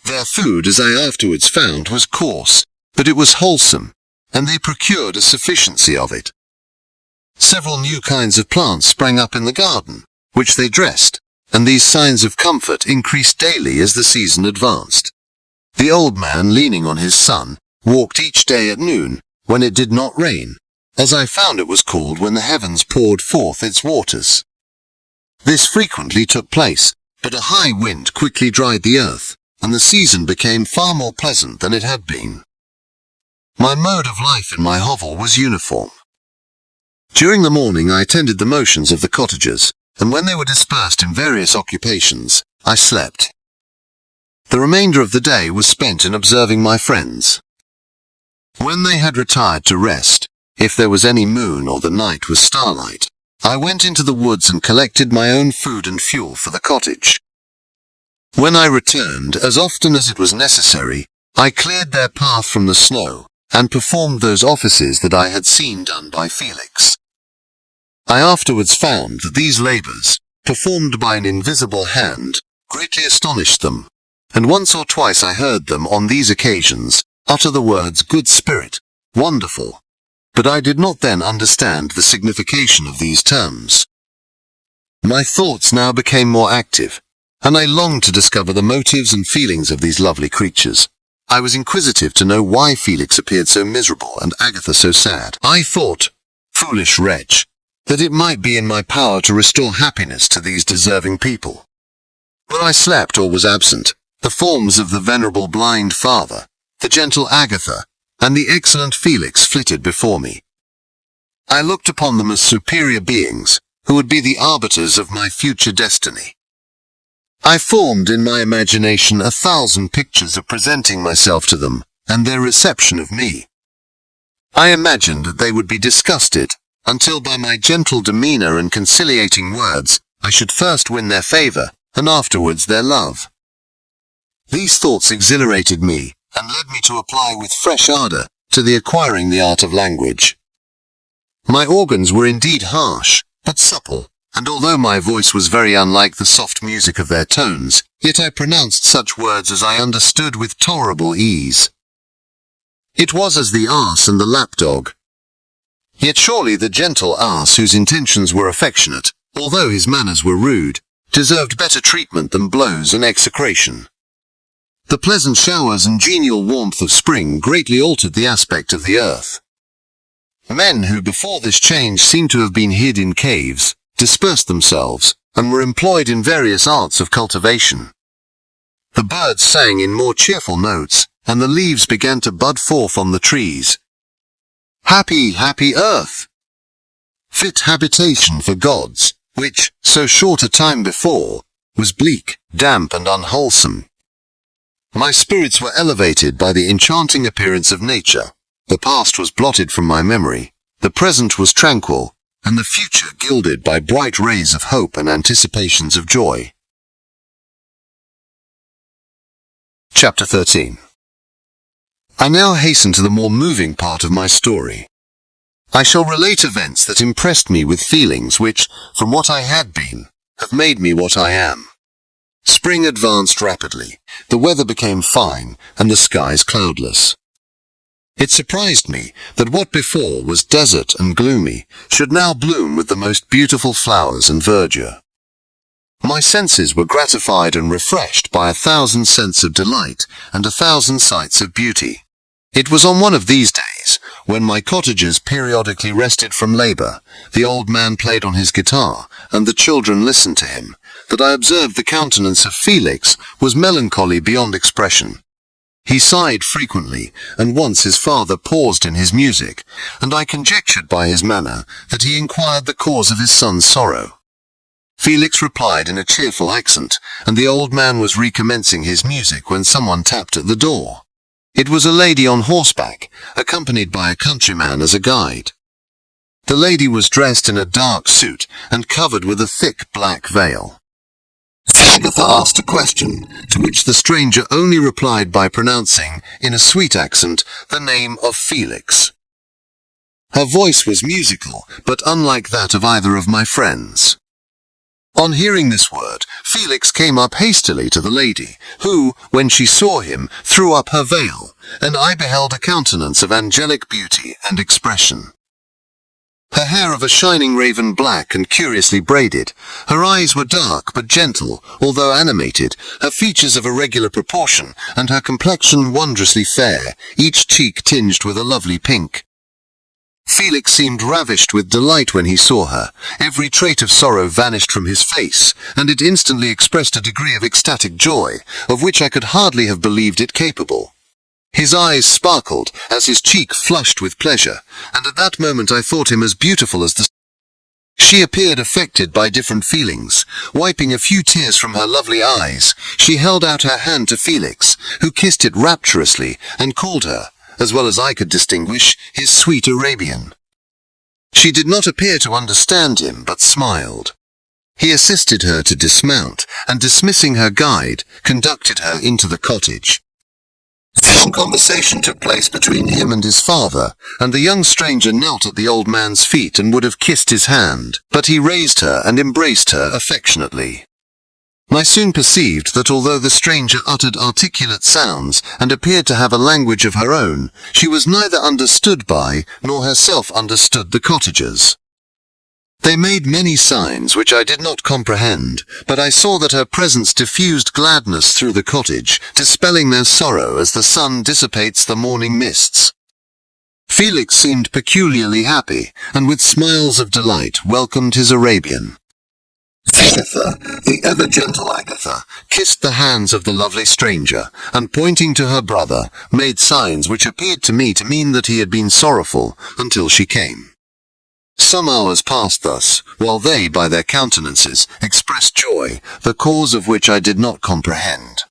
Their food, as I afterwards found, was coarse, but it was wholesome, and they procured a sufficiency of it. several new kinds of plants sprang up in the garden, which they dressed, and these signs of comfort increased daily as the season advanced. The old man, leaning on his son, walked each day at noon, when it did not rain, as I found it was called when the heavens poured forth its waters. This frequently took place, but a high wind quickly dried the earth, and the season became far more pleasant than it had been. My mode of life in my hovel was uniform. During the morning I attended the motions of the cottagers, and when they were dispersed in various occupations, I slept. The remainder of the day was spent in observing my friends. When they had retired to rest, if there was any moon or the night was starlight, I went into the woods and collected my own food and fuel for the cottage. When I returned, as often as it was necessary, I cleared their path from the snow, and performed those offices that I had seen done by Felix. I afterwards found that these labours, performed by an invisible hand, greatly astonished them, and once or twice I heard them on these occasions utter the words "good spirit," "wonderful," but I did not then understand the signification of these terms. My thoughts now became more active, and I longed to discover the motives and feelings of these lovely creatures. I was inquisitive to know why Felix appeared so miserable and Agatha so sad. I thought, foolish wretch, that it might be in my power to restore happiness to these deserving people. When I slept or was absent, the forms of the venerable blind father, the gentle Agatha, and the excellent Felix flitted before me. I looked upon them as superior beings, who would be the arbiters of my future destiny. I formed in my imagination 1,000 pictures of presenting myself to them, and their reception of me. I imagined that they would be disgusted, until by my gentle demeanour and conciliating words, I should first win their favour, and afterwards their love. These thoughts exhilarated me, and led me to apply with fresh ardour to the acquiring the art of language. My organs were indeed harsh, but supple, and although my voice was very unlike the soft music of their tones, yet I pronounced such words as I understood with tolerable ease. It was as the ass and the lapdog. Yet surely the gentle ass, whose intentions were affectionate, although his manners were rude, deserved better treatment than blows and execration. The pleasant showers and genial warmth of spring greatly altered the aspect of the earth. Men who before this change seemed to have been hid in caves, dispersed themselves, and were employed in various arts of cultivation. The birds sang in more cheerful notes, and the leaves began to bud forth on the trees. Happy, happy earth! Fit habitation for gods, which, so short a time before, was bleak, damp, and unwholesome. My spirits were elevated by the enchanting appearance of nature. The past was blotted from my memory, the present was tranquil, and the future gilded by bright rays of hope and anticipations of joy. Chapter 13. I now hasten to the more moving part of my story. I shall relate events that impressed me with feelings which, from what I had been, have made me what I am. Spring advanced rapidly, the weather became fine, and the skies cloudless. It surprised me that what before was desert and gloomy should now bloom with the most beautiful flowers and verdure. My senses were gratified and refreshed by 1,000 scents of delight and 1,000 sights of beauty. It was on one of these days, when my cottagers periodically rested from labour, the old man played on his guitar, and the children listened to him, that I observed the countenance of Felix was melancholy beyond expression. He sighed frequently, and once his father paused in his music, and I conjectured by his manner that he inquired the cause of his son's sorrow. Felix replied in a cheerful accent, and the old man was recommencing his music when someone tapped at the door. It was a lady on horseback, accompanied by a countryman as a guide. The lady was dressed in a dark suit and covered with a thick black veil. Agatha asked a question, to which the stranger only replied by pronouncing, in a sweet accent, the name of Felix. Her voice was musical, but unlike that of either of my friends. On hearing this word, Felix came up hastily to the lady, who, when she saw him, threw up her veil, and I beheld a countenance of angelic beauty and expression. Her hair of a shining raven black and curiously braided. Her eyes were dark but gentle, although animated, her features of irregular proportion, and her complexion wondrously fair, each cheek tinged with a lovely pink. Felix seemed ravished with delight when he saw her. Every trait of sorrow vanished from his face, and it instantly expressed a degree of ecstatic joy, of which I could hardly have believed it capable. His eyes sparkled as his cheek flushed with pleasure, and at that moment I thought him as beautiful as the... She appeared affected by different feelings. Wiping a few tears from her lovely eyes, she held out her hand to Felix, who kissed it rapturously and called her, as well as I could distinguish, his sweet Arabian. She did not appear to understand him, but smiled. He assisted her to dismount, and dismissing her guide, conducted her into the cottage. A long conversation took place between him and his father, and the young stranger knelt at the old man's feet and would have kissed his hand, but he raised her and embraced her affectionately. I soon perceived that although the stranger uttered articulate sounds and appeared to have a language of her own, she was neither understood by, nor herself understood the cottagers. They made many signs which I did not comprehend, but I saw that her presence diffused gladness through the cottage, dispelling their sorrow as the sun dissipates the morning mists. Felix seemed peculiarly happy, and with smiles of delight welcomed his Arabian. Agatha, the ever-gentle Agatha, kissed the hands of the lovely stranger, and pointing to her brother, made signs which appeared to me to mean that he had been sorrowful until she came. Some hours passed thus, while they, by their countenances, expressed joy, the cause of which I did not comprehend.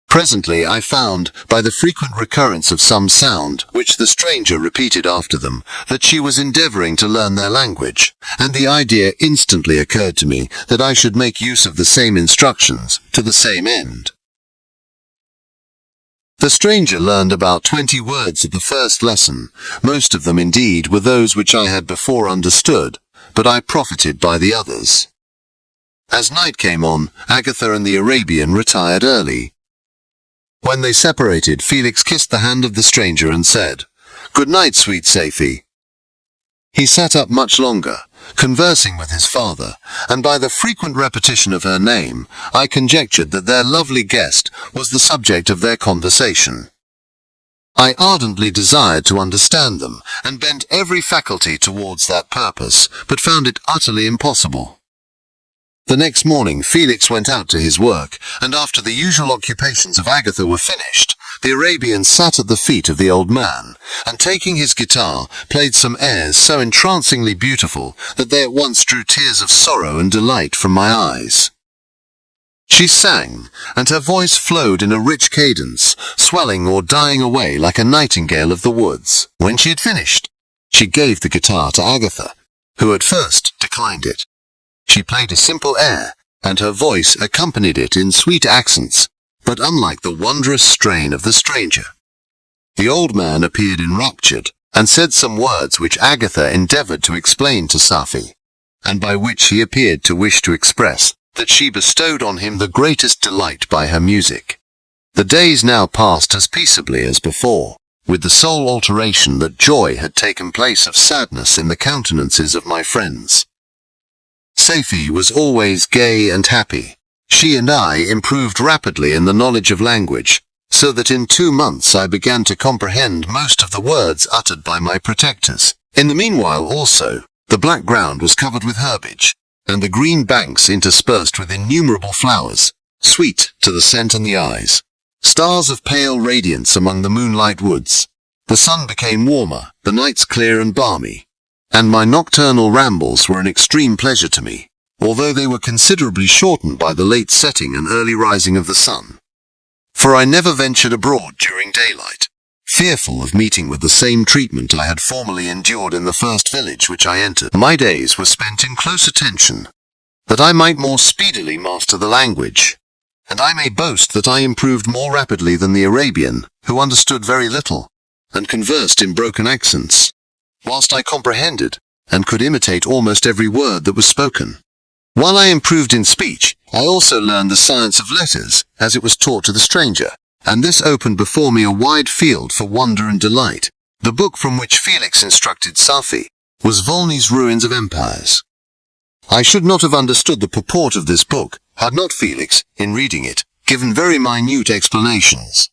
Presently I found, by the frequent recurrence of some sound, which the stranger repeated after them, that she was endeavouring to learn their language, and the idea instantly occurred to me that I should make use of the same instructions, to the same end. The stranger learned about 20 words at the first lesson. Most of them, indeed, were those which I had before understood, but I profited by the others. As night came on, Agatha and the Arabian retired early. When they separated, Felix kissed the hand of the stranger and said, "Good night, sweet Safi." He sat up much longer, conversing with his father, and by the frequent repetition of her name, I conjectured that their lovely guest was the subject of their conversation. I ardently desired to understand them, and bent every faculty towards that purpose, but found it utterly impossible. The next morning Felix went out to his work, and after the usual occupations of Agatha were finished, the Arabian sat at the feet of the old man, and taking his guitar, played some airs so entrancingly beautiful that they at once drew tears of sorrow and delight from my eyes. She sang, and her voice flowed in a rich cadence, swelling or dying away like a nightingale of the woods. When she had finished, she gave the guitar to Agatha, who at first declined it. She played a simple air, and her voice accompanied it in sweet accents, but unlike the wondrous strain of the stranger. The old man appeared enraptured, and said some words which Agatha endeavoured to explain to Safi, and by which he appeared to wish to express that she bestowed on him the greatest delight by her music. The days now passed as peaceably as before, with the sole alteration that joy had taken place of sadness in the countenances of my friends. Safi was always gay and happy. She and I improved rapidly in the knowledge of language, so that in 2 months I began to comprehend most of the words uttered by my protectors. In the meanwhile also, the black ground was covered with herbage, and the green banks interspersed with innumerable flowers, sweet to the scent and the eyes. Stars of pale radiance among the moonlight woods. The sun became warmer, the nights clear and balmy, and my nocturnal rambles were an extreme pleasure to me, although they were considerably shortened by the late setting and early rising of the sun. For I never ventured abroad during daylight, fearful of meeting with the same treatment I had formerly endured in the first village which I entered. My days were spent in close attention, that I might more speedily master the language, and I may boast that I improved more rapidly than the Arabian, who understood very little, and conversed in broken accents, whilst I comprehended, and could imitate almost every word that was spoken. While I improved in speech, I also learned the science of letters, as it was taught to the stranger, and this opened before me a wide field for wonder and delight. The book from which Felix instructed Safi, was Volney's Ruins of Empires. I should not have understood the purport of this book, had not Felix, in reading it, given very minute explanations.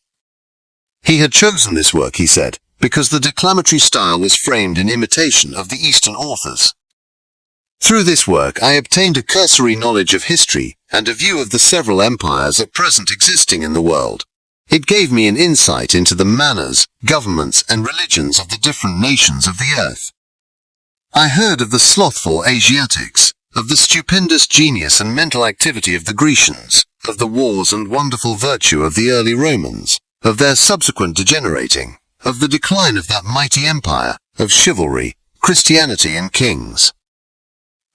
He had chosen this work, he said, because the declamatory style was framed in imitation of the Eastern authors. Through this work I obtained a cursory knowledge of history and a view of the several empires at present existing in the world. It gave me an insight into the manners, governments, and religions of the different nations of the earth. I heard of the slothful Asiatics, of the stupendous genius and mental activity of the Grecians, of the wars and wonderful virtue of the early Romans, of their subsequent degenerating, of the decline of that mighty empire, of chivalry, Christianity, and kings.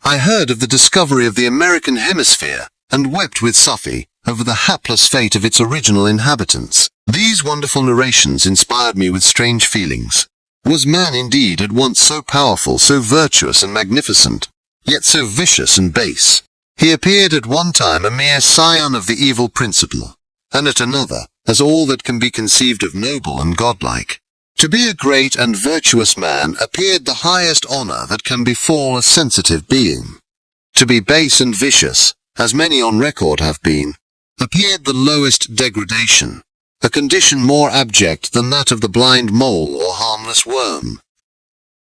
I heard of the discovery of the American hemisphere, and wept with Sufi over the hapless fate of its original inhabitants. These wonderful narrations inspired me with strange feelings. Was man indeed at once so powerful, so virtuous and magnificent, yet so vicious and base? He appeared at one time a mere scion of the evil principle, and at another, as all that can be conceived of noble and godlike. To be a great and virtuous man appeared the highest honor that can befall a sensitive being. To be base and vicious, as many on record have been, appeared the lowest degradation, a condition more abject than that of the blind mole or harmless worm.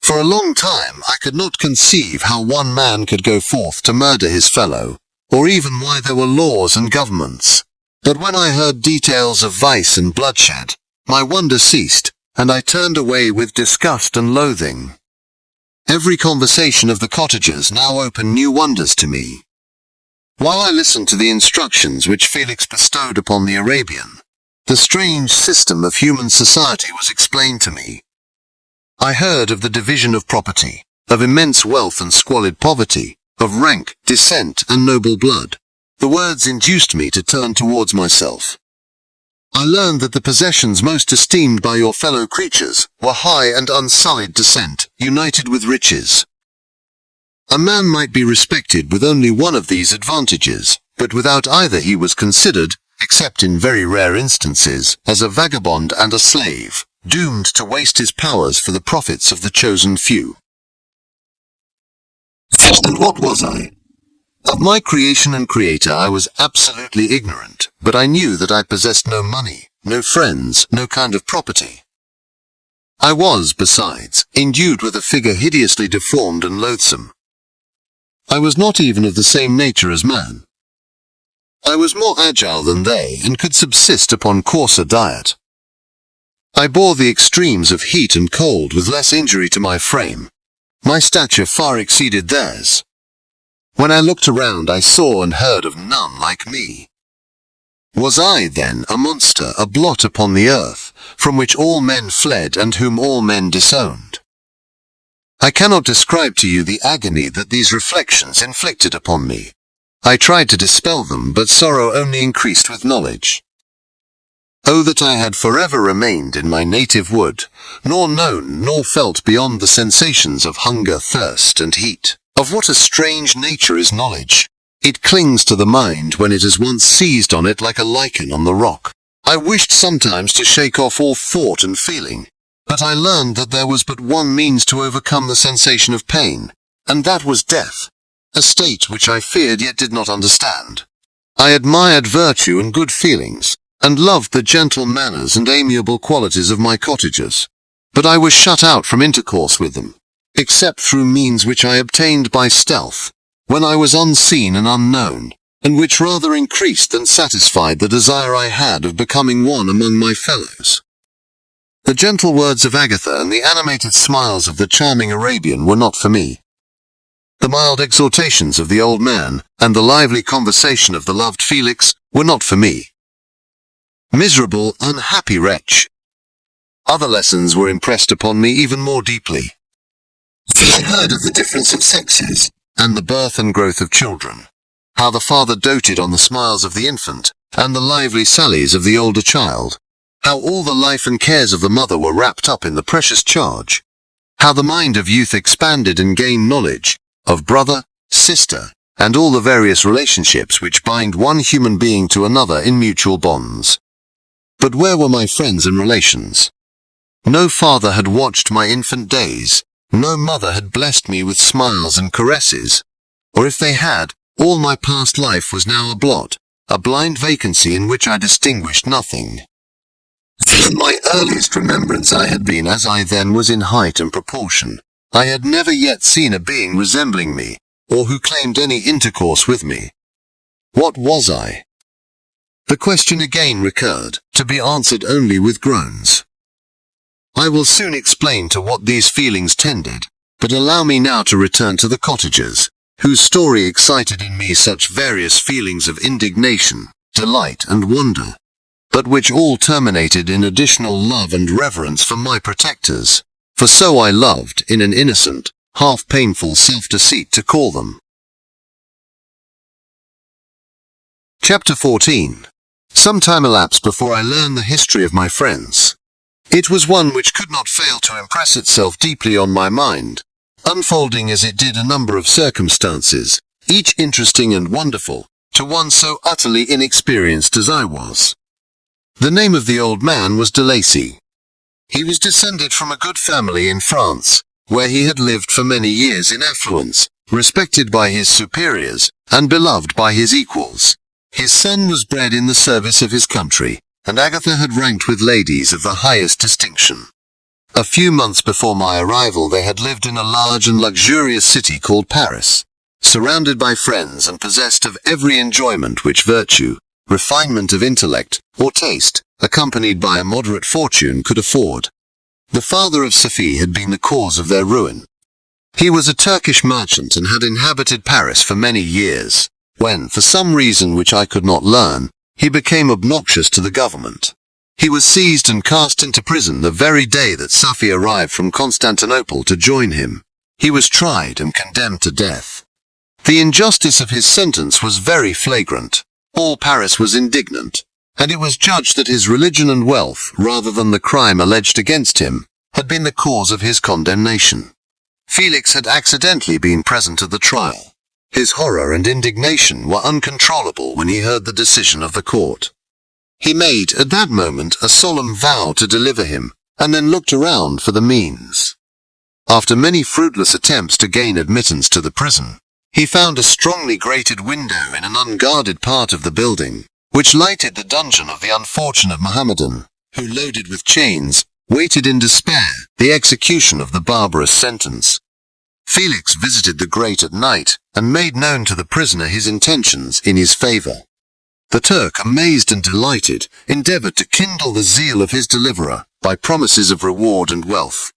For a long time I could not conceive how one man could go forth to murder his fellow, or even why there were laws and governments. But when I heard details of vice and bloodshed, my wonder ceased, and I turned away with disgust and loathing. Every conversation of the cottagers now opened new wonders to me. While I listened to the instructions which Felix bestowed upon the Arabian, the strange system of human society was explained to me. I heard of the division of property, of immense wealth and squalid poverty, of rank, descent, and noble blood. The words induced me to turn towards myself. I learned that the possessions most esteemed by your fellow creatures were high and unsullied descent, united with riches. A man might be respected with only one of these advantages, but without either he was considered, except in very rare instances, as a vagabond and a slave, doomed to waste his powers for the profits of the chosen few. And what was I? Of my creation and creator I was absolutely ignorant, but I knew that I possessed no money, no friends, no kind of property. I was, besides, endued with a figure hideously deformed and loathsome. I was not even of the same nature as man. I was more agile than they, and could subsist upon coarser diet. I bore the extremes of heat and cold with less injury to my frame. My stature far exceeded theirs. When I looked around I saw and heard of none like me. Was I, then, a monster, a blot upon the earth, from which all men fled and whom all men disowned? I cannot describe to you the agony that these reflections inflicted upon me. I tried to dispel them, but sorrow only increased with knowledge. Oh, that I had forever remained in my native wood, nor known nor felt beyond the sensations of hunger, thirst, and heat. Of what a strange nature is knowledge! It clings to the mind when it has once seized on it like a lichen on the rock. I wished sometimes to shake off all thought and feeling, but I learned that there was but one means to overcome the sensation of pain, and that was death, a state which I feared yet did not understand. I admired virtue and good feelings, and loved the gentle manners and amiable qualities of my cottagers, but I was shut out from intercourse with them, except through means which I obtained by stealth, when I was unseen and unknown, and which rather increased than satisfied the desire I had of becoming one among my fellows. The gentle words of Agatha and the animated smiles of the charming Arabian were not for me. The mild exhortations of the old man, and the lively conversation of the loved Felix, were not for me. Miserable, unhappy wretch! Other lessons were impressed upon me even more deeply. I heard of the difference of sexes, and the birth and growth of children, how the father doted on the smiles of the infant, and the lively sallies of the older child, how all the life and cares of the mother were wrapped up in the precious charge, how the mind of youth expanded and gained knowledge, of brother, sister, and all the various relationships which bind one human being to another in mutual bonds. But where were my friends and relations? No father had watched my infant days, No mother had blessed me with smiles and caresses. Or if they had, all my past life was now a blot, a blind vacancy in which I distinguished nothing. From my earliest remembrance I had been as I then was in height and proportion. I had never yet seen a being resembling me, or who claimed any intercourse with me. What was I? The question again recurred, to be answered only with groans. I will soon explain to what these feelings tended, but allow me now to return to the cottagers, whose story excited in me such various feelings of indignation, delight and wonder, but which all terminated in additional love and reverence for my protectors, for so I loved, in an innocent, half-painful self-deceit to call them. Chapter 14. Some time elapsed before I learned the history of my friends. It was one which could not fail to impress itself deeply on my mind, unfolding as it did a number of circumstances, each interesting and wonderful, to one so utterly inexperienced as I was. The name of the old man was de Lacy. He was descended from a good family in France, where he had lived for many years in affluence, respected by his superiors, and beloved by his equals. His son was bred in the service of his country, and Agatha had ranked with ladies of the highest distinction. A few months before my arrival they had lived in a large and luxurious city called Paris, surrounded by friends and possessed of every enjoyment which virtue, refinement of intellect, or taste, accompanied by a moderate fortune, could afford. The father of Sophie had been the cause of their ruin. He was a Turkish merchant and had inhabited Paris for many years, when, for some reason which I could not learn, he became obnoxious to the government. He was seized and cast into prison the very day that Sophie arrived from Constantinople to join him. He was tried and condemned to death. The injustice of his sentence was very flagrant. All Paris was indignant, and it was judged that his religion and wealth, rather than the crime alleged against him, had been the cause of his condemnation. Felix had accidentally been present at the trial. His horror and indignation were uncontrollable when he heard the decision of the court. He made, at that moment, a solemn vow to deliver him, and then looked around for the means. After many fruitless attempts to gain admittance to the prison, he found a strongly grated window in an unguarded part of the building, which lighted the dungeon of the unfortunate Mohammedan, who, loaded with chains, waited in despair the execution of the barbarous sentence. Felix visited the grate at night, and made known to the prisoner his intentions in his favor. The Turk, amazed and delighted, endeavored to kindle the zeal of his deliverer by promises of reward and wealth.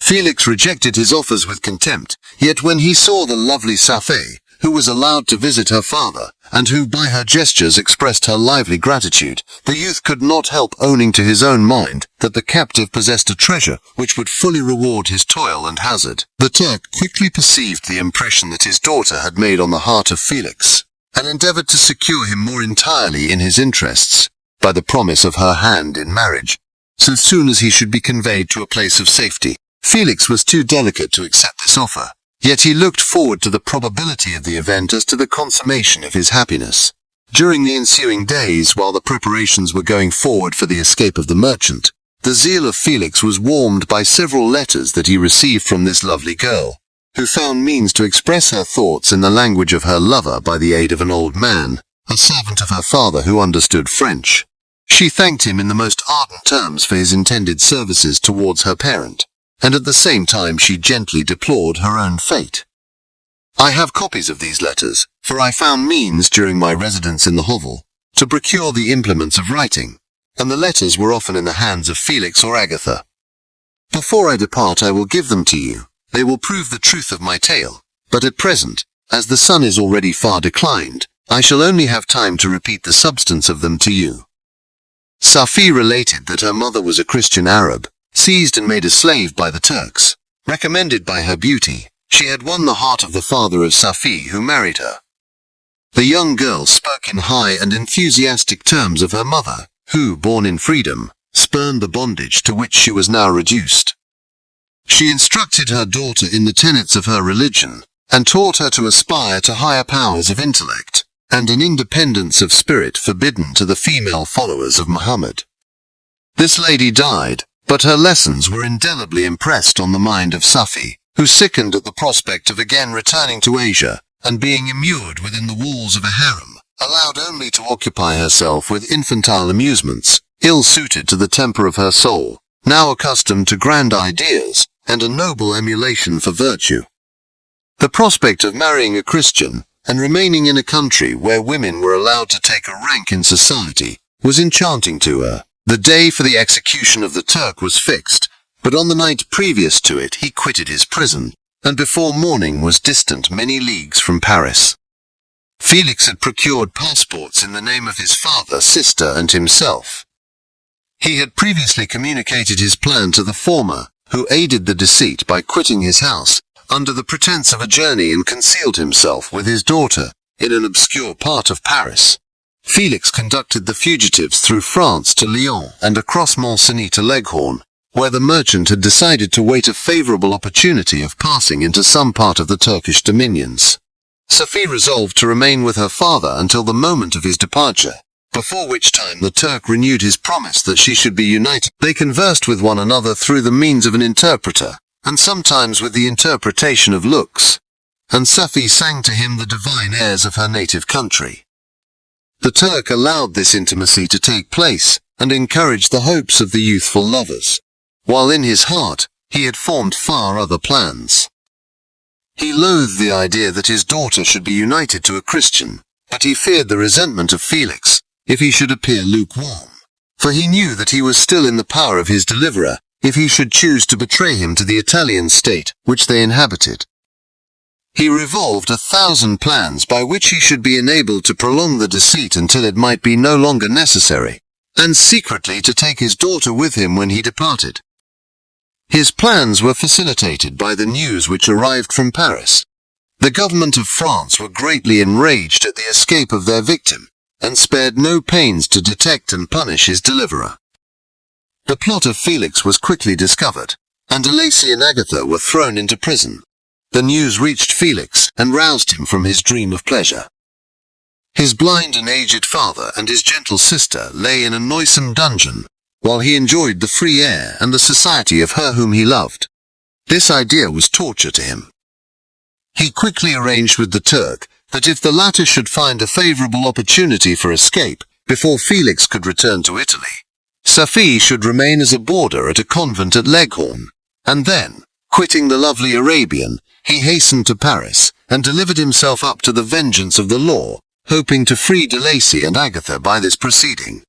Felix rejected his offers with contempt, yet when he saw the lovely Sophie, who was allowed to visit her father, and who by her gestures expressed her lively gratitude, the youth could not help owning to his own mind that the captive possessed a treasure which would fully reward his toil and hazard. The Turk quickly perceived the impression that his daughter had made on the heart of Felix, and endeavored to secure him more entirely in his interests, by the promise of her hand in marriage, so soon as he should be conveyed to a place of safety. Felix was too delicate to accept this offer, yet he looked forward to the probability of the event as to the consummation of his happiness. During the ensuing days, while the preparations were going forward for the escape of the merchant, the zeal of Felix was warmed by several letters that he received from this lovely girl, who found means to express her thoughts in the language of her lover by the aid of an old man, a servant of her father who understood French. She thanked him in the most ardent terms for his intended services towards her parent, and at the same time she gently deplored her own fate. I have copies of these letters, for I found means during my residence in the hovel to procure the implements of writing, and the letters were often in the hands of Felix or Agatha. Before I depart I will give them to you. They will prove the truth of my tale, but at present, as the sun is already far declined, I shall only have time to repeat the substance of them to you. Sophie related that her mother was a Christian Arab, seized and made a slave by the Turks. Recommended by her beauty, she had won the heart of the father of Sophie, who married her. The young girl spoke in high and enthusiastic terms of her mother, who, born in freedom, spurned the bondage to which she was now reduced. She instructed her daughter in the tenets of her religion, and taught her to aspire to higher powers of intellect, and an independence of spirit forbidden to the female followers of Muhammad. This lady died, but her lessons were indelibly impressed on the mind of Sophie, who sickened at the prospect of again returning to Asia and being immured within the walls of a harem, allowed only to occupy herself with infantile amusements, ill-suited to the temper of her soul, now accustomed to grand ideas and a noble emulation for virtue. The prospect of marrying a Christian and remaining in a country where women were allowed to take a rank in society was enchanting to her. The day for the execution of the Turk was fixed, but on the night previous to it he quitted his prison, and before morning was distant many leagues from Paris. Felix had procured passports in the name of his father, sister, and himself. He had previously communicated his plan to the former, who aided the deceit by quitting his house under the pretense of a journey and concealed himself with his daughter in an obscure part of Paris. Felix conducted the fugitives through France to Lyon and across Mont-Cenis to Leghorn, where the merchant had decided to wait a favorable opportunity of passing into some part of the Turkish dominions. Sophie resolved to remain with her father until the moment of his departure, before which time the Turk renewed his promise that she should be united. They conversed with one another through the means of an interpreter, and sometimes with the interpretation of looks, and Sophie sang to him the divine airs of her native country. The Turk allowed this intimacy to take place, and encouraged the hopes of the youthful lovers, while in his heart he had formed far other plans. He loathed the idea that his daughter should be united to a Christian, but he feared the resentment of Felix if he should appear lukewarm, for he knew that he was still in the power of his deliverer if he should choose to betray him to the Italian state which they inhabited. He revolved 1,000 plans by which he should be enabled to prolong the deceit until it might be no longer necessary, and secretly to take his daughter with him when he departed. His plans were facilitated by the news which arrived from Paris. The government of France were greatly enraged at the escape of their victim, and spared no pains to detect and punish his deliverer. The plot of Felix was quickly discovered, and Lacey and Agatha were thrown into prison. The news reached Felix and roused him from his dream of pleasure. His blind and aged father and his gentle sister lay in a noisome dungeon, while he enjoyed the free air and the society of her whom he loved. This idea was torture to him. He quickly arranged with the Turk that if the latter should find a favorable opportunity for escape before Felix could return to Italy, Sophie should remain as a boarder at a convent at Leghorn, and then, quitting the lovely Arabian, he hastened to Paris and delivered himself up to the vengeance of the law, hoping to free de Lacy and Agatha by this proceeding.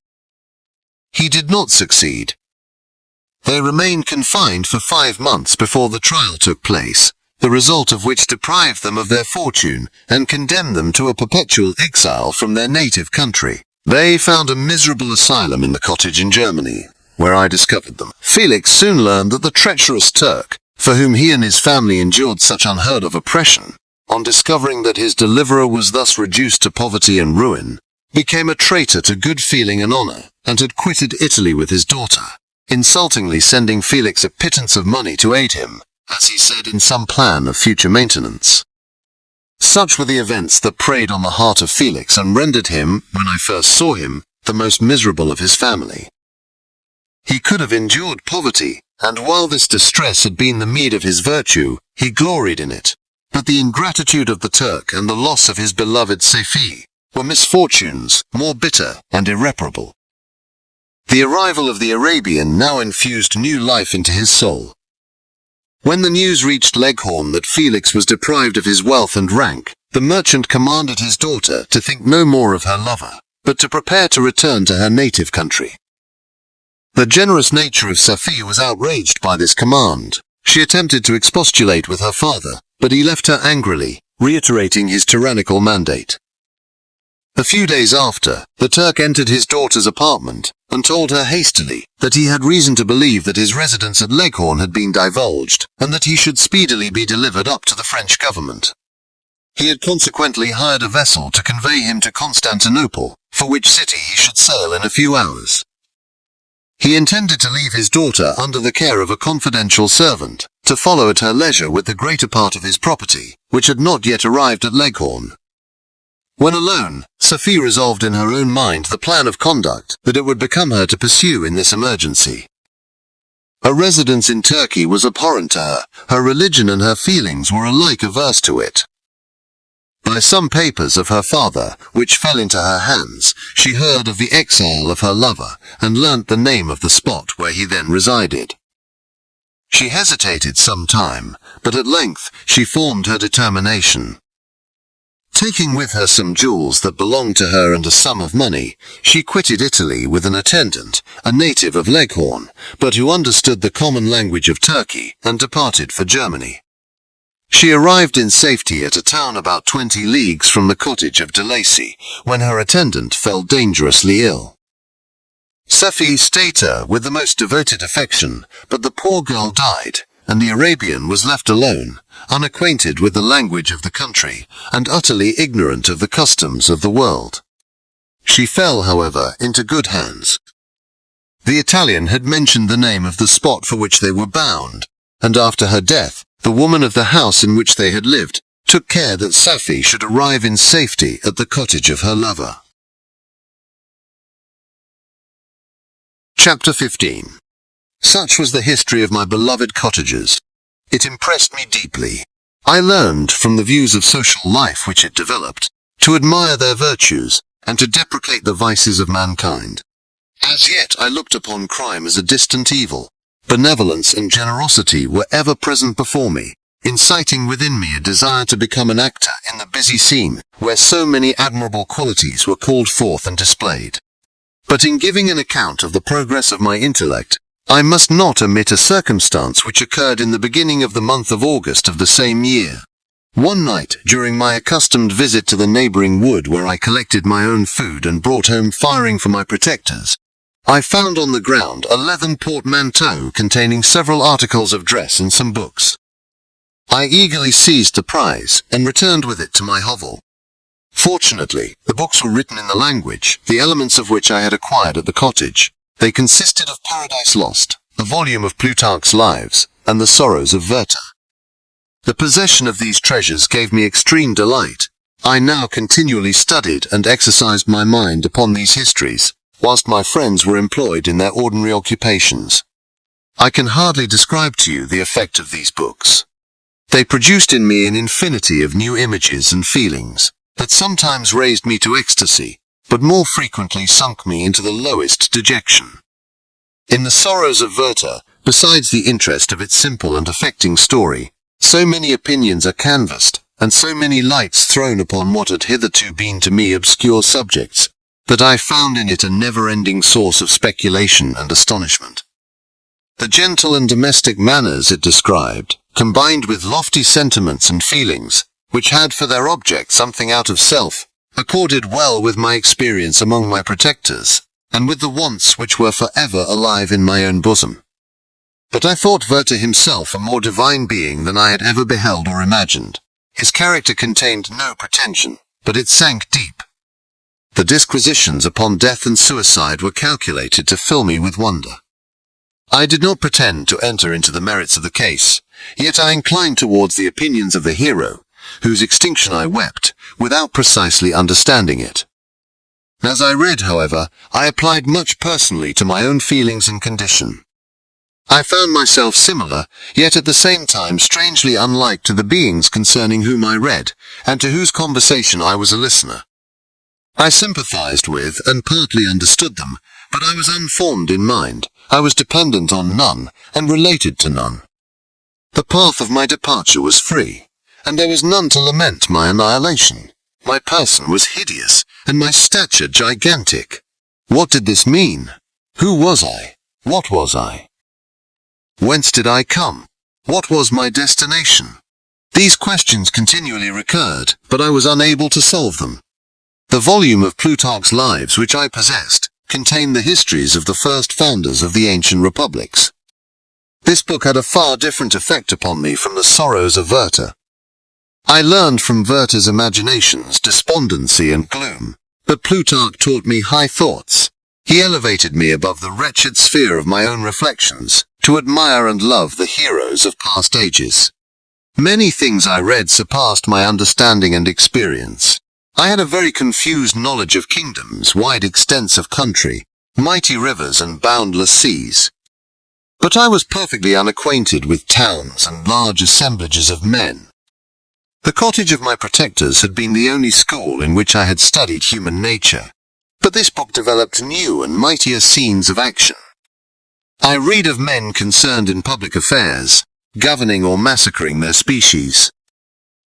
He did not succeed. They remained confined for 5 months before the trial took place, the result of which deprived them of their fortune and condemned them to a perpetual exile from their native country. They found a miserable asylum in the cottage in Germany, where I discovered them. Felix soon learned that the treacherous Turk, for whom he and his family endured such unheard-of oppression, on discovering that his deliverer was thus reduced to poverty and ruin, became a traitor to good feeling and honor, and had quitted Italy with his daughter, insultingly sending Felix a pittance of money to aid him, as he said, in some plan of future maintenance. Such were the events that preyed on the heart of Felix and rendered him, when I first saw him, the most miserable of his family. He could have endured poverty, and while this distress had been the meed of his virtue, he gloried in it. But the ingratitude of the Turk and the loss of his beloved Sophie were misfortunes more bitter and irreparable. The arrival of the Arabian now infused new life into his soul. When the news reached Leghorn that Felix was deprived of his wealth and rank, the merchant commanded his daughter to think no more of her lover, but to prepare to return to her native country. The generous nature of Sophie was outraged by this command. She attempted to expostulate with her father, but he left her angrily, reiterating his tyrannical mandate. A few days after, the Turk entered his daughter's apartment, and told her hastily that he had reason to believe that his residence at Leghorn had been divulged, and that he should speedily be delivered up to the French government. He had consequently hired a vessel to convey him to Constantinople, for which city he should sail in a few hours. He intended to leave his daughter under the care of a confidential servant, to follow at her leisure with the greater part of his property, which had not yet arrived at Leghorn. When alone, Sophie resolved in her own mind the plan of conduct that it would become her to pursue in this emergency. A residence in Turkey was abhorrent to her. Her religion and her feelings were alike averse to it. By some papers of her father, which fell into her hands, she heard of the exile of her lover, and learnt the name of the spot where he then resided. She hesitated some time, but at length she formed her determination. Taking with her some jewels that belonged to her and a sum of money, she quitted Italy with an attendant, a native of Leghorn, but who understood the common language of Turkey, and departed for Germany. She arrived in safety at a town about 20 leagues from the cottage of de Lacy, when her attendant fell dangerously ill. Safi stayed her with the most devoted affection, but the poor girl died, and the Arabian was left alone, unacquainted with the language of the country, and utterly ignorant of the customs of the world. She fell, however, into good hands. The Italian had mentioned the name of the spot for which they were bound, and after her death, the woman of the house in which they had lived took care that Safi should arrive in safety at the cottage of her lover. Chapter 15. Such was the history of my beloved cottagers. It impressed me deeply. I learned, from the views of social life which it developed, to admire their virtues, and to deprecate the vices of mankind. As yet I looked upon crime as a distant evil. Benevolence and generosity were ever present before me, inciting within me a desire to become an actor in the busy scene, where so many admirable qualities were called forth and displayed. But in giving an account of the progress of my intellect, I must not omit a circumstance which occurred in the beginning of the month of August of the same year. One night, during my accustomed visit to the neighboring wood where I collected my own food and brought home firing for my protectors, I found on the ground a leathern portmanteau containing several articles of dress and some books. I eagerly seized the prize, and returned with it to my hovel. Fortunately, the books were written in the language, the elements of which I had acquired at the cottage. They consisted of Paradise Lost, a volume of Plutarch's Lives, and the Sorrows of Werther. The possession of these treasures gave me extreme delight. I now continually studied and exercised my mind upon these histories, whilst my friends were employed in their ordinary occupations. I can hardly describe to you the effect of these books. They produced in me an infinity of new images and feelings, that sometimes raised me to ecstasy, but more frequently sunk me into the lowest dejection. In the Sorrows of Werther, besides the interest of its simple and affecting story, so many opinions are canvassed, and so many lights thrown upon what had hitherto been to me obscure subjects, that I found in it a never-ending source of speculation and astonishment. The gentle and domestic manners it described, combined with lofty sentiments and feelings, which had for their object something out of self, accorded well with my experience among my protectors, and with the wants which were for ever alive in my own bosom. But I thought Werther himself a more divine being than I had ever beheld or imagined. His character contained no pretension, but it sank deep. The disquisitions upon death and suicide were calculated to fill me with wonder. I did not pretend to enter into the merits of the case, yet I inclined towards the opinions of the hero, whose extinction I wept, without precisely understanding it. As I read, however, I applied much personally to my own feelings and condition. I found myself similar, yet at the same time strangely unlike to the beings concerning whom I read, and to whose conversation I was a listener. I sympathized with and partly understood them, but I was unformed in mind. I was dependent on none, and related to none. The path of my departure was free, and there was none to lament my annihilation. My person was hideous, and my stature gigantic. What did this mean? Who was I? What was I? Whence did I come? What was my destination? These questions continually recurred, but I was unable to solve them. The volume of Plutarch's Lives which I possessed contained the histories of the first founders of the ancient republics. This book had a far different effect upon me from the Sorrows of Werther. I learned from Werther's imaginations despondency and gloom, but Plutarch taught me high thoughts. He elevated me above the wretched sphere of my own reflections, to admire and love the heroes of past ages. Many things I read surpassed my understanding and experience. I had a very confused knowledge of kingdoms, wide extents of country, mighty rivers and boundless seas. But I was perfectly unacquainted with towns and large assemblages of men. The cottage of my protectors had been the only school in which I had studied human nature, but this book developed new and mightier scenes of action. I read of men concerned in public affairs, governing or massacring their species.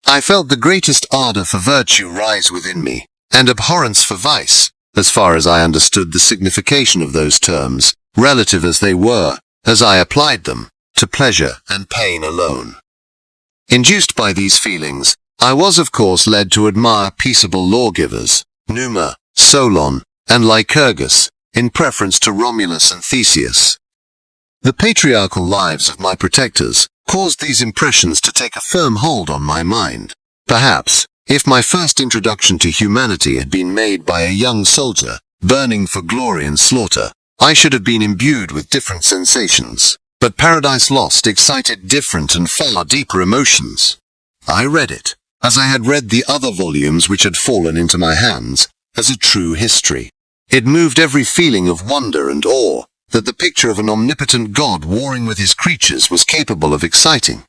I felt the greatest ardor for virtue rise within me, and abhorrence for vice, as far as I understood the signification of those terms, relative as they were, as I applied them, to pleasure and pain alone. Induced by these feelings, I was of course led to admire peaceable lawgivers, Numa, Solon, and Lycurgus, in preference to Romulus and Theseus. The patriarchal lives of my protectors caused these impressions to take a firm hold on my mind. Perhaps, if my first introduction to humanity had been made by a young soldier, burning for glory and slaughter, I should have been imbued with different sensations. But Paradise Lost excited different and far deeper emotions. I read it, as I had read the other volumes which had fallen into my hands, as a true history. It moved every feeling of wonder and awe that the picture of an omnipotent God warring with his creatures was capable of exciting.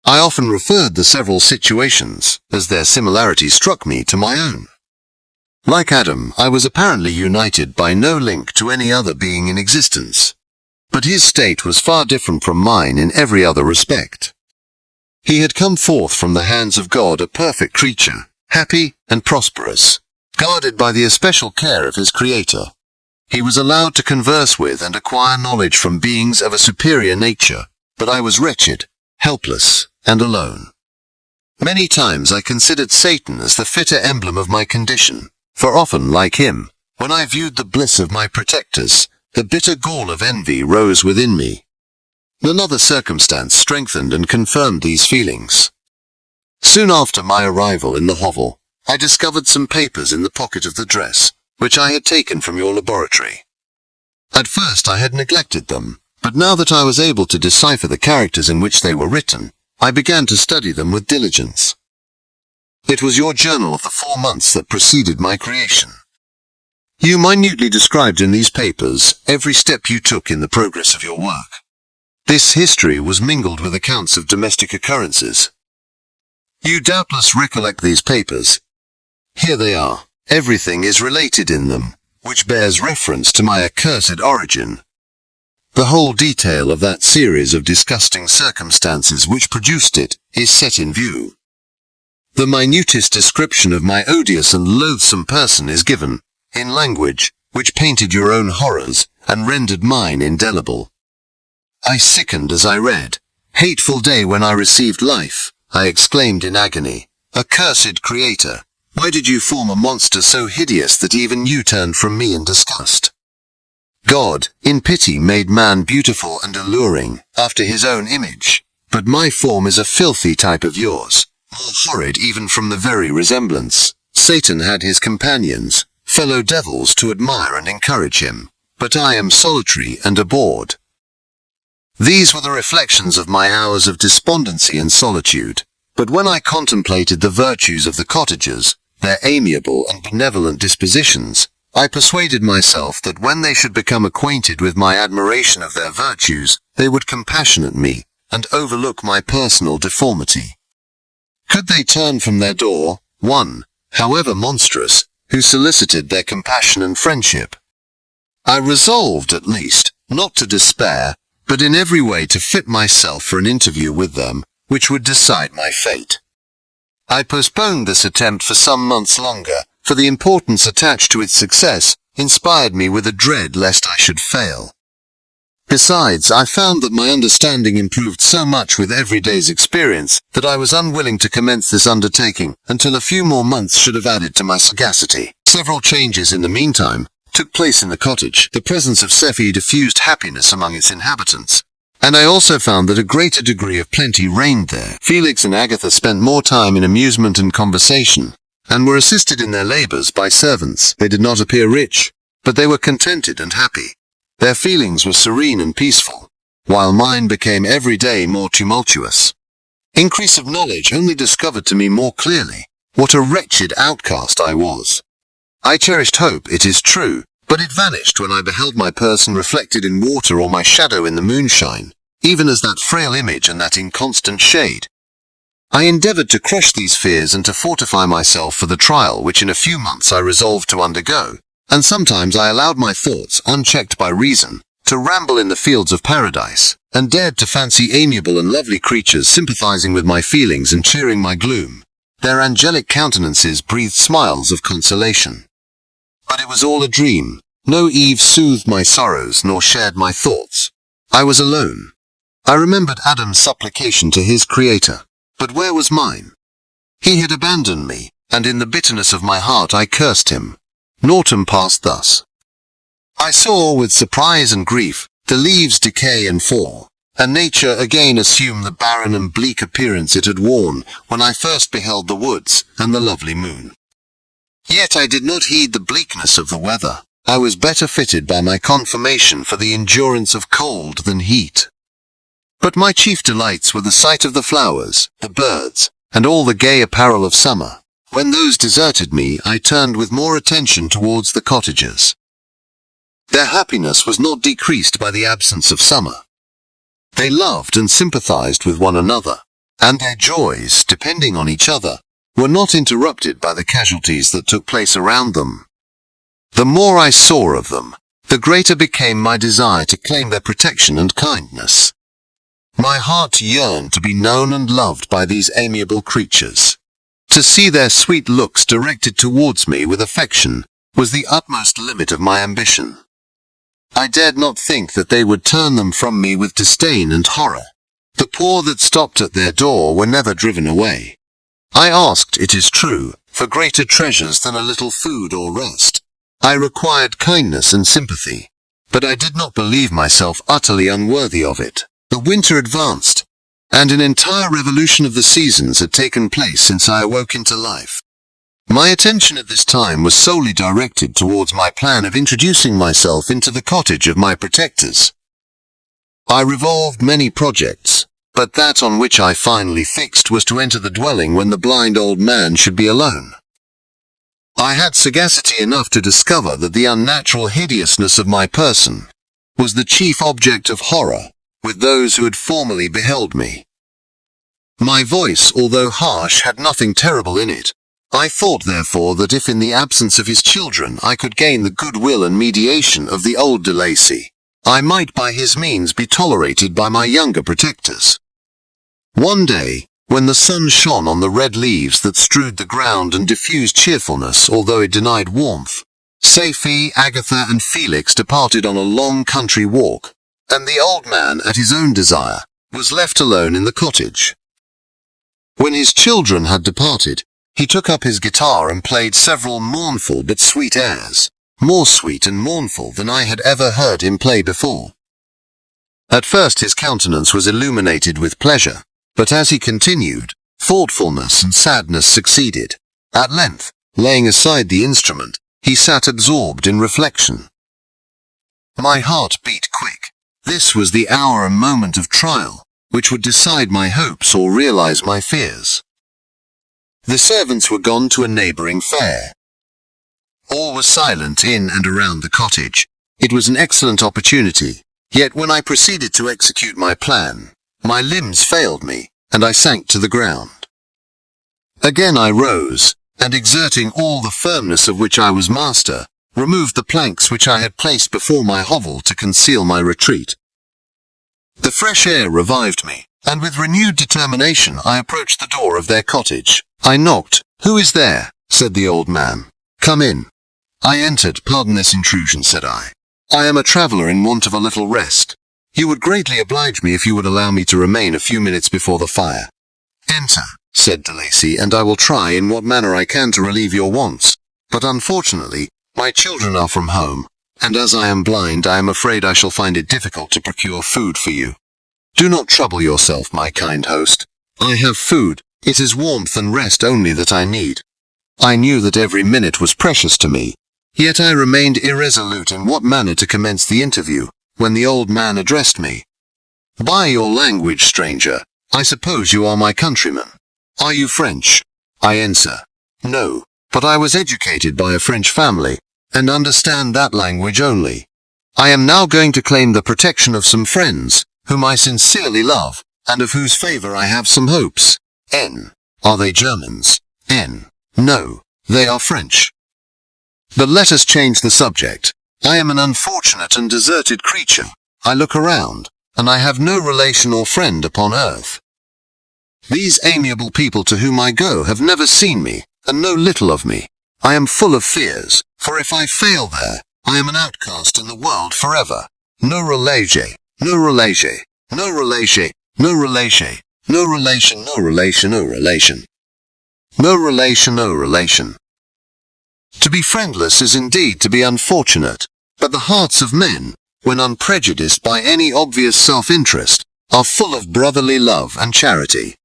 I often referred the several situations, as their similarity struck me, to my own. Like Adam, I was apparently united by no link to any other being in existence. But his state was far different from mine in every other respect. He had come forth from the hands of God a perfect creature, happy and prosperous, guarded by the especial care of his Creator. He was allowed to converse with and acquire knowledge from beings of a superior nature, but I was wretched, helpless, and alone. Many times I considered Satan as the fitter emblem of my condition, for often, like him, when I viewed the bliss of my protectors, the bitter gall of envy rose within me. Another circumstance strengthened and confirmed these feelings. Soon after my arrival in the hovel, I discovered some papers in the pocket of the dress, which I had taken from your laboratory. At first I had neglected them, but now that I was able to decipher the characters in which they were written, I began to study them with diligence. It was your journal of the 4 months that preceded my creation. You minutely described in these papers every step you took in the progress of your work. This history was mingled with accounts of domestic occurrences. You doubtless recollect these papers. Here they are. Everything is related in them, which bears reference to my accursed origin. The whole detail of that series of disgusting circumstances which produced it is set in view. The minutest description of my odious and loathsome person is given, in language which painted your own horrors and rendered mine indelible. I sickened as I read. Hateful day when I received life, I exclaimed in agony. Accursed Creator, why did you form a monster so hideous that even you turned from me in disgust? God, in pity, made man beautiful and alluring, after his own image, but my form is a filthy type of yours, more horrid even from the very resemblance. Satan had his companions, fellow devils, to admire and encourage him, but I am solitary and abhorred. These were the reflections of my hours of despondency and solitude, but when I contemplated the virtues of the cottagers, their amiable and benevolent dispositions, I persuaded myself that when they should become acquainted with my admiration of their virtues, they would compassionate me, and overlook my personal deformity. Could they turn from their door, one, however monstrous, who solicited their compassion and friendship? I resolved, at least, not to despair, but in every way to fit myself for an interview with them, which would decide my fate. I postponed this attempt for some months longer, for the importance attached to its success inspired me with a dread lest I should fail. Besides, I found that my understanding improved so much with every day's experience that I was unwilling to commence this undertaking until a few more months should have added to my sagacity. Several changes in the meantime took place in the cottage. The presence of Sephi diffused happiness among its inhabitants, and I also found that a greater degree of plenty reigned there. Felix and Agatha spent more time in amusement and conversation, and were assisted in their labors by servants. They did not appear rich, but they were contented and happy. Their feelings were serene and peaceful, while mine became every day more tumultuous. Increase of knowledge only discovered to me more clearly what a wretched outcast I was. I cherished hope, it is true, but it vanished when I beheld my person reflected in water or my shadow in the moonshine, even as that frail image and that inconstant shade. I endeavoured to crush these fears and to fortify myself for the trial which in a few months I resolved to undergo, and sometimes I allowed my thoughts, unchecked by reason, to ramble in the fields of paradise, and dared to fancy amiable and lovely creatures sympathizing with my feelings and cheering my gloom. Their angelic countenances breathed smiles of consolation. But it was all a dream. No Eve soothed my sorrows nor shared my thoughts. I was alone. I remembered Adam's supplication to his Creator, but where was mine? He had abandoned me, and in the bitterness of my heart I cursed him. Autumn passed thus. I saw with surprise and grief the leaves decay and fall, and nature again assume the barren and bleak appearance it had worn when I first beheld the woods and the lovely moon. Yet I did not heed the bleakness of the weather. I was better fitted by my conformation for the endurance of cold than heat. But my chief delights were the sight of the flowers, the birds, and all the gay apparel of summer. When those deserted me, I turned with more attention towards the cottagers. Their happiness was not decreased by the absence of summer. They loved and sympathized with one another, and their joys, depending on each other, were not interrupted by the casualties that took place around them. The more I saw of them, the greater became my desire to claim their protection and kindness. My heart yearned to be known and loved by these amiable creatures. To see their sweet looks directed towards me with affection was the utmost limit of my ambition. I dared not think that they would turn them from me with disdain and horror. The poor that stopped at their door were never driven away. I asked, it is true, for greater treasures than a little food or rest. I required kindness and sympathy, but I did not believe myself utterly unworthy of it. The winter advanced, and an entire revolution of the seasons had taken place since I awoke into life. My attention at this time was solely directed towards my plan of introducing myself into the cottage of my protectors. I revolved many projects, but that on which I finally fixed was to enter the dwelling when the blind old man should be alone. I had sagacity enough to discover that the unnatural hideousness of my person was the chief object of horror with those who had formerly beheld me. My voice, although harsh, had nothing terrible in it. I thought, therefore, that if in the absence of his children I could gain the goodwill and mediation of the old de Lacy, I might by his means be tolerated by my younger protectors. One day, when the sun shone on the red leaves that strewed the ground and diffused cheerfulness although it denied warmth, Safie, Agatha, and Felix departed on a long country walk, and the old man, at his own desire, was left alone in the cottage. When his children had departed, he took up his guitar and played several mournful but sweet airs, more sweet and mournful than I had ever heard him play before. At first his countenance was illuminated with pleasure, but as he continued, thoughtfulness and sadness succeeded. At length, laying aside the instrument, he sat absorbed in reflection. My heart beat quick. This was the hour and moment of trial, which would decide my hopes or realize my fears. The servants were gone to a neighboring fair. All was silent in and around the cottage. It was an excellent opportunity, yet when I proceeded to execute my plan, my limbs failed me, and I sank to the ground. Again I rose, and exerting all the firmness of which I was master, removed the planks which I had placed before my hovel to conceal my retreat. The fresh air revived me, and with renewed determination I approached the door of their cottage. I knocked. "Who is there?" said the old man. "Come in." I entered. "Pardon this intrusion," said I. "I am a traveller in want of a little rest. You would greatly oblige me if you would allow me to remain a few minutes before the fire." "Enter," said de Lacy, "and I will try in what manner I can to relieve your wants. But unfortunately, my children are from home, and as I am blind, I am afraid I shall find it difficult to procure food for you. Do not trouble yourself, my kind host. I have food. It is warmth and rest only that I need." I knew that every minute was precious to me, yet I remained irresolute in what manner to commence the interview, when the old man addressed me. "By your language, stranger, I suppose you are my countryman. Are you French?" I answer, "No, but I was educated by a French family, and understand that language only. I am now going to claim the protection of some friends, whom I sincerely love, and of whose favor I have some hopes. N. Are they Germans? N. No, they are French. But let us change the subject. I am an unfortunate and deserted creature. I look around, and I have no relation or friend upon earth. These amiable people to whom I go have never seen me, and know little of me. I am full of fears, for if I fail there, I am an outcast in the world forever. No relation, no relation, no relation, no relation, no relation, no relation, no relation. No relation, no relation. To be friendless is indeed to be unfortunate, but the hearts of men, when unprejudiced by any obvious self-interest, are full of brotherly love and charity.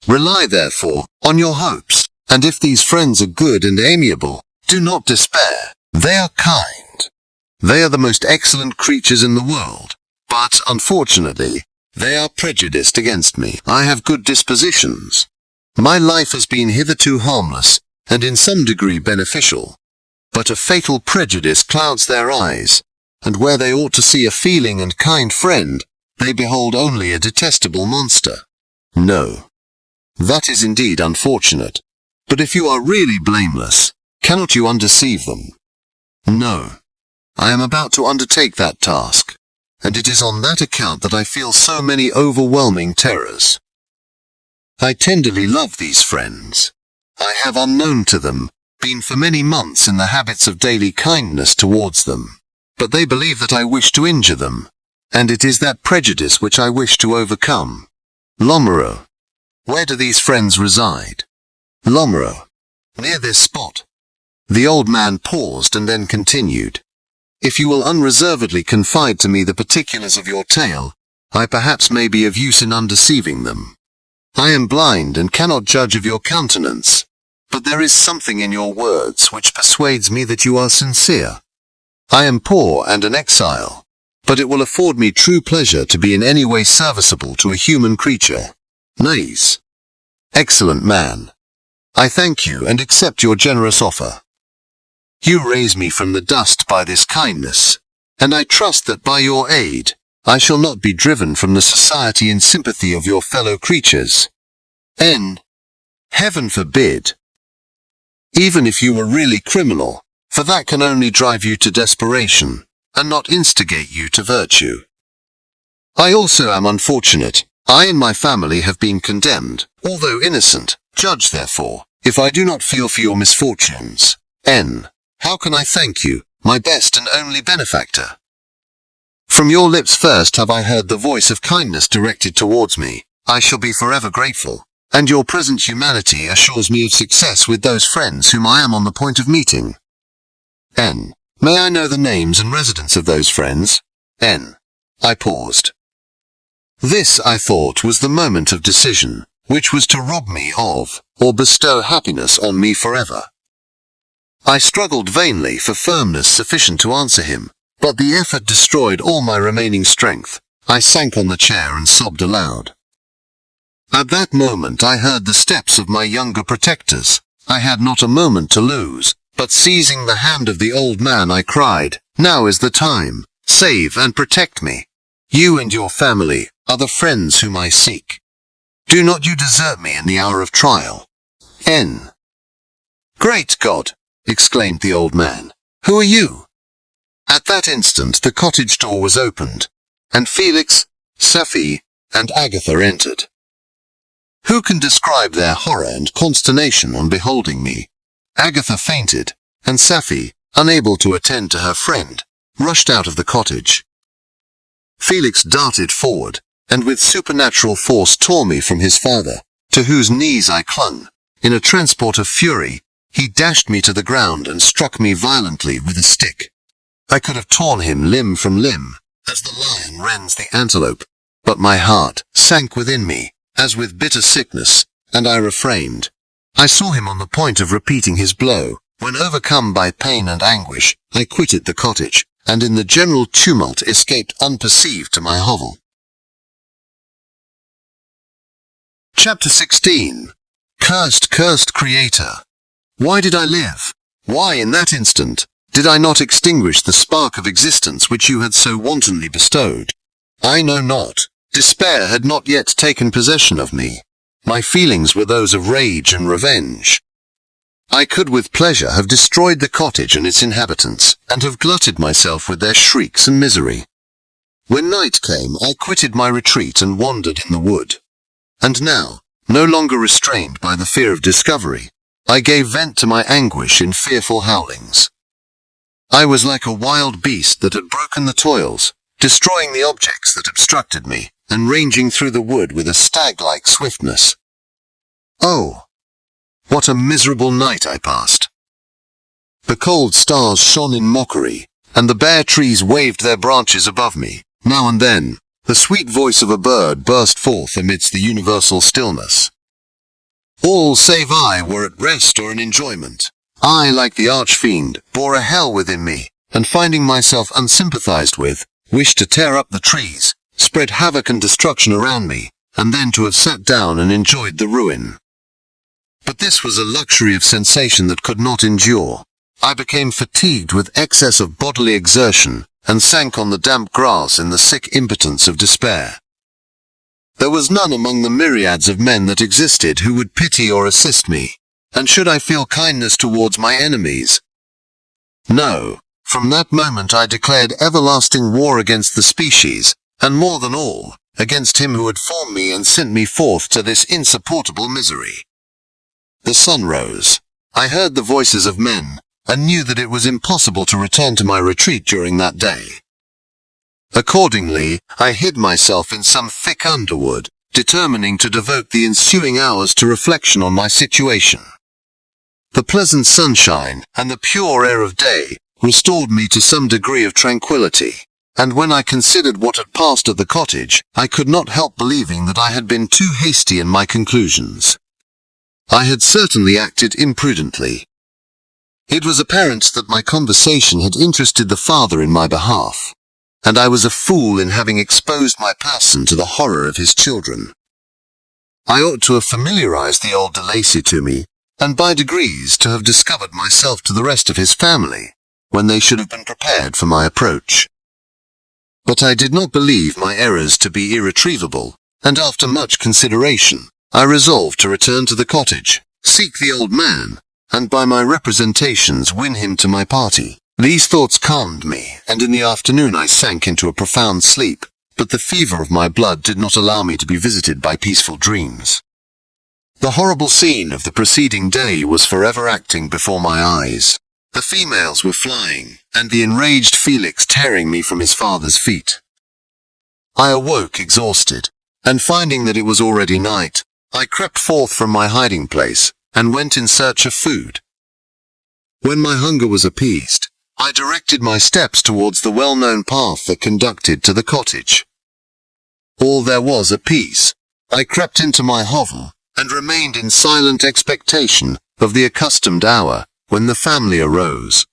Rely, therefore, on your hopes, and if these friends are good and amiable, do not despair. They are kind. They are the most excellent creatures in the world, but, unfortunately, they are prejudiced against me. I have good dispositions. My life has been hitherto harmless, and in some degree beneficial. But a fatal prejudice clouds their eyes, and where they ought to see a feeling and kind friend, they behold only a detestable monster. No. That is indeed unfortunate. But if you are really blameless, cannot you undeceive them? No. I am about to undertake that task, and it is on that account that I feel so many overwhelming terrors. I tenderly love these friends. I have, unknown to them, been for many months in the habits of daily kindness towards them, but they believe that I wish to injure them, and it is that prejudice which I wish to overcome. Lomereau. Where do these friends reside? Lomereau. Near this spot. The old man paused and then continued. If you will unreservedly confide to me the particulars of your tale, I perhaps may be of use in undeceiving them. I am blind and cannot judge of your countenance, but there is something in your words which persuades me that you are sincere. I am poor and an exile, but it will afford me true pleasure to be in any way serviceable to a human creature. Nays. Excellent man. I thank you and accept your generous offer. You raise me from the dust by this kindness, and I trust that by your aid, I shall not be driven from the society and sympathy of your fellow creatures. N. Heaven forbid. Even if you were really criminal, for that can only drive you to desperation, and not instigate you to virtue. I also am unfortunate. I and my family have been condemned, although innocent. Judge, therefore, if I do not feel for your misfortunes. N. How can I thank you, my best and only benefactor? From your lips first have I heard the voice of kindness directed towards me. I shall be forever grateful, and your present humanity assures me of success with those friends whom I am on the point of meeting. N. May I know the names and residence of those friends? N. I paused. This, I thought, was the moment of decision, which was to rob me of, or bestow happiness on me forever. I struggled vainly for firmness sufficient to answer him, but the effort destroyed all my remaining strength. I sank on the chair and sobbed aloud. At that moment I heard the steps of my younger protectors. I had not a moment to lose, but seizing the hand of the old man I cried, "Now is the time. Save and protect me. You and your family are the friends whom I seek. Do not you desert me in the hour of trial." N. Great God! Exclaimed the old man. Who are you? At that instant the cottage door was opened, and Felix, Safie, and Agatha entered. Who can describe their horror and consternation on beholding me? Agatha fainted, and Safie, unable to attend to her friend, rushed out of the cottage. Felix darted forward, and with supernatural force tore me from his father, to whose knees I clung. In a transport of fury, he dashed me to the ground and struck me violently with a stick. I could have torn him limb from limb, as the lion rends the antelope, but my heart sank within me, as with bitter sickness, and I refrained. I saw him on the point of repeating his blow, when overcome by pain and anguish, I quitted the cottage, and in the general tumult escaped unperceived to my hovel. Chapter 16. Cursed Creator. Why did I live? Why in that instant, Did I not extinguish the spark of existence which you had so wantonly bestowed? I know not. Despair had not yet taken possession of me. My feelings were those of rage and revenge. I could with pleasure have destroyed the cottage and its inhabitants, and have glutted myself with their shrieks and misery. When night came, I quitted my retreat and wandered in the wood. And now, no longer restrained by the fear of discovery, I gave vent to my anguish in fearful howlings. I was like a wild beast that had broken the toils, destroying the objects that obstructed me, and ranging through the wood with a stag-like swiftness. Oh, what a miserable night I passed! The cold stars shone in mockery, and the bare trees waved their branches above me. Now and then, the sweet voice of a bird burst forth amidst the universal stillness. All save I were at rest or in enjoyment. I, like the arch-fiend, bore a hell within me, and finding myself unsympathized with, wished to tear up the trees, spread havoc and destruction around me, and then to have sat down and enjoyed the ruin. But this was a luxury of sensation that could not endure. I became fatigued with excess of bodily exertion, and sank on the damp grass in the sick impotence of despair. There was none among the myriads of men that existed who would pity or assist me, and should I feel kindness towards my enemies? No, from that moment I declared everlasting war against the species, and more than all, against him who had formed me and sent me forth to this insupportable misery. The sun rose. I heard the voices of men, and knew that it was impossible to return to my retreat during that day. Accordingly, I hid myself in some thick underwood, determining to devote the ensuing hours to reflection on my situation. The pleasant sunshine, and the pure air of day, restored me to some degree of tranquillity, and when I considered what had passed at the cottage, I could not help believing that I had been too hasty in my conclusions. I had certainly acted imprudently. It was apparent that my conversation had interested the father in my behalf, and I was a fool in having exposed my person to the horror of his children. I ought to have familiarized the old de Lacy to me, and by degrees to have discovered myself to the rest of his family, when they should have been prepared for my approach. But I did not believe my errors to be irretrievable, and after much consideration, I resolved to return to the cottage, seek the old man, and by my representations win him to my party. These thoughts calmed me, and in the afternoon I sank into a profound sleep, but the fever of my blood did not allow me to be visited by peaceful dreams. The horrible scene of the preceding day was forever acting before my eyes. The females were flying, and the enraged Felix tearing me from his father's feet. I awoke exhausted, and finding that it was already night, I crept forth from my hiding place, and went in search of food. When my hunger was appeased, I directed my steps towards the well-known path that conducted to the cottage. All there was apiece. I crept into my hovel, and remained in silent expectation of the accustomed hour, when the family arose.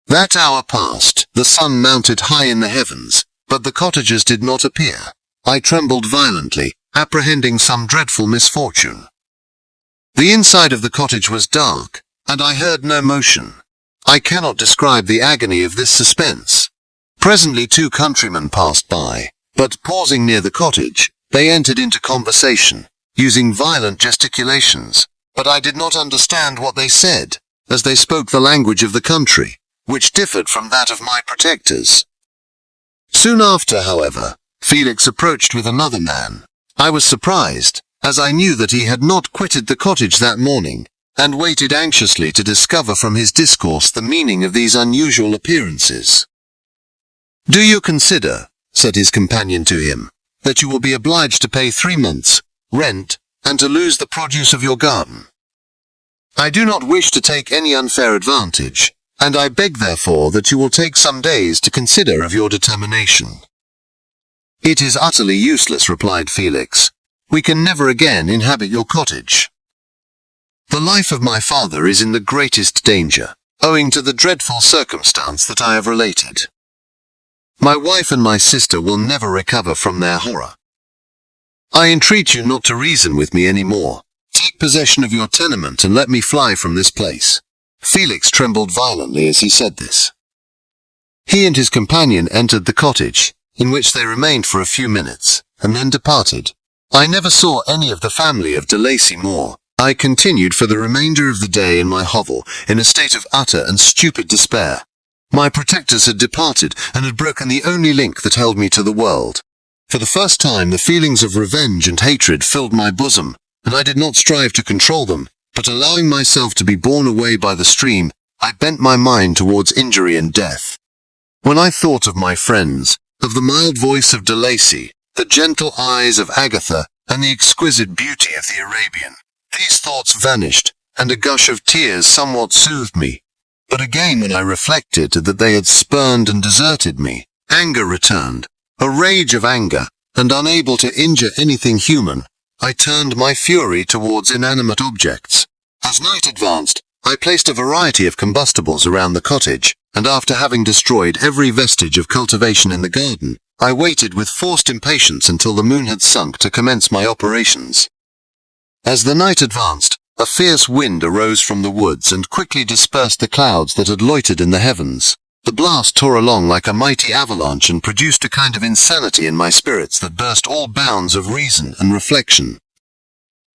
That hour passed, the sun mounted high in the heavens, but the cottagers did not appear. I trembled violently, apprehending some dreadful misfortune. The inside of the cottage was dark, and I heard no motion. I cannot describe the agony of this suspense. Presently 2 countrymen passed by, but pausing near the cottage, they entered into conversation, using violent gesticulations, but I did not understand what they said, as they spoke the language of the country, which differed from that of my protectors. Soon after, however, Felix approached with another man. I was surprised, as I knew that he had not quitted the cottage that morning, and waited anxiously to discover from his discourse the meaning of these unusual appearances. "Do you consider," said his companion to him, "that you will be obliged to pay 3 months' rent, and to lose the produce of your garden? I do not wish to take any unfair advantage, and I beg therefore that you will take some days to consider of your determination." "It is utterly useless," replied Felix. "We can never again inhabit your cottage. The life of my father is in the greatest danger, owing to the dreadful circumstance that I have related. My wife and my sister will never recover from their horror. I entreat you not to reason with me any more. Take possession of your tenement and let me fly from this place. Felix trembled violently as he said this. He and his companion entered the cottage, in which they remained for a few minutes, and then departed. I never saw any of the family of de Lacy more. I continued for the remainder of the day in my hovel, in a state of utter and stupid despair. My protectors had departed, and had broken the only link that held me to the world. For the first time the feelings of revenge and hatred filled my bosom, and I did not strive to control them, but allowing myself to be borne away by the stream, I bent my mind towards injury and death. When I thought of my friends, of the mild voice of de Lacy, the gentle eyes of Agatha, and the exquisite beauty of the Arabian, these thoughts vanished, and a gush of tears somewhat soothed me. But again when I reflected that they had spurned and deserted me, anger returned, a rage of anger, and unable to injure anything human, I turned my fury towards inanimate objects. As night advanced, I placed a variety of combustibles around the cottage, and after having destroyed every vestige of cultivation in the garden, I waited with forced impatience until the moon had sunk to commence my operations. As the night advanced, a fierce wind arose from the woods and quickly dispersed the clouds that had loitered in the heavens. The blast tore along like a mighty avalanche and produced a kind of insanity in my spirits that burst all bounds of reason and reflection.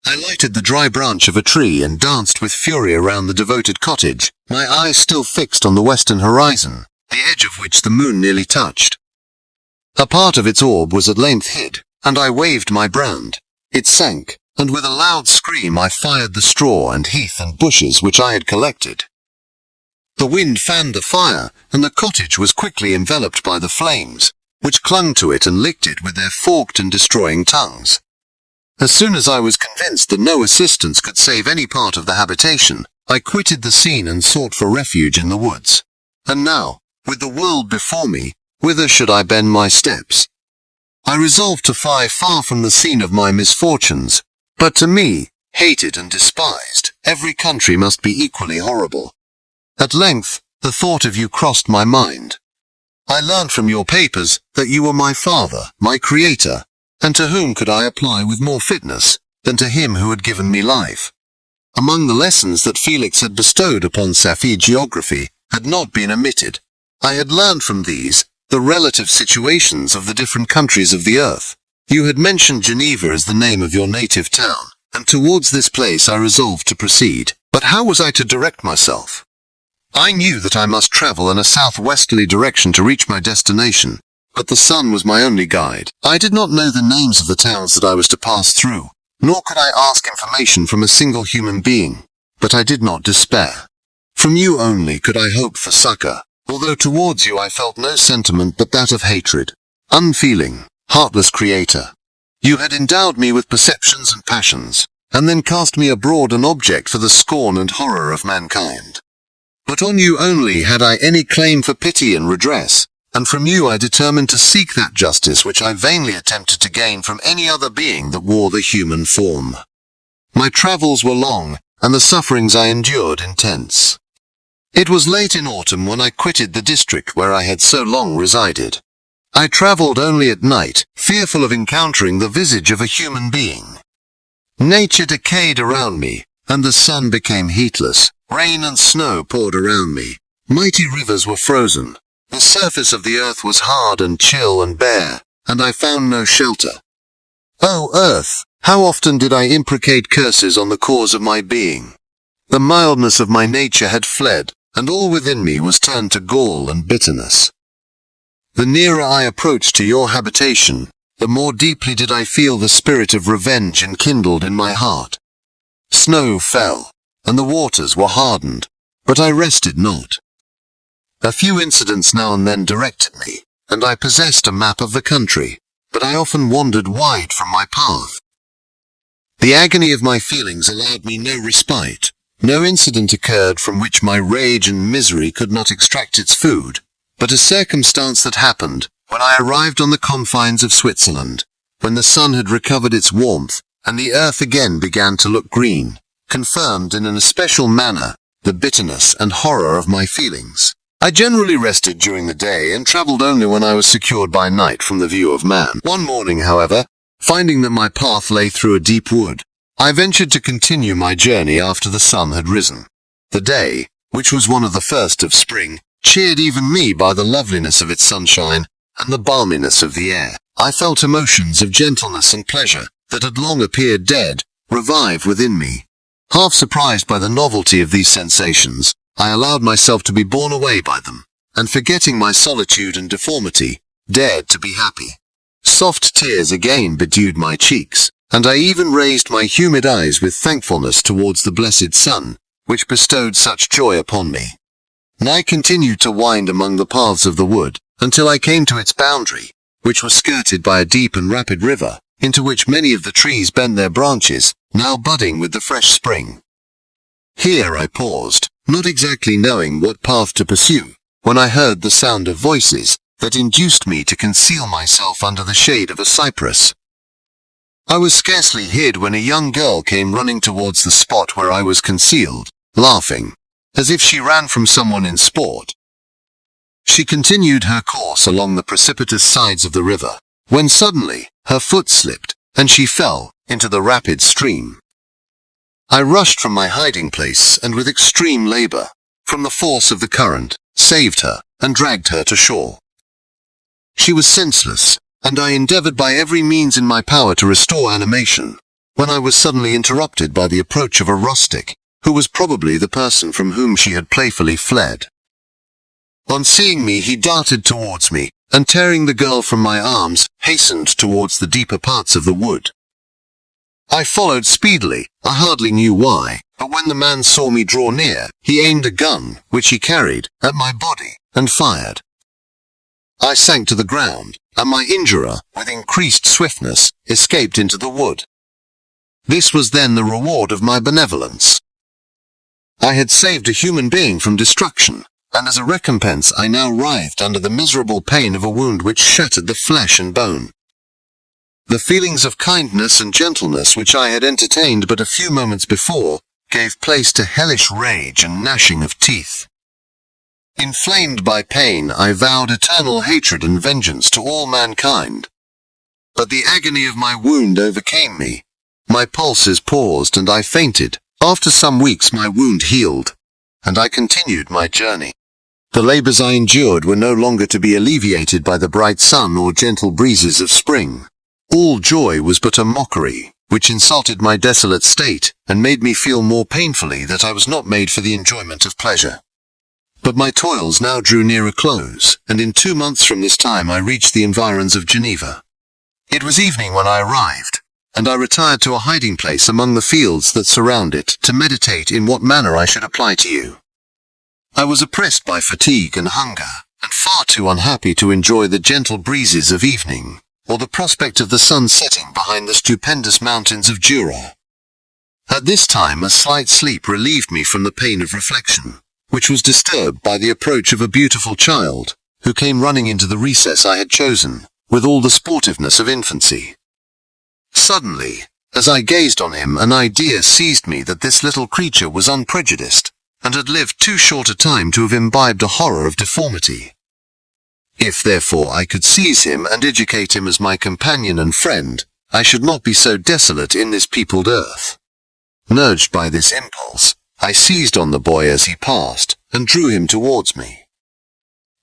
I lighted the dry branch of a tree and danced with fury around the devoted cottage, my eyes still fixed on the western horizon, the edge of which the moon nearly touched. A part of its orb was at length hid, and I waved my brand. It sank, and with a loud scream I fired the straw and heath and bushes which I had collected. The wind fanned the fire, and the cottage was quickly enveloped by the flames, which clung to it and licked it with their forked and destroying tongues. As soon as I was convinced that no assistance could save any part of the habitation, I quitted the scene and sought for refuge in the woods. And now, with the world before me, whither should I bend my steps? I resolved to fly far from the scene of my misfortunes, but to me, hated and despised, every country must be equally horrible. At length, the thought of you crossed my mind. I learned from your papers that you were my father, my creator, and to whom could I apply with more fitness than to him who had given me life? Among the lessons that Felix had bestowed upon Safie geography had not been omitted. I had learned from these the relative situations of the different countries of the earth. You had mentioned Geneva as the name of your native town, and towards this place I resolved to proceed. But how was I to direct myself? I knew that I must travel in a southwesterly direction to reach my destination, but the sun was my only guide. I did not know the names of the towns that I was to pass through, nor could I ask information from a single human being, but I did not despair. From you only could I hope for succor, although towards you I felt no sentiment but that of hatred. Unfeeling, heartless creator, you had endowed me with perceptions and passions, and then cast me abroad an object for the scorn and horror of mankind. But on you only had I any claim for pity and redress, and from you I determined to seek that justice which I vainly attempted to gain from any other being that wore the human form. My travels were long, and the sufferings I endured intense. It was late in autumn when I quitted the district where I had so long resided. I travelled only at night, fearful of encountering the visage of a human being. Nature decayed around me, and the sun became heatless. Rain and snow poured around me. Mighty rivers were frozen. The surface of the earth was hard and chill and bare, and I found no shelter. O earth, how often did I imprecate curses on the cause of my being? The mildness of my nature had fled, and all within me was turned to gall and bitterness. The nearer I approached to your habitation, the more deeply did I feel the spirit of revenge enkindled in my heart. Snow fell, and the waters were hardened, but I rested not. A few incidents now and then directed me, and I possessed a map of the country, but I often wandered wide from my path. The agony of my feelings allowed me no respite. No incident occurred from which my rage and misery could not extract its food, but a circumstance that happened when I arrived on the confines of Switzerland, when the sun had recovered its warmth, and the earth again began to look green, confirmed in an especial manner the bitterness and horror of my feelings. I generally rested during the day and travelled only when I was secured by night from the view of man. One morning, however, finding that my path lay through a deep wood, I ventured to continue my journey after the sun had risen. The day, which was one of the first of spring, cheered even me by the loveliness of its sunshine and the balminess of the air. I felt emotions of gentleness and pleasure that had long appeared dead revive within me. Half surprised by the novelty of these sensations, I allowed myself to be borne away by them, and forgetting my solitude and deformity, dared to be happy. Soft tears again bedewed my cheeks, and I even raised my humid eyes with thankfulness towards the blessed sun, which bestowed such joy upon me. And I continued to wind among the paths of the wood, until I came to its boundary, which was skirted by a deep and rapid river, into which many of the trees bent their branches, now budding with the fresh spring. Here I paused, not exactly knowing what path to pursue, when I heard the sound of voices that induced me to conceal myself under the shade of a cypress. I was scarcely hid when a young girl came running towards the spot where I was concealed, laughing, as if she ran from someone in sport. She continued her course along the precipitous sides of the river, when suddenly her foot slipped, and she fell into the rapid stream. I rushed from my hiding place and with extreme labor, from the force of the current, saved her and dragged her to shore. She was senseless, and I endeavored by every means in my power to restore animation, when I was suddenly interrupted by the approach of a rustic, who was probably the person from whom she had playfully fled. On seeing me he darted towards me, and tearing the girl from my arms, hastened towards the deeper parts of the wood. I followed speedily, I hardly knew why, but when the man saw me draw near, he aimed a gun, which he carried, at my body, and fired. I sank to the ground, and my injurer, with increased swiftness, escaped into the wood. This was then the reward of my benevolence. I had saved a human being from destruction, and as a recompense I now writhed under the miserable pain of a wound which shattered the flesh and bone. The feelings of kindness and gentleness which I had entertained but a few moments before, gave place to hellish rage and gnashing of teeth. Inflamed by pain, I vowed eternal hatred and vengeance to all mankind. But the agony of my wound overcame me. My pulses paused and I fainted. After some weeks my wound healed, and I continued my journey. The labors I endured were no longer to be alleviated by the bright sun or gentle breezes of spring. All joy was but a mockery, which insulted my desolate state, and made me feel more painfully that I was not made for the enjoyment of pleasure. But my toils now drew near a close, and in 2 months from this time I reached the environs of Geneva. It was evening when I arrived, and I retired to a hiding place among the fields that surround it, to meditate in what manner I should apply to you. I was oppressed by fatigue and hunger, and far too unhappy to enjoy the gentle breezes of evening, or the prospect of the sun setting behind the stupendous mountains of Jura. At this time a slight sleep relieved me from the pain of reflection, which was disturbed by the approach of a beautiful child, who came running into the recess I had chosen, with all the sportiveness of infancy. Suddenly, as I gazed on him, an idea seized me that this little creature was unprejudiced, and had lived too short a time to have imbibed a horror of deformity. If therefore I could seize him and educate him as my companion and friend, I should not be so desolate in this peopled earth. Urged by this impulse, I seized on the boy as he passed, and drew him towards me.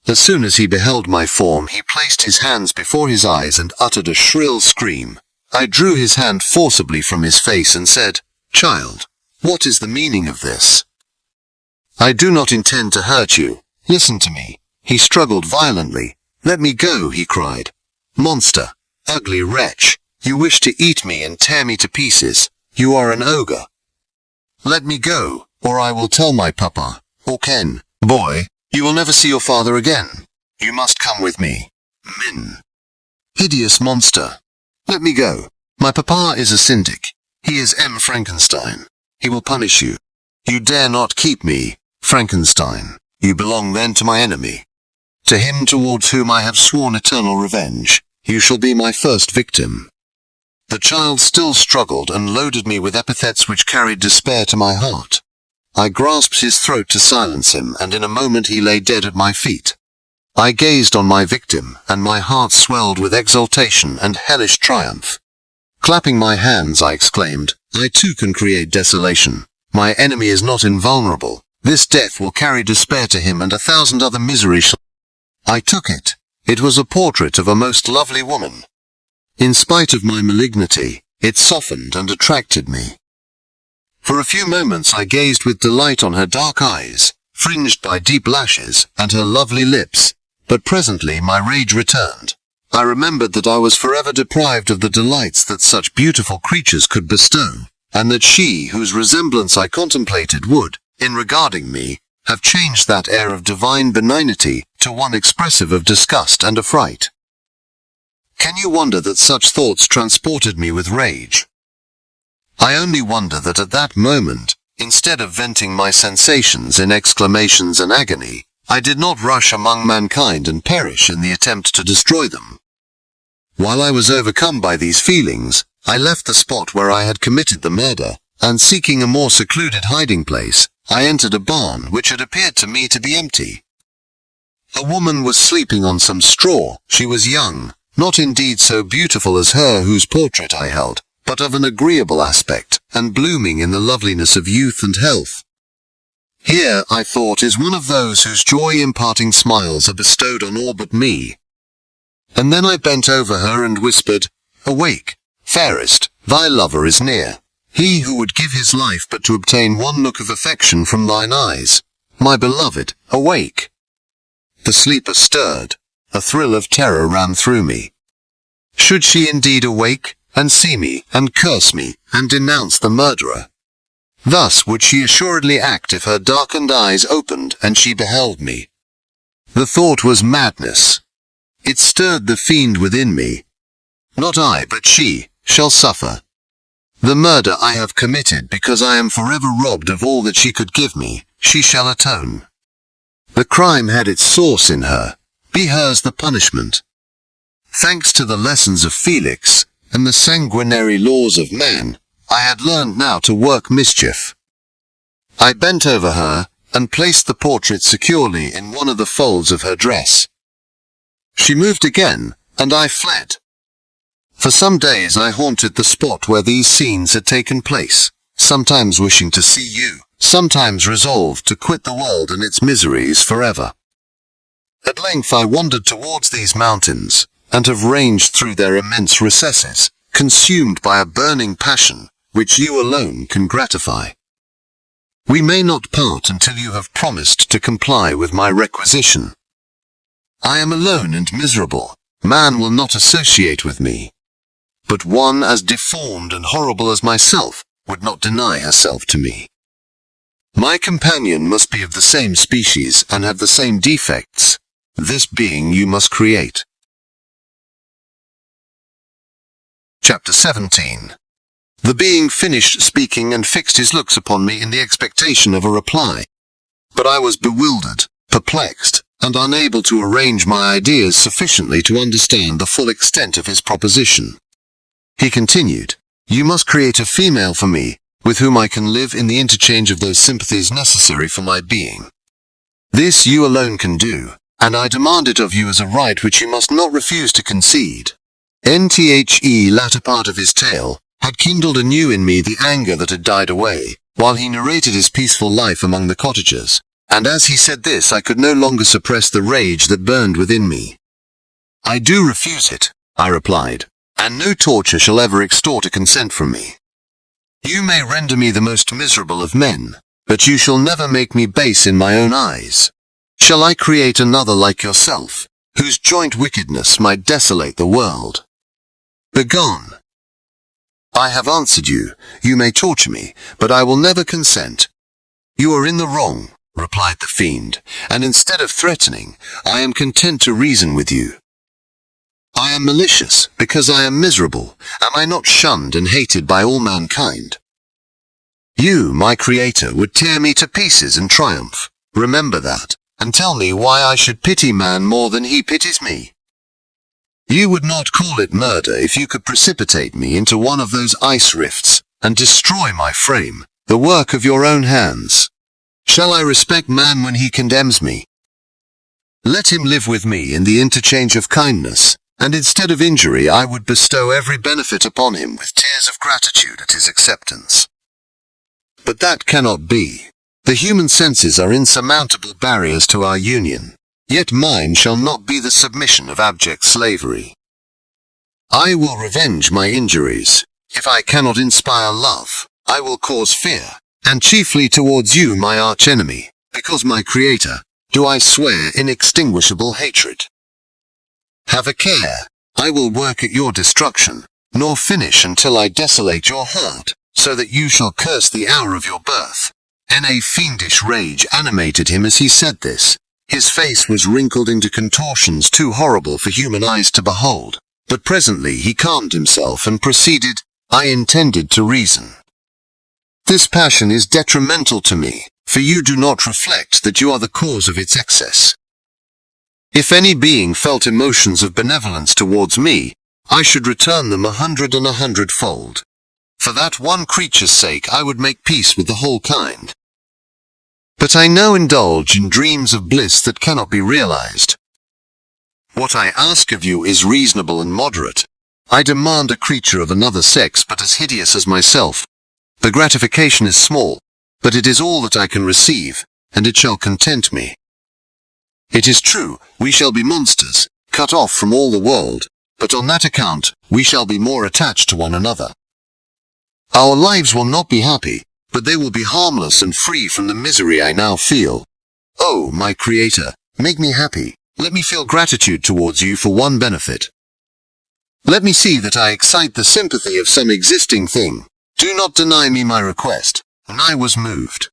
As soon as he beheld my form, he placed his hands before his eyes and uttered a shrill scream. I drew his hand forcibly from his face and said, "Child, what is the meaning of this? I do not intend to hurt you. Listen to me." He struggled violently. "Let me go," he cried. "Monster, ugly wretch, you wish to eat me and tear me to pieces. You are an ogre. Let me go, or I will tell my papa, or Ken. Boy, you will never see your father again. You must come with me. Min. Hideous monster. Let me go. My papa is a syndic. He is Frankenstein. He will punish you. You dare not keep me, Frankenstein. You belong then to my enemy. To him towards whom I have sworn eternal revenge. You shall be my first victim." The child still struggled and loaded me with epithets which carried despair to my heart. I grasped his throat to silence him, and in a moment he lay dead at my feet. I gazed on my victim, and my heart swelled with exultation and hellish triumph. Clapping my hands, I exclaimed, "I too can create desolation. My enemy is not invulnerable. This death will carry despair to him and 1,000 other miseries. I took it. It was a portrait of a most lovely woman. In spite of my malignity, it softened and attracted me. For a few moments I gazed with delight on her dark eyes, fringed by deep lashes, and her lovely lips, but presently my rage returned. I remembered that I was forever deprived of the delights that such beautiful creatures could bestow, and that she, whose resemblance I contemplated, would, in regarding me, have changed that air of divine benignity to one expressive of disgust and affright. Can you wonder that such thoughts transported me with rage? I only wonder that at that moment, instead of venting my sensations in exclamations and agony, I did not rush among mankind and perish in the attempt to destroy them. While I was overcome by these feelings, I left the spot where I had committed the murder, and seeking a more secluded hiding place, I entered a barn which had appeared to me to be empty. A woman was sleeping on some straw. She was young, not indeed so beautiful as her whose portrait I held, but of an agreeable aspect, and blooming in the loveliness of youth and health. Here, I thought, is one of those whose joy-imparting smiles are bestowed on all but me. And then I bent over her and whispered, "Awake, fairest, thy lover is near. He who would give his life but to obtain one look of affection from thine eyes. My beloved, awake." The sleeper stirred. A thrill of terror ran through me. Should she indeed awake, and see me, and curse me, and denounce the murderer? Thus would she assuredly act if her darkened eyes opened and she beheld me. The thought was madness. It stirred the fiend within me. Not I, but she, shall suffer. The murder I have committed because I am forever robbed of all that she could give me, she shall atone. The crime had its source in her. Be hers the punishment. Thanks to the lessons of Felix, and the sanguinary laws of man, I had learned now to work mischief. I bent over her, and placed the portrait securely in one of the folds of her dress. She moved again, and I fled. For some days I haunted the spot where these scenes had taken place, sometimes wishing to see you, sometimes resolved to quit the world and its miseries forever. At length I wandered towards these mountains, and have ranged through their immense recesses, consumed by a burning passion, which you alone can gratify. We may not part until you have promised to comply with my requisition. I am alone and miserable. Man will not associate with me. But one as deformed and horrible as myself would not deny herself to me. My companion must be of the same species and have the same defects. This being you must create. Chapter 17. The being finished speaking and fixed his looks upon me in the expectation of a reply. But I was bewildered, perplexed, and unable to arrange my ideas sufficiently to understand the full extent of his proposition. He continued, "You must create a female for me, with whom I can live in the interchange of those sympathies necessary for my being. This you alone can do, and I demand it of you as a right which you must not refuse to concede." The latter part of his tale had kindled anew in me the anger that had died away, while he narrated his peaceful life among the cottagers, and as he said this I could no longer suppress the rage that burned within me. "I do refuse it," I replied, "and no torture shall ever extort a consent from me. You may render me the most miserable of men, but you shall never make me base in my own eyes. Shall I create another like yourself, whose joint wickedness might desolate the world? Begone! I have answered you. You may torture me, but I will never consent." "You are in the wrong," replied the fiend, "and instead of threatening, I am content to reason with you. I am malicious, because I am miserable. Am I not shunned and hated by all mankind? You, my creator, would tear me to pieces in triumph. Remember that, and tell me why I should pity man more than he pities me. You would not call it murder if you could precipitate me into one of those ice rifts, and destroy my frame, the work of your own hands. Shall I respect man when he condemns me? Let him live with me in the interchange of kindness, and instead of injury I would bestow every benefit upon him with tears of gratitude at his acceptance. But that cannot be. The human senses are insurmountable barriers to our union, yet mine shall not be the submission of abject slavery. I will revenge my injuries. If I cannot inspire love, I will cause fear, and chiefly towards you, my archenemy, because my Creator, do I swear inextinguishable hatred. Have a care, I will work at your destruction, nor finish until I desolate your heart, so that you shall curse the hour of your birth. And a fiendish rage animated him as he said this. His face was wrinkled into contortions too horrible for human eyes to behold, but presently he calmed himself and proceeded, I intended to reason. This passion is detrimental to me, for you do not reflect that you are the cause of its excess. If any being felt emotions of benevolence towards me, I should return them 100 and 100-fold. For that one creature's sake I would make peace with the whole kind. But I now indulge in dreams of bliss that cannot be realized. What I ask of you is reasonable and moderate. I demand a creature of another sex but as hideous as myself. The gratification is small, but it is all that I can receive, and it shall content me. It is true, we shall be monsters, cut off from all the world, but on that account, we shall be more attached to one another. Our lives will not be happy, but they will be harmless and free from the misery I now feel. Oh, my Creator, make me happy. Let me feel gratitude towards you for one benefit. Let me see that I excite the sympathy of some existing thing. Do not deny me my request. And I was moved.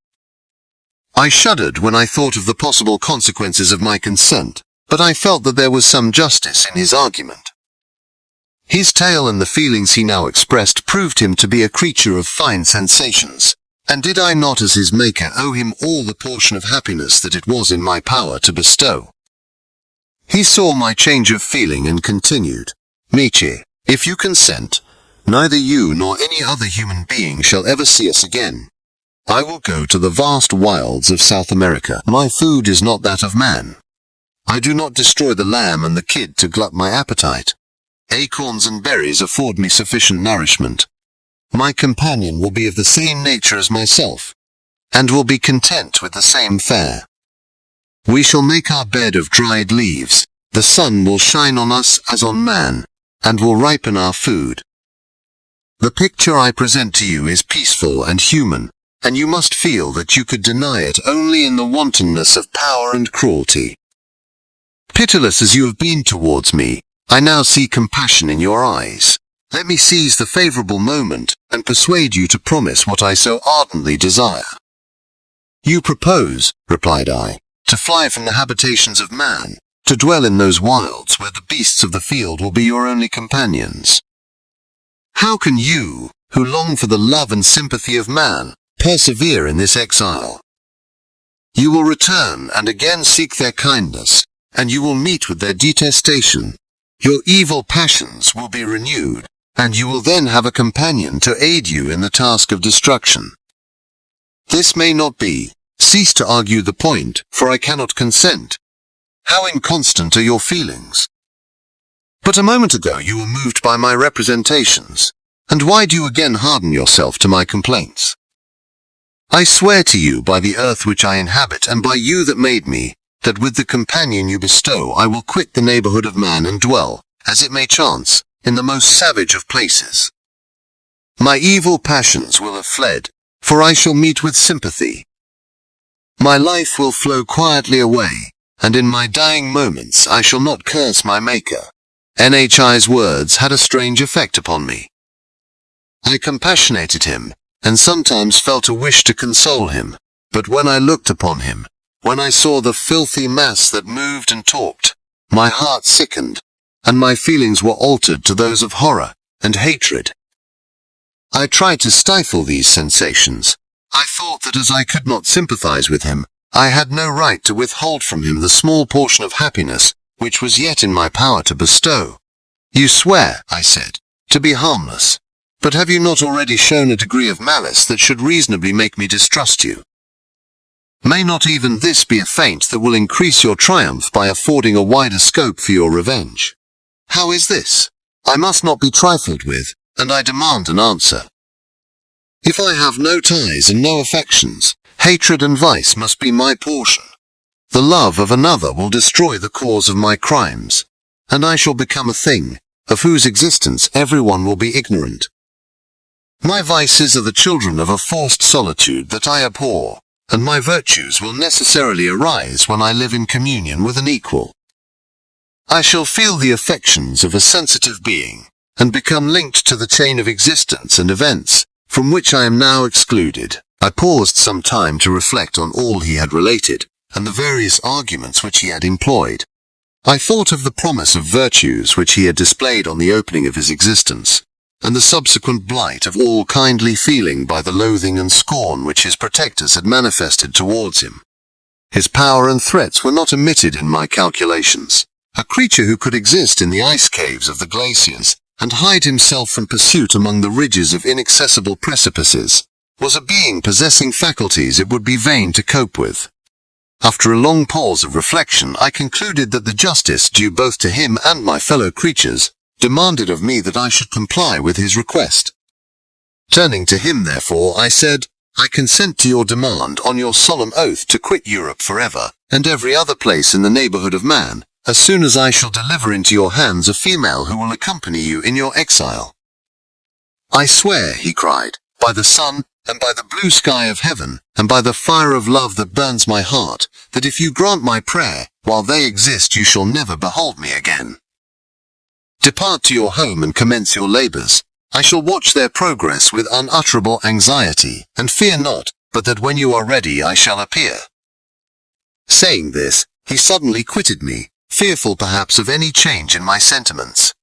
I shuddered when I thought of the possible consequences of my consent, but I felt that there was some justice in his argument. His tale and the feelings he now expressed proved him to be a creature of fine sensations, and did I not as his maker owe him all the portion of happiness that it was in my power to bestow? He saw my change of feeling and continued, Michi, if you consent, neither you nor any other human being shall ever see us again. I will go to the vast wilds of South America. My food is not that of man. I do not destroy the lamb and the kid to glut my appetite. Acorns and berries afford me sufficient nourishment. My companion will be of the same nature as myself, and will be content with the same fare. We shall make our bed of dried leaves. The sun will shine on us as on man, and will ripen our food. The picture I present to you is peaceful and human, and you must feel that you could deny it only in the wantonness of power and cruelty. Pitiless as you have been towards me, I now see compassion in your eyes. Let me seize the favorable moment, and persuade you to promise what I so ardently desire. You propose, replied I, to fly from the habitations of man, to dwell in those wilds where the beasts of the field will be your only companions. How can you, who long for the love and sympathy of man, persevere in this exile? You will return and again seek their kindness, and you will meet with their detestation. Your evil passions will be renewed, and you will then have a companion to aid you in the task of destruction. This may not be. Cease to argue the point, for I cannot consent. How inconstant are your feelings? But a moment ago you were moved by my representations, and why do you again harden yourself to my complaints? I swear to you by the earth which I inhabit and by you that made me, that with the companion you bestow I will quit the neighborhood of man and dwell, as it may chance, in the most savage of places. My evil passions will have fled, for I shall meet with sympathy. My life will flow quietly away, and in my dying moments I shall not curse my Maker. NHI's words had a strange effect upon me. I compassionated him, and sometimes felt a wish to console him, but when I looked upon him, when I saw the filthy mass that moved and talked, my heart sickened, and my feelings were altered to those of horror and hatred. I tried to stifle these sensations. I thought that as I could not sympathize with him, I had no right to withhold from him the small portion of happiness which was yet in my power to bestow. You swear, I said, to be harmless, but have you not already shown a degree of malice that should reasonably make me distrust you? May not even this be a feint that will increase your triumph by affording a wider scope for your revenge? How is this? I must not be trifled with, and I demand an answer. If I have no ties and no affections, Hatred and vice must be my portion. The love of another will destroy the cause of my crimes, and I shall become a thing, of whose existence everyone will be ignorant. My vices are the children of a forced solitude that I abhor, and my virtues will necessarily arise when I live in communion with an equal. I shall feel the affections of a sensitive being, and become linked to the chain of existence and events, from which I am now excluded. I paused some time to reflect on all he had related, and the various arguments which he had employed. I thought of the promise of virtues which he had displayed on the opening of his existence, and the subsequent blight of all kindly feeling by the loathing and scorn which his protectors had manifested towards him. His power and threats were not omitted in my calculations. A creature who could exist in the ice caves of the glaciers, and hide himself from pursuit among the ridges of inaccessible precipices, was a being possessing faculties it would be vain to cope with. After a long pause of reflection, I concluded that the justice due both to him and my fellow creatures demanded of me that I should comply with his request. Turning to him, therefore, I said, I consent to your demand on your solemn oath to quit Europe forever, and every other place in the neighborhood of man, as soon as I shall deliver into your hands a female who will accompany you in your exile. I swear, he cried, by the sun, and by the blue sky of heaven, and by the fire of love that burns my heart, that if you grant my prayer, while they exist you shall never behold me again. Depart to your home and commence your labors. I shall watch their progress with unutterable anxiety, and fear not, but that when you are ready I shall appear. Saying this, he suddenly quitted me, fearful perhaps of any change in my sentiments.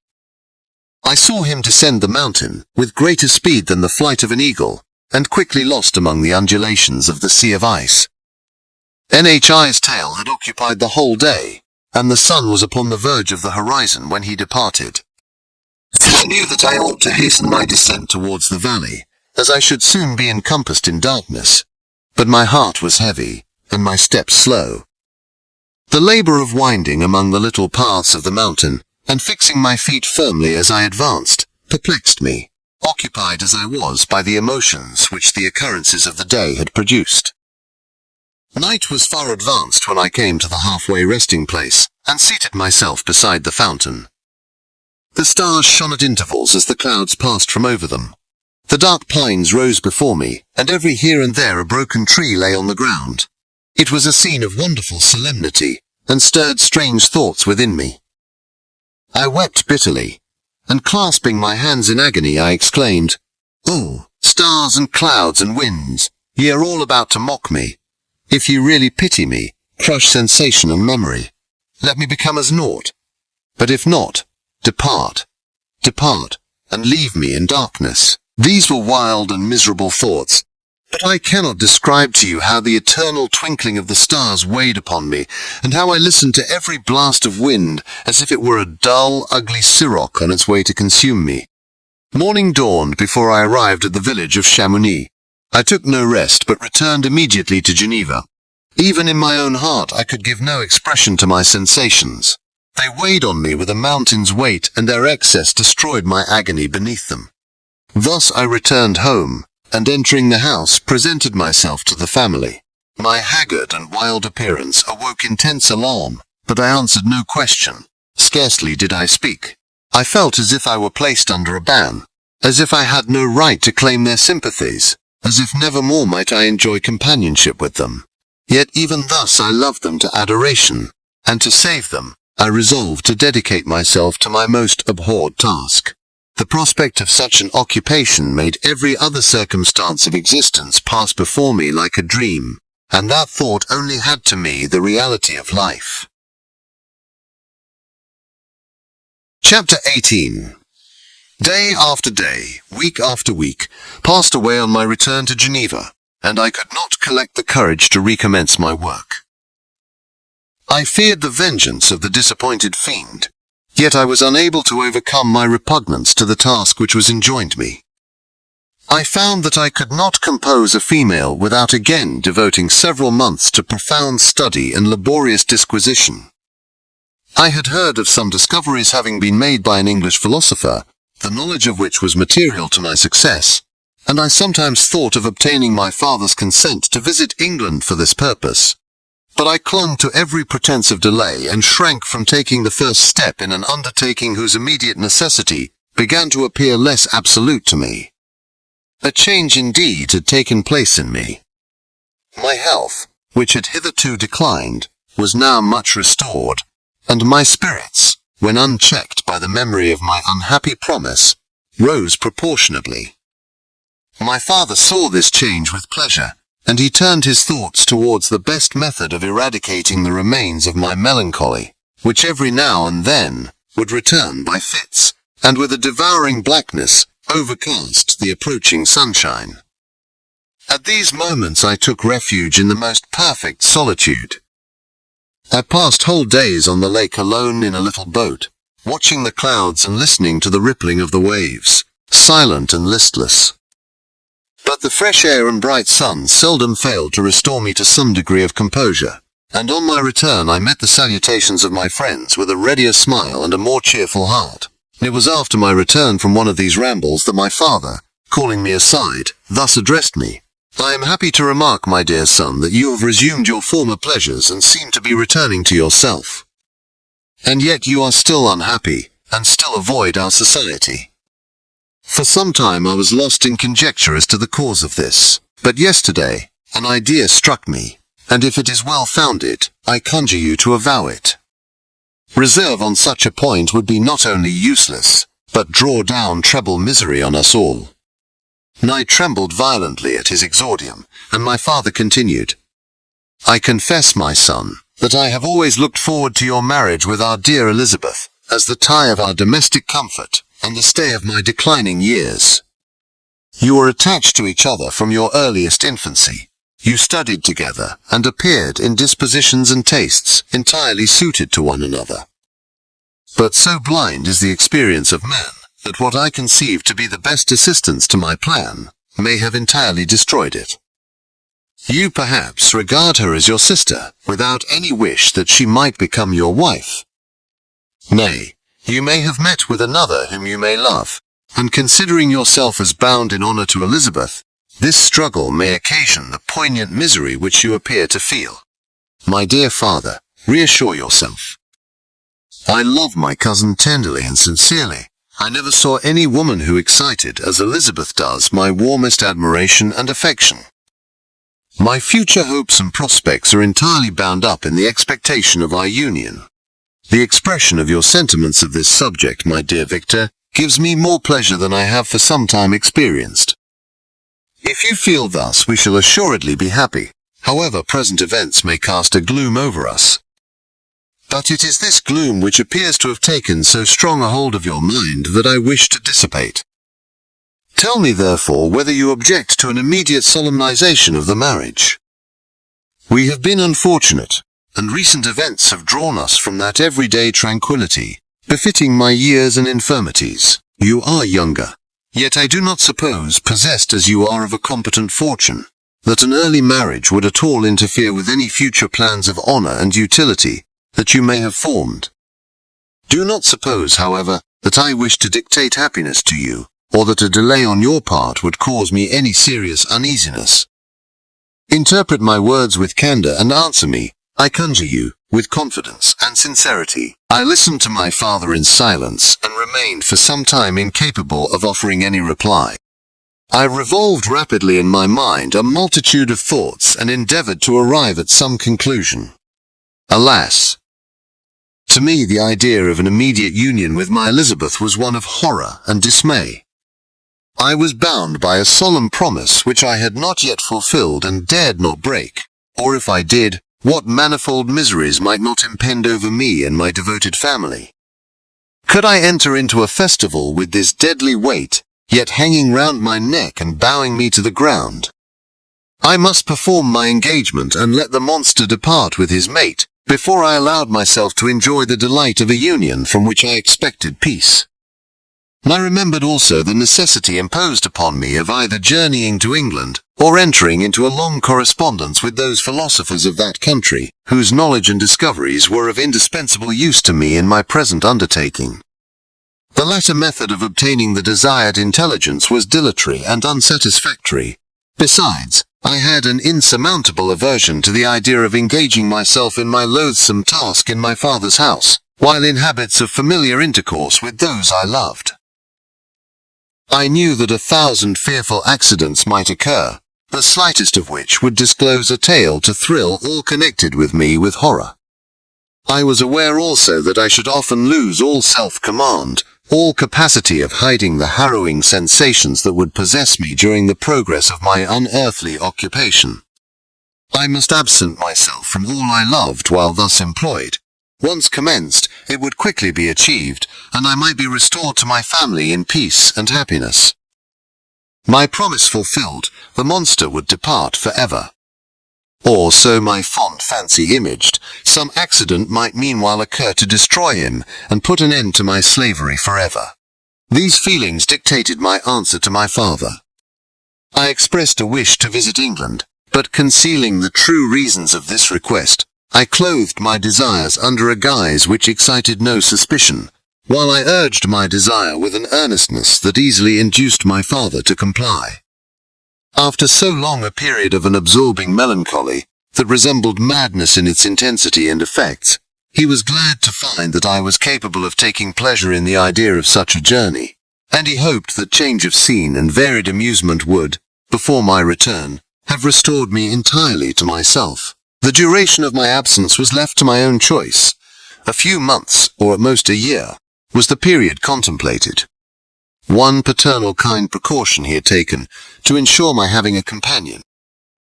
I saw him descend the mountain, with greater speed than the flight of an eagle, and quickly lost among the undulations of the sea of ice. NHI's tail had occupied the whole day, and the sun was upon the verge of the horizon when he departed. I knew that I ought to hasten my descent towards the valley, as I should soon be encompassed in darkness, but my heart was heavy, and my steps slow. The labor of winding among the little paths of the mountain, and fixing my feet firmly as I advanced, perplexed me, occupied as I was by the emotions which the occurrences of the day had produced. Night was far advanced when I came to the halfway resting place, and seated myself beside the fountain. The stars shone at intervals as the clouds passed from over them. The dark pines rose before me, and every here and there a broken tree lay on the ground. It was a scene of wonderful solemnity, and stirred strange thoughts within me. I wept bitterly, and clasping my hands in agony I exclaimed, "Oh, stars and clouds and winds, ye are all about to mock me. If ye really pity me, crush sensation and memory. Let me become as naught. But if not, depart, depart, and leave me in darkness." These were wild and miserable thoughts, but I cannot describe to you how the eternal twinkling of the stars weighed upon me, and how I listened to every blast of wind as if it were a dull, ugly siroc on its way to consume me. Morning dawned before I arrived at the village of Chamonix. I took no rest, but returned immediately to Geneva. Even in my own heart I could give no expression to my sensations. They weighed on me with a mountain's weight, and their excess destroyed my agony beneath them. Thus I returned home, and entering the house, presented myself to the family. My haggard and wild appearance awoke intense alarm, but I answered no question. Scarcely did I speak. I felt as if I were placed under a ban, as if I had no right to claim their sympathies, as if never more might I enjoy companionship with them. Yet even thus I loved them to adoration, and to save them, I resolved to dedicate myself to my most abhorred task. The prospect of such an occupation made every other circumstance of existence pass before me like a dream, and that thought only had to me the reality of life. Chapter 18. Day after day, week after week, passed away on my return to Geneva, and I could not collect the courage to recommence my work. I feared the vengeance of the disappointed fiend, yet I was unable to overcome my repugnance to the task which was enjoined me. I found that I could not compose a female without again devoting several months to profound study and laborious disquisition. I had heard of some discoveries having been made by an English philosopher, the knowledge of which was material to my success, and I sometimes thought of obtaining my father's consent to visit England for this purpose. But I clung to every pretense of delay and shrank from taking the first step in an undertaking whose immediate necessity began to appear less absolute to me. A change indeed had taken place in me. My health, which had hitherto declined, was now much restored, and my spirits, when unchecked by the memory of my unhappy promise, rose proportionably. My father saw this change with pleasure, and he turned his thoughts towards the best method of eradicating the remains of my melancholy, which every now and then would return by fits, and with a devouring blackness overcast the approaching sunshine. At these moments I took refuge in the most perfect solitude. I passed whole days on the lake alone in a little boat, watching the clouds and listening to the rippling of the waves, silent and listless. But the fresh air and bright sun seldom failed to restore me to some degree of composure, and on my return I met the salutations of my friends with a readier smile and a more cheerful heart. It was after my return from one of these rambles that my father, calling me aside, thus addressed me. "I am happy to remark, my dear son, that you have resumed your former pleasures and seem to be returning to yourself. And yet you are still unhappy, and still avoid our society." For some time I was lost in conjecture as to the cause of this, but yesterday an idea struck me, and if it is well founded, I conjure you to avow it. Reserve on such a point would be not only useless, but draw down treble misery on us all. I trembled violently at his exordium, and my father continued, "I confess, my son, that I have always looked forward to your marriage with our dear Elizabeth, as the tie of our domestic comfort, and the stay of my declining years. You were attached to each other from your earliest infancy. You studied together, and appeared in dispositions and tastes entirely suited to one another. But so blind is the experience of man, that what I conceived to be the best assistance to my plan may have entirely destroyed it. You perhaps regard her as your sister, without any wish that she might become your wife. Nay, you may have met with another whom you may love, and considering yourself as bound in honor to Elizabeth, this struggle may occasion the poignant misery which you appear to feel. My dear father, reassure yourself. I love my cousin tenderly and sincerely. I never saw any woman who excited, as Elizabeth does, my warmest admiration and affection. My future hopes and prospects are entirely bound up in the expectation of our union. The expression of your sentiments of this subject, my dear Victor, gives me more pleasure than I have for some time experienced. If you feel thus, we shall assuredly be happy, however present events may cast a gloom over us. But it is this gloom which appears to have taken so strong a hold of your mind that I wish to dissipate. Tell me, therefore, whether you object to an immediate solemnization of the marriage. We have been unfortunate, and recent events have drawn us from that everyday tranquillity, befitting my years and infirmities. You are younger, yet I do not suppose, possessed as you are of a competent fortune, that an early marriage would at all interfere with any future plans of honor and utility that you may have formed. Do not suppose, however, that I wish to dictate happiness to you, or that a delay on your part would cause me any serious uneasiness. Interpret my words with candor and answer me, I conjure you, with confidence and sincerity." I listened to my father in silence, and remained for some time incapable of offering any reply. I revolved rapidly in my mind a multitude of thoughts, and endeavored to arrive at some conclusion. Alas! To me the idea of an immediate union with my Elizabeth was one of horror and dismay. I was bound by a solemn promise which I had not yet fulfilled and dared not break, or if I did, what manifold miseries might not impend over me and my devoted family? Could I enter into a festival with this deadly weight, yet hanging round my neck and bowing me to the ground? I must perform my engagement and let the monster depart with his mate, before I allowed myself to enjoy the delight of a union from which I expected peace. I remembered also the necessity imposed upon me of either journeying to England, or entering into a long correspondence with those philosophers of that country, whose knowledge and discoveries were of indispensable use to me in my present undertaking. The latter method of obtaining the desired intelligence was dilatory and unsatisfactory. Besides, I had an insurmountable aversion to the idea of engaging myself in my loathsome task in my father's house, while in habits of familiar intercourse with those I loved. I knew that 1,000 fearful accidents might occur, the slightest of which would disclose a tale to thrill all connected with me with horror. I was aware also that I should often lose all self-command, all capacity of hiding the harrowing sensations that would possess me during the progress of my unearthly occupation. I must absent myself from all I loved while thus employed. Once commenced, it would quickly be achieved, and I might be restored to my family in peace and happiness. My promise fulfilled, the monster would depart forever. Or so my fond fancy imaged. Some accident might meanwhile occur to destroy him, and put an end to my slavery forever. These feelings dictated my answer to my father. I expressed a wish to visit England, but concealing the true reasons of this request, I clothed my desires under a guise which excited no suspicion, while I urged my desire with an earnestness that easily induced my father to comply. After so long a period of an absorbing melancholy, that resembled madness in its intensity and effects, he was glad to find that I was capable of taking pleasure in the idea of such a journey, and he hoped that change of scene and varied amusement would, before my return, have restored me entirely to myself. The duration of my absence was left to my own choice. A few months, or at most a year, was the period contemplated. One paternal kind precaution he had taken to ensure my having a companion.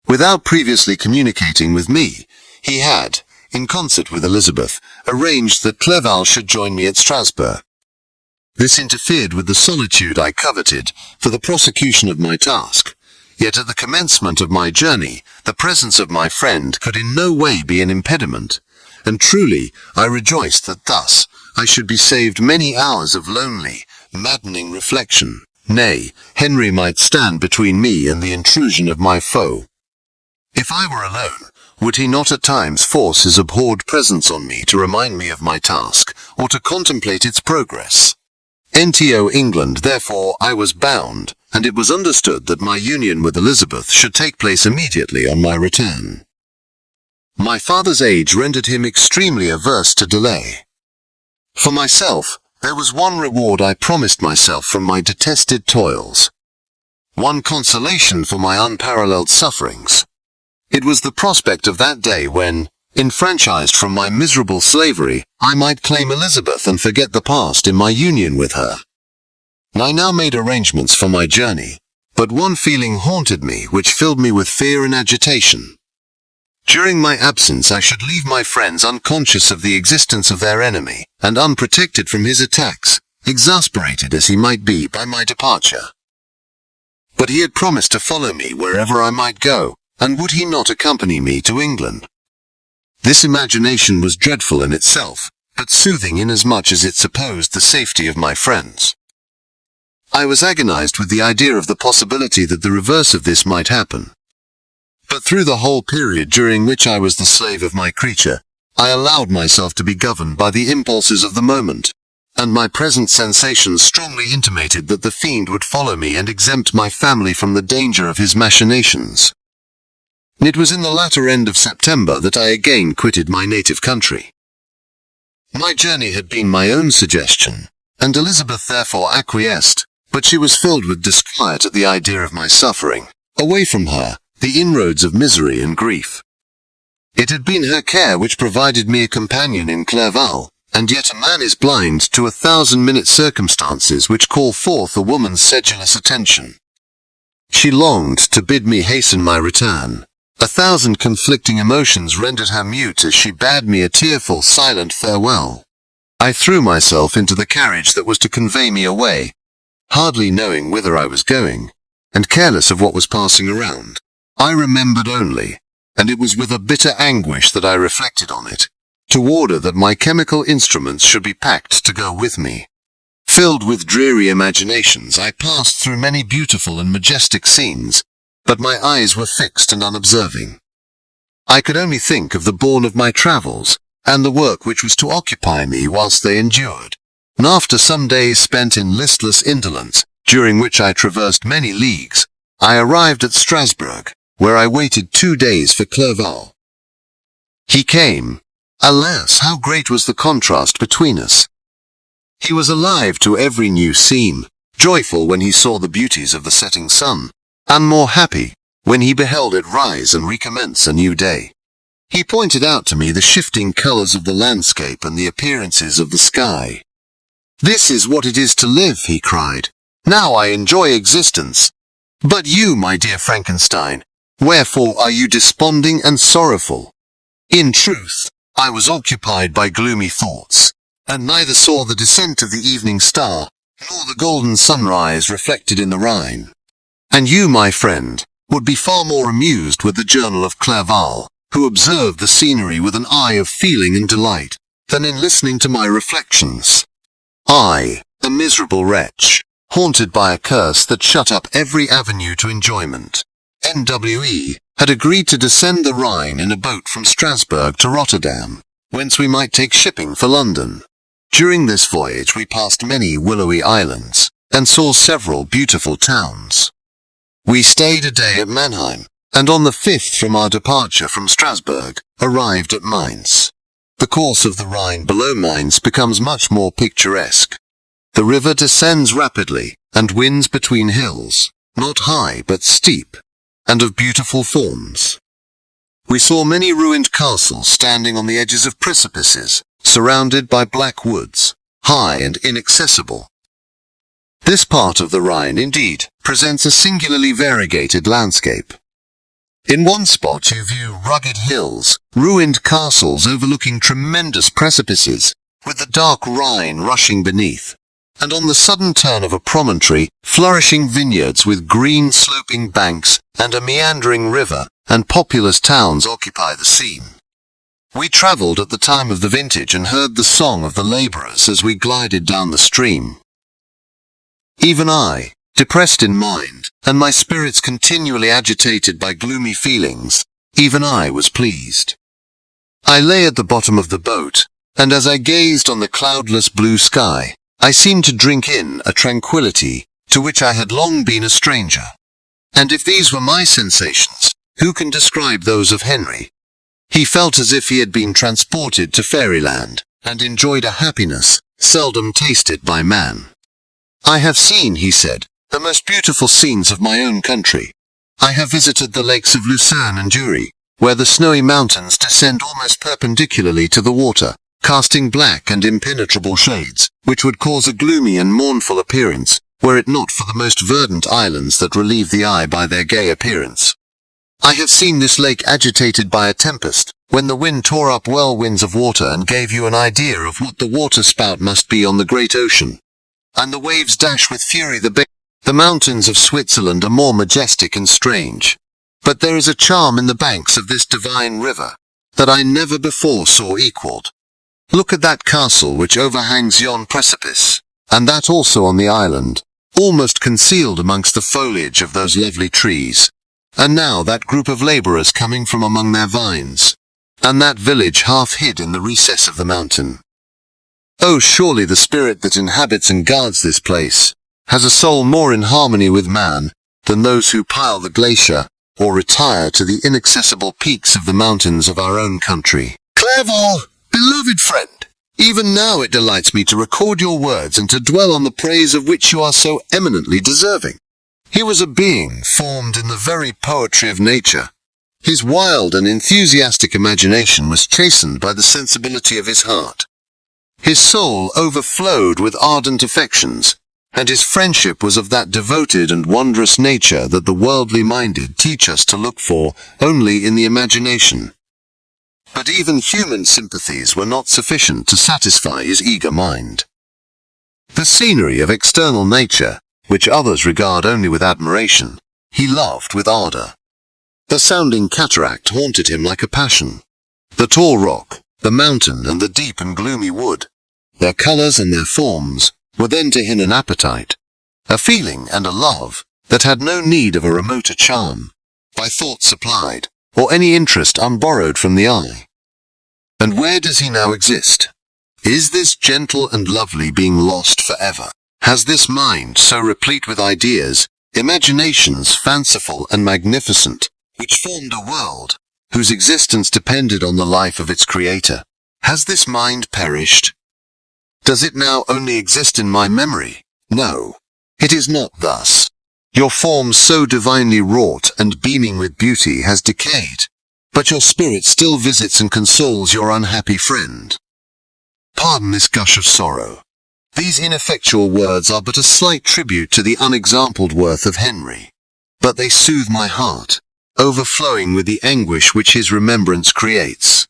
Without previously communicating with me, he had, in concert with Elizabeth, arranged that Clerval should join me at Strasbourg. This interfered with the solitude I coveted for the prosecution of my task, yet at the commencement of my journey, the presence of my friend could in no way be an impediment, and truly I rejoiced that thus I should be saved many hours of lonely, maddening reflection. Nay, Henry might stand between me and the intrusion of my foe. If I were alone, would he not at times force his abhorred presence on me to remind me of my task, or to contemplate its progress? NTO England, therefore, I was bound, and it was understood that my union with Elizabeth should take place immediately on my return. My father's age rendered him extremely averse to delay. For myself, there was one reward I promised myself from my detested toils. One consolation for my unparalleled sufferings. It was the prospect of that day when, enfranchised from my miserable slavery, I might claim Elizabeth and forget the past in my union with her. I now made arrangements for my journey, but one feeling haunted me which filled me with fear and agitation. During my absence I should leave my friends unconscious of the existence of their enemy, and unprotected from his attacks, exasperated as he might be by my departure. But he had promised to follow me wherever I might go, and would he not accompany me to England? This imagination was dreadful in itself, but soothing inasmuch as it supposed the safety of my friends. I was agonized with the idea of the possibility that the reverse of this might happen. But through the whole period during which I was the slave of my creature, I allowed myself to be governed by the impulses of the moment, and my present sensations strongly intimated that the fiend would follow me and exempt my family from the danger of his machinations. It was in the latter end of September that I again quitted my native country. My journey had been my own suggestion, and Elizabeth therefore acquiesced, but she was filled with disquiet at the idea of my suffering, away from her, the inroads of misery and grief. It had been her care which provided me a companion in Clerval, and yet a man is blind to 1,000-minute circumstances which call forth a woman's sedulous attention. She longed to bid me hasten my return. 1,000 conflicting emotions rendered her mute as she bade me a tearful, silent farewell. I threw myself into the carriage that was to convey me away, hardly knowing whither I was going, and careless of what was passing around. I remembered only, and it was with a bitter anguish that I reflected on it, to order that my chemical instruments should be packed to go with me. Filled with dreary imaginations, I passed through many beautiful and majestic scenes, but my eyes were fixed and unobserving. I could only think of the bourne of my travels, and the work which was to occupy me whilst they endured. and after some days spent in listless indolence, during which I traversed many leagues, I arrived at Strasbourg, where I waited 2 days for Clerval. He came. Alas, how great was the contrast between us! He was alive to every new scene, joyful when he saw the beauties of the setting sun, and more happy when he beheld it rise and recommence a new day. He pointed out to me the shifting colors of the landscape and the appearances of the sky. "This is what it is to live," he cried. "Now I enjoy existence. But you, my dear Frankenstein, wherefore are you desponding and sorrowful?" In truth, I was occupied by gloomy thoughts, and neither saw the descent of the evening star, nor the golden sunrise reflected in the Rhine. And you, my friend, would be far more amused with the journal of Clerval, who observed the scenery with an eye of feeling and delight, than in listening to my reflections. I, a miserable wretch, haunted by a curse that shut up every avenue to enjoyment, NWE, had agreed to descend the Rhine in a boat from Strasbourg to Rotterdam, whence we might take shipping for London. During this voyage we passed many willowy islands, and saw several beautiful towns. We stayed a day at Mannheim, and on the 5th from our departure from Strasbourg, arrived at Mainz. The course of the Rhine below Mainz becomes much more picturesque. The river descends rapidly, and winds between hills, not high but steep, and of beautiful forms. We saw many ruined castles standing on the edges of precipices, surrounded by black woods, high and inaccessible. This part of the Rhine, indeed, presents a singularly variegated landscape. In one spot you view rugged hills, ruined castles overlooking tremendous precipices, with the dark Rhine rushing beneath, and on the sudden turn of a promontory, flourishing vineyards with green sloping banks, and a meandering river, and populous towns occupy the scene. We travelled at the time of the vintage and heard the song of the labourers as we glided down the stream. Even I, depressed in mind, and my spirits continually agitated by gloomy feelings, even I was pleased. I lay at the bottom of the boat, and as I gazed on the cloudless blue sky, I seemed to drink in a tranquillity to which I had long been a stranger. And if these were my sensations, who can describe those of Henry? He felt as if he had been transported to fairyland, and enjoyed a happiness seldom tasted by man. "I have seen," he said, "the most beautiful scenes of my own country. I have visited the lakes of Lucerne and Uri, where the snowy mountains descend almost perpendicularly to the water, casting black and impenetrable shades, which would cause a gloomy and mournful appearance, were it not for the most verdant islands that relieve the eye by their gay appearance. I have seen this lake agitated by a tempest, when the wind tore up whirlwinds of water and gave you an idea of what the water spout must be on the great ocean. And the waves dash with fury the bay. The mountains of Switzerland are more majestic and strange, but there is a charm in the banks of this divine river that I never before saw equalled. Look at that castle which overhangs yon precipice, and that also on the island, almost concealed amongst the foliage of those lovely trees. And now that group of labourers coming from among their vines, and that village half hid in the recess of the mountain. Oh, surely the spirit that inhabits and guards this place has a soul more in harmony with man than those who pile the glacier or retire to the inaccessible peaks of the mountains of our own country. Clerval, beloved friend, even now it delights me to record your words and to dwell on the praise of which you are so eminently deserving. He was a being formed in the very poetry of nature. His wild and enthusiastic imagination was chastened by the sensibility of his heart. His soul overflowed with ardent affections, and his friendship was of that devoted and wondrous nature that the worldly minded teach us to look for only in the imagination. But even human sympathies were not sufficient to satisfy his eager mind. The scenery of external nature, which others regard only with admiration, he loved with ardour. The sounding cataract haunted him like a passion. The tall rock, the mountain, and the deep and gloomy wood, their colours and their forms, were then to him an appetite, a feeling and a love that had no need of a remoter charm, by thought supplied, or any interest unborrowed from the eye. And where does he now exist? Is this gentle and lovely being lost forever? Has this mind so replete with ideas, imaginations fanciful and magnificent, which formed a world, whose existence depended on the life of its creator, has this mind perished? Does it now only exist in my memory? No, it is not thus. Your form so divinely wrought and beaming with beauty has decayed, but your spirit still visits and consoles your unhappy friend. Pardon this gush of sorrow. These ineffectual words are but a slight tribute to the unexampled worth of Henry, but they soothe my heart, overflowing with the anguish which his remembrance creates.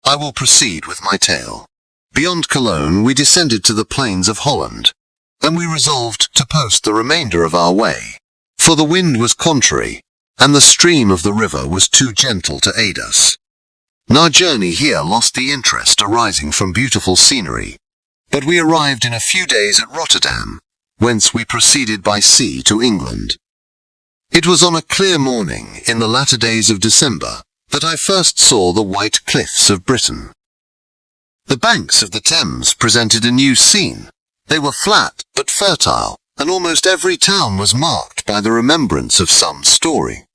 I will proceed with my tale. Beyond Cologne we descended to the plains of Holland, and we resolved to post the remainder of our way, for the wind was contrary, and the stream of the river was too gentle to aid us. Our journey here lost the interest arising from beautiful scenery, but we arrived in a few days at Rotterdam, whence we proceeded by sea to England. It was on a clear morning in the latter days of December that I first saw the white cliffs of Britain. The banks of the Thames presented a new scene. They were flat but fertile, and almost every town was marked by the remembrance of some story.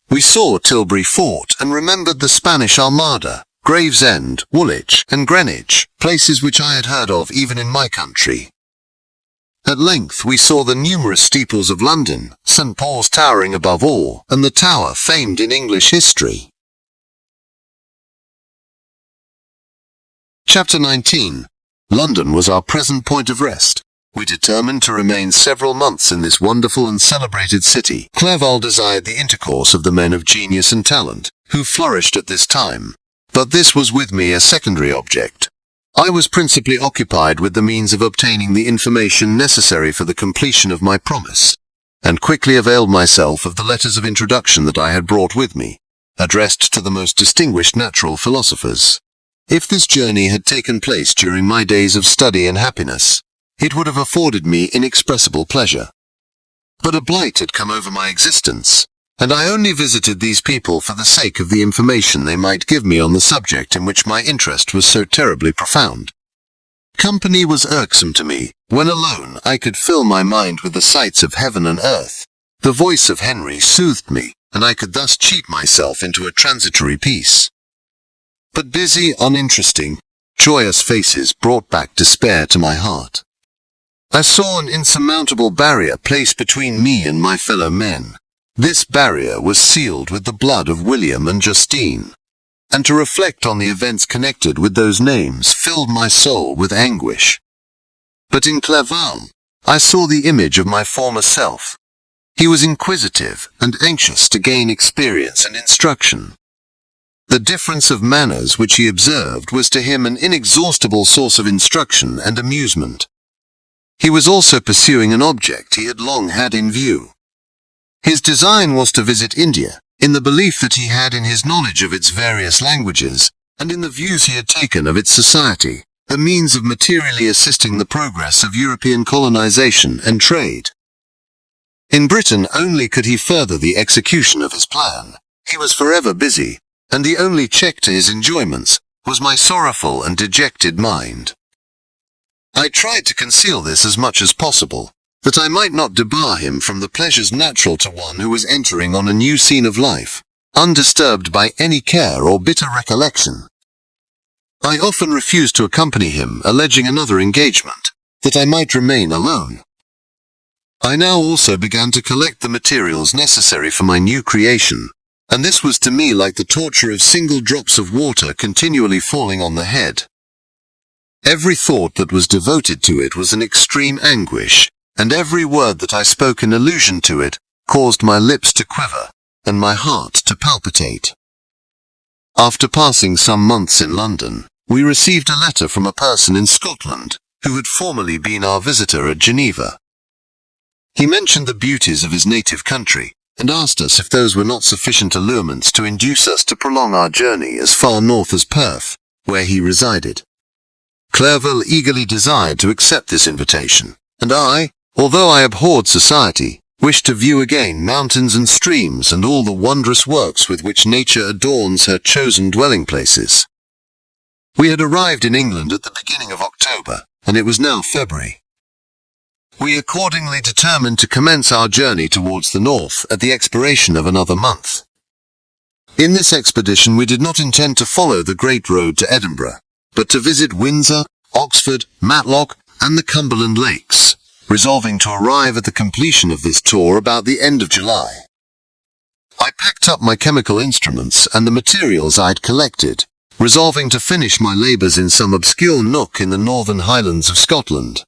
We saw Tilbury Fort and remembered the Spanish Armada, Gravesend, Woolwich, and Greenwich, places which I had heard of even in my country. At length we saw the numerous steeples of London, St. Paul's towering above all, and the Tower famed in English history. Chapter 19. London was our present point of rest. We determined to remain several months in this wonderful and celebrated city. Clerval desired the intercourse of the men of genius and talent, who flourished at this time, but this was with me a secondary object. I was principally occupied with the means of obtaining the information necessary for the completion of my promise, and quickly availed myself of the letters of introduction that I had brought with me, addressed to the most distinguished natural philosophers. If this journey had taken place during my days of study and happiness, it would have afforded me inexpressible pleasure. But a blight had come over my existence, and I only visited these people for the sake of the information they might give me on the subject in which my interest was so terribly profound. Company was irksome to me. When alone, I could fill my mind with the sights of heaven and earth. The voice of Henry soothed me, and I could thus cheat myself into a transitory peace. But busy, uninteresting, joyous faces brought back despair to my heart. I saw an insurmountable barrier placed between me and my fellow men. This barrier was sealed with the blood of William and Justine, and to reflect on the events connected with those names filled my soul with anguish. But in Clerval, I saw the image of my former self. He was inquisitive and anxious to gain experience and instruction. The difference of manners which he observed was to him an inexhaustible source of instruction and amusement. He was also pursuing an object he had long had in view. His design was to visit India, in the belief that he had in his knowledge of its various languages, and in the views he had taken of its society, a means of materially assisting the progress of European colonization and trade. In Britain only could he further the execution of his plan. He was forever busy, and the only check to his enjoyments was my sorrowful and dejected mind. I tried to conceal this as much as possible, that I might not debar him from the pleasures natural to one who was entering on a new scene of life, undisturbed by any care or bitter recollection. I often refused to accompany him, alleging another engagement, that I might remain alone. I now also began to collect the materials necessary for my new creation, and this was to me like the torture of single drops of water continually falling on the head. Every thought that was devoted to it was an extreme anguish, and every word that I spoke in allusion to it caused my lips to quiver, and my heart to palpitate. After passing some months in London, we received a letter from a person in Scotland, who had formerly been our visitor at Geneva. He mentioned the beauties of his native country, and asked us if those were not sufficient allurements to induce us to prolong our journey as far north as Perth, where he resided. Clerval eagerly desired to accept this invitation, and I, although I abhorred society, wished to view again mountains and streams and all the wondrous works with which nature adorns her chosen dwelling places. We had arrived in England at the beginning of October, and it was now February. We accordingly determined to commence our journey towards the north at the expiration of another month. In this expedition we did not intend to follow the great road to Edinburgh, but to visit Windsor, Oxford, Matlock, and the Cumberland Lakes, resolving to arrive at the completion of this tour about the end of July. I packed up my chemical instruments and the materials I'd collected, resolving to finish my labours in some obscure nook in the northern Highlands of Scotland.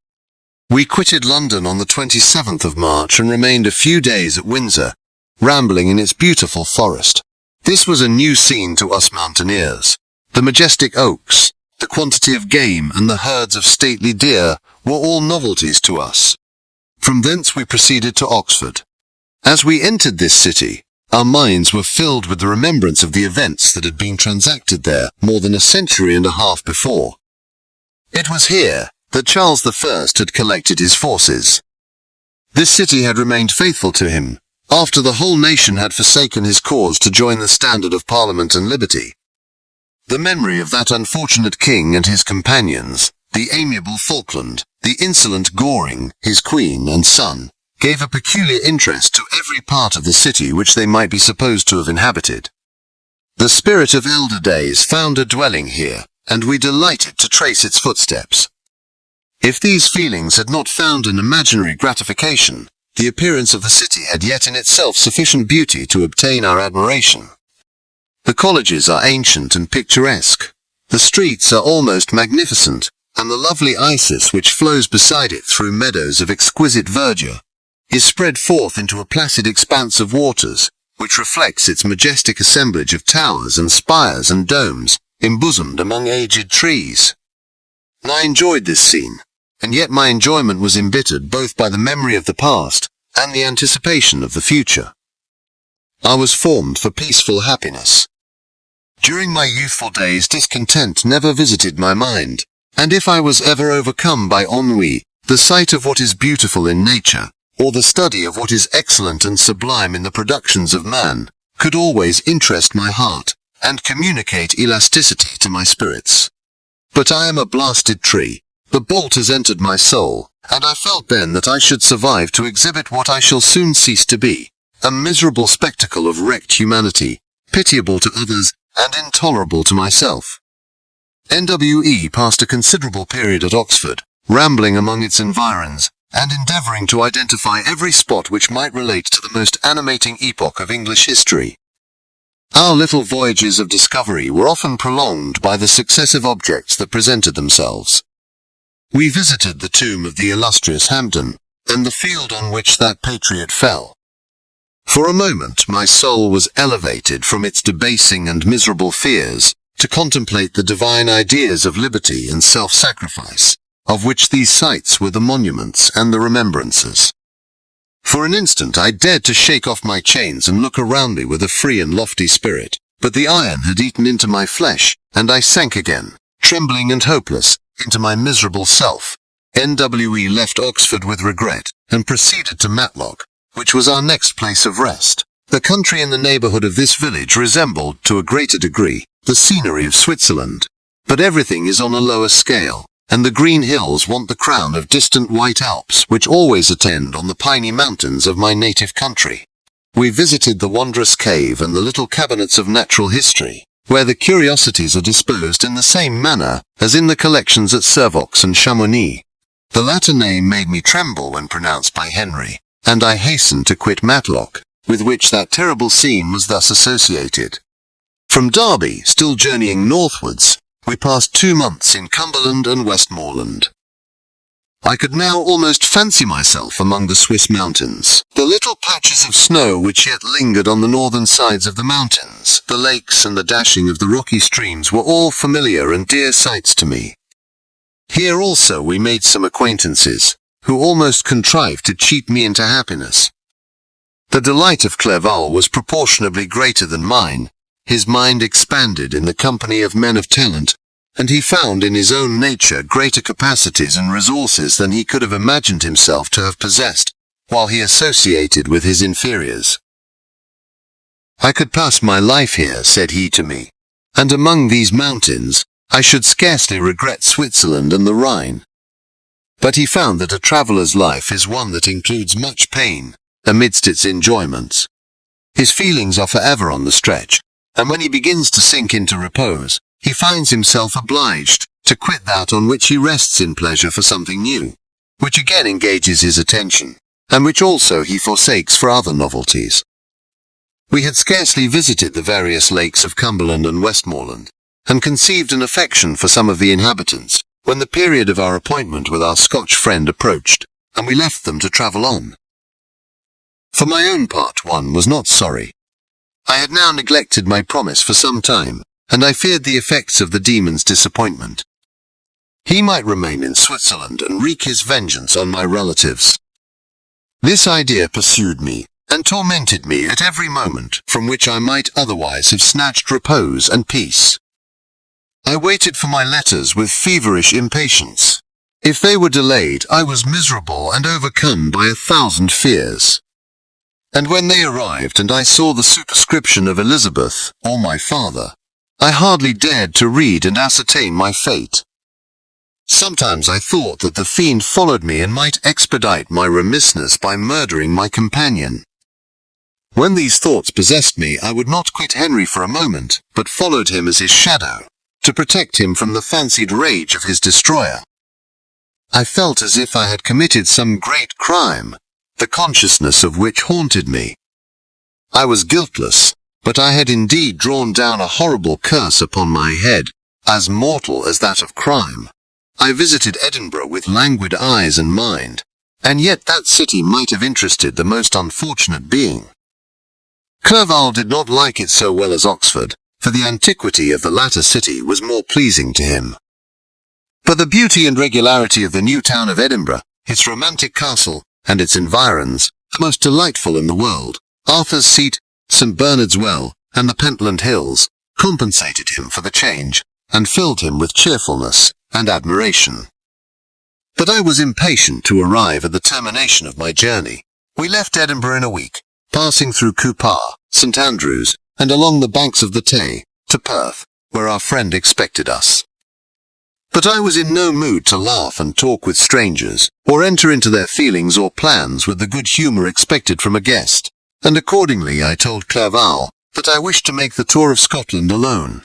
We quitted London on the 27th of March and remained a few days at Windsor, rambling in its beautiful forest. This was a new scene to us mountaineers. The majestic oaks, the quantity of game, and the herds of stately deer were all novelties to us. From thence we proceeded to Oxford. As we entered this city, our minds were filled with the remembrance of the events that had been transacted there more than a century and a half before. It was here that Charles I had collected his forces. This city had remained faithful to him, after the whole nation had forsaken his cause to join the standard of Parliament and liberty. The memory of that unfortunate king and his companions, the amiable Falkland, the insolent Goring, his queen and son, gave a peculiar interest to every part of the city which they might be supposed to have inhabited. The spirit of elder days found a dwelling here, and we delighted to trace its footsteps. If these feelings had not found an imaginary gratification, the appearance of the city had yet in itself sufficient beauty to obtain our admiration. The colleges are ancient and picturesque. The streets are almost magnificent, and the lovely Isis which flows beside it through meadows of exquisite verdure is spread forth into a placid expanse of waters, which reflects its majestic assemblage of towers and spires and domes, embosomed among aged trees. I enjoyed this scene, and yet my enjoyment was embittered both by the memory of the past and the anticipation of the future. I was formed for peaceful happiness. During my youthful days discontent never visited my mind, and if I was ever overcome by ennui, the sight of what is beautiful in nature, or the study of what is excellent and sublime in the productions of man, could always interest my heart, and communicate elasticity to my spirits. But I am a blasted tree. The bolt has entered my soul, and I felt then that I should survive to exhibit what I shall soon cease to be, a miserable spectacle of wrecked humanity, pitiable to others, and intolerable to myself. NWE passed a considerable period at Oxford, rambling among its environs, and endeavouring to identify every spot which might relate to the most animating epoch of English history. Our little voyages of discovery were often prolonged by the successive objects that presented themselves. We visited the tomb of the illustrious Hampden, and the field on which that patriot fell. For a moment my soul was elevated from its debasing and miserable fears to contemplate the divine ideas of liberty and self-sacrifice, of which these sites were the monuments and the remembrances. For an instant I dared to shake off my chains and look around me with a free and lofty spirit, but the iron had eaten into my flesh, and I sank again, trembling and hopeless, into my miserable self. NWE left Oxford with regret, and proceeded to Matlock, which was our next place of rest. The country in the neighbourhood of this village resembled, to a greater degree, the scenery of Switzerland, but everything is on a lower scale, and the green hills want the crown of distant white Alps which always attend on the piney mountains of my native country. We visited the wondrous cave and the little cabinets of natural history, where the curiosities are disposed in the same manner as in the collections at Servox and Chamonix. The latter name made me tremble when pronounced by Henry, and I hastened to quit Matlock, with which that terrible scene was thus associated. From Derby, still journeying northwards, we passed 2 months in Cumberland and Westmoreland. I could now almost fancy myself among the Swiss mountains. The little patches of snow which yet lingered on the northern sides of the mountains, the lakes and the dashing of the rocky streams were all familiar and dear sights to me. Here also we made some acquaintances, who almost contrived to cheat me into happiness. The delight of Clerval was proportionably greater than mine. His mind expanded in the company of men of talent, and he found in his own nature greater capacities and resources than he could have imagined himself to have possessed, while he associated with his inferiors. "I could pass my life here," said he to me, "and among these mountains, I should scarcely regret Switzerland and the Rhine. But he found that a traveller's life is one that includes much pain, amidst its enjoyments. His feelings are forever on the stretch, and when he begins to sink into repose, he finds himself obliged to quit that on which he rests in pleasure for something new, which again engages his attention, and which also he forsakes for other novelties. We had scarcely visited the various lakes of Cumberland and Westmoreland, and conceived an affection for some of the inhabitants, when the period of our appointment with our Scotch friend approached, and we left them to travel on. For my own part, one was not sorry. I had now neglected my promise for some time, and I feared the effects of the demon's disappointment. He might remain in Switzerland and wreak his vengeance on my relatives. This idea pursued me, and tormented me at every moment from which I might otherwise have snatched repose and peace. I waited for my letters with feverish impatience. If they were delayed, I was miserable and overcome by 1,000 fears. And when they arrived and I saw the superscription of Elizabeth, or my father, I hardly dared to read and ascertain my fate. Sometimes I thought that the fiend followed me and might expedite my remissness by murdering my companion. When these thoughts possessed me, I would not quit Henry for a moment, but followed him as his shadow, to protect him from the fancied rage of his destroyer. I felt as if I had committed some great crime, the consciousness of which haunted me. I was guiltless, but I had indeed drawn down a horrible curse upon my head, as mortal as that of crime. I visited Edinburgh with languid eyes and mind, and yet that city might have interested the most unfortunate being. Clerval did not like it so well as Oxford, for the antiquity of the latter city was more pleasing to him. But the beauty and regularity of the new town of Edinburgh, its romantic castle, and its environs, the most delightful in the world, Arthur's Seat, St. Bernard's Well, and the Pentland Hills, compensated him for the change, and filled him with cheerfulness and admiration. But I was impatient to arrive at the termination of my journey. We left Edinburgh in a week, passing through Cupar, St. Andrews, and along the banks of the Tay, to Perth, where our friend expected us. But I was in no mood to laugh and talk with strangers, or enter into their feelings or plans with the good humour expected from a guest, and accordingly I told Clerval that I wished to make the tour of Scotland alone.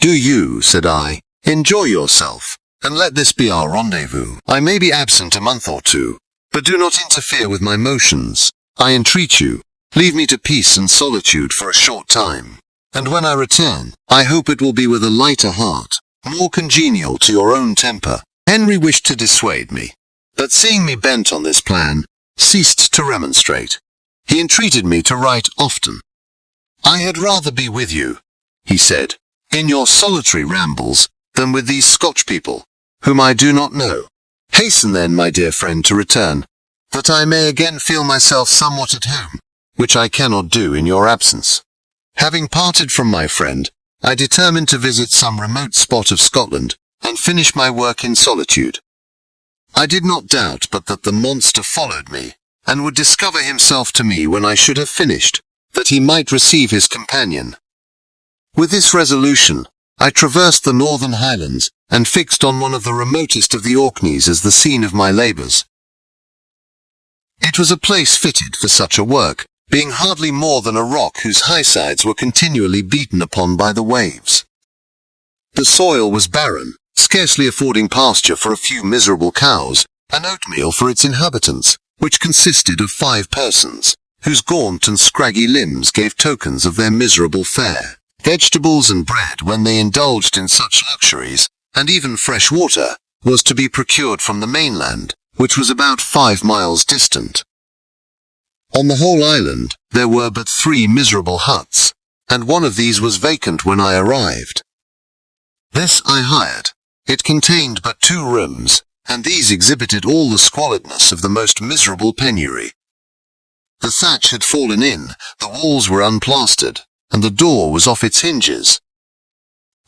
"Do you," said I, "enjoy yourself, and let this be our rendezvous. I may be absent a month or two, but do not interfere with my motions. I entreat you, leave me to peace and solitude for a short time, and when I return, I hope it will be with a lighter heart, more congenial to your own temper." Henry wished to dissuade me, but seeing me bent on this plan, ceased to remonstrate. He entreated me to write often. "I had rather be with you," he said, "in your solitary rambles, than with these Scotch people, whom I do not know. Hasten then, my dear friend, to return, that I may again feel myself somewhat at home, which I cannot do in your absence." Having parted from my friend, I determined to visit some remote spot of Scotland, and finish my work in solitude. I did not doubt but that the monster followed me, and would discover himself to me when I should have finished, that he might receive his companion. With this resolution, I traversed the northern highlands, and fixed on one of the remotest of the Orkneys as the scene of my labours. It was a place fitted for such a work, being hardly more than a rock whose high sides were continually beaten upon by the waves. The soil was barren, scarcely affording pasture for a few miserable cows, and oatmeal for its inhabitants, which consisted of 5 persons, whose gaunt and scraggy limbs gave tokens of their miserable fare. Vegetables and bread, when they indulged in such luxuries, and even fresh water, was to be procured from the mainland, which was about 5 miles distant. On the whole island, there were but 3 miserable huts, and one of these was vacant when I arrived. This I hired. It contained but 2 rooms, and these exhibited all the squalidness of the most miserable penury. The thatch had fallen in, the walls were unplastered, and the door was off its hinges.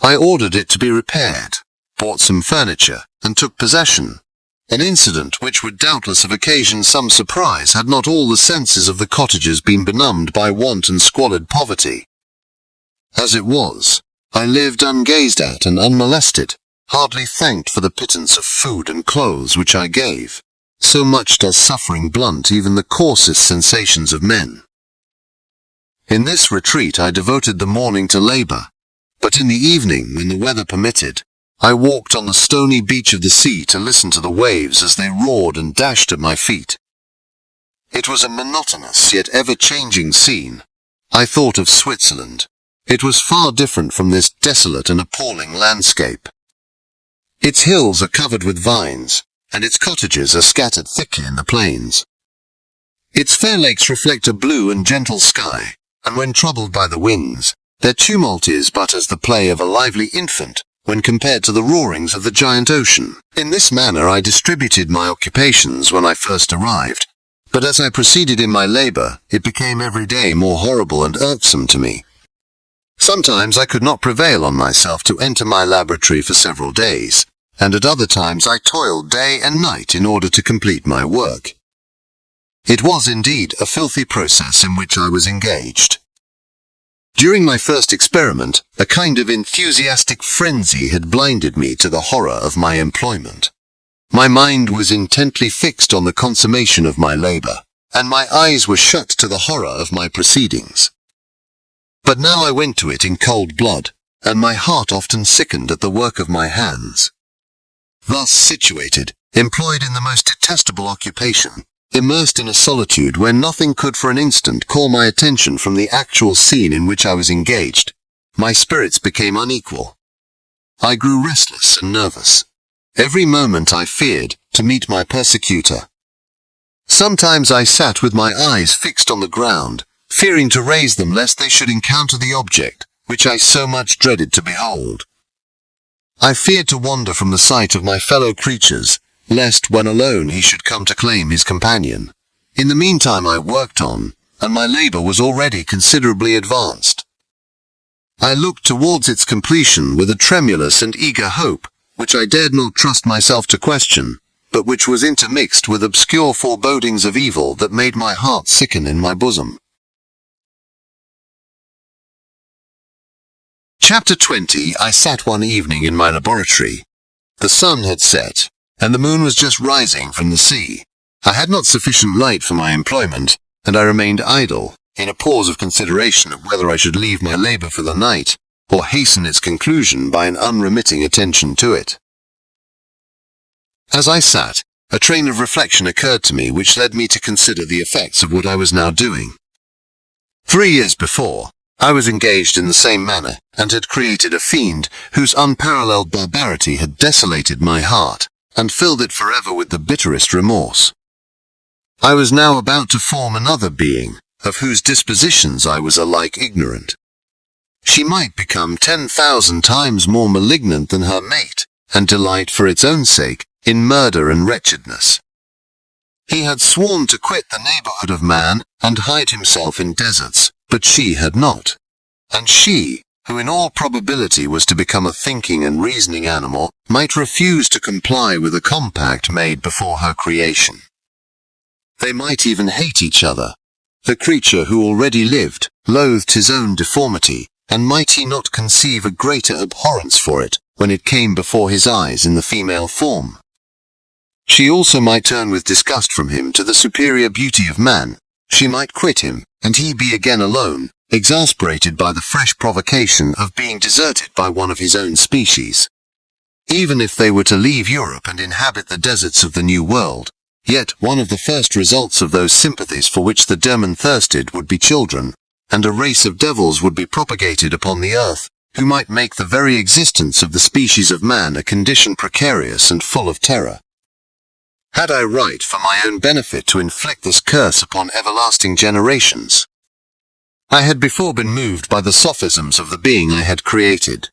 I ordered it to be repaired, bought some furniture, and took possession, an incident which would doubtless have occasioned some surprise had not all the senses of the cottagers been benumbed by want and squalid poverty. As it was, I lived ungazed at and unmolested, hardly thanked for the pittance of food and clothes which I gave. So much does suffering blunt even the coarsest sensations of men. In this retreat I devoted the morning to labor, but in the evening, when the weather permitted, I walked on the stony beach of the sea to listen to the waves as they roared and dashed at my feet. It was a monotonous yet ever-changing scene. I thought of Switzerland. It was far different from this desolate and appalling landscape. Its hills are covered with vines, and its cottages are scattered thickly in the plains. Its fair lakes reflect a blue and gentle sky, and when troubled by the winds, their tumult is but as the play of a lively infant when compared to the roarings of the giant ocean. In this manner I distributed my occupations when I first arrived, but as I proceeded in my labor, it became every day more horrible and irksome to me. Sometimes I could not prevail on myself to enter my laboratory for several days, and at other times I toiled day and night in order to complete my work. It was indeed a filthy process in which I was engaged. During my first experiment, a kind of enthusiastic frenzy had blinded me to the horror of my employment. My mind was intently fixed on the consummation of my labor, and my eyes were shut to the horror of my proceedings. But now I went to it in cold blood, and my heart often sickened at the work of my hands. Thus situated, employed in the most detestable occupation, immersed in a solitude where nothing could for an instant call my attention from the actual scene in which I was engaged, my spirits became unequal. I grew restless and nervous. Every moment I feared to meet my persecutor. Sometimes I sat with my eyes fixed on the ground, fearing to raise them lest they should encounter the object which I so much dreaded to behold. I feared to wander from the sight of my fellow creatures, lest when alone he should come to claim his companion. In the meantime I worked on, and my labor was already considerably advanced. I looked towards its completion with a tremulous and eager hope, which I dared not trust myself to question, but which was intermixed with obscure forebodings of evil that made my heart sicken in my bosom. Chapter 20. I sat one evening in my laboratory. The sun had set, and the moon was just rising from the sea. I had not sufficient light for my employment, and I remained idle, in a pause of consideration of whether I should leave my labor for the night, or hasten its conclusion by an unremitting attention to it. As I sat, a train of reflection occurred to me which led me to consider the effects of what I was now doing. 3 years before, I was engaged in the same manner, and had created a fiend whose unparalleled barbarity had desolated my heart, and filled it forever with the bitterest remorse. I was now about to form another being, of whose dispositions I was alike ignorant. She might become 10,000 times more malignant than her mate, and delight for its own sake in murder and wretchedness. He had sworn to quit the neighborhood of man, and hide himself in deserts, but she had not. And she, who in all probability was to become a thinking and reasoning animal, might refuse to comply with a compact made before her creation. They might even hate each other. The creature who already lived loathed his own deformity, and might he not conceive a greater abhorrence for it when it came before his eyes in the female form? She also might turn with disgust from him to the superior beauty of man. She might quit him, and he be again alone, exasperated by the fresh provocation of being deserted by one of his own species. Even if they were to leave Europe and inhabit the deserts of the New World, yet one of the first results of those sympathies for which the demon thirsted would be children, and a race of devils would be propagated upon the earth, who might make the very existence of the species of man a condition precarious and full of terror. Had I right for my own benefit to inflict this curse upon everlasting generations? I had before been moved by the sophisms of the being I had created.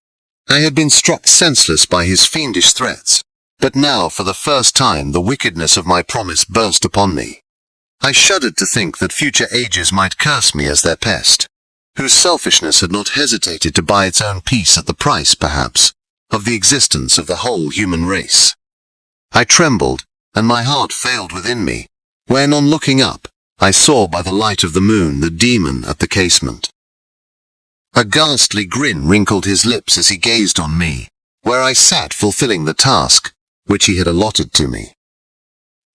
I had been struck senseless by his fiendish threats, but now for the first time the wickedness of my promise burst upon me. I shuddered to think that future ages might curse me as their pest, whose selfishness had not hesitated to buy its own peace at the price, perhaps, of the existence of the whole human race. I trembled, and my heart failed within me, when on looking up, I saw by the light of the moon the demon at the casement. A ghastly grin wrinkled his lips as he gazed on me, where I sat fulfilling the task, which he had allotted to me.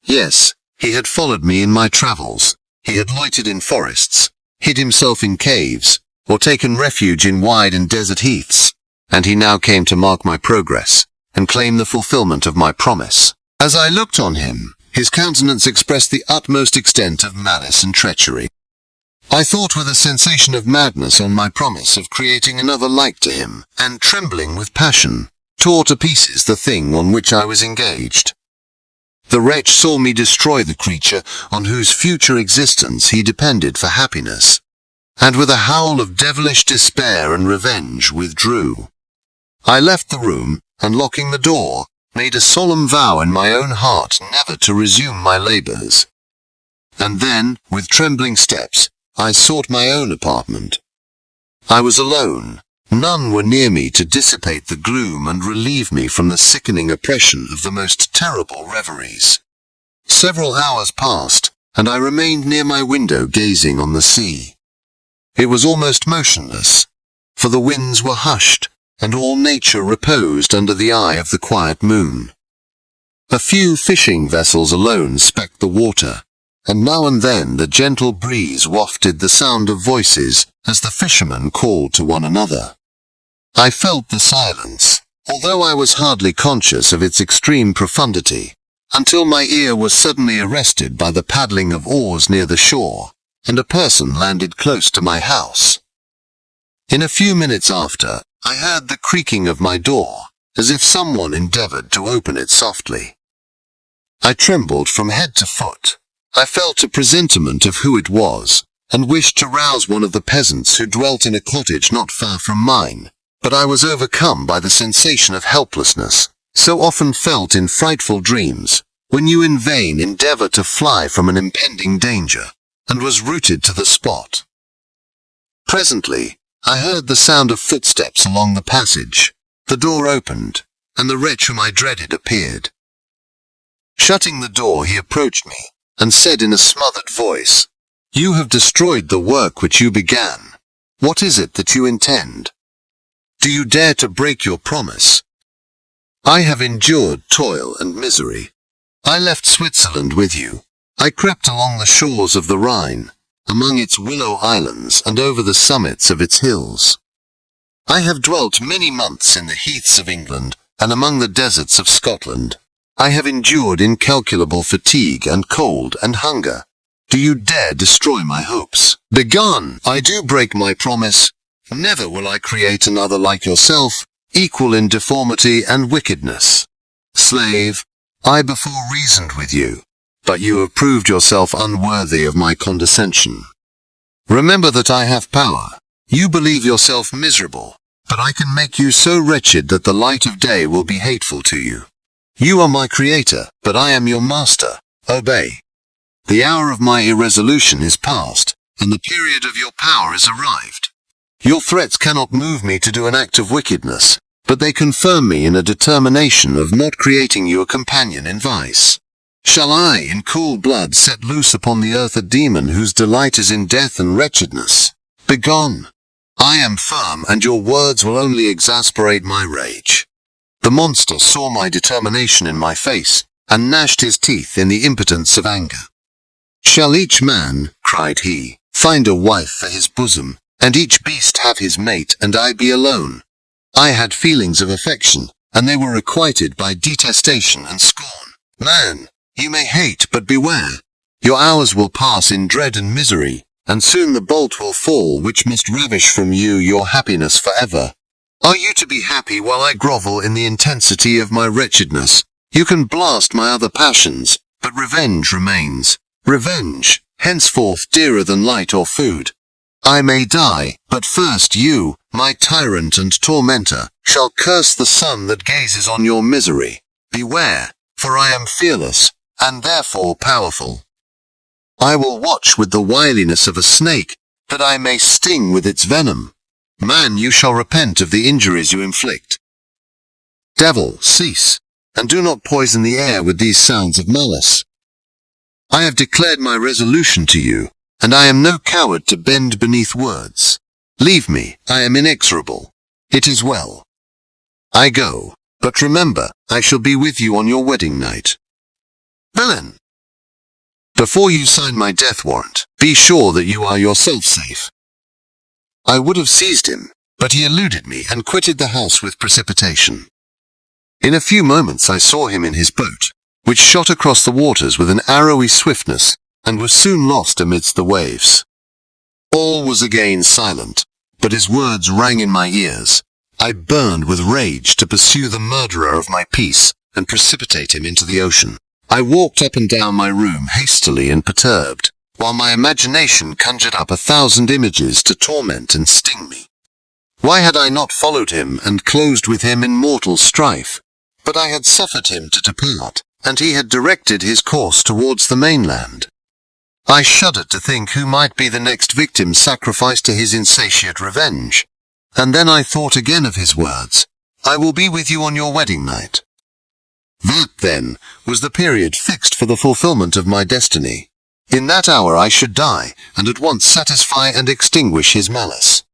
Yes, he had followed me in my travels. He had loitered in forests, hid himself in caves, or taken refuge in wide and desert heaths, and he now came to mark my progress, and claim the fulfillment of my promise. As I looked on him, his countenance expressed the utmost extent of malice and treachery. I thought with a sensation of madness on my promise of creating another like to him, and trembling with passion, tore to pieces the thing on which I was engaged. The wretch saw me destroy the creature on whose future existence he depended for happiness, and with a howl of devilish despair and revenge withdrew. I left the room, and locking the door, made a solemn vow in my own heart never to resume my labours. And then, with trembling steps, I sought my own apartment. I was alone. None were near me to dissipate the gloom and relieve me from the sickening oppression of the most terrible reveries. Several hours passed, and I remained near my window gazing on the sea. It was almost motionless, for the winds were hushed, and all nature reposed under the eye of the quiet moon. A few fishing vessels alone specked the water, and now and then the gentle breeze wafted the sound of voices as the fishermen called to one another. I felt the silence, although I was hardly conscious of its extreme profundity, until my ear was suddenly arrested by the paddling of oars near the shore, and a person landed close to my house. In a few minutes after, I heard the creaking of my door, as if someone endeavored to open it softly. I trembled from head to foot. I felt a presentiment of who it was, and wished to rouse one of the peasants who dwelt in a cottage not far from mine, but I was overcome by the sensation of helplessness, so often felt in frightful dreams, when you in vain endeavour to fly from an impending danger, and was rooted to the spot. Presently, I heard the sound of footsteps along the passage. The door opened, and the wretch whom I dreaded appeared. Shutting the door, he approached me, and said in a smothered voice, "You have destroyed the work which you began. What is it that you intend? Do you dare to break your promise? I have endured toil and misery. I left Switzerland with you. I crept along the shores of the Rhine, among its willow islands and over the summits of its hills. I have dwelt many months in the heaths of England and among the deserts of Scotland. I have endured incalculable fatigue and cold and hunger. Do you dare destroy my hopes? Begone! I do break my promise. Never will I create another like yourself, equal in deformity and wickedness. Slave, I before reasoned with you, but you have proved yourself unworthy of my condescension. Remember that I have power. You believe yourself miserable, but I can make you so wretched that the light of day will be hateful to you. You are my creator, but I am your master. Obey. The hour of my irresolution is past, and the period of your power is arrived. Your threats cannot move me to do an act of wickedness, but they confirm me in a determination of not creating you a companion in vice. Shall I, in cool blood, set loose upon the earth a demon whose delight is in death and wretchedness? Begone! I am firm, and your words will only exasperate my rage. The monster saw my determination in my face, and gnashed his teeth in the impotence of anger. Shall each man, cried he, find a wife for his bosom, and each beast have his mate, and I be alone? I had feelings of affection, and they were requited by detestation and scorn. Man, you may hate, but beware. Your hours will pass in dread and misery, and soon the bolt will fall which must ravish from you your happiness forever. Are you to be happy while I grovel in the intensity of my wretchedness? You can blast my other passions, but revenge remains. Revenge, henceforth dearer than light or food. I may die, but first you, my tyrant and tormentor, shall curse the sun that gazes on your misery. Beware, for I am fearless, and therefore powerful. I will watch with the wiliness of a snake, that I may sting with its venom. Man, you shall repent of the injuries you inflict. Devil, cease, and do not poison the air with these sounds of malice. I have declared my resolution to you, and I am no coward to bend beneath words. Leave me, I am inexorable. It is well. I go, but remember, I shall be with you on your wedding night. Villain! Before you sign my death warrant, be sure that you are yourself safe. I would have seized him, but he eluded me and quitted the house with precipitation. In a few moments I saw him in his boat, which shot across the waters with an arrowy swiftness, and was soon lost amidst the waves. All was again silent, but his words rang in my ears. I burned with rage to pursue the murderer of my peace, and precipitate him into the ocean. I walked up and down my room hastily and perturbed, while my imagination conjured up 1,000 images to torment and sting me. Why had I not followed him and closed with him in mortal strife? But I had suffered him to depart, and he had directed his course towards the mainland. I shuddered to think who might be the next victim sacrificed to his insatiate revenge. And then I thought again of his words, "I will be with you on your wedding night." That, then, was the period fixed for the fulfillment of my destiny. In that hour I should die, and at once satisfy and extinguish his malice.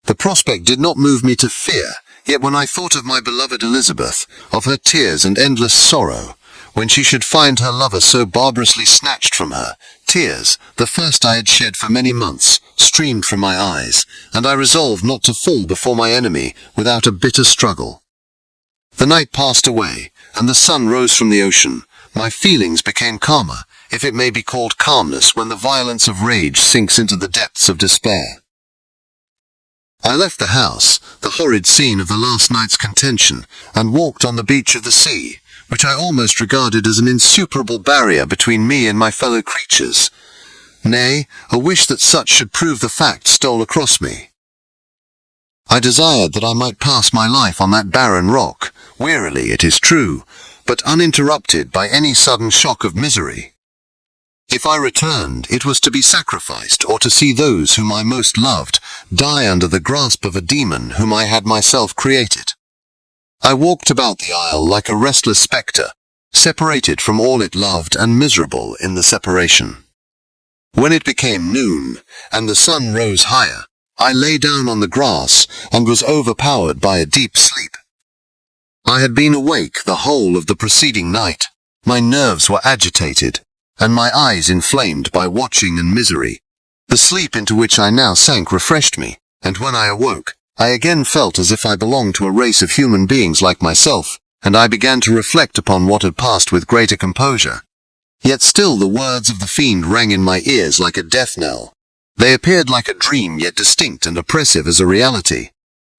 The prospect did not move me to fear, yet when I thought of my beloved Elizabeth, of her tears and endless sorrow, when she should find her lover so barbarously snatched from her, tears, the first I had shed for many months, streamed from my eyes, and I resolved not to fall before my enemy without a bitter struggle. The night passed away, and the sun rose from the ocean. My feelings became calmer, if it may be called calmness when the violence of rage sinks into the depths of despair. I left the house, the horrid scene of the last night's contention, and walked on the beach of the sea, which I almost regarded as an insuperable barrier between me and my fellow creatures. Nay, a wish that such should prove the fact stole across me. I desired that I might pass my life on that barren rock, wearily it is true, but uninterrupted by any sudden shock of misery. If I returned, it was to be sacrificed, or to see those whom I most loved die under the grasp of a demon whom I had myself created. I walked about the isle like a restless spectre, separated from all it loved and miserable in the separation. When it became noon, and the sun rose higher, I lay down on the grass, and was overpowered by a deep sleep. I had been awake the whole of the preceding night. My nerves were agitated, and my eyes inflamed by watching and misery. The sleep into which I now sank refreshed me, and when I awoke, I again felt as if I belonged to a race of human beings like myself, and I began to reflect upon what had passed with greater composure. Yet still the words of the fiend rang in my ears like a death knell. They appeared like a dream, yet distinct and oppressive as a reality.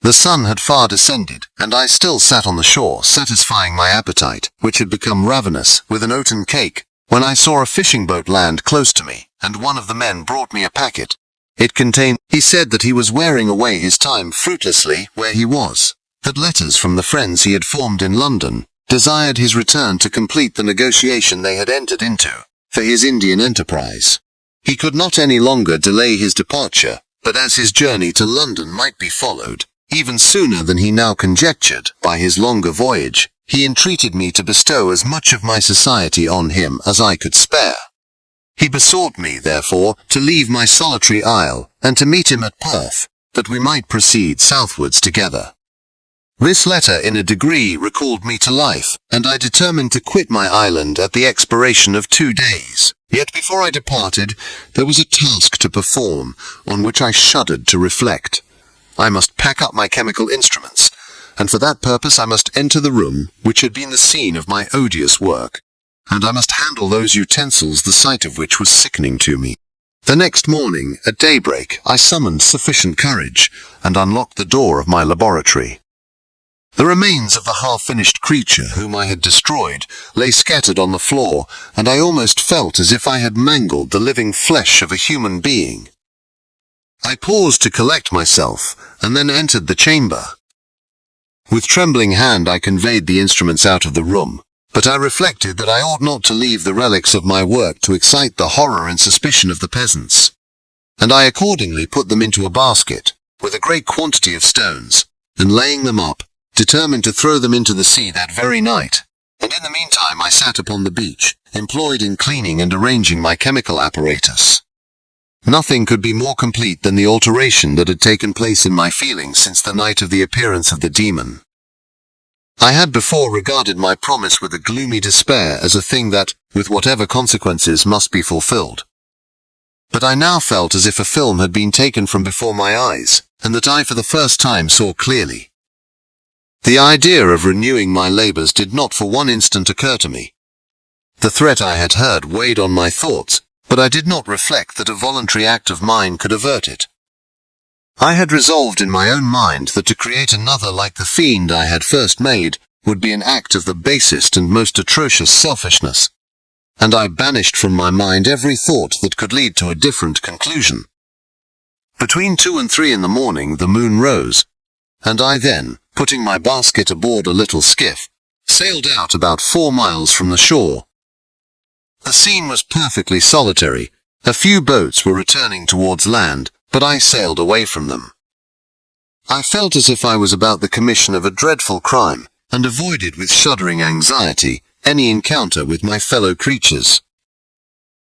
The sun had far descended, and I still sat on the shore, satisfying my appetite, which had become ravenous, with an oaten cake, when I saw a fishing boat land close to me, and one of the men brought me a packet. It contained, he said that he was wearing away his time fruitlessly where he was, that letters from the friends he had formed in London desired his return to complete the negotiation they had entered into for his Indian enterprise. He could not any longer delay his departure, but as his journey to London might be followed, even sooner than he now conjectured, by his longer voyage, he entreated me to bestow as much of my society on him as I could spare. He besought me, therefore, to leave my solitary isle, and to meet him at Perth, that we might proceed southwards together. This letter in a degree recalled me to life, and I determined to quit my island at the expiration of 2 days. Yet before I departed, there was a task to perform, on which I shuddered to reflect. I must pack up my chemical instruments, and for that purpose I must enter the room which had been the scene of my odious work, and I must handle those utensils the sight of which was sickening to me. The next morning, at daybreak, I summoned sufficient courage, and unlocked the door of my laboratory. The remains of the half-finished creature whom I had destroyed lay scattered on the floor, and I almost felt as if I had mangled the living flesh of a human being. I paused to collect myself, and then entered the chamber. With trembling hand I conveyed the instruments out of the room, but I reflected that I ought not to leave the relics of my work to excite the horror and suspicion of the peasants, and I accordingly put them into a basket, with a great quantity of stones, and laying them up, determined to throw them into the sea that very night, and in the meantime I sat upon the beach, employed in cleaning and arranging my chemical apparatus. Nothing could be more complete than the alteration that had taken place in my feelings since the night of the appearance of the demon. I had before regarded my promise with a gloomy despair as a thing that, with whatever consequences, must be fulfilled. But I now felt as if a film had been taken from before my eyes, and that I for the first time saw clearly. The idea of renewing my labors did not for one instant occur to me. The threat I had heard weighed on my thoughts, but I did not reflect that a voluntary act of mine could avert it. I had resolved in my own mind that to create another like the fiend I had first made would be an act of the basest and most atrocious selfishness, and I banished from my mind every thought that could lead to a different conclusion. Between 2 and 3 in the morning the moon rose, and I then, putting my basket aboard a little skiff, sailed out about 4 miles from the shore. The scene was perfectly solitary. A few boats were returning towards land, but I sailed away from them. I felt as if I was about the commission of a dreadful crime, and avoided with shuddering anxiety any encounter with my fellow creatures.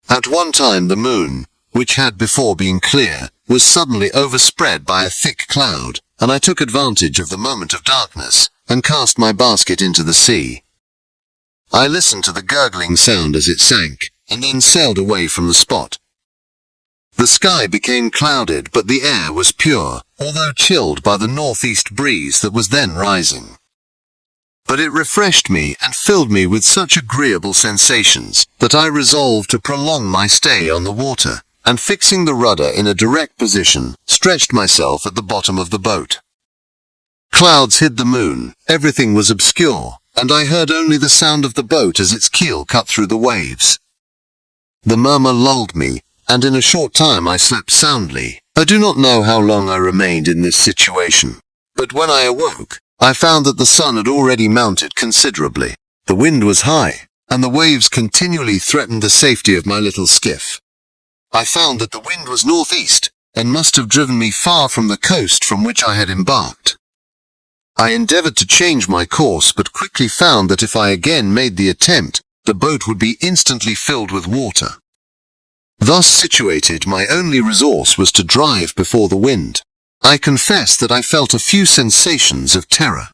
At one time the moon, which had before been clear, was suddenly overspread by a thick cloud, and I took advantage of the moment of darkness, and cast my basket into the sea. I listened to the gurgling sound as it sank, and then sailed away from the spot. The sky became clouded, but the air was pure, although chilled by the northeast breeze that was then rising. But it refreshed me and filled me with such agreeable sensations that I resolved to prolong my stay on the water, and fixing the rudder in a direct position, stretched myself at the bottom of the boat. Clouds hid the moon, everything was obscure, and I heard only the sound of the boat as its keel cut through the waves. The murmur lulled me, and in a short time I slept soundly. I do not know how long I remained in this situation, but when I awoke, I found that the sun had already mounted considerably. The wind was high, and the waves continually threatened the safety of my little skiff. I found that the wind was northeast, and must have driven me far from the coast from which I had embarked. I endeavored to change my course, but quickly found that if I again made the attempt, the boat would be instantly filled with water. Thus situated, my only resource was to drive before the wind. I confess that I felt a few sensations of terror.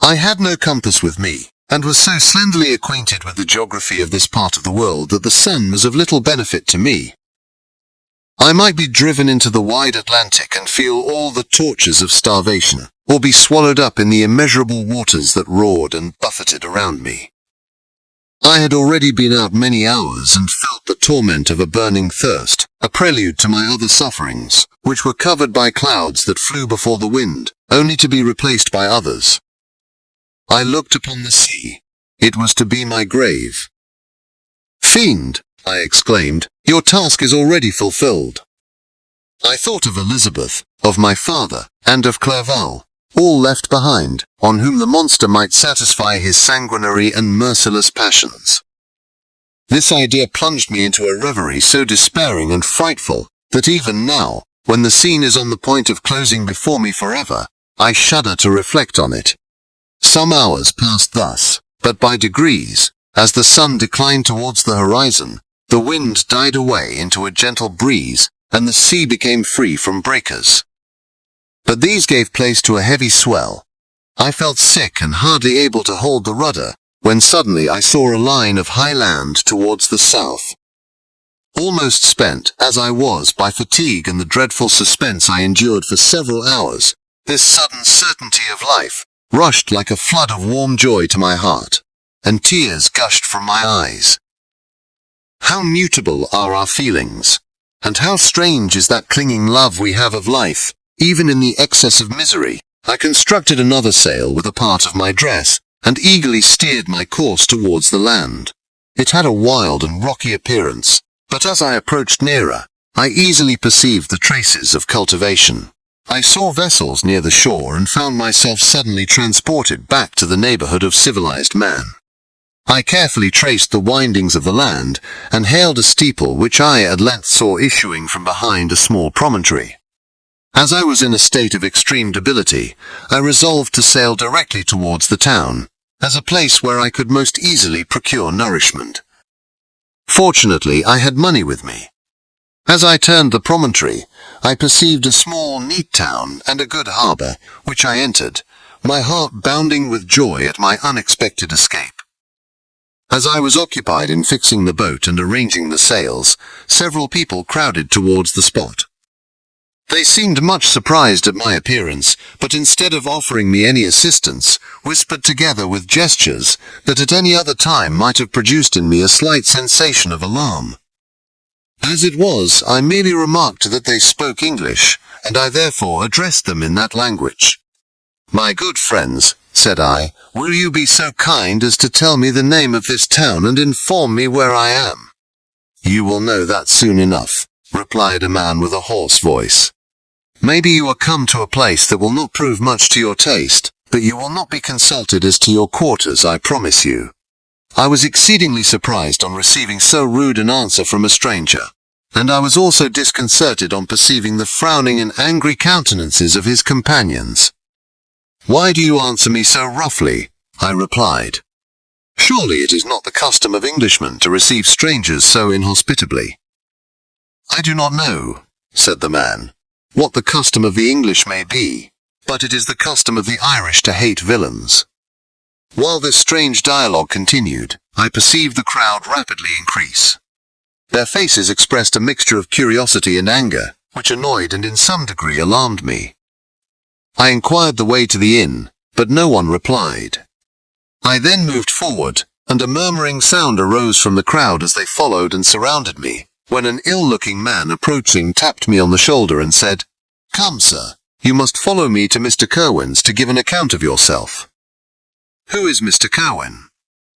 I had no compass with me, and was so slenderly acquainted with the geography of this part of the world that the sun was of little benefit to me. I might be driven into the wide Atlantic and feel all the tortures of starvation, or be swallowed up in the immeasurable waters that roared and buffeted around me. I had already been out many hours and felt the torment of a burning thirst, a prelude to my other sufferings, which were covered by clouds that flew before the wind, only to be replaced by others. I looked upon the sea. It was to be my grave. "Fiend," I exclaimed, "your task is already fulfilled." I thought of Elizabeth, of my father, and of Clerval, all left behind, on whom the monster might satisfy his sanguinary and merciless passions. This idea plunged me into a reverie so despairing and frightful, that even now, when the scene is on the point of closing before me forever, I shudder to reflect on it. Some hours passed thus, but by degrees, as the sun declined towards the horizon, the wind died away into a gentle breeze, and the sea became free from breakers. But these gave place to a heavy swell. I felt sick and hardly able to hold the rudder, when suddenly I saw a line of high land towards the south. Almost spent, as I was, by fatigue and the dreadful suspense I endured for several hours, this sudden certainty of life rushed like a flood of warm joy to my heart, and tears gushed from my eyes. How mutable are our feelings, and how strange is that clinging love we have of life, even in the excess of misery. I constructed another sail with a part of my dress, and eagerly steered my course towards the land. It had a wild and rocky appearance, but as I approached nearer, I easily perceived the traces of cultivation. I saw vessels near the shore and found myself suddenly transported back to the neighborhood of civilized man. I carefully traced the windings of the land, and hailed a steeple which I at length saw issuing from behind a small promontory. As I was in a state of extreme debility, I resolved to sail directly towards the town, as a place where I could most easily procure nourishment. Fortunately, I had money with me. As I turned the promontory, I perceived a small, neat town and a good harbour, which I entered, my heart bounding with joy at my unexpected escape. As I was occupied in fixing the boat and arranging the sails, several people crowded towards the spot. They seemed much surprised at my appearance, but instead of offering me any assistance, whispered together with gestures that at any other time might have produced in me a slight sensation of alarm. As it was, I merely remarked that they spoke English, and I therefore addressed them in that language. "My good friends," said I, "will you be so kind as to tell me the name of this town and inform me where I am?" "You will know that soon enough," replied a man with a hoarse voice. "Maybe you are come to a place that will not prove much to your taste, but you will not be consulted as to your quarters, I promise you." I was exceedingly surprised on receiving so rude an answer from a stranger, and I was also disconcerted on perceiving the frowning and angry countenances of his companions. "Why do you answer me so roughly?" I replied. "Surely it is not the custom of Englishmen to receive strangers so inhospitably." "I do not know," said the man, "what the custom of the English may be, but it is the custom of the Irish to hate villains." While this strange dialogue continued, I perceived the crowd rapidly increase. Their faces expressed a mixture of curiosity and anger, which annoyed and in some degree alarmed me. I inquired the way to the inn, but no one replied. I then moved forward, and a murmuring sound arose from the crowd as they followed and surrounded me, when an ill-looking man approaching tapped me on the shoulder and said, "Come, sir, you must follow me to Mr. Kerwin's to give an account of yourself." "Who is Mr. Kerwin?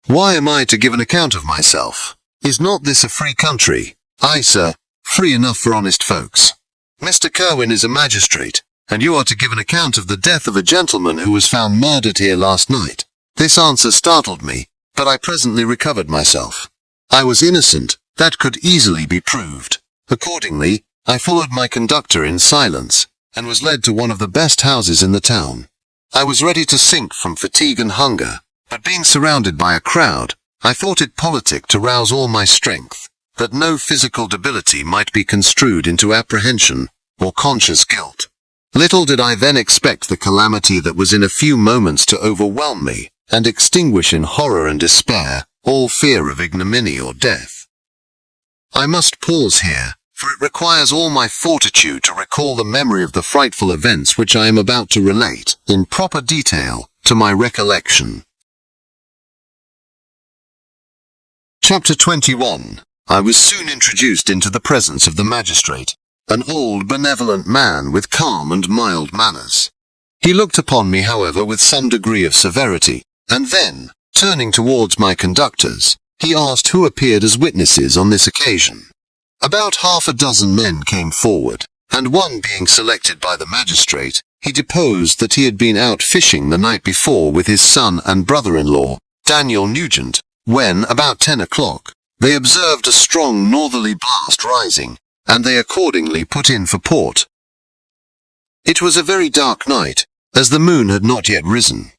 Why am I to give an account of myself? Is not this a free country?" "Aye, sir, free enough for honest folks. Mr. Kerwin is a magistrate, and you are to give an account of the death of a gentleman who was found murdered here last night." This answer startled me, but I presently recovered myself. I was innocent, that could easily be proved. Accordingly, I followed my conductor in silence, and was led to one of the best houses in the town. I was ready to sink from fatigue and hunger, but being surrounded by a crowd, I thought it politic to rouse all my strength, that no physical debility might be construed into apprehension or conscious guilt. Little did I then expect the calamity that was in a few moments to overwhelm me, and extinguish in horror and despair all fear of ignominy or death. I must pause here, for it requires all my fortitude to recall the memory of the frightful events which I am about to relate, in proper detail, to my recollection. Chapter 21. I was soon introduced into the presence of the magistrate, an old benevolent man with calm and mild manners. He looked upon me, however, with some degree of severity, and then, turning towards my conductors, he asked who appeared as witnesses on this occasion. About half a dozen men came forward, and one being selected by the magistrate, he deposed that he had been out fishing the night before with his son and brother-in-law, Daniel Nugent, when, about 10 o'clock, they observed a strong northerly blast rising, and they accordingly put in for port. It was a very dark night, as the moon had not yet risen.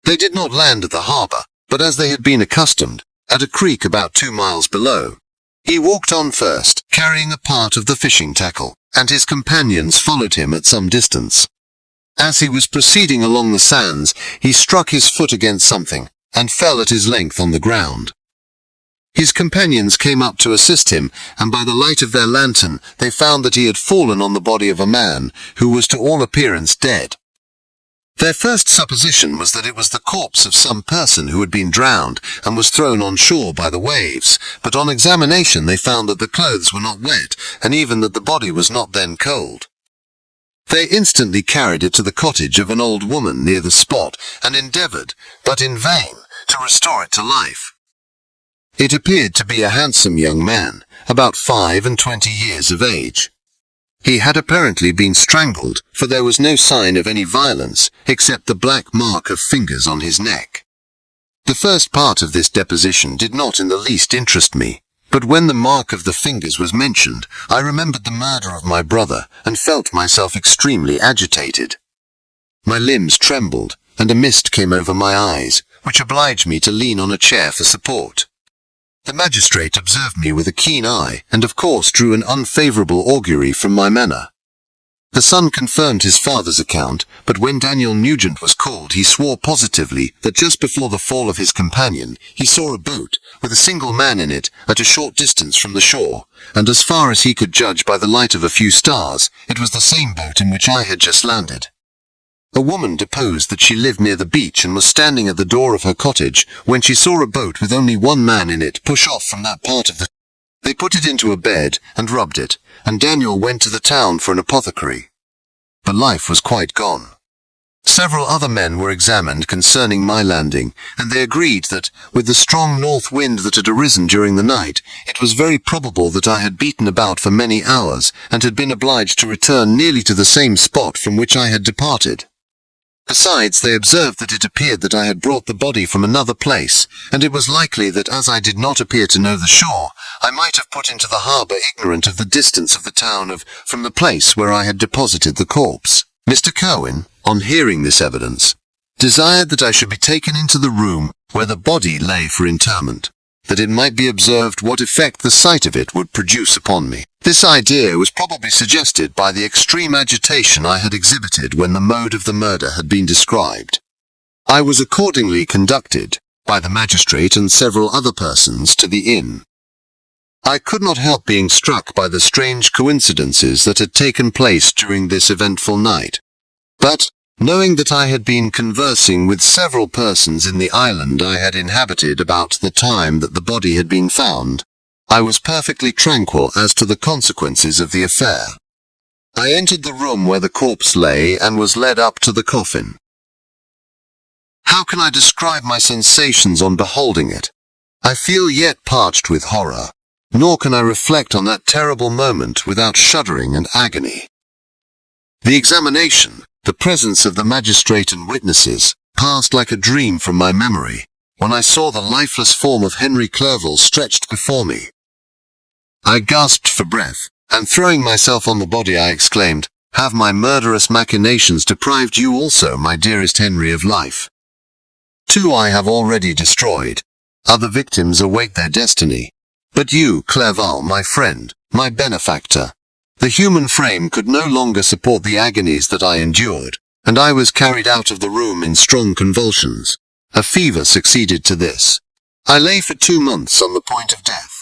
They did not land at the harbour, but as they had been accustomed, at a creek about 2 miles below. He walked on first, carrying a part of the fishing tackle, and his companions followed him at some distance. As he was proceeding along the sands, he struck his foot against something, and fell at his length on the ground. His companions came up to assist him, and by the light of their lantern they found that he had fallen on the body of a man, who was to all appearance dead. Their first supposition was that it was the corpse of some person who had been drowned and was thrown on shore by the waves, but on examination they found that the clothes were not wet, and even that the body was not then cold. They instantly carried it to the cottage of an old woman near the spot, and endeavoured, but in vain, to restore it to life. It appeared to be a handsome young man, about 25 years of age. He had apparently been strangled, for there was no sign of any violence, except the black mark of fingers on his neck. The first part of this deposition did not in the least interest me, but when the mark of the fingers was mentioned, I remembered the murder of my brother, and felt myself extremely agitated. My limbs trembled, and a mist came over my eyes, which obliged me to lean on a chair for support. The magistrate observed me with a keen eye, and of course drew an unfavourable augury from my manner. The son confirmed his father's account, but when Daniel Nugent was called he swore positively that just before the fall of his companion, he saw a boat, with a single man in it, at a short distance from the shore, and as far as he could judge by the light of a few stars, it was the same boat in which I had just landed. A woman deposed that she lived near the beach and was standing at the door of her cottage when she saw a boat with only one man in it push off from that part of the... They put it into a bed and rubbed it, and Daniel went to the town for an apothecary. But life was quite gone. Several other men were examined concerning my landing, and they agreed that, with the strong north wind that had arisen during the night, it was very probable that I had beaten about for many hours, and had been obliged to return nearly to the same spot from which I had departed. Besides, they observed that it appeared that I had brought the body from another place, and it was likely that as I did not appear to know the shore, I might have put into the harbour ignorant of the distance of the town from the place where I had deposited the corpse. Mr. Curwen, on hearing this evidence, desired that I should be taken into the room where the body lay for interment, that it might be observed what effect the sight of it would produce upon me. This idea was probably suggested by the extreme agitation I had exhibited when the mode of the murder had been described. I was accordingly conducted, by the magistrate and several other persons, to the inn. I could not help being struck by the strange coincidences that had taken place during this eventful night. But, knowing that I had been conversing with several persons in the island I had inhabited about the time that the body had been found, I was perfectly tranquil as to the consequences of the affair. I entered the room where the corpse lay and was led up to the coffin. How can I describe my sensations on beholding it? I feel yet parched with horror, nor can I reflect on that terrible moment without shuddering and agony. The examination, the presence of the magistrate and witnesses, passed like a dream from my memory, when I saw the lifeless form of Henry Clerval stretched before me. I gasped for breath, and throwing myself on the body I exclaimed, "Have my murderous machinations deprived you also, my dearest Henry, of life? 2 I have already destroyed. Other victims await their destiny. But you, Clerval, my friend, my benefactor, the human frame could no longer support the agonies that I endured, and I was carried out of the room in strong convulsions. A fever succeeded to this. I lay for 2 months on the point of death.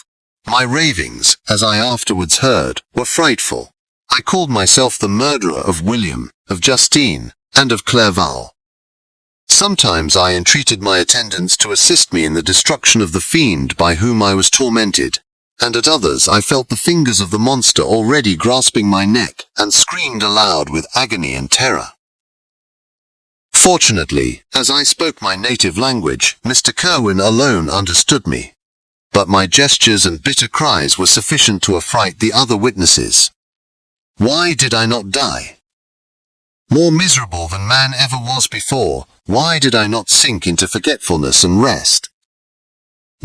My ravings, as I afterwards heard, were frightful. I called myself the murderer of William, of Justine, and of Clerval. Sometimes I entreated my attendants to assist me in the destruction of the fiend by whom I was tormented, and at others I felt the fingers of the monster already grasping my neck, and screamed aloud with agony and terror. Fortunately, as I spoke my native language, Mr. Curwen alone understood me. But my gestures and bitter cries were sufficient to affright the other witnesses. Why did I not die? More miserable than man ever was before, why did I not sink into forgetfulness and rest?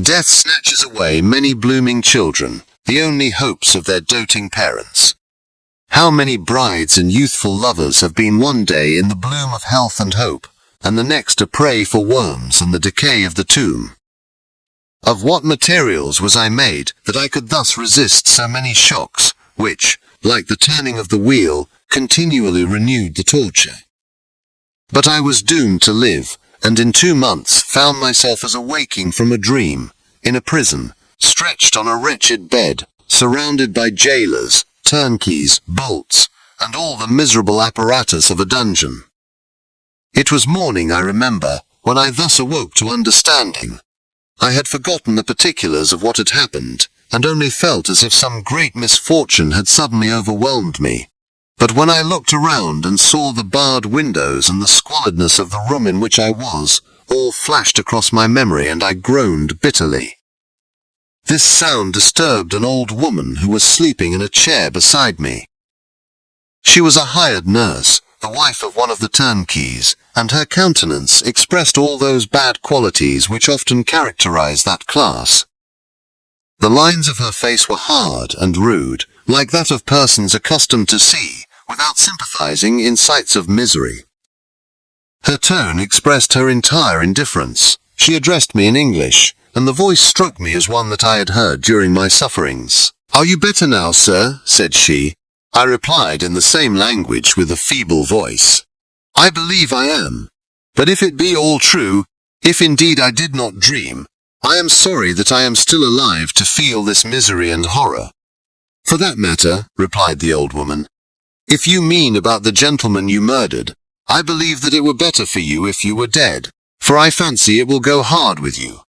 Death snatches away many blooming children, the only hopes of their doting parents. How many brides and youthful lovers have been one day in the bloom of health and hope, and the next a prey for worms and the decay of the tomb? Of what materials was I made that I could thus resist so many shocks, which, like the turning of the wheel, continually renewed the torture? But I was doomed to live, and in 2 months found myself as awaking from a dream, in a prison, stretched on a wretched bed, surrounded by jailers, turnkeys, bolts, and all the miserable apparatus of a dungeon. It was morning, I remember, when I thus awoke to understanding. I had forgotten the particulars of what had happened, and only felt as if some great misfortune had suddenly overwhelmed me. But when I looked around and saw the barred windows and the squalidness of the room in which I was, all flashed across my memory, and I groaned bitterly. This sound disturbed an old woman who was sleeping in a chair beside me. She was a hired nurse, the wife of one of the turnkeys, and her countenance expressed all those bad qualities which often characterize that class. The lines of her face were hard and rude, like that of persons accustomed to see, without sympathizing, in sights of misery. Her tone expressed her entire indifference. She addressed me in English, and the voice struck me as one that I had heard during my sufferings. "Are you better now, sir?" said she. I replied in the same language with a feeble voice. "I believe I am. But if it be all true, if indeed I did not dream, I am sorry that I am still alive to feel this misery and horror." "For that matter," replied the old woman, "if you mean about the gentleman you murdered, I believe that it were better for you if you were dead, for I fancy it will go hard with you.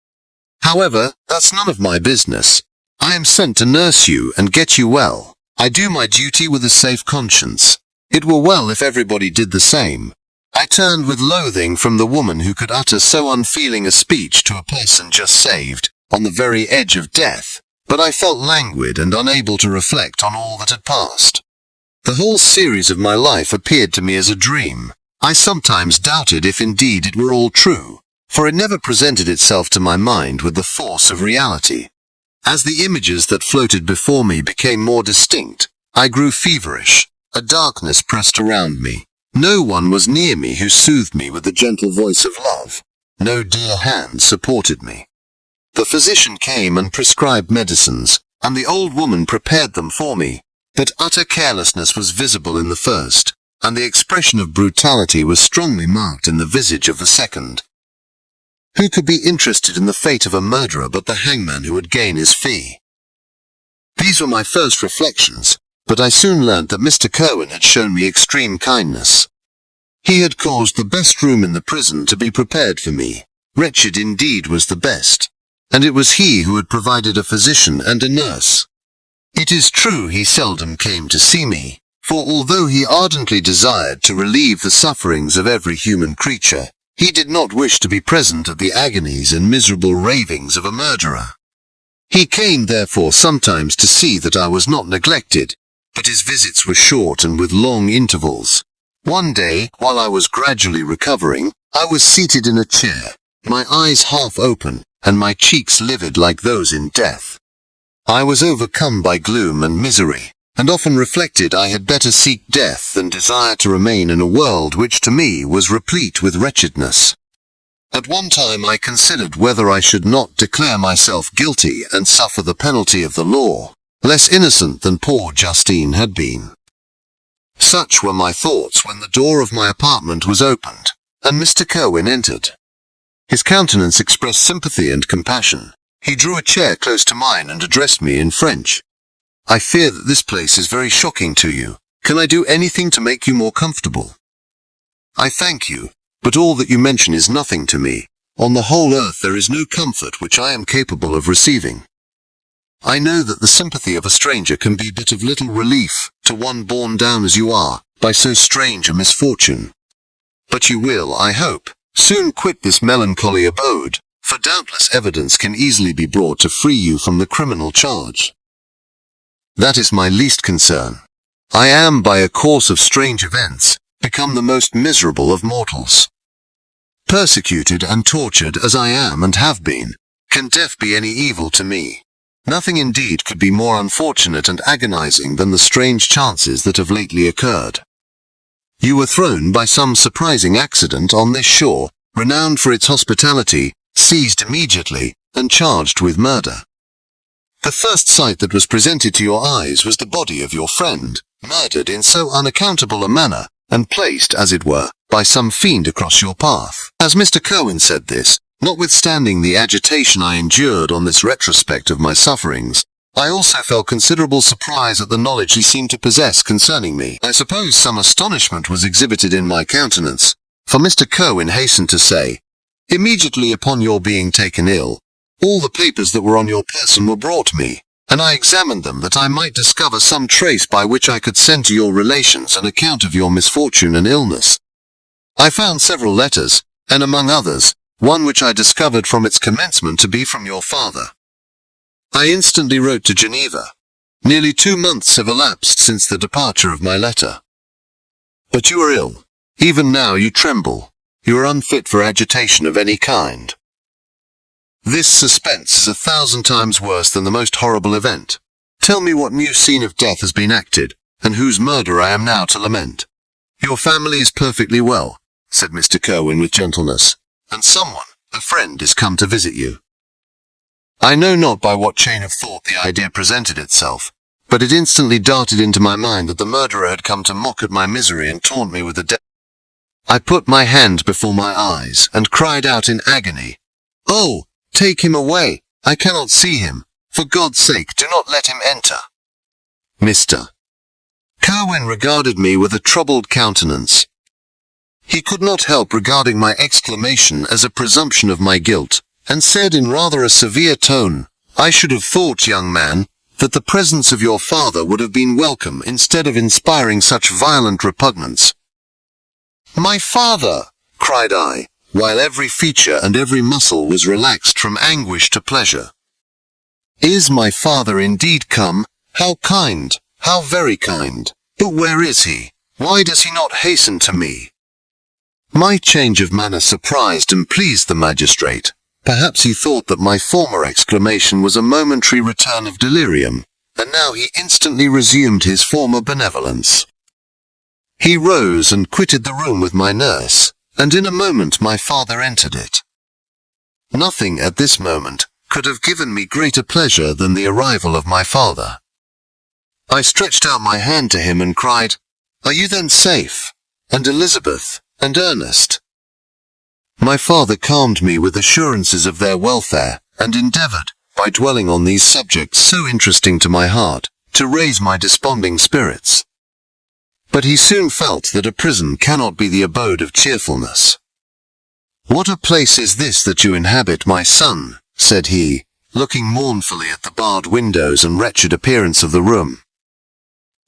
However, that's none of my business. I am sent to nurse you and get you well. I do my duty with a safe conscience. It were well if everybody did the same." I turned with loathing from the woman who could utter so unfeeling a speech to a person just saved, on the very edge of death, but I felt languid and unable to reflect on all that had passed. The whole series of my life appeared to me as a dream. I sometimes doubted if indeed it were all true, for it never presented itself to my mind with the force of reality. As the images that floated before me became more distinct, I grew feverish. A darkness pressed around me. No one was near me who soothed me with the gentle voice of love. No dear hand supported me. The physician came and prescribed medicines, and the old woman prepared them for me, but utter carelessness was visible in the first, and the expression of brutality was strongly marked in the visage of the second. Who could be interested in the fate of a murderer but the hangman who would gain his fee? These were my first reflections, but I soon learnt that Mr. Curwen had shown me extreme kindness. He had caused the best room in the prison to be prepared for me. Wretched indeed was the best, and it was he who had provided a physician and a nurse. It is true he seldom came to see me, for although he ardently desired to relieve the sufferings of every human creature, he did not wish to be present at the agonies and miserable ravings of a murderer. He came therefore sometimes to see that I was not neglected, but his visits were short and with long intervals. One day, while I was gradually recovering, I was seated in a chair, my eyes half open, and my cheeks livid like those in death. I was overcome by gloom and misery, and often reflected I had better seek death than desire to remain in a world which to me was replete with wretchedness. At one time I considered whether I should not declare myself guilty and suffer the penalty of the law, less innocent than poor Justine had been. Such were my thoughts when the door of my apartment was opened, and Mr. Curwen entered. His countenance expressed sympathy and compassion. He drew a chair close to mine and addressed me in French. "I fear that this place is very shocking to you. Can I do anything to make you more comfortable?" "I thank you, but all that you mention is nothing to me. On the whole earth there is no comfort which I am capable of receiving. I know that the sympathy of a stranger can be but of little relief to one borne down as you are, by so strange a misfortune. But you will, I hope, soon quit this melancholy abode, for doubtless evidence can easily be brought to free you from the criminal charge." "That is my least concern. I am, by a course of strange events, become the most miserable of mortals. Persecuted and tortured as I am and have been, can death be any evil to me? Nothing indeed could be more unfortunate and agonizing than the strange chances that have lately occurred. You were thrown by some surprising accident on this shore, renowned for its hospitality, seized immediately, and charged with murder. The first sight that was presented to your eyes was the body of your friend, murdered in so unaccountable a manner, and placed, as it were, by some fiend across your path." As Mr. Curwen said this, notwithstanding the agitation I endured on this retrospect of my sufferings, I also felt considerable surprise at the knowledge he seemed to possess concerning me. I suppose some astonishment was exhibited in my countenance, for Mr. Curwen hastened to say, "Immediately upon your being taken ill, all the papers that were on your person were brought me, and I examined them that I might discover some trace by which I could send to your relations an account of your misfortune and illness. I found several letters, and among others, one which I discovered from its commencement to be from your father. I instantly wrote to Geneva. Nearly 2 months have elapsed since the departure of my letter. But you are ill. Even now you tremble. You are unfit for agitation of any kind. This suspense is 1,000 times worse than the most horrible event. Tell me what new scene of death has been acted, and whose murder I am now to lament." "Your family is perfectly well," said Mr. Curwen with gentleness, "and someone, a friend, is come to visit you." I know not by what chain of thought the idea presented itself, but it instantly darted into my mind that the murderer had come to mock at my misery and taunt me with the I put my hand before my eyes and cried out in agony, "Oh, take him away! I cannot see him! For God's sake, do not let him enter!" Mr. Kerwin regarded me with a troubled countenance. He could not help regarding my exclamation as a presumption of my guilt, and said in rather a severe tone, "I should have thought, young man, that the presence of your father would have been welcome instead of inspiring such violent repugnance." "My father!" cried I, while every feature and every muscle was relaxed from anguish to pleasure. "Is my father indeed come? How kind, how very kind! But where is he? Why does he not hasten to me?" My change of manner surprised and pleased the magistrate. Perhaps he thought that my former exclamation was a momentary return of delirium, and now he instantly resumed his former benevolence. He rose and quitted the room with my nurse, and in a moment my father entered it. Nothing at this moment could have given me greater pleasure than the arrival of my father. I stretched out my hand to him and cried, "Are you then safe? And Elizabeth, and Ernest?" My father calmed me with assurances of their welfare, and endeavored, by dwelling on these subjects so interesting to my heart, to raise my desponding spirits. But he soon felt that a prison cannot be the abode of cheerfulness. "What a place is this that you inhabit, my son?" said he, looking mournfully at the barred windows and wretched appearance of the room.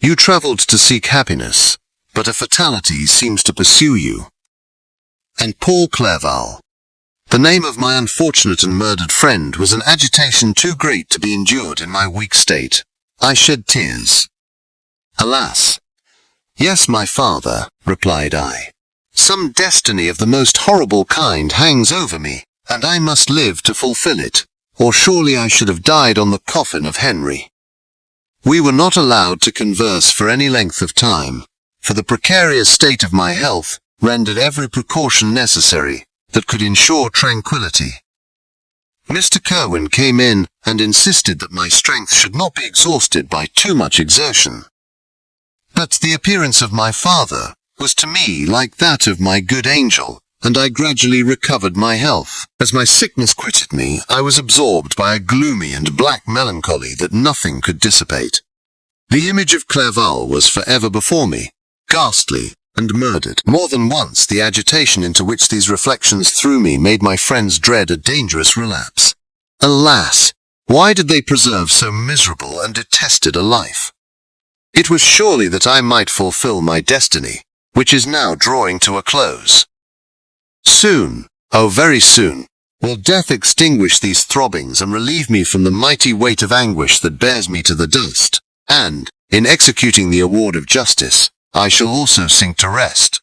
"You travelled to seek happiness, but a fatality seems to pursue you. And poor Clerval." The name of my unfortunate and murdered friend was an agitation too great to be endured in my weak state. I shed tears. "Alas!" "Yes, my father," replied I. "Some destiny of the most horrible kind hangs over me, and I must live to fulfill it, or surely I should have died on the coffin of Henry." We were not allowed to converse for any length of time, for the precarious state of my health rendered every precaution necessary that could ensure tranquillity. Mr. Kerwin came in and insisted that my strength should not be exhausted by too much exertion. But the appearance of my father was to me like that of my good angel, and I gradually recovered my health. As my sickness quitted me, I was absorbed by a gloomy and black melancholy that nothing could dissipate. The image of Clerval was forever before me, ghastly and murdered. More than once the agitation into which these reflections threw me made my friends dread a dangerous relapse. Alas! Why did they preserve so miserable and detested a life? It was surely that I might fulfill my destiny, which is now drawing to a close. Soon, oh very soon, will death extinguish these throbbings and relieve me from the mighty weight of anguish that bears me to the dust, and, in executing the award of justice, I shall also sink to rest.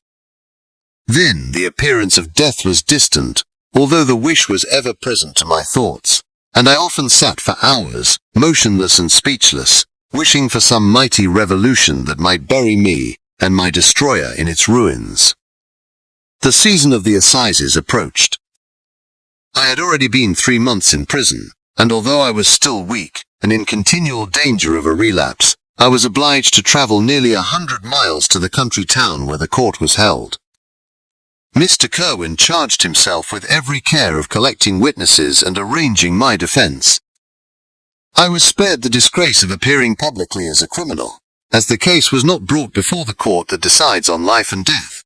Then the appearance of death was distant, although the wish was ever present to my thoughts, and I often sat for hours, motionless and speechless, wishing for some mighty revolution that might bury me and my destroyer in its ruins. The season of the assizes approached. I had already been 3 months in prison, and although I was still weak and in continual danger of a relapse, I was obliged to travel nearly 100 miles to the country town where the court was held. Mr. Kerwin charged himself with every care of collecting witnesses and arranging my defense. I was spared the disgrace of appearing publicly as a criminal, as the case was not brought before the court that decides on life and death.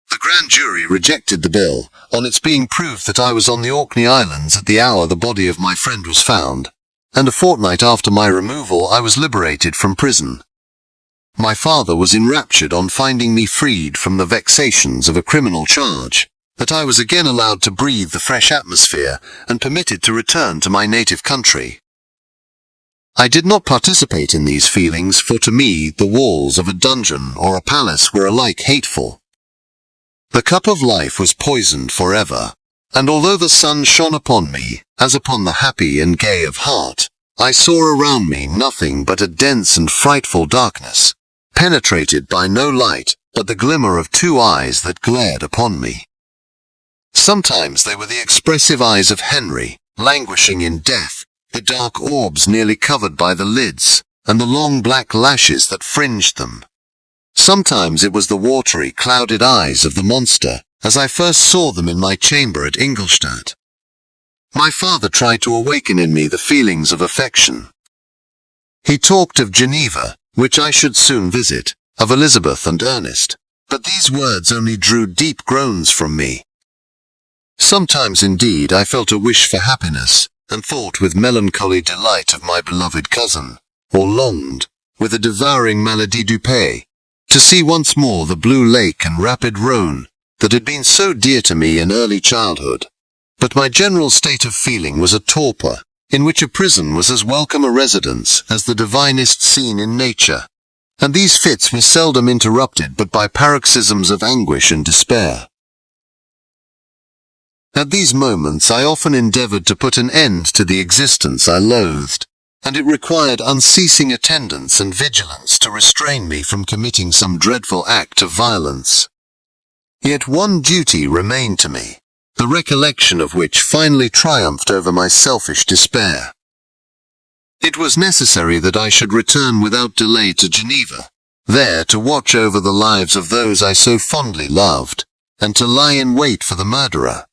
The grand jury rejected the bill, on its being proved that I was on the Orkney Islands at the hour the body of my friend was found, and a fortnight after my removal I was liberated from prison. My father was enraptured on finding me freed from the vexations of a criminal charge, that I was again allowed to breathe the fresh atmosphere and permitted to return to my native country. I did not participate in these feelings, for to me the walls of a dungeon or a palace were alike hateful. The cup of life was poisoned forever, and although the sun shone upon me, as upon the happy and gay of heart, I saw around me nothing but a dense and frightful darkness, penetrated by no light but the glimmer of 2 eyes that glared upon me. Sometimes they were the expressive eyes of Henry, languishing in death, the dark orbs nearly covered by the lids, and the long black lashes that fringed them. Sometimes it was the watery, clouded eyes of the monster, as I first saw them in my chamber at Ingolstadt. My father tried to awaken in me the feelings of affection. He talked of Geneva, which I should soon visit, of Elizabeth and Ernest, but these words only drew deep groans from me. Sometimes indeed I felt a wish for happiness, and thought with melancholy delight of my beloved cousin, or longed, with a devouring maladie du pays, to see once more the blue lake and rapid Rhone that had been so dear to me in early childhood. But my general state of feeling was a torpor, in which a prison was as welcome a residence as the divinest scene in nature, and these fits were seldom interrupted but by paroxysms of anguish and despair. At these moments I often endeavored to put an end to the existence I loathed, and it required unceasing attendance and vigilance to restrain me from committing some dreadful act of violence. Yet one duty remained to me, the recollection of which finally triumphed over my selfish despair. It was necessary that I should return without delay to Geneva, there to watch over the lives of those I so fondly loved, and to lie in wait for the murderer.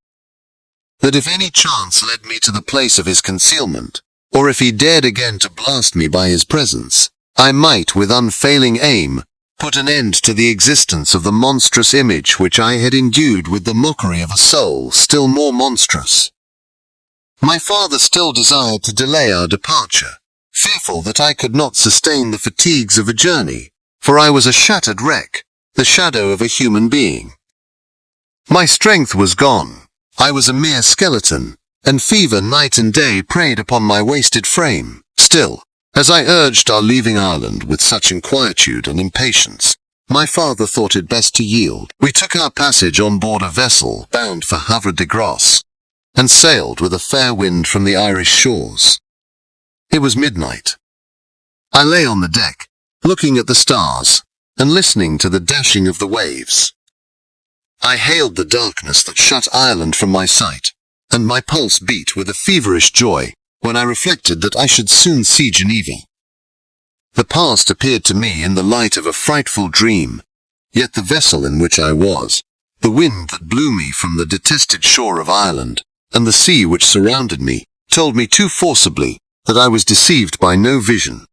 That if any chance led me to the place of his concealment, or if he dared again to blast me by his presence, I might, with unfailing aim, put an end to the existence of the monstrous image which I had endued with the mockery of a soul still more monstrous. My father still desired to delay our departure, fearful that I could not sustain the fatigues of a journey, for I was a shattered wreck, the shadow of a human being. My strength was gone. I was a mere skeleton, and fever night and day preyed upon my wasted frame. Still, as I urged our leaving Ireland with such inquietude and impatience, my father thought it best to yield. We took our passage on board a vessel bound for Havre de Grace, and sailed with a fair wind from the Irish shores. It was midnight. I lay on the deck, looking at the stars, and listening to the dashing of the waves. I hailed the darkness that shut Ireland from my sight, and my pulse beat with a feverish joy when I reflected that I should soon see Geneva. The past appeared to me in the light of a frightful dream, yet the vessel in which I was, the wind that blew me from the detested shore of Ireland, and the sea which surrounded me, told me too forcibly that I was deceived by no vision,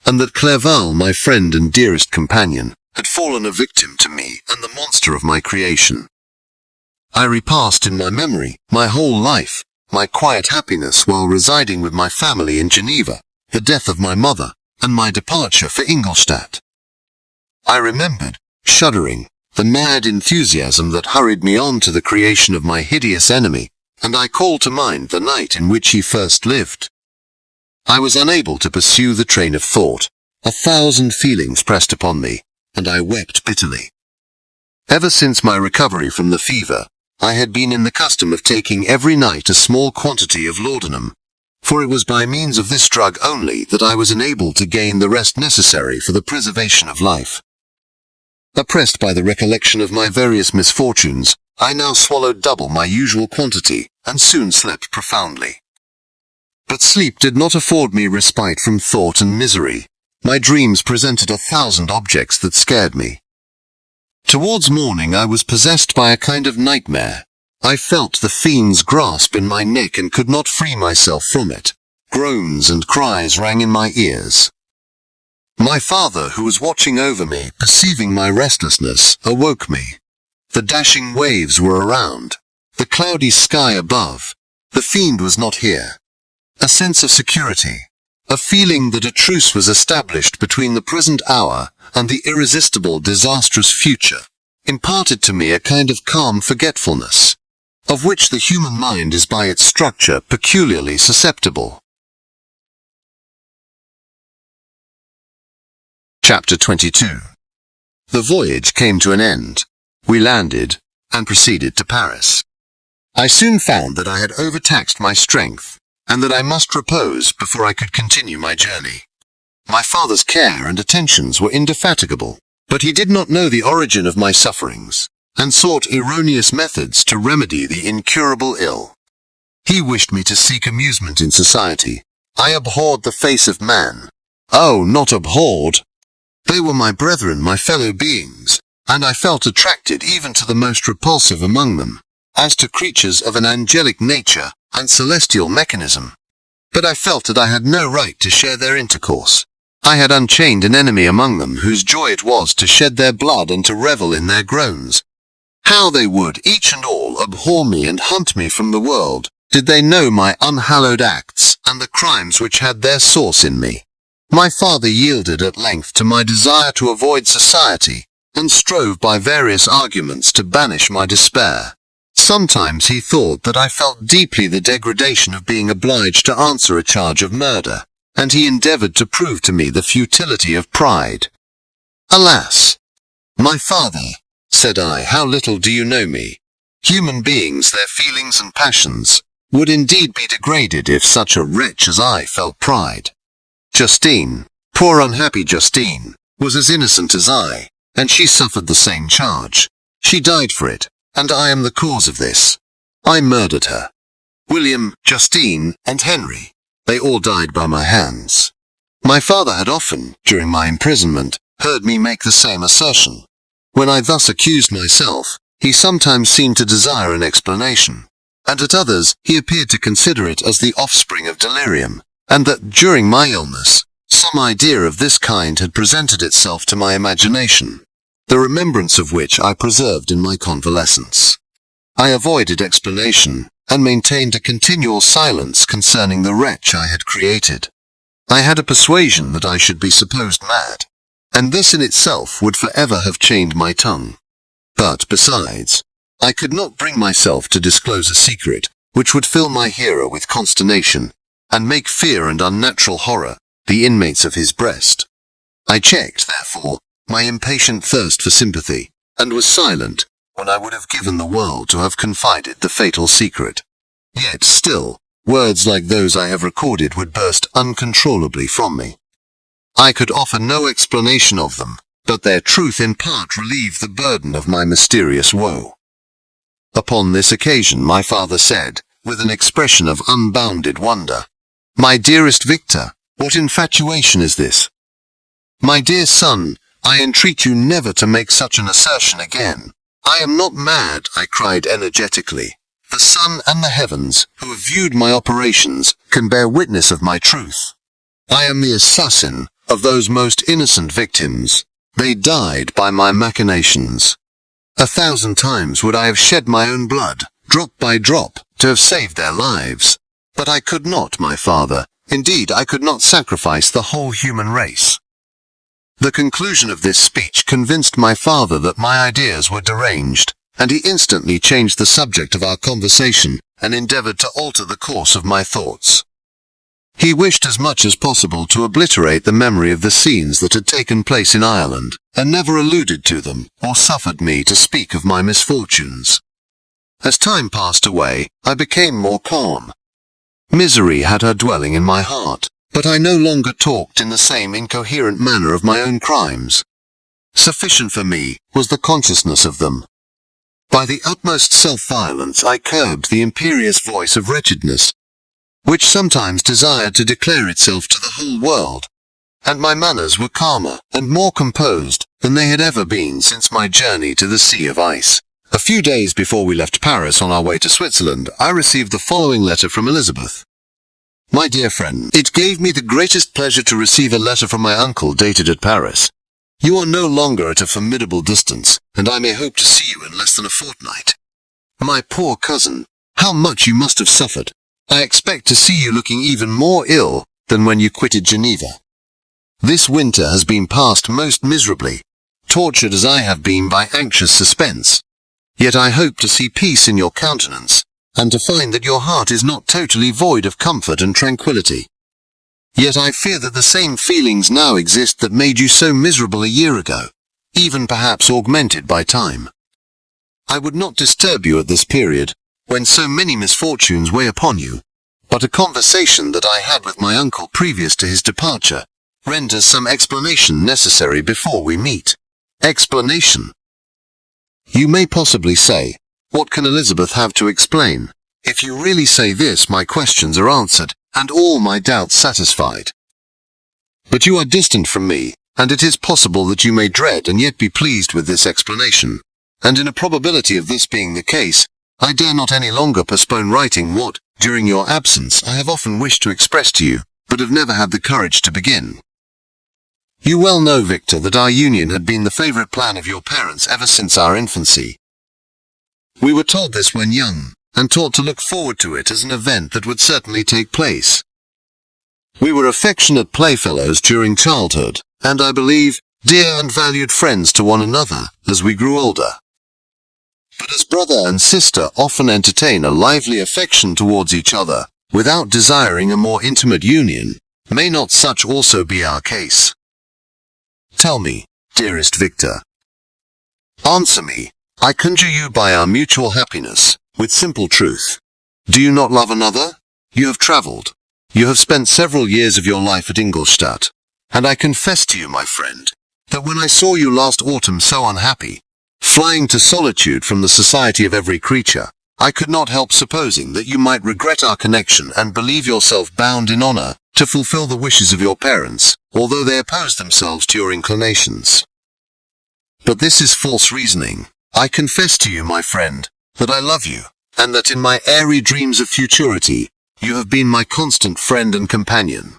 and that Clerval, my friend and dearest companion, had fallen a victim to me and the monster of my creation. I repassed in my memory my whole life, my quiet happiness while residing with my family in Geneva, the death of my mother, and my departure for Ingolstadt. I remembered, shuddering, the mad enthusiasm that hurried me on to the creation of my hideous enemy, and I called to mind the night in which he first lived. I was unable to pursue the train of thought. 1,000 feelings pressed upon me, and I wept bitterly. Ever since my recovery from the fever, I had been in the custom of taking every night a small quantity of laudanum, for it was by means of this drug only that I was enabled to gain the rest necessary for the preservation of life. Oppressed by the recollection of my various misfortunes, I now swallowed double my usual quantity, and soon slept profoundly. But sleep did not afford me respite from thought and misery. My dreams presented 1,000 objects that scared me. Towards morning I was possessed by a kind of nightmare. I felt the fiend's grasp in my neck and could not free myself from it. Groans and cries rang in my ears. My father, who was watching over me, perceiving my restlessness, awoke me. The dashing waves were around, the cloudy sky above. The fiend was not here. A sense of security, a feeling that a truce was established between the present hour and the irresistible, disastrous future, imparted to me a kind of calm forgetfulness, of which the human mind is by its structure peculiarly susceptible. Chapter 22. The voyage came to an end. We landed, and proceeded to Paris. I soon found that I had overtaxed my strength, and that I must repose before I could continue my journey. My father's care and attentions were indefatigable, but he did not know the origin of my sufferings, and sought erroneous methods to remedy the incurable ill. He wished me to seek amusement in society. I abhorred the face of man. Oh, not abhorred. They were my brethren, my fellow beings, and I felt attracted even to the most repulsive among them, as to creatures of an angelic nature and celestial mechanism. But I felt that I had no right to share their intercourse. I had unchained an enemy among them whose joy it was to shed their blood and to revel in their groans. How they would, each and all, abhor me and hunt me from the world, did they know my unhallowed acts and the crimes which had their source in me. My father yielded at length to my desire to avoid society, and strove by various arguments to banish my despair. Sometimes he thought that I felt deeply the degradation of being obliged to answer a charge of murder, and he endeavored to prove to me the futility of pride. Alas! My father, said I, how little do you know me. Human beings, their feelings and passions, would indeed be degraded if such a wretch as I felt pride. Justine, poor unhappy Justine, was as innocent as I, and she suffered the same charge. She died for it, and I am the cause of this. I murdered her. William, Justine, and Henry, they all died by my hands. My father had often, during my imprisonment, heard me make the same assertion. When I thus accused myself, he sometimes seemed to desire an explanation, and at others he appeared to consider it as the offspring of delirium, and that during my illness, some idea of this kind had presented itself to my imagination, the remembrance of which I preserved in my convalescence. I avoided explanation, and maintained a continual silence concerning the wretch I had created. I had a persuasion that I should be supposed mad, and this in itself would forever have chained my tongue. But, besides, I could not bring myself to disclose a secret which would fill my hearer with consternation, and make fear and unnatural horror the inmates of his breast. I checked, therefore, my impatient thirst for sympathy, and was silent when I would have given the world to have confided the fatal secret. Yet still, words like those I have recorded would burst uncontrollably from me. I could offer no explanation of them, but their truth in part relieved the burden of my mysterious woe. Upon this occasion my father said, with an expression of unbounded wonder, "My dearest Victor, what infatuation is this? My dear son, I entreat you never to make such an assertion again. I am not mad," I cried energetically. "The sun and the heavens, who have viewed my operations, can bear witness of my truth. I am the assassin of those most innocent victims. They died by my machinations. 1,000 times would I have shed my own blood, drop by drop, to have saved their lives. But I could not, my father. Indeed, I could not sacrifice the whole human race." The conclusion of this speech convinced my father that my ideas were deranged, and he instantly changed the subject of our conversation, and endeavored to alter the course of my thoughts. He wished as much as possible to obliterate the memory of the scenes that had taken place in Ireland, and never alluded to them, or suffered me to speak of my misfortunes. As time passed away, I became more calm. Misery had her dwelling in my heart, but I no longer talked in the same incoherent manner of my own crimes. Sufficient for me was the consciousness of them. By the utmost self-violence I curbed the imperious voice of wretchedness, which sometimes desired to declare itself to the whole world, and my manners were calmer and more composed than they had ever been since my journey to the Sea of Ice. A few days before we left Paris on our way to Switzerland, I received the following letter from Elizabeth. "My dear friend, it gave me the greatest pleasure to receive a letter from my uncle dated at Paris. You are no longer at a formidable distance, and I may hope to see you in less than a fortnight. My poor cousin, how much you must have suffered! I expect to see you looking even more ill than when you quitted Geneva. This winter has been passed most miserably, tortured as I have been by anxious suspense. Yet I hope to see peace in your countenance, and to find that your heart is not totally void of comfort and tranquillity. Yet I fear that the same feelings now exist that made you so miserable a year ago, even perhaps augmented by time. I would not disturb you at this period, when so many misfortunes weigh upon you, but a conversation that I had with my uncle previous to his departure renders some explanation necessary before we meet. Explanation. You may possibly say, what can Elizabeth have to explain? If you really say this, my questions are answered, and all my doubts satisfied. But you are distant from me, and it is possible that you may dread and yet be pleased with this explanation. And in a probability of this being the case, I dare not any longer postpone writing what, during your absence, I have often wished to express to you, but have never had the courage to begin. You well know, Victor, that our union had been the favorite plan of your parents ever since our infancy. We were told this when young, and taught to look forward to it as an event that would certainly take place. We were affectionate playfellows during childhood, and I believe, dear and valued friends to one another as we grew older. But as brother and sister often entertain a lively affection towards each other, without desiring a more intimate union, may not such also be our case? Tell me, dearest Victor. Answer me, I conjure you by our mutual happiness, with simple truth. Do you not love another? You have travelled. You have spent several years of your life at Ingolstadt, and I confess to you, my friend, that when I saw you last autumn so unhappy, flying to solitude from the society of every creature, I could not help supposing that you might regret our connection and believe yourself bound in honour to fulfil the wishes of your parents, although they opposed themselves to your inclinations. But this is false reasoning. I confess to you, my friend, that I love you, and that in my airy dreams of futurity, you have been my constant friend and companion.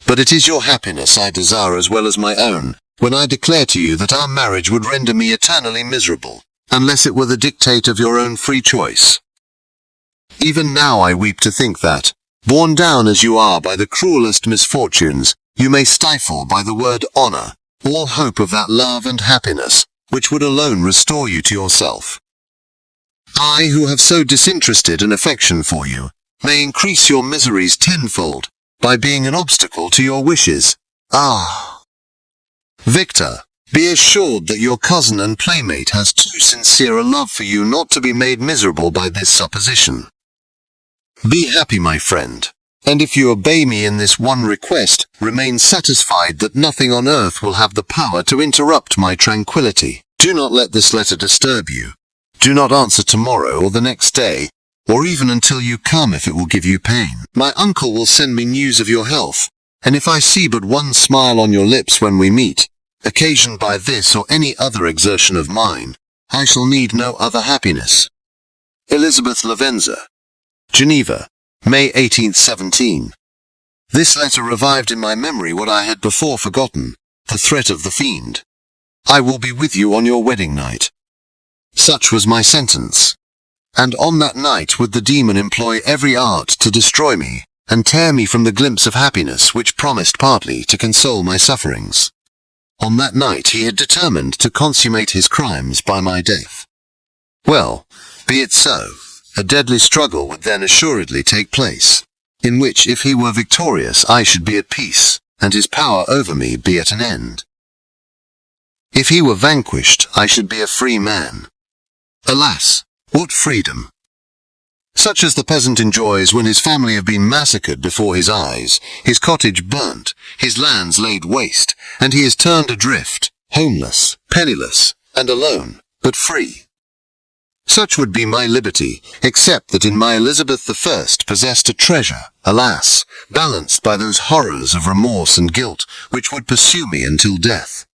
But it is your happiness I desire as well as my own, when I declare to you that our marriage would render me eternally miserable, unless it were the dictate of your own free choice. Even now I weep to think that, borne down as you are by the cruelest misfortunes, you may stifle by the word honour all hope of that love and happiness, which would alone restore you to yourself. I, who have so disinterested an affection for you, may increase your miseries tenfold, by being an obstacle to your wishes. Ah! Victor, be assured that your cousin and playmate has too sincere a love for you not to be made miserable by this supposition. Be happy, my friend, and if you obey me in this one request, remain satisfied that nothing on earth will have the power to interrupt my tranquillity. Do not let this letter disturb you. Do not answer tomorrow or the next day, or even until you come if it will give you pain. My uncle will send me news of your health, and if I see but one smile on your lips when we meet, occasioned by this or any other exertion of mine, I shall need no other happiness. Elizabeth Lavenza. Geneva, May 18th, 17. This letter revived in my memory what I had before forgotten, the threat of the fiend. I will be with you on your wedding night. Such was my sentence. And on that night would the demon employ every art to destroy me, and tear me from the glimpse of happiness which promised partly to console my sufferings. On that night he had determined to consummate his crimes by my death. Well, be it so. A deadly struggle would then assuredly take place, in which if he were victorious I should be at peace, and his power over me be at an end. If he were vanquished, I should be a free man. Alas, what freedom! Such as the peasant enjoys when his family have been massacred before his eyes, his cottage burnt, his lands laid waste, and he is turned adrift, homeless, penniless, and alone, but free. Such would be my liberty, except that in my Elizabeth I possessed a treasure, alas, balanced by those horrors of remorse and guilt which would pursue me until death.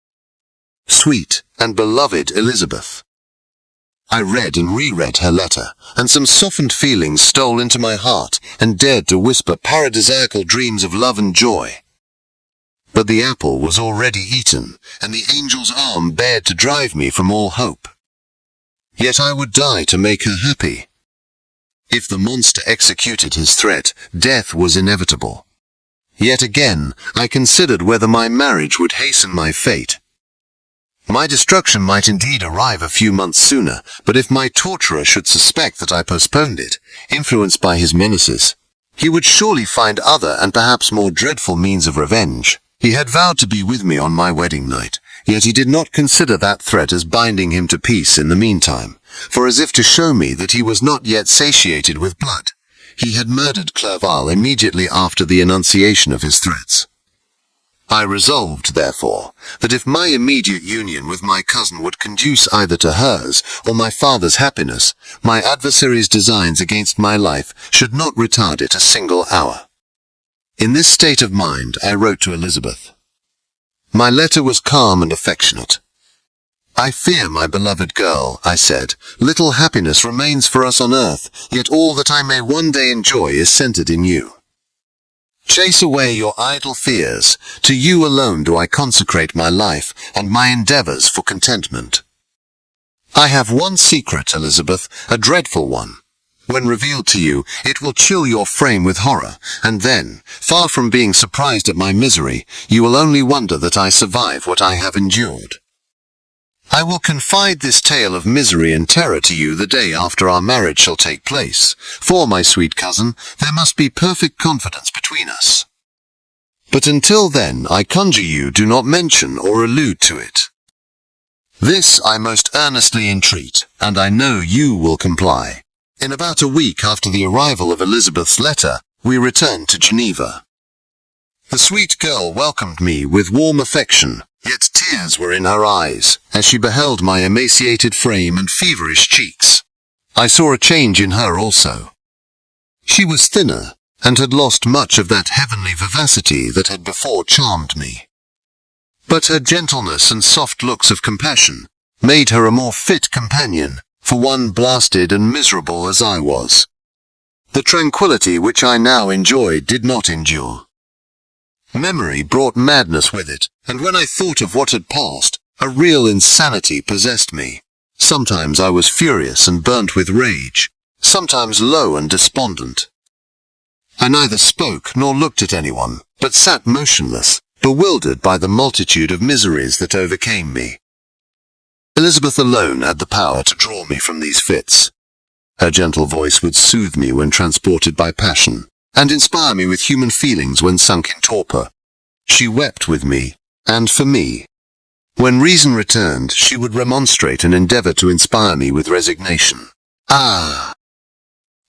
Sweet and beloved Elizabeth! I read and reread her letter, and some softened feelings stole into my heart and dared to whisper paradisiacal dreams of love and joy. But the apple was already eaten, and the angel's arm bared to drive me from all hope. Yet I would die to make her happy. If the monster executed his threat, death was inevitable. Yet again, I considered whether my marriage would hasten my fate. My destruction might indeed arrive a few months sooner, but if my torturer should suspect that I postponed it, influenced by his menaces, he would surely find other and perhaps more dreadful means of revenge. He had vowed to be with me on my wedding night, yet he did not consider that threat as binding him to peace in the meantime, for as if to show me that he was not yet satiated with blood, he had murdered Clerval immediately after the enunciation of his threats. I resolved, therefore, that if my immediate union with my cousin would conduce either to hers or my father's happiness, my adversary's designs against my life should not retard it a single hour. In this state of mind, I wrote to Elizabeth. My letter was calm and affectionate. I fear, my beloved girl, I said, little happiness remains for us on earth, yet all that I may one day enjoy is centered in you. Chase away your idle fears. To you alone do I consecrate my life and my endeavors for contentment. I have one secret, Elizabeth, a dreadful one. When revealed to you, it will chill your frame with horror, and then, far from being surprised at my misery, you will only wonder that I survive what I have endured. I will confide this tale of misery and terror to you the day after our marriage shall take place, for, my sweet cousin, there must be perfect confidence between us. But until then, I conjure you, do not mention or allude to it. This I most earnestly entreat, and I know you will comply. In about a week after the arrival of Elizabeth's letter, we returned to Geneva. The sweet girl welcomed me with warm affection, yet tears were in her eyes, as she beheld my emaciated frame and feverish cheeks. I saw a change in her also. She was thinner, and had lost much of that heavenly vivacity that had before charmed me. But her gentleness and soft looks of compassion made her a more fit companion for one blasted and miserable as I was. The tranquillity which I now enjoyed did not endure. Memory brought madness with it, and when I thought of what had passed, a real insanity possessed me. Sometimes I was furious and burnt with rage, sometimes low and despondent. I neither spoke nor looked at anyone, but sat motionless, bewildered by the multitude of miseries that overcame me. Elizabeth alone had the power to draw me from these fits. Her gentle voice would soothe me when transported by passion, and inspire me with human feelings when sunk in torpor. She wept with me, and for me. When reason returned, she would remonstrate and endeavor to inspire me with resignation. Ah!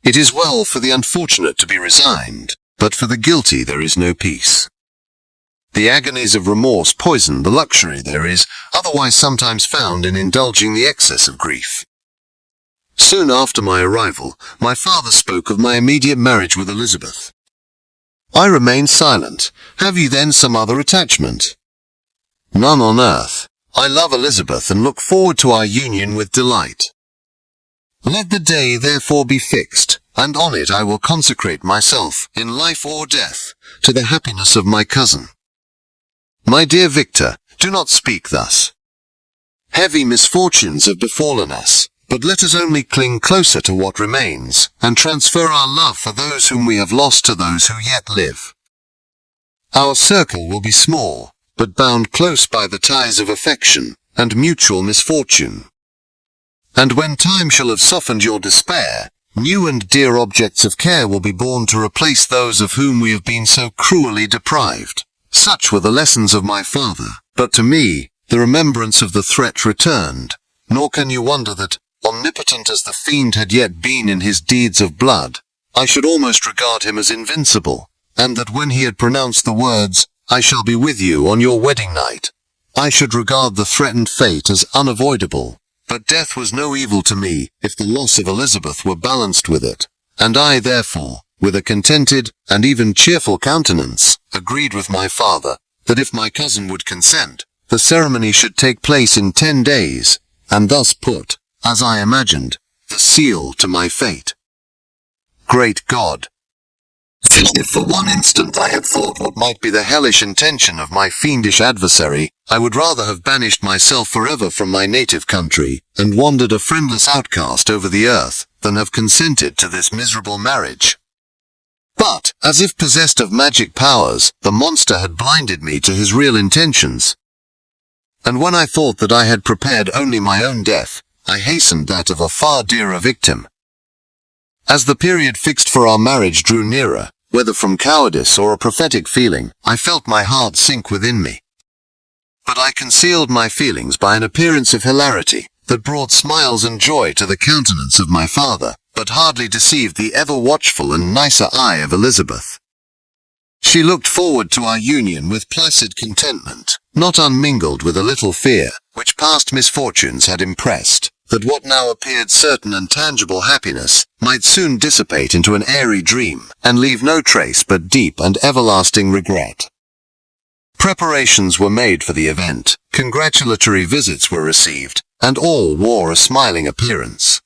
It is well for the unfortunate to be resigned, but for the guilty there is no peace. The agonies of remorse poison the luxury there is otherwise sometimes found in indulging the excess of grief. Soon after my arrival, my father spoke of my immediate marriage with Elizabeth. I remained silent. Have you then some other attachment? None on earth. I love Elizabeth and look forward to our union with delight. Let the day therefore be fixed, and on it I will consecrate myself, in life or death, to the happiness of my cousin. My dear Victor, do not speak thus. Heavy misfortunes have befallen us, but let us only cling closer to what remains, and transfer our love for those whom we have lost to those who yet live. Our circle will be small, but bound close by the ties of affection and mutual misfortune. And when time shall have softened your despair, new and dear objects of care will be born to replace those of whom we have been so cruelly deprived. Such were the lessons of my father, but to me, the remembrance of the threat returned, nor can you wonder that, omnipotent as the fiend had yet been in his deeds of blood, I should almost regard him as invincible, and that when he had pronounced the words, "I shall be with you on your wedding night," I should regard the threatened fate as unavoidable. But death was no evil to me if the loss of Elizabeth were balanced with it, and I therefore, with a contented and even cheerful countenance, agreed with my father that if my cousin would consent, the ceremony should take place in 10 days, and thus put, as I imagined, the seal to my fate. Great God! If for one instant I had thought what might be the hellish intention of my fiendish adversary, I would rather have banished myself forever from my native country, and wandered a friendless outcast over the earth, than have consented to this miserable marriage. But, as if possessed of magic powers, the monster had blinded me to his real intentions. And when I thought that I had prepared only my own death, I hastened that of a far dearer victim. As the period fixed for our marriage drew nearer, whether from cowardice or a prophetic feeling, I felt my heart sink within me. But I concealed my feelings by an appearance of hilarity that brought smiles and joy to the countenance of my father, but hardly deceived the ever-watchful and nicer eye of Elizabeth. She looked forward to our union with placid contentment, not unmingled with a little fear, which past misfortunes had impressed, that what now appeared certain and tangible happiness might soon dissipate into an airy dream, and leave no trace but deep and everlasting regret. Preparations were made for the event, congratulatory visits were received, and all wore a smiling appearance.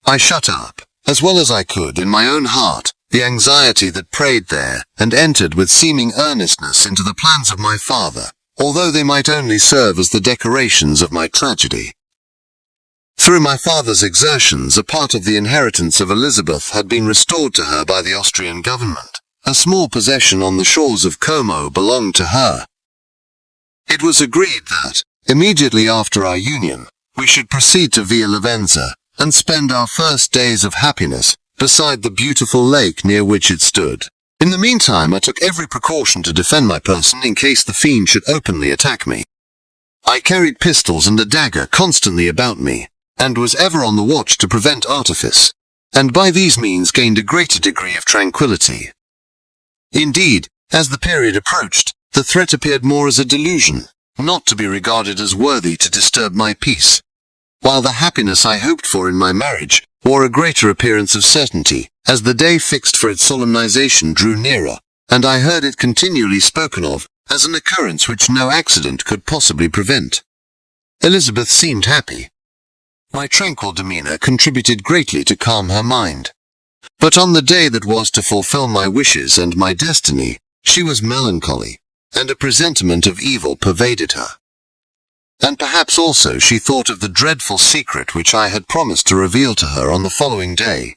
I shut up, as well as I could in my own heart, the anxiety that preyed there, and entered with seeming earnestness into the plans of my father, although they might only serve as the decorations of my tragedy. Through my father's exertions, a part of the inheritance of Elizabeth had been restored to her by the Austrian government. A small possession on the shores of Como belonged to her. It was agreed that, immediately after our union, we should proceed to Via Lavenza, and spend our first days of happiness beside the beautiful lake near which it stood. In the meantime I took every precaution to defend my person in case the fiend should openly attack me. I carried pistols and a dagger constantly about me, and was ever on the watch to prevent artifice, and by these means gained a greater degree of tranquillity. Indeed, as the period approached, the threat appeared more as a delusion, not to be regarded as worthy to disturb my peace, while the happiness I hoped for in my marriage wore a greater appearance of certainty, as the day fixed for its solemnization drew nearer, and I heard it continually spoken of as an occurrence which no accident could possibly prevent. Elizabeth seemed happy. My tranquil demeanor contributed greatly to calm her mind. But on the day that was to fulfill my wishes and my destiny, she was melancholy, and a presentiment of evil pervaded her. And perhaps also she thought of the dreadful secret which I had promised to reveal to her on the following day.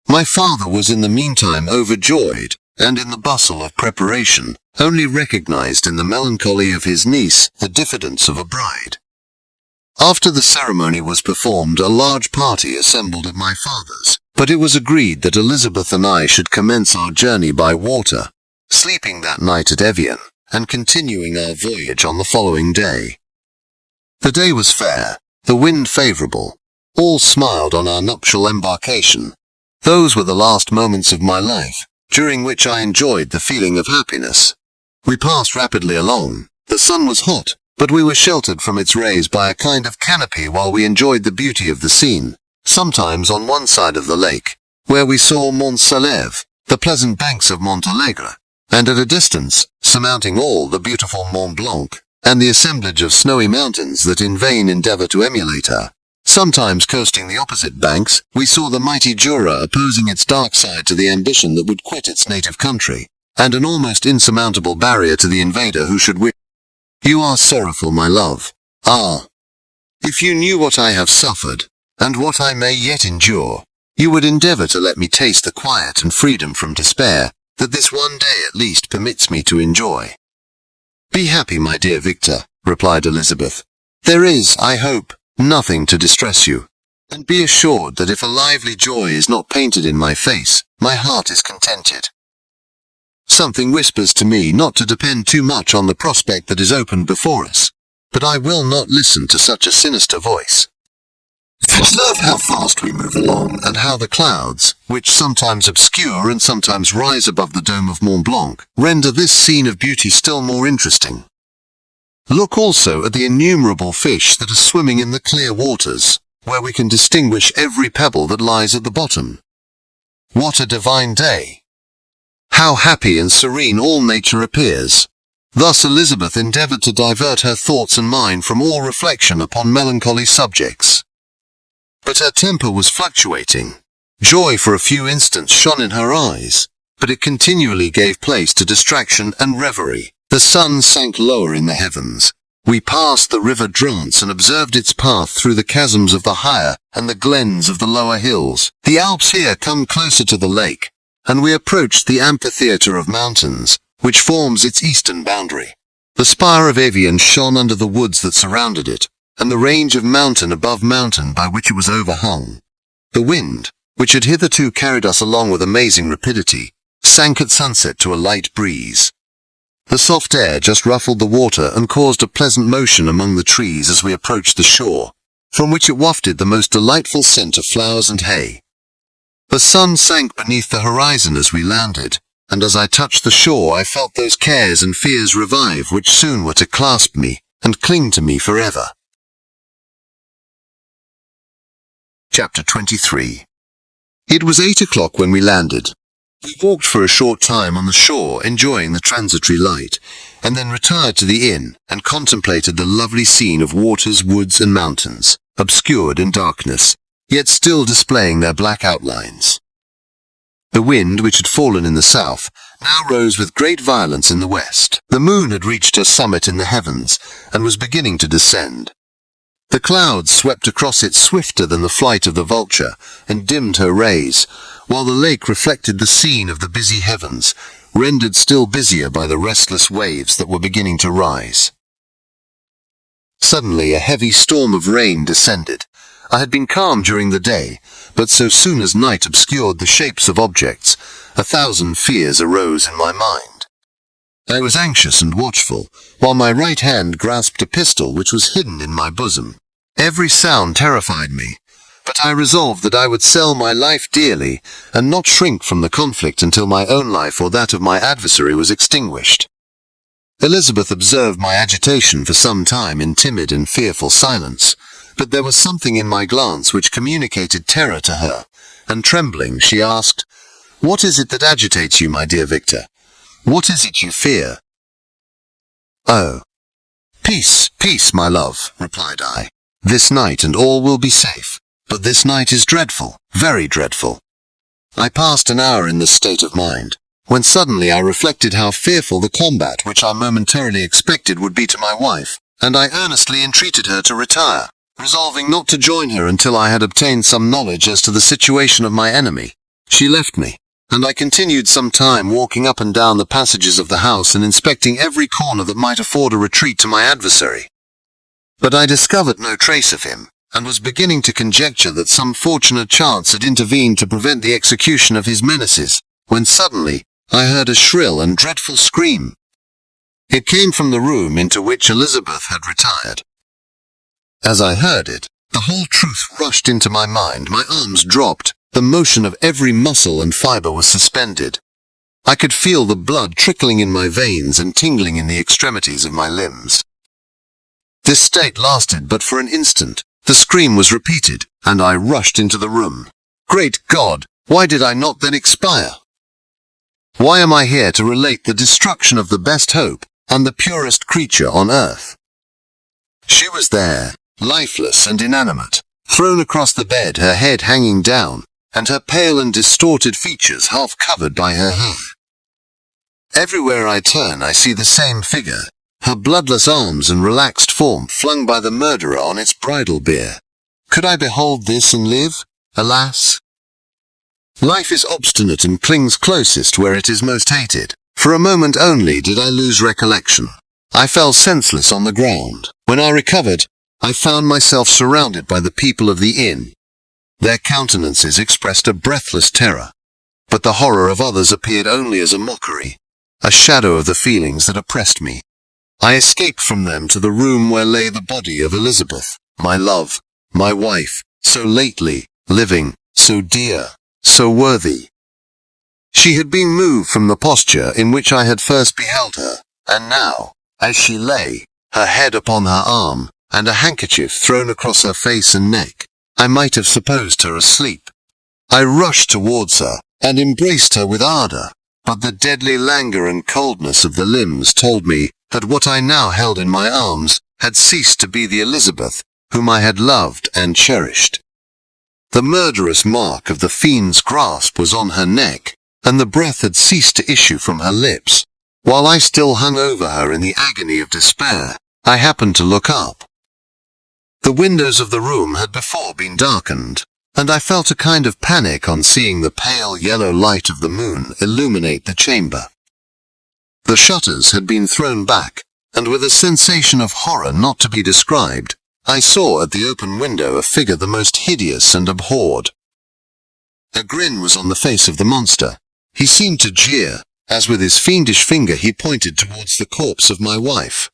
My father was in the meantime overjoyed, and in the bustle of preparation, only recognized in the melancholy of his niece the diffidence of a bride. After the ceremony was performed, a large party assembled at my father's, but it was agreed that Elizabeth and I should commence our journey by water, sleeping that night at Evian, and continuing our voyage on the following day. The day was fair, the wind favorable. All smiled on our nuptial embarkation. Those were the last moments of my life, during which I enjoyed the feeling of happiness. We passed rapidly along. The sun was hot, but we were sheltered from its rays by a kind of canopy while we enjoyed the beauty of the scene, sometimes on one side of the lake, where we saw Mont Salève, the pleasant banks of Montalegre, and at a distance, surmounting all, the beautiful Mont Blanc, and the assemblage of snowy mountains that in vain endeavor to emulate her. Sometimes coasting the opposite banks, we saw the mighty Jura opposing its dark side to the ambition that would quit its native country, and an almost insurmountable barrier to the invader who should wish. You are sorrowful, my love. Ah! If you knew what I have suffered, and what I may yet endure, you would endeavor to let me taste the quiet and freedom from despair, that this one day at least permits me to enjoy. Be happy, my dear Victor, replied Elizabeth. There is, I hope, nothing to distress you, and be assured that if a lively joy is not painted in my face, my heart is contented. Something whispers to me not to depend too much on the prospect that is opened before us, but I will not listen to such a sinister voice. Observe how fast we move along, and how the clouds, which sometimes obscure and sometimes rise above the dome of Mont Blanc, render this scene of beauty still more interesting. Look also at the innumerable fish that are swimming in the clear waters, where we can distinguish every pebble that lies at the bottom. What a divine day! How happy and serene all nature appears! Thus Elizabeth endeavored to divert her thoughts and mine from all reflection upon melancholy subjects. But her temper was fluctuating. Joy for a few instants shone in her eyes, but it continually gave place to distraction and reverie. The sun sank lower in the heavens. We passed the river Drance and observed its path through the chasms of the higher and the glens of the lower hills. The Alps here come closer to the lake, and we approached the amphitheatre of mountains, which forms its eastern boundary. The spire of Evian shone under the woods that surrounded it, and the range of mountain above mountain by which it was overhung. The wind, which had hitherto carried us along with amazing rapidity, sank at sunset to a light breeze. The soft air just ruffled the water and caused a pleasant motion among the trees as we approached the shore, from which it wafted the most delightful scent of flowers and hay. The sun sank beneath the horizon as we landed, and as I touched the shore I felt those cares and fears revive which soon were to clasp me and cling to me forever. Chapter 23. It was 8 o'clock when we landed. We walked for a short time on the shore, enjoying the transitory light, and then retired to the inn and contemplated the lovely scene of waters, woods, and mountains, obscured in darkness, yet still displaying their black outlines. The wind, which had fallen in the south, now rose with great violence in the west. The moon had reached her summit in the heavens, and was beginning to descend. The clouds swept across it swifter than the flight of the vulture, and dimmed her rays, while the lake reflected the scene of the busy heavens, rendered still busier by the restless waves that were beginning to rise. Suddenly a heavy storm of rain descended. I had been calm during the day, but so soon as night obscured the shapes of objects, 1,000 fears arose in my mind. I was anxious and watchful, while my right hand grasped a pistol which was hidden in my bosom. Every sound terrified me, but I resolved that I would sell my life dearly, and not shrink from the conflict until my own life or that of my adversary was extinguished. Elizabeth observed my agitation for some time in timid and fearful silence, but there was something in my glance which communicated terror to her, and trembling she asked, "What is it that agitates you, my dear Victor? What is it you fear?" "Oh, peace, peace, my love," replied I. "This night and all will be safe. But this night is dreadful, very dreadful." I passed an hour in this state of mind, when suddenly I reflected how fearful the combat which I momentarily expected would be to my wife, and I earnestly entreated her to retire, resolving not to join her until I had obtained some knowledge as to the situation of my enemy. She left me, and I continued some time walking up and down the passages of the house and inspecting every corner that might afford a retreat to my adversary. But I discovered no trace of him, and was beginning to conjecture that some fortunate chance had intervened to prevent the execution of his menaces, when suddenly I heard a shrill and dreadful scream. It came from the room into which Elizabeth had retired. As I heard it, the whole truth rushed into my mind. My arms dropped, the motion of every muscle and fibre was suspended. I could feel the blood trickling in my veins and tingling in the extremities of my limbs. This state lasted but for an instant. The scream was repeated, and I rushed into the room. Great God, why did I not then expire? Why am I here to relate the destruction of the best hope, and the purest creature on earth? She was there, lifeless and inanimate, thrown across the bed, her head hanging down, and her pale and distorted features half covered by her hair. Everywhere I turn I see the same figure, her bloodless arms and relaxed form flung by the murderer on its bridal bier. Could I behold this and live? Alas! Life is obstinate and clings closest where it is most hated. For a moment only did I lose recollection. I fell senseless on the ground. When I recovered, I found myself surrounded by the people of the inn. Their countenances expressed a breathless terror, but the horror of others appeared only as a mockery, a shadow of the feelings that oppressed me. I escaped from them to the room where lay the body of Elizabeth, my love, my wife, so lately living, so dear, so worthy. She had been moved from the posture in which I had first beheld her, and now, as she lay, her head upon her arm, and a handkerchief thrown across her face and neck, I might have supposed her asleep. I rushed towards her, and embraced her with ardour, but the deadly languor and coldness of the limbs told me that what I now held in my arms had ceased to be the Elizabeth whom I had loved and cherished. The murderous mark of the fiend's grasp was on her neck, and the breath had ceased to issue from her lips. While I still hung over her in the agony of despair, I happened to look up. The windows of the room had before been darkened, and I felt a kind of panic on seeing the pale yellow light of the moon illuminate the chamber. The shutters had been thrown back, and with a sensation of horror not to be described, I saw at the open window a figure the most hideous and abhorred. A grin was on the face of the monster. He seemed to jeer, as with his fiendish finger he pointed towards the corpse of my wife.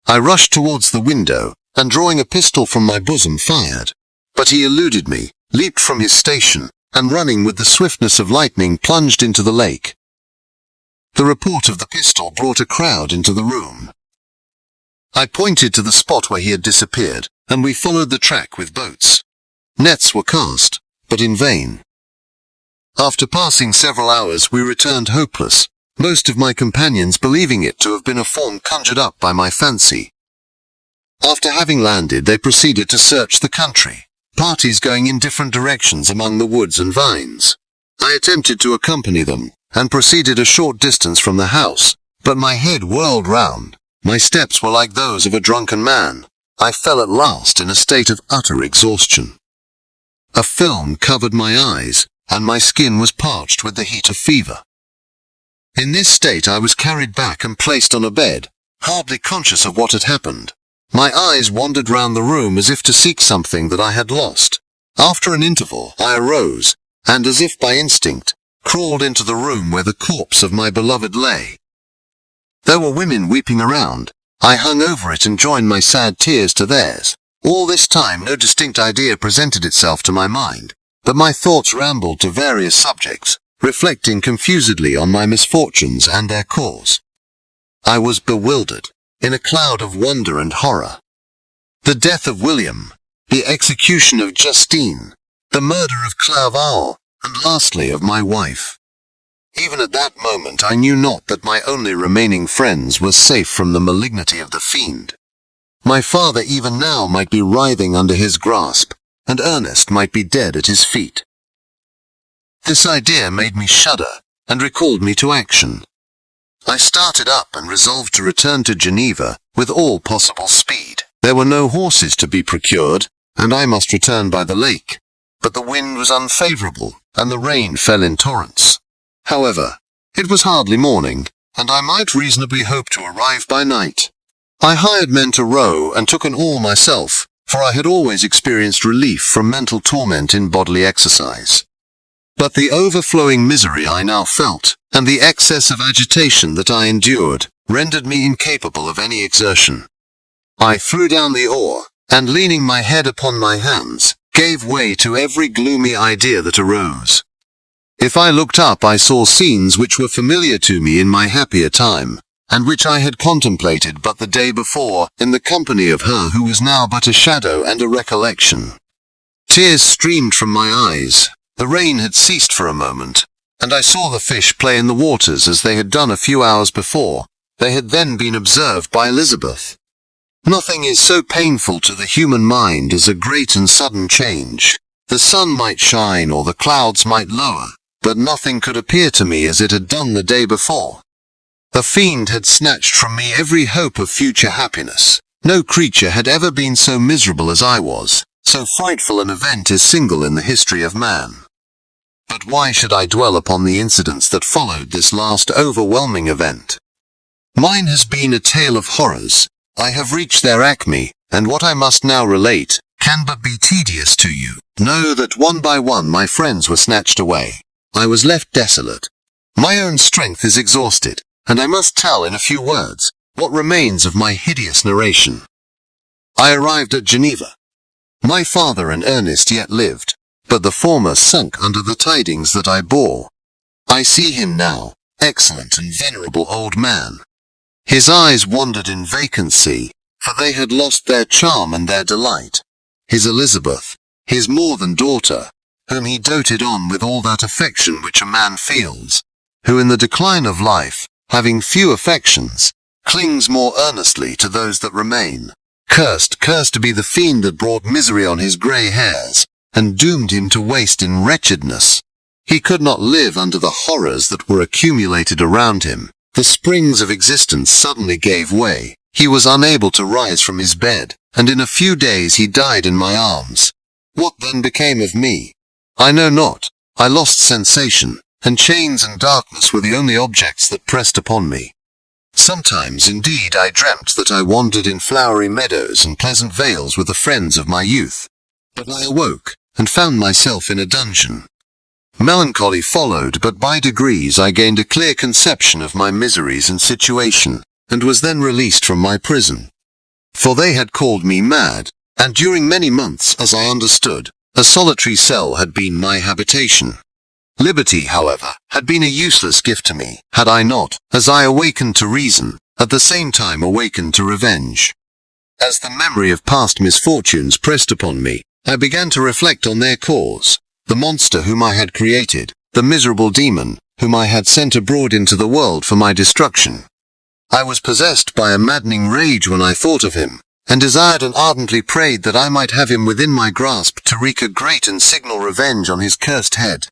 I rushed towards the window, and drawing a pistol from my bosom fired. But he eluded me, leaped from his station, and running with the swiftness of lightning plunged into the lake. The report of the pistol brought a crowd into the room. I pointed to the spot where he had disappeared, and we followed the track with boats. Nets were cast, but in vain. After passing several hours, we returned hopeless, most of my companions believing it to have been a form conjured up by my fancy. After having landed, they proceeded to search the country, parties going in different directions among the woods and vines. I attempted to accompany them, and proceeded a short distance from the house, but my head whirled round. My steps were like those of a drunken man. I fell at last in a state of utter exhaustion. A film covered my eyes, and my skin was parched with the heat of fever. In this state I was carried back and placed on a bed, hardly conscious of what had happened. My eyes wandered round the room as if to seek something that I had lost. After an interval, I arose, and as if by instinct, crawled into the room where the corpse of my beloved lay. There were women weeping around. I hung over it and joined my sad tears to theirs. All this time no distinct idea presented itself to my mind, but my thoughts rambled to various subjects, reflecting confusedly on my misfortunes and their cause. I was bewildered, in a cloud of wonder and horror. The death of William, the execution of Justine, the murder of Clerval, and lastly of my wife. Even at that moment I knew not that my only remaining friends were safe from the malignity of the fiend. My father even now might be writhing under his grasp, and Ernest might be dead at his feet. This idea made me shudder, and recalled me to action. I started up and resolved to return to Geneva with all possible speed. There were no horses to be procured, and I must return by the lake, but the wind was unfavourable, and the rain fell in torrents. However, it was hardly morning, and I might reasonably hope to arrive by night. I hired men to row and took an oar myself, for I had always experienced relief from mental torment in bodily exercise. But the overflowing misery I now felt, and the excess of agitation that I endured, rendered me incapable of any exertion. I threw down the oar, and leaning my head upon my hands, gave way to every gloomy idea that arose. If I looked up, I saw scenes which were familiar to me in my happier time, and which I had contemplated but the day before, in the company of her who was now but a shadow and a recollection. Tears streamed from my eyes. The rain had ceased for a moment, and I saw the fish play in the waters as they had done a few hours before. They had then been observed by Elizabeth. Nothing is so painful to the human mind as a great and sudden change. The sun might shine or the clouds might lower, but nothing could appear to me as it had done the day before. The fiend had snatched from me every hope of future happiness. No creature had ever been so miserable as I was. So frightful an event is single in the history of man. But why should I dwell upon the incidents that followed this last overwhelming event? Mine has been a tale of horrors. I have reached their acme, and what I must now relate can but be tedious to you. Know that one by one my friends were snatched away. I was left desolate. My own strength is exhausted, and I must tell in a few words what remains of my hideous narration. I arrived at Geneva. My father and Ernest yet lived, but the former sunk under the tidings that I bore. I see him now, excellent and venerable old man. His eyes wandered in vacancy, for they had lost their charm and their delight. His Elizabeth, his more than daughter, whom he doted on with all that affection which a man feels, who in the decline of life, having few affections, clings more earnestly to those that remain. Cursed be the fiend that brought misery on his grey hairs, and doomed him to waste in wretchedness. He could not live under the horrors that were accumulated around him. The springs of existence suddenly gave way. He was unable to rise from his bed, and in a few days he died in my arms. What then became of me? I know not. I lost sensation, and chains and darkness were the only objects that pressed upon me. Sometimes, indeed, I dreamt that I wandered in flowery meadows and pleasant vales with the friends of my youth. But I awoke, and found myself in a dungeon. Melancholy followed, but by degrees I gained a clear conception of my miseries and situation, and was then released from my prison. For they had called me mad, and during many months, as I understood, a solitary cell had been my habitation. Liberty, however, had been a useless gift to me, had I not, as I awakened to reason, at the same time awakened to revenge. As the memory of past misfortunes pressed upon me, I began to reflect on their cause, the monster whom I had created, the miserable demon, whom I had sent abroad into the world for my destruction. I was possessed by a maddening rage when I thought of him, and desired and ardently prayed that I might have him within my grasp to wreak a great and signal revenge on his cursed head.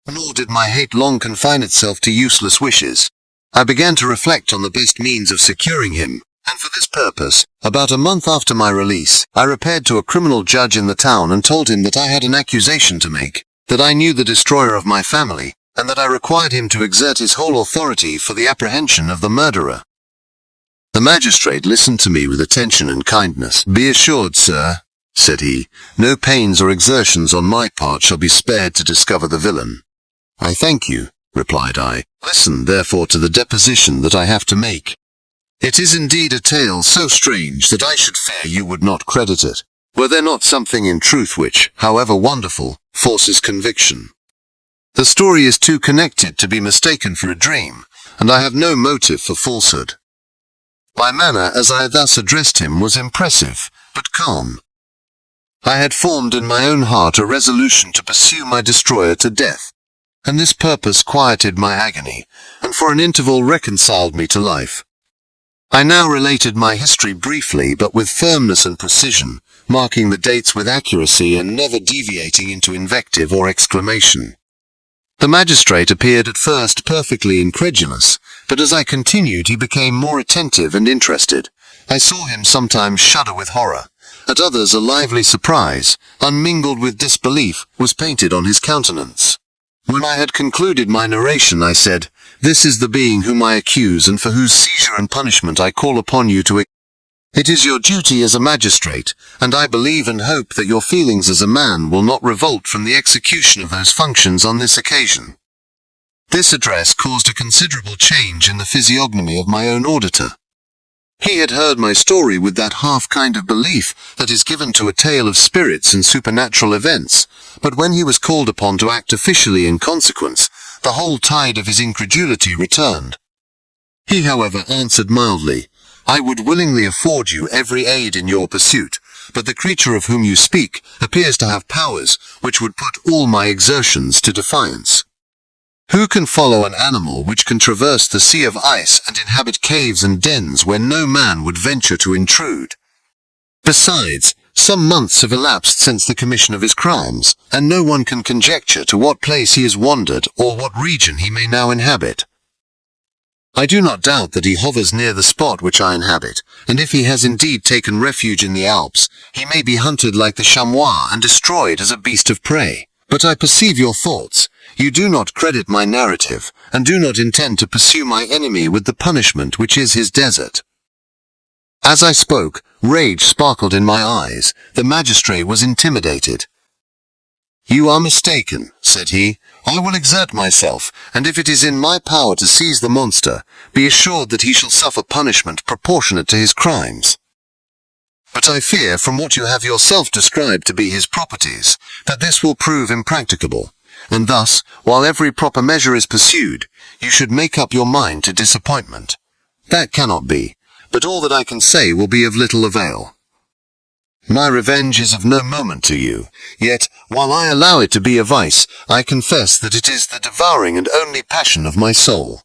Nor did my hate long confine itself to useless wishes. I began to reflect on the best means of securing him, and for this purpose, about a month after my release, I repaired to a criminal judge in the town and told him that I had an accusation to make, that I knew the destroyer of my family, and that I required him to exert his whole authority for the apprehension of the murderer. The magistrate listened to me with attention and kindness. "Be assured, sir," said he, "no pains or exertions on my part shall be spared to discover the villain." "I thank you," replied I. "Listen, therefore, to the deposition that I have to make. It is indeed a tale so strange that I should fear you would not credit it, were there not something in truth which, however wonderful, forces conviction. The story is too connected to be mistaken for a dream, and I have no motive for falsehood." My manner as I thus addressed him was impressive, but calm. I had formed in my own heart a resolution to pursue my destroyer to death, and this purpose quieted my agony, and for an interval reconciled me to life. I now related my history briefly but with firmness and precision, marking the dates with accuracy and never deviating into invective or exclamation. The magistrate appeared at first perfectly incredulous, but as I continued he became more attentive and interested. I saw him sometimes shudder with horror. At others a lively surprise, unmingled with disbelief, was painted on his countenance. When I had concluded my narration I said, "This is the being whom I accuse and for whose seizure and punishment I call upon you to It is your duty as a magistrate, and I believe and hope that your feelings as a man will not revolt from the execution of those functions on this occasion." This address caused a considerable change in the physiognomy of my own auditor. He had heard my story with that half kind of belief that is given to a tale of spirits and supernatural events, but when he was called upon to act officially in consequence, the whole tide of his incredulity returned. He, however, answered mildly, "I would willingly afford you every aid in your pursuit, but the creature of whom you speak appears to have powers which would put all my exertions to defiance. Who can follow an animal which can traverse the sea of ice and inhabit caves and dens where no man would venture to intrude? Besides, some months have elapsed since the commission of his crimes, and no one can conjecture to what place he has wandered or what region he may now inhabit. I do not doubt that he hovers near the spot which I inhabit, and if he has indeed taken refuge in the Alps, he may be hunted like the chamois and destroyed as a beast of prey. But I perceive your thoughts. You do not credit my narrative, and do not intend to pursue my enemy with the punishment which is his desert." As I spoke, rage sparkled in my eyes. The magistrate was intimidated. "You are mistaken," said he. "I will exert myself, and if it is in my power to seize the monster, be assured that he shall suffer punishment proportionate to his crimes. But I fear, from what you have yourself described to be his properties, that this will prove impracticable, and thus, while every proper measure is pursued, you should make up your mind to disappointment. That cannot be, but all that I can say will be of little avail. My revenge is of no moment to you, yet, while I allow it to be a vice, I confess that it is the devouring and only passion of my soul.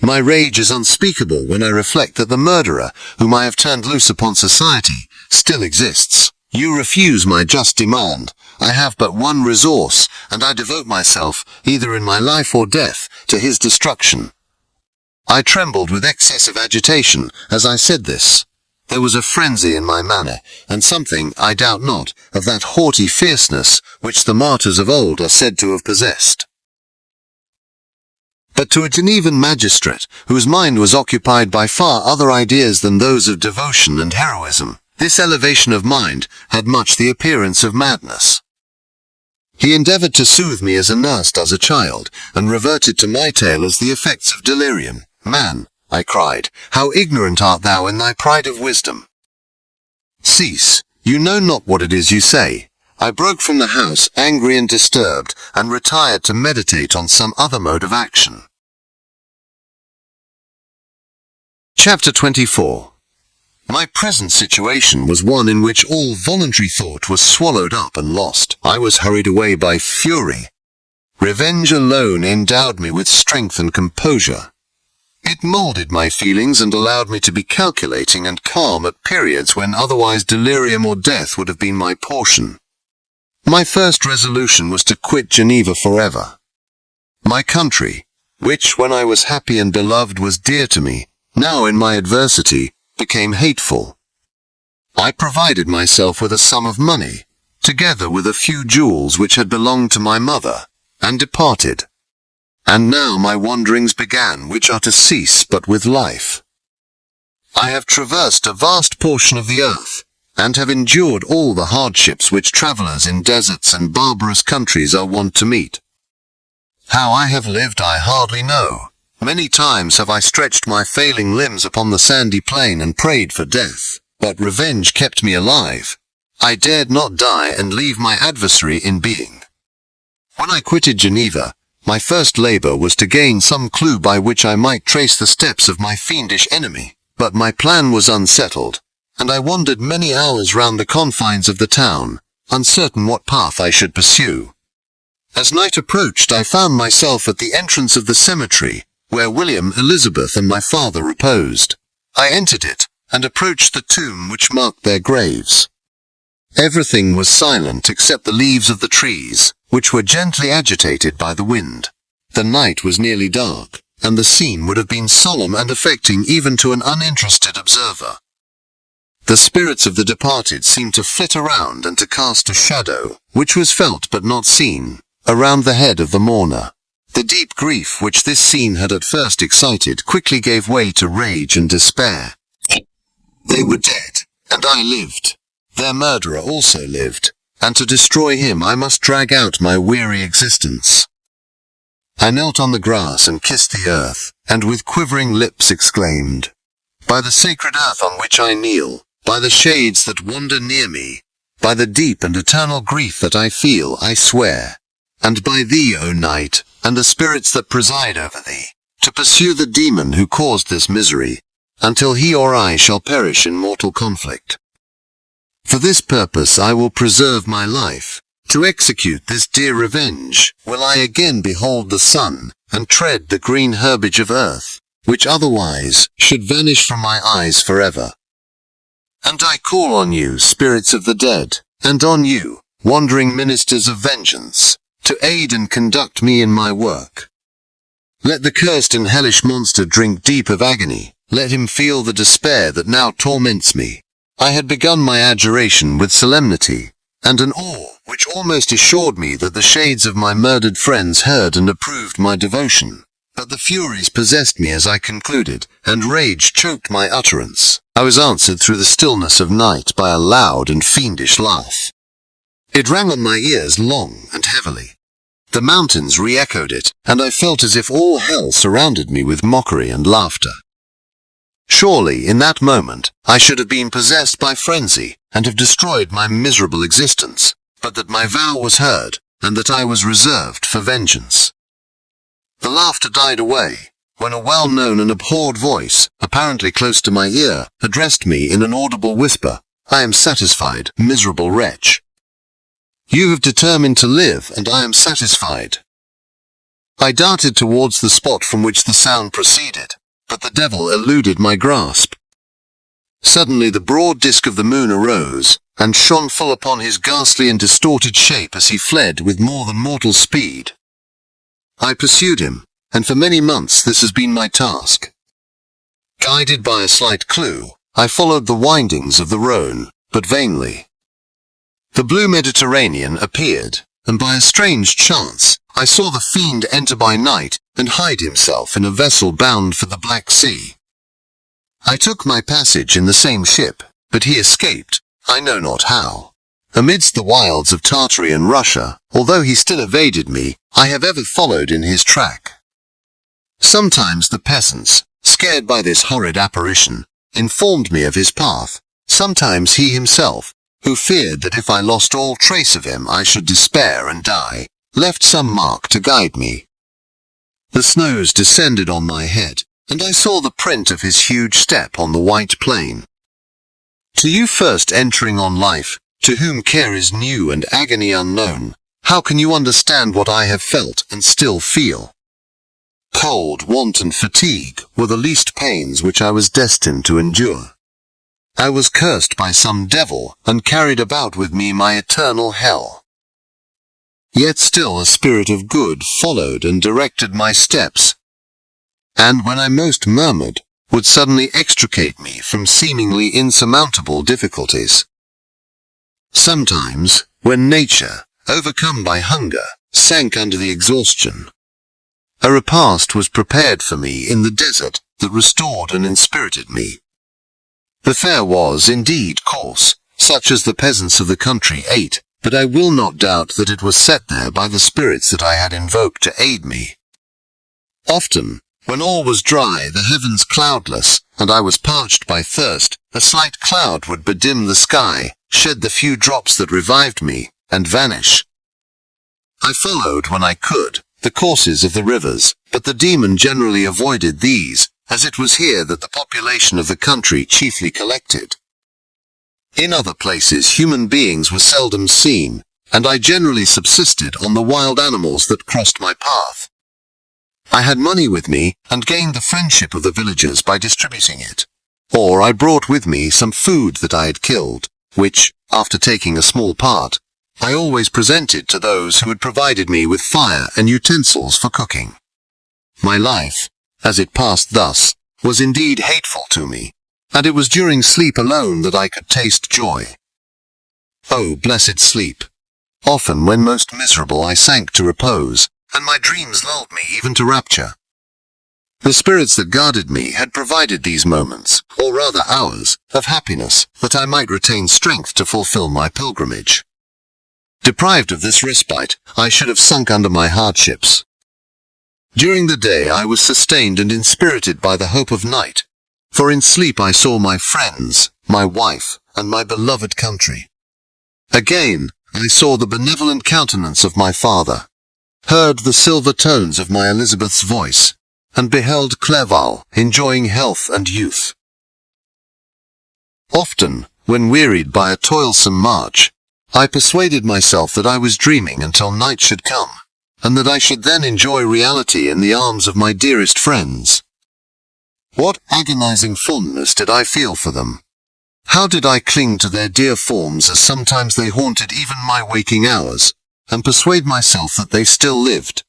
My rage is unspeakable when I reflect that the murderer, whom I have turned loose upon society, still exists. You refuse my just demand. I have but one resource, and I devote myself, either in my life or death, to his destruction." I trembled with excess of agitation as I said this. There was a frenzy in my manner, and something, I doubt not, of that haughty fierceness which the martyrs of old are said to have possessed. But to a Genevan magistrate, whose mind was occupied by far other ideas than those of devotion and heroism, this elevation of mind had much the appearance of madness. He endeavored to soothe me as a nurse does a child, and reverted to my tale as the effects of delirium. "Man," I cried, "how ignorant art thou in thy pride of wisdom! Cease, you know not what it is you say. I broke from the house angry and disturbed, and retired to meditate on some other mode of action. Chapter 24. My present situation was one in which all voluntary thought was swallowed up and lost. I was hurried away by fury. Revenge alone endowed me with strength and composure. It molded my feelings and allowed me to be calculating and calm at periods when otherwise delirium or death would have been my portion. My first resolution was to quit Geneva forever. My country, which when I was happy and beloved was dear to me, now in my adversity, became hateful. I provided myself with a sum of money, together with a few jewels which had belonged to my mother, and departed. And now my wanderings began, which are to cease but with life. I have traversed a vast portion of the earth, and have endured all the hardships which travellers in deserts and barbarous countries are wont to meet. How I have lived I hardly know. Many times have I stretched my failing limbs upon the sandy plain and prayed for death, but revenge kept me alive. I dared not die and leave my adversary in being. When I quitted Geneva, my first labour was to gain some clue by which I might trace the steps of my fiendish enemy, but my plan was unsettled, and I wandered many hours round the confines of the town, uncertain what path I should pursue. As night approached, I found myself at the entrance of the cemetery, where William, Elizabeth, and my father reposed. I entered it, and approached the tomb which marked their graves. Everything was silent except the leaves of the trees, which were gently agitated by the wind. The night was nearly dark, and the scene would have been solemn and affecting even to an uninterested observer. The spirits of the departed seemed to flit around and to cast a shadow, which was felt but not seen, around the head of the mourner. The deep grief which this scene had at first excited quickly gave way to rage and despair. They were dead, and I lived. Their murderer also lived, and to destroy him I must drag out my weary existence. I knelt on the grass and kissed the earth, and with quivering lips exclaimed, "By the sacred earth on which I kneel, by the shades that wander near me, by the deep and eternal grief that I feel, I swear, and by thee, O night, and the spirits that preside over thee, to pursue the demon who caused this misery, until he or I shall perish in mortal conflict. For this purpose I will preserve my life. To execute this dear revenge, will I again behold the sun, and tread the green herbage of earth, which otherwise should vanish from my eyes forever. And I call on you, spirits of the dead, and on you, wandering ministers of vengeance, to aid and conduct me in my work. Let the cursed and hellish monster drink deep of agony, let him feel the despair that now torments me. I had begun my adjuration with solemnity, and an awe which almost assured me that the shades of my murdered friends heard and approved my devotion. But the furies possessed me as I concluded, and rage choked my utterance. I was answered through the stillness of night by a loud and fiendish laugh. It rang on my ears long and heavily. The mountains re-echoed it, and I felt as if all hell surrounded me with mockery and laughter. Surely, in that moment, I should have been possessed by frenzy, and have destroyed my miserable existence, but that my vow was heard, and that I was reserved for vengeance. The laughter died away, when a well-known and abhorred voice, apparently close to my ear, addressed me in an audible whisper, "I am satisfied, miserable wretch. You have determined to live, and I am satisfied." I darted towards the spot from which the sound proceeded, but the devil eluded my grasp. Suddenly the broad disk of the moon arose, and shone full upon his ghastly and distorted shape as he fled with more than mortal speed. I pursued him, and for many months this has been my task. Guided by a slight clue, I followed the windings of the Rhone, but vainly. The blue Mediterranean appeared, and by a strange chance, I saw the fiend enter by night and hide himself in a vessel bound for the Black Sea. I took my passage in the same ship, but he escaped, I know not how. Amidst the wilds of Tartary and Russia, although he still evaded me, I have ever followed in his track. Sometimes the peasants, scared by this horrid apparition, informed me of his path. Sometimes he himself, who feared that if I lost all trace of him I should despair and die, left some mark to guide me. The snows descended on my head, and I saw the print of his huge step on the white plain. To you first entering on life, to whom care is new and agony unknown, how can you understand what I have felt and still feel? Cold, want, and fatigue were the least pains which I was destined to endure. I was cursed by some devil, and carried about with me my eternal hell. Yet still a spirit of good followed and directed my steps, and when I most murmured, would suddenly extricate me from seemingly insurmountable difficulties. Sometimes, when nature, overcome by hunger, sank under the exhaustion, a repast was prepared for me in the desert that restored and inspirited me. The fare was, indeed, coarse, such as the peasants of the country ate, but I will not doubt that it was set there by the spirits that I had invoked to aid me. Often, when all was dry, the heavens cloudless, and I was parched by thirst, a slight cloud would bedim the sky, shed the few drops that revived me, and vanish. I followed, when I could, the courses of the rivers, but the demon generally avoided these, as it was here that the population of the country chiefly collected. In other places human beings were seldom seen, and I generally subsisted on the wild animals that crossed my path. I had money with me, and gained the friendship of the villagers by distributing it. Or I brought with me some food that I had killed, which, after taking a small part, I always presented to those who had provided me with fire and utensils for cooking. My life, as it passed thus, was indeed hateful to me, and it was during sleep alone that I could taste joy. Oh, blessed sleep! Often when most miserable I sank to repose, and my dreams lulled me even to rapture. The spirits that guarded me had provided these moments, or rather hours, of happiness, that I might retain strength to fulfill my pilgrimage. Deprived of this respite, I should have sunk under my hardships. During the day I was sustained and inspirited by the hope of night, for in sleep I saw my friends, my wife, and my beloved country. Again, I saw the benevolent countenance of my father, heard the silver tones of my Elizabeth's voice, and beheld Clerval enjoying health and youth. Often, when wearied by a toilsome march, I persuaded myself that I was dreaming until night should come, and that I should then enjoy reality in the arms of my dearest friends. What agonizing fondness did I feel for them! How did I cling to their dear forms as sometimes they haunted even my waking hours, and persuade myself that they still lived.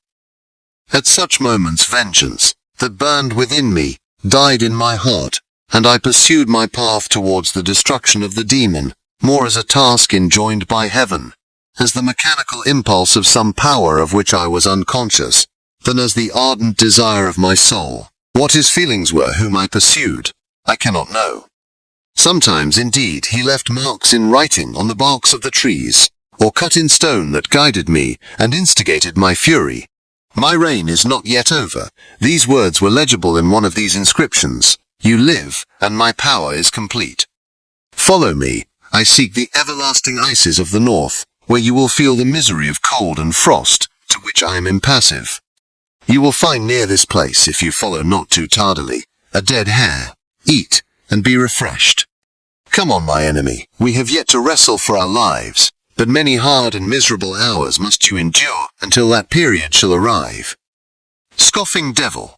At such moments vengeance, that burned within me, died in my heart, and I pursued my path towards the destruction of the demon, more as a task enjoined by heaven, as the mechanical impulse of some power of which I was unconscious, than as the ardent desire of my soul. What his feelings were whom I pursued, I cannot know. Sometimes, indeed, he left marks in writing on the barks of the trees, or cut in stone that guided me, and instigated my fury. My reign is not yet over. These words were legible in one of these inscriptions. You live, and my power is complete. Follow me, I seek the everlasting ices of the north, where you will feel the misery of cold and frost, to which I am impassive. You will find near this place, if you follow not too tardily, a dead hare. Eat, and be refreshed. Come on, my enemy, we have yet to wrestle for our lives, but many hard and miserable hours must you endure until that period shall arrive. Scoffing devil!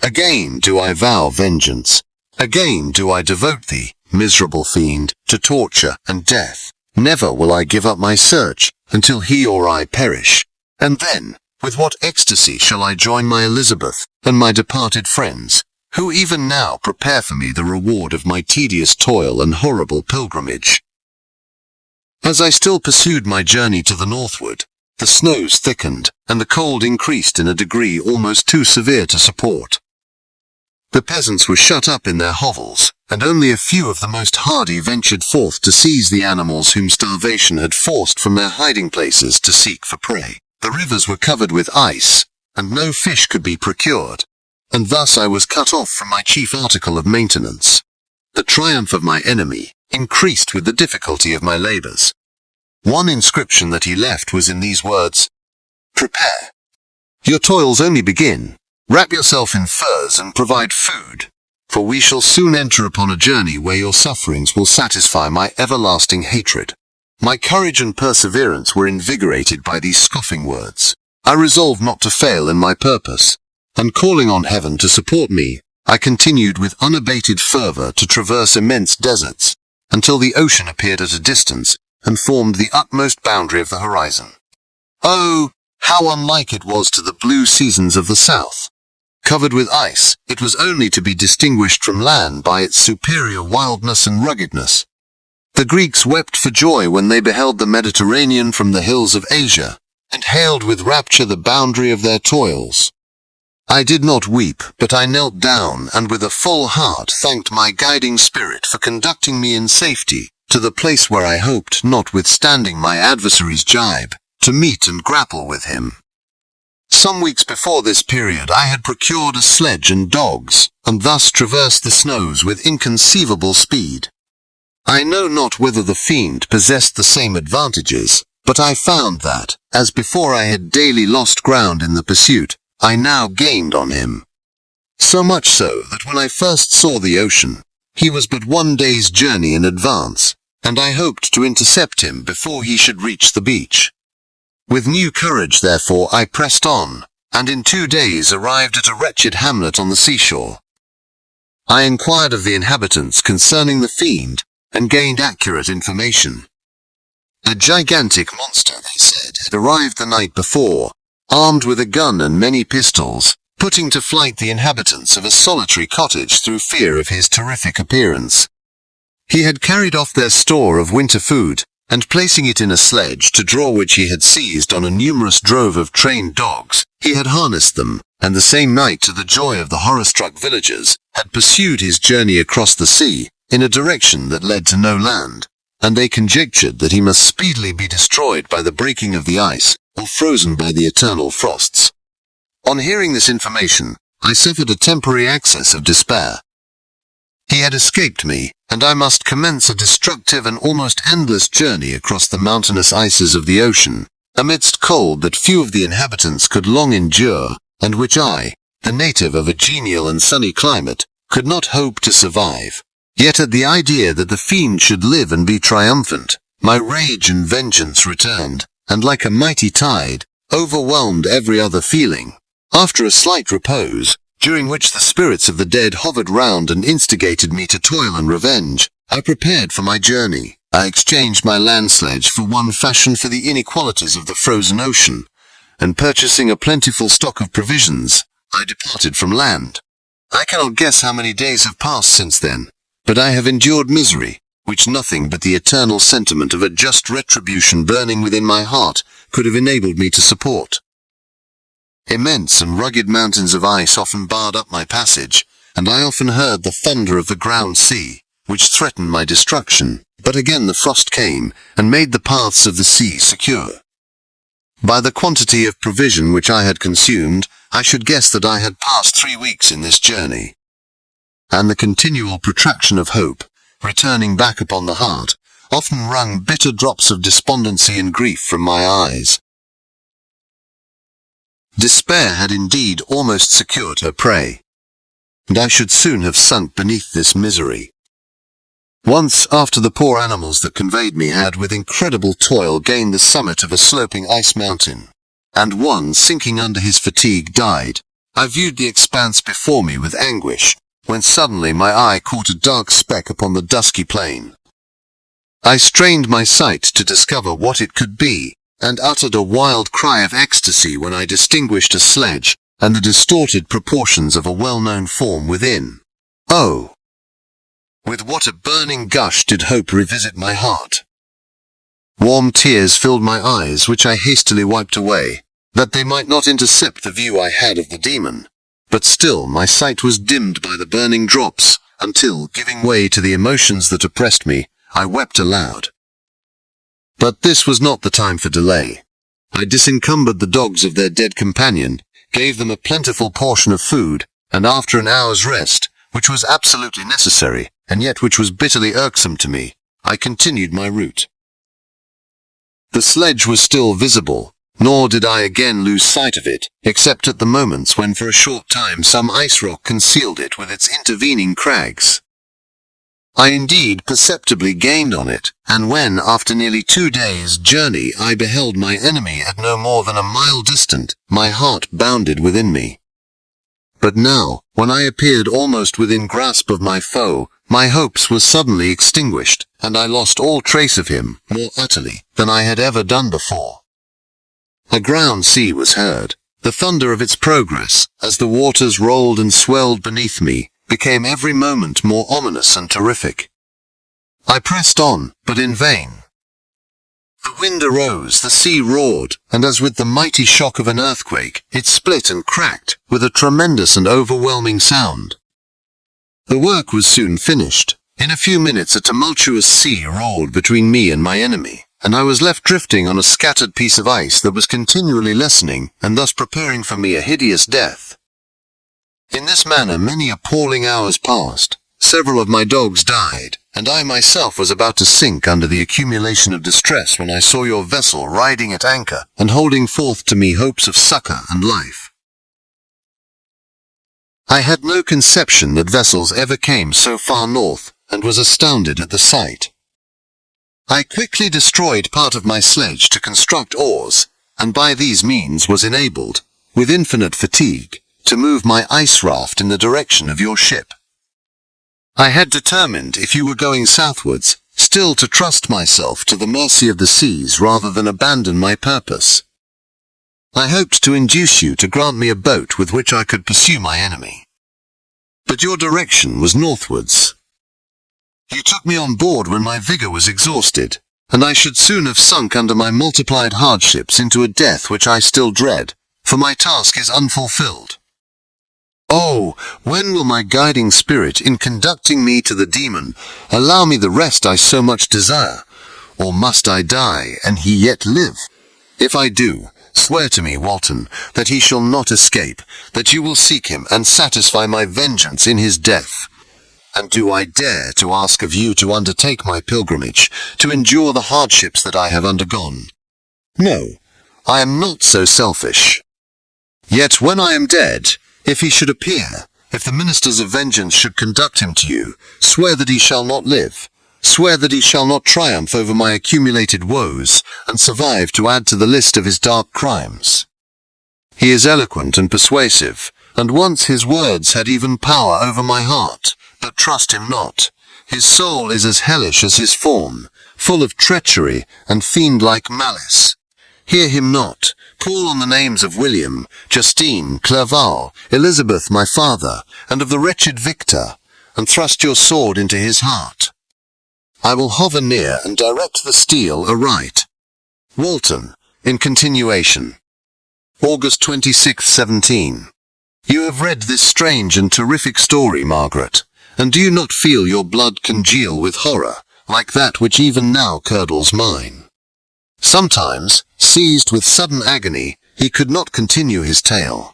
Again do I vow vengeance. Again do I devote thee, miserable fiend, to torture and death. Never will I give up my search until he or I perish. And then, with what ecstasy shall I join my Elizabeth and my departed friends, who even now prepare for me the reward of my tedious toil and horrible pilgrimage. As I still pursued my journey to the northward, the snows thickened, and the cold increased in a degree almost too severe to support. The peasants were shut up in their hovels, and only a few of the most hardy ventured forth to seize the animals whom starvation had forced from their hiding places to seek for prey. The rivers were covered with ice, and no fish could be procured, and thus I was cut off from my chief article of maintenance. The triumph of my enemy, increased with the difficulty of my labors. One inscription that he left was in these words: "Prepare. Your toils only begin. Wrap yourself in furs and provide food, for we shall soon enter upon a journey where your sufferings will satisfy my everlasting hatred." My courage and perseverance were invigorated by these scoffing words. I resolved not to fail in my purpose, and calling on heaven to support me, I continued with unabated fervor to traverse immense deserts, until the ocean appeared at a distance, and formed the utmost boundary of the horizon. Oh, how unlike it was to the blue seasons of the south! Covered with ice, it was only to be distinguished from land by its superior wildness and ruggedness. The Greeks wept for joy when they beheld the Mediterranean from the hills of Asia, and hailed with rapture the boundary of their toils. I did not weep, but I knelt down and with a full heart thanked my guiding spirit for conducting me in safety to the place where I hoped, notwithstanding my adversary's jibe, to meet and grapple with him. Some weeks before this period I had procured a sledge and dogs, and thus traversed the snows with inconceivable speed. I know not whether the fiend possessed the same advantages, but I found that, as before I had daily lost ground in the pursuit, I now gained on him. So much so that when I first saw the ocean, he was but 1 day's journey in advance, and I hoped to intercept him before he should reach the beach. With new courage, therefore, I pressed on, and in 2 days arrived at a wretched hamlet on the seashore. I inquired of the inhabitants concerning the fiend, and gained accurate information. A gigantic monster, they said, had arrived the night before, armed with a gun and many pistols, putting to flight the inhabitants of a solitary cottage through fear of his terrific appearance. He had carried off their store of winter food, and placing it in a sledge to draw which he had seized on a numerous drove of trained dogs, he had harnessed them, and the same night, to the joy of the horror-struck villagers, had pursued his journey across the sea, in a direction that led to no land, and they conjectured that he must speedily be destroyed by the breaking of the ice, or frozen by the eternal frosts. On hearing this information, I suffered a temporary access of despair. He had escaped me, and I must commence a destructive and almost endless journey across the mountainous ices of the ocean, amidst cold that few of the inhabitants could long endure, and which I, the native of a genial and sunny climate, could not hope to survive. Yet at the idea that the fiend should live and be triumphant, my rage and vengeance returned, and like a mighty tide, overwhelmed every other feeling. After a slight repose, during which the spirits of the dead hovered round and instigated me to toil and revenge, I prepared for my journey. I exchanged my land sledge for one fashioned for the inequalities of the frozen ocean, and purchasing a plentiful stock of provisions, I departed from land. I cannot guess how many days have passed since then, but I have endured misery, which nothing but the eternal sentiment of a just retribution burning within my heart could have enabled me to support. Immense and rugged mountains of ice often barred up my passage, and I often heard the thunder of the ground sea, which threatened my destruction, but again the frost came, and made the paths of the sea secure. By the quantity of provision which I had consumed, I should guess that I had passed 3 weeks in this journey. And the continual protraction of hope, returning back upon the heart, often wrung bitter drops of despondency and grief from my eyes. Despair had indeed almost secured her prey, and I should soon have sunk beneath this misery. Once, after the poor animals that conveyed me had with incredible toil gained the summit of a sloping ice mountain, and one, sinking under his fatigue, died, I viewed the expanse before me with anguish, when suddenly my eye caught a dark speck upon the dusky plain. I strained my sight to discover what it could be, and uttered a wild cry of ecstasy when I distinguished a sledge, and the distorted proportions of a well-known form within. Oh! With what a burning gush did hope revisit my heart! Warm tears filled my eyes, which I hastily wiped away, that they might not intercept the view I had of the demon. But still my sight was dimmed by the burning drops, until, giving way to the emotions that oppressed me, I wept aloud. But this was not the time for delay. I disencumbered the dogs of their dead companion, gave them a plentiful portion of food, and after an hour's rest, which was absolutely necessary, and yet which was bitterly irksome to me, I continued my route. The sledge was still visible, nor did I again lose sight of it, except at the moments when for a short time some ice rock concealed it with its intervening crags. I indeed perceptibly gained on it, and when, after nearly 2 days' journey, I beheld my enemy at no more than a mile distant, my heart bounded within me. But now, when I appeared almost within grasp of my foe, my hopes were suddenly extinguished, and I lost all trace of him, more utterly than I had ever done before. A ground sea was heard. The thunder of its progress, as the waters rolled and swelled beneath me, became every moment more ominous and terrific. I pressed on, but in vain. The wind arose, the sea roared, and as with the mighty shock of an earthquake, it split and cracked, with a tremendous and overwhelming sound. The work was soon finished. In a few minutes a tumultuous sea rolled between me and my enemy, and I was left drifting on a scattered piece of ice that was continually lessening, and thus preparing for me a hideous death. In this manner many appalling hours passed. Several of my dogs died, and I myself was about to sink under the accumulation of distress when I saw your vessel riding at anchor, and holding forth to me hopes of succor and life. I had no conception that vessels ever came so far north, and was astounded at the sight. I quickly destroyed part of my sledge to construct oars, and by these means was enabled, with infinite fatigue, to move my ice raft in the direction of your ship. I had determined, if you were going southwards, still to trust myself to the mercy of the seas rather than abandon my purpose. I hoped to induce you to grant me a boat with which I could pursue my enemy. But your direction was northwards. You took me on board when my vigour was exhausted, and I should soon have sunk under my multiplied hardships into a death which I still dread, for my task is unfulfilled. Oh, when will my guiding spirit, in conducting me to the demon, allow me the rest I so much desire? Or must I die, and he yet live? If I do, swear to me, Walton, that he shall not escape, that you will seek him and satisfy my vengeance in his death. And do I dare to ask of you to undertake my pilgrimage, to endure the hardships that I have undergone? No, I am not so selfish. Yet when I am dead, if he should appear, if the ministers of vengeance should conduct him to you, swear that he shall not live. Swear that he shall not triumph over my accumulated woes, and survive to add to the list of his dark crimes. He is eloquent and persuasive, and once his words had even power over my heart, but trust him not. His soul is as hellish as his form, full of treachery and fiend-like malice. Hear him not. Call on the names of William, Justine, Clerval, Elizabeth my father, and of the wretched Victor, and thrust your sword into his heart. I will hover near and direct the steel aright. Walton, in continuation. August 26, 17. You have read this strange and terrific story, Margaret, and do you not feel your blood congeal with horror, like that which even now curdles mine? Sometimes, seized with sudden agony, he could not continue his tale.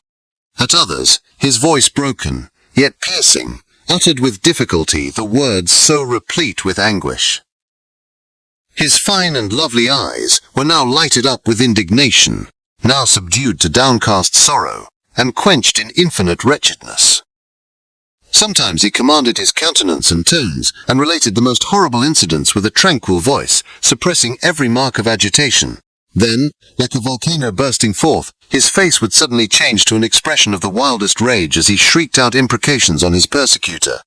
At others, his voice broken, yet piercing, uttered with difficulty the words so replete with anguish. His fine and lovely eyes were now lighted up with indignation, now subdued to downcast sorrow, and quenched in infinite wretchedness. Sometimes he commanded his countenance and tones, and related the most horrible incidents with a tranquil voice, suppressing every mark of agitation. Then, like a volcano bursting forth, his face would suddenly change to an expression of the wildest rage as he shrieked out imprecations on his persecutor.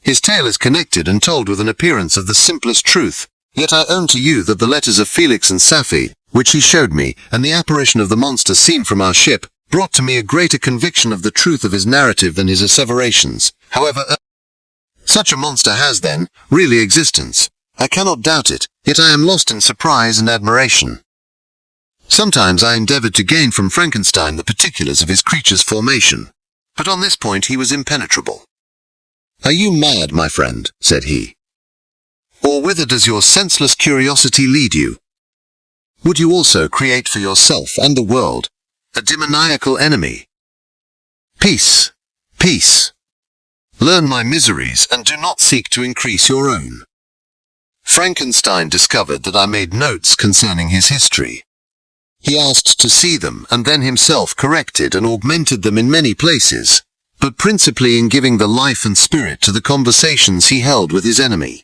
His tale is connected and told with an appearance of the simplest truth, yet I own to you that the letters of Felix and Safie, which he showed me, and the apparition of the monster seen from our ship, brought to me a greater conviction of the truth of his narrative than his asseverations. However, such a monster has, then, really existence. I cannot doubt it, yet I am lost in surprise and admiration. Sometimes I endeavored to gain from Frankenstein the particulars of his creature's formation, but on this point he was impenetrable. Are you mad, my friend? Said he. Or whither does your senseless curiosity lead you? Would you also create for yourself and the world a demoniacal enemy? Peace, peace. Learn my miseries and do not seek to increase your own. Frankenstein discovered that I made notes concerning his history. He asked to see them and then himself corrected and augmented them in many places, but principally in giving the life and spirit to the conversations he held with his enemy.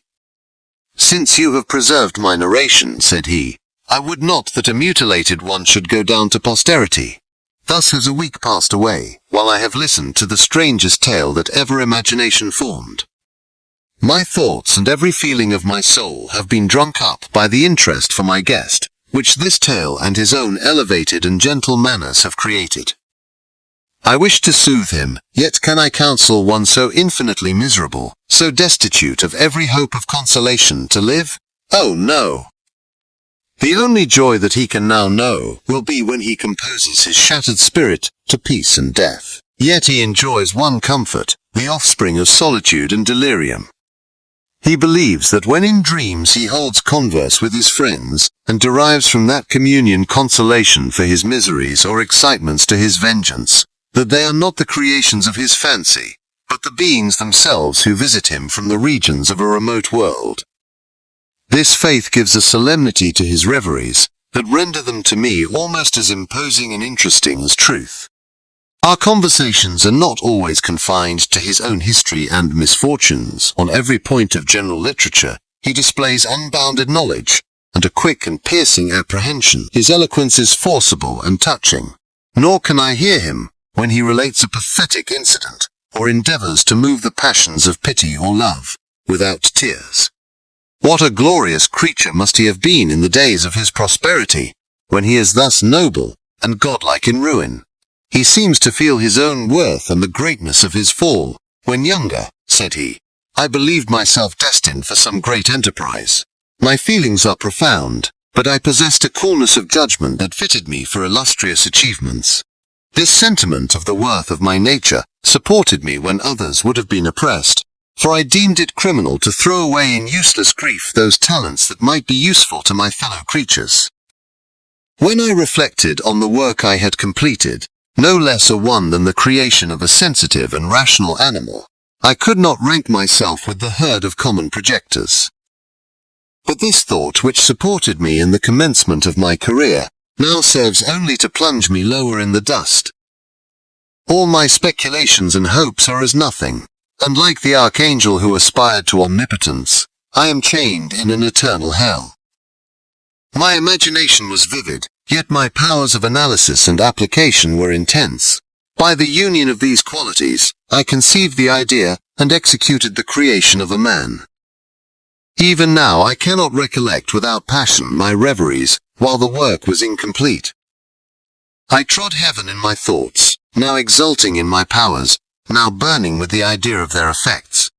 "Since you have preserved my narration," said he, "I would not that a mutilated one should go down to posterity. Thus has a week passed away, while I have listened to the strangest tale that ever imagination formed. My thoughts and every feeling of my soul have been drunk up by the interest for my guest, which this tale and his own elevated and gentle manners have created. I wish to soothe him, yet can I counsel one so infinitely miserable, so destitute of every hope of consolation to live? Oh no! The only joy that he can now know will be when he composes his shattered spirit to peace and death. Yet he enjoys one comfort, the offspring of solitude and delirium. He believes that when in dreams he holds converse with his friends, and derives from that communion consolation for his miseries or excitements to his vengeance, that they are not the creations of his fancy, but the beings themselves who visit him from the regions of a remote world. This faith gives a solemnity to his reveries, that render them to me almost as imposing and interesting as truth. Our conversations are not always confined to his own history and misfortunes. On every point of general literature, he displays unbounded knowledge, and a quick and piercing apprehension. His eloquence is forcible and touching, nor can I hear him, when he relates a pathetic incident, or endeavors to move the passions of pity or love, without tears. What a glorious creature must he have been in the days of his prosperity, when he is thus noble and godlike in ruin. He seems to feel his own worth and the greatness of his fall. When younger, said he, I believed myself destined for some great enterprise. My feelings are profound, but I possessed a coolness of judgment that fitted me for illustrious achievements. This sentiment of the worth of my nature supported me when others would have been oppressed, for I deemed it criminal to throw away in useless grief those talents that might be useful to my fellow creatures. When I reflected on the work I had completed, no less a one than the creation of a sensitive and rational animal, I could not rank myself with the herd of common projectors. But this thought which supported me in the commencement of my career now serves only to plunge me lower in the dust. All my speculations and hopes are as nothing, and like the archangel who aspired to omnipotence, I am chained in an eternal hell. My imagination was vivid, yet my powers of analysis and application were intense. By the union of these qualities, I conceived the idea and executed the creation of a man. Even now I cannot recollect without passion my reveries, while the work was incomplete. I trod heaven in my thoughts, now exulting in my powers, now burning with the idea of their effects.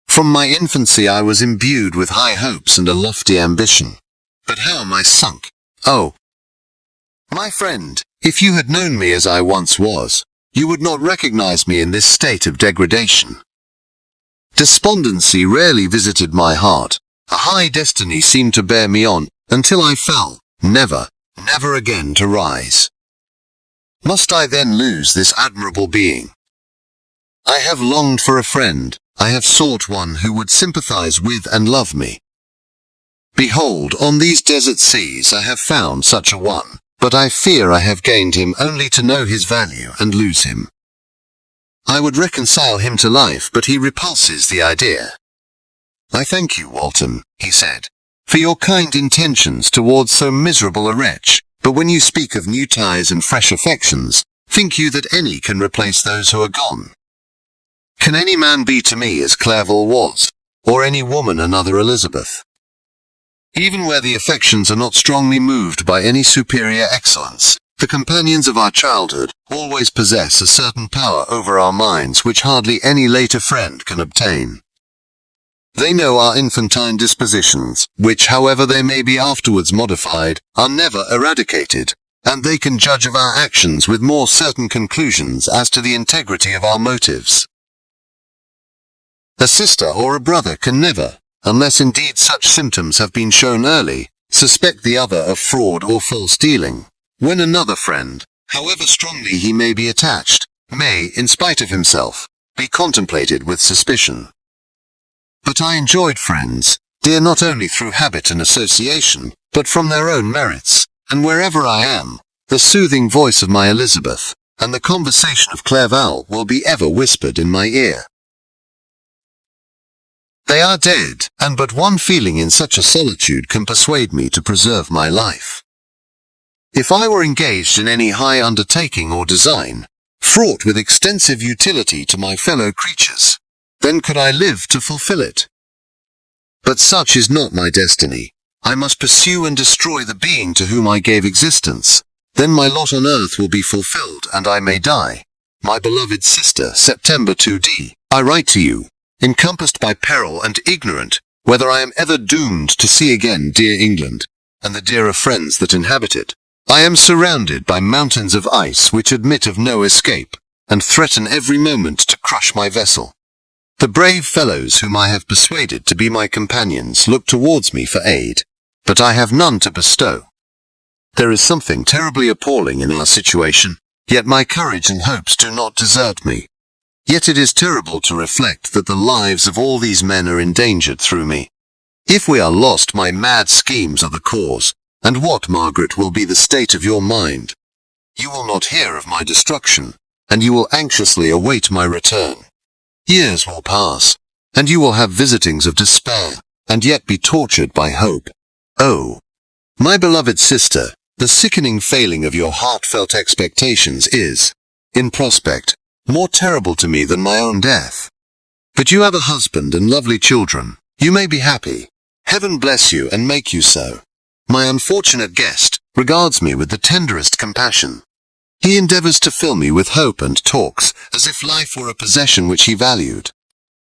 From my infancy I was imbued with high hopes and a lofty ambition. But how am I sunk? Oh! My friend, if you had known me as I once was, you would not recognize me in this state of degradation. Despondency rarely visited my heart. A high destiny seemed to bear me on, until I fell, never, never again to rise. Must I then lose this admirable being? I have longed for a friend, I have sought one who would sympathize with and love me. Behold, on these desert seas I have found such a one, but I fear I have gained him only to know his value and lose him. I would reconcile him to life, but he repulses the idea. I thank you, Walton, he said, for your kind intentions towards so miserable a wretch, but when you speak of new ties and fresh affections, think you that any can replace those who are gone? Can any man be to me as Clerval was, or any woman another Elizabeth? Even where the affections are not strongly moved by any superior excellence, the companions of our childhood always possess a certain power over our minds which hardly any later friend can obtain. They know our infantine dispositions, which, however they may be afterwards modified, are never eradicated, and they can judge of our actions with more certain conclusions as to the integrity of our motives. A sister or a brother can never, unless indeed such symptoms have been shown early, suspect the other of fraud or false dealing, when another friend, however strongly he may be attached, may, in spite of himself, be contemplated with suspicion. But I enjoyed friends, dear not only through habit and association, but from their own merits, and wherever I am, the soothing voice of my Elizabeth, and the conversation of Clerval will be ever whispered in my ear. They are dead, and but one feeling in such a solitude can persuade me to preserve my life. If I were engaged in any high undertaking or design, fraught with extensive utility to my fellow creatures, then could I live to fulfill it. But such is not my destiny. I must pursue and destroy the being to whom I gave existence. Then my lot on earth will be fulfilled, and I may die. My beloved sister, September 2d, I write to you, encompassed by peril and ignorant, whether I am ever doomed to see again dear England, and the dearer friends that inhabit it. I am surrounded by mountains of ice which admit of no escape, and threaten every moment to crush my vessel. The brave fellows whom I have persuaded to be my companions look towards me for aid, but I have none to bestow. There is something terribly appalling in our situation, yet my courage and hopes do not desert me. Yet it is terrible to reflect that the lives of all these men are endangered through me. If we are lost, my mad schemes are the cause. And what, Margaret, will be the state of your mind? You will not hear of my destruction, and you will anxiously await my return. Years will pass, and you will have visitings of despair, and yet be tortured by hope. Oh, my beloved sister, the sickening failing of your heartfelt expectations is, in prospect, more terrible to me than my own death. But you have a husband and lovely children. You may be happy. Heaven bless you and make you so. My unfortunate guest regards me with the tenderest compassion. He endeavors to fill me with hope and talks as if life were a possession which he valued.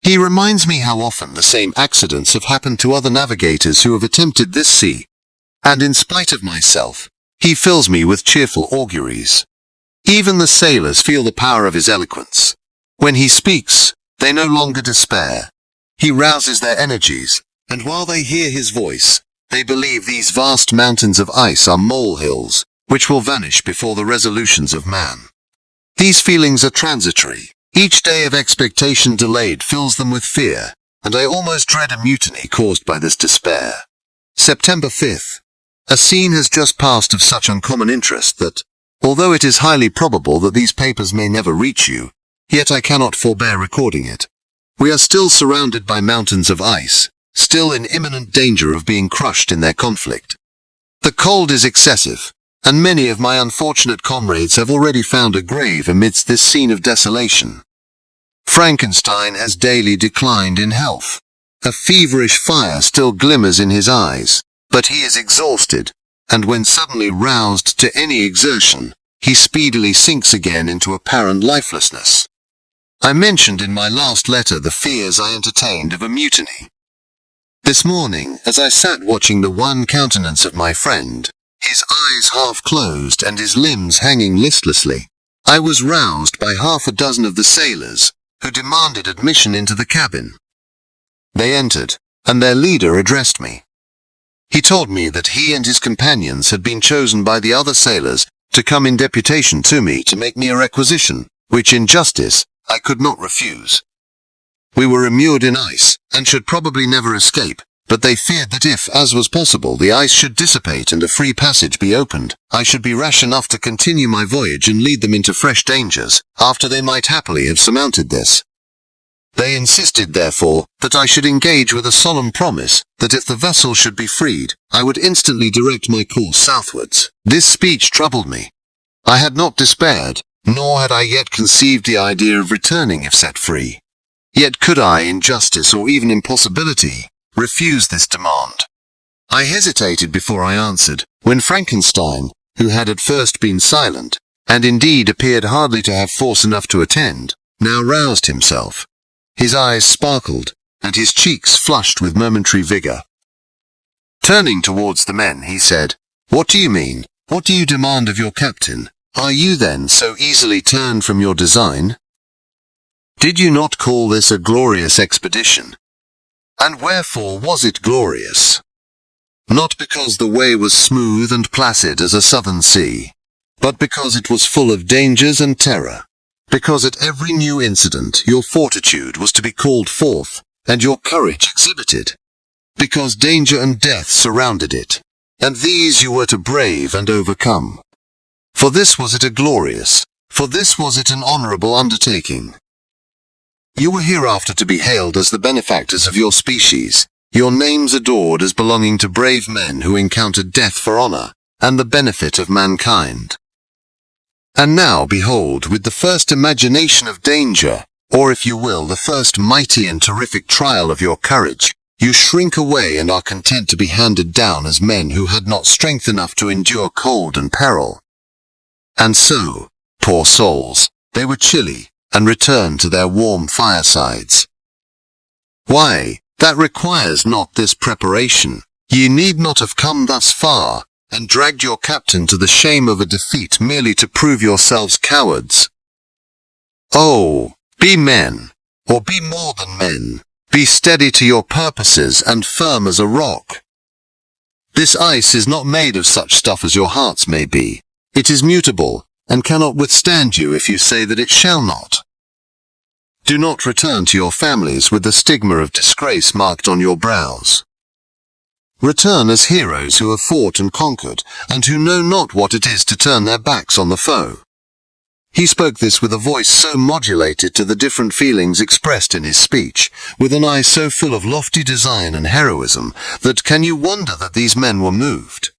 He reminds me how often the same accidents have happened to other navigators who have attempted this sea. And in spite of myself, he fills me with cheerful auguries. Even the sailors feel the power of his eloquence. When he speaks, they no longer despair. He rouses their energies, and while they hear his voice, they believe these vast mountains of ice are molehills, which will vanish before the resolutions of man. These feelings are transitory. Each day of expectation delayed fills them with fear, and I almost dread a mutiny caused by this despair. September 5th. A scene has just passed of such uncommon interest that, although it is highly probable that these papers may never reach you, yet I cannot forbear recording it. We are still surrounded by mountains of ice, still in imminent danger of being crushed in their conflict. The cold is excessive, and many of my unfortunate comrades have already found a grave amidst this scene of desolation. Frankenstein has daily declined in health. A feverish fire still glimmers in his eyes, but he is exhausted, and when suddenly roused to any exertion, he speedily sinks again into apparent lifelessness. I mentioned in my last letter the fears I entertained of a mutiny. This morning, as I sat watching the wan countenance of my friend, his eyes half closed and his limbs hanging listlessly, I was roused by half a dozen of the sailors, who demanded admission into the cabin. They entered, and their leader addressed me. He told me that he and his companions had been chosen by the other sailors to come in deputation to me to make me a requisition, which in justice I could not refuse. We were immured in ice, and should probably never escape, but they feared that if, as was possible, the ice should dissipate and a free passage be opened, I should be rash enough to continue my voyage and lead them into fresh dangers, after they might happily have surmounted this. They insisted, therefore, that I should engage with a solemn promise that if the vessel should be freed, I would instantly direct my course southwards. This speech troubled me. I had not despaired, nor had I yet conceived the idea of returning if set free. Yet could I, in justice or even impossibility, refuse this demand? I hesitated before I answered, when Frankenstein, who had at first been silent, and indeed appeared hardly to have force enough to attend, now roused himself. His eyes sparkled, and his cheeks flushed with momentary vigor. Turning towards the men, he said, "What do you mean? What do you demand of your captain? Are you then so easily turned from your design? Did you not call this a glorious expedition? And wherefore was it glorious? Not because the way was smooth and placid as a southern sea, but because it was full of dangers and terror. Because at every new incident your fortitude was to be called forth, and your courage exhibited. because danger and death surrounded it, and these you were to brave and overcome. For this was it a glorious, for this was it an honorable undertaking. You were hereafter to be hailed as the benefactors of your species, your names adored as belonging to brave men who encountered death for honor, and the benefit of mankind. And now, behold, with the first imagination of danger, or if you will, the first mighty and terrific trial of your courage, you shrink away and are content to be handed down as men who had not strength enough to endure cold and peril. And so, poor souls, they were chilly, and returned to their warm firesides. Why, that requires not this preparation. Ye need not have come thus far, and dragged your captain to the shame of a defeat merely to prove yourselves cowards. Oh, be men, or be more than men. Be steady to your purposes and firm as a rock. This ice is not made of such stuff as your hearts may be. It is mutable, and cannot withstand you if you say that it shall not. Do not return to your families with the stigma of disgrace marked on your brows. Return as heroes who have fought and conquered, and who know not what it is to turn their backs on the foe. He spoke this with a voice so modulated to the different feelings expressed in his speech, with an eye so full of lofty design and heroism, that can you wonder that these men were moved?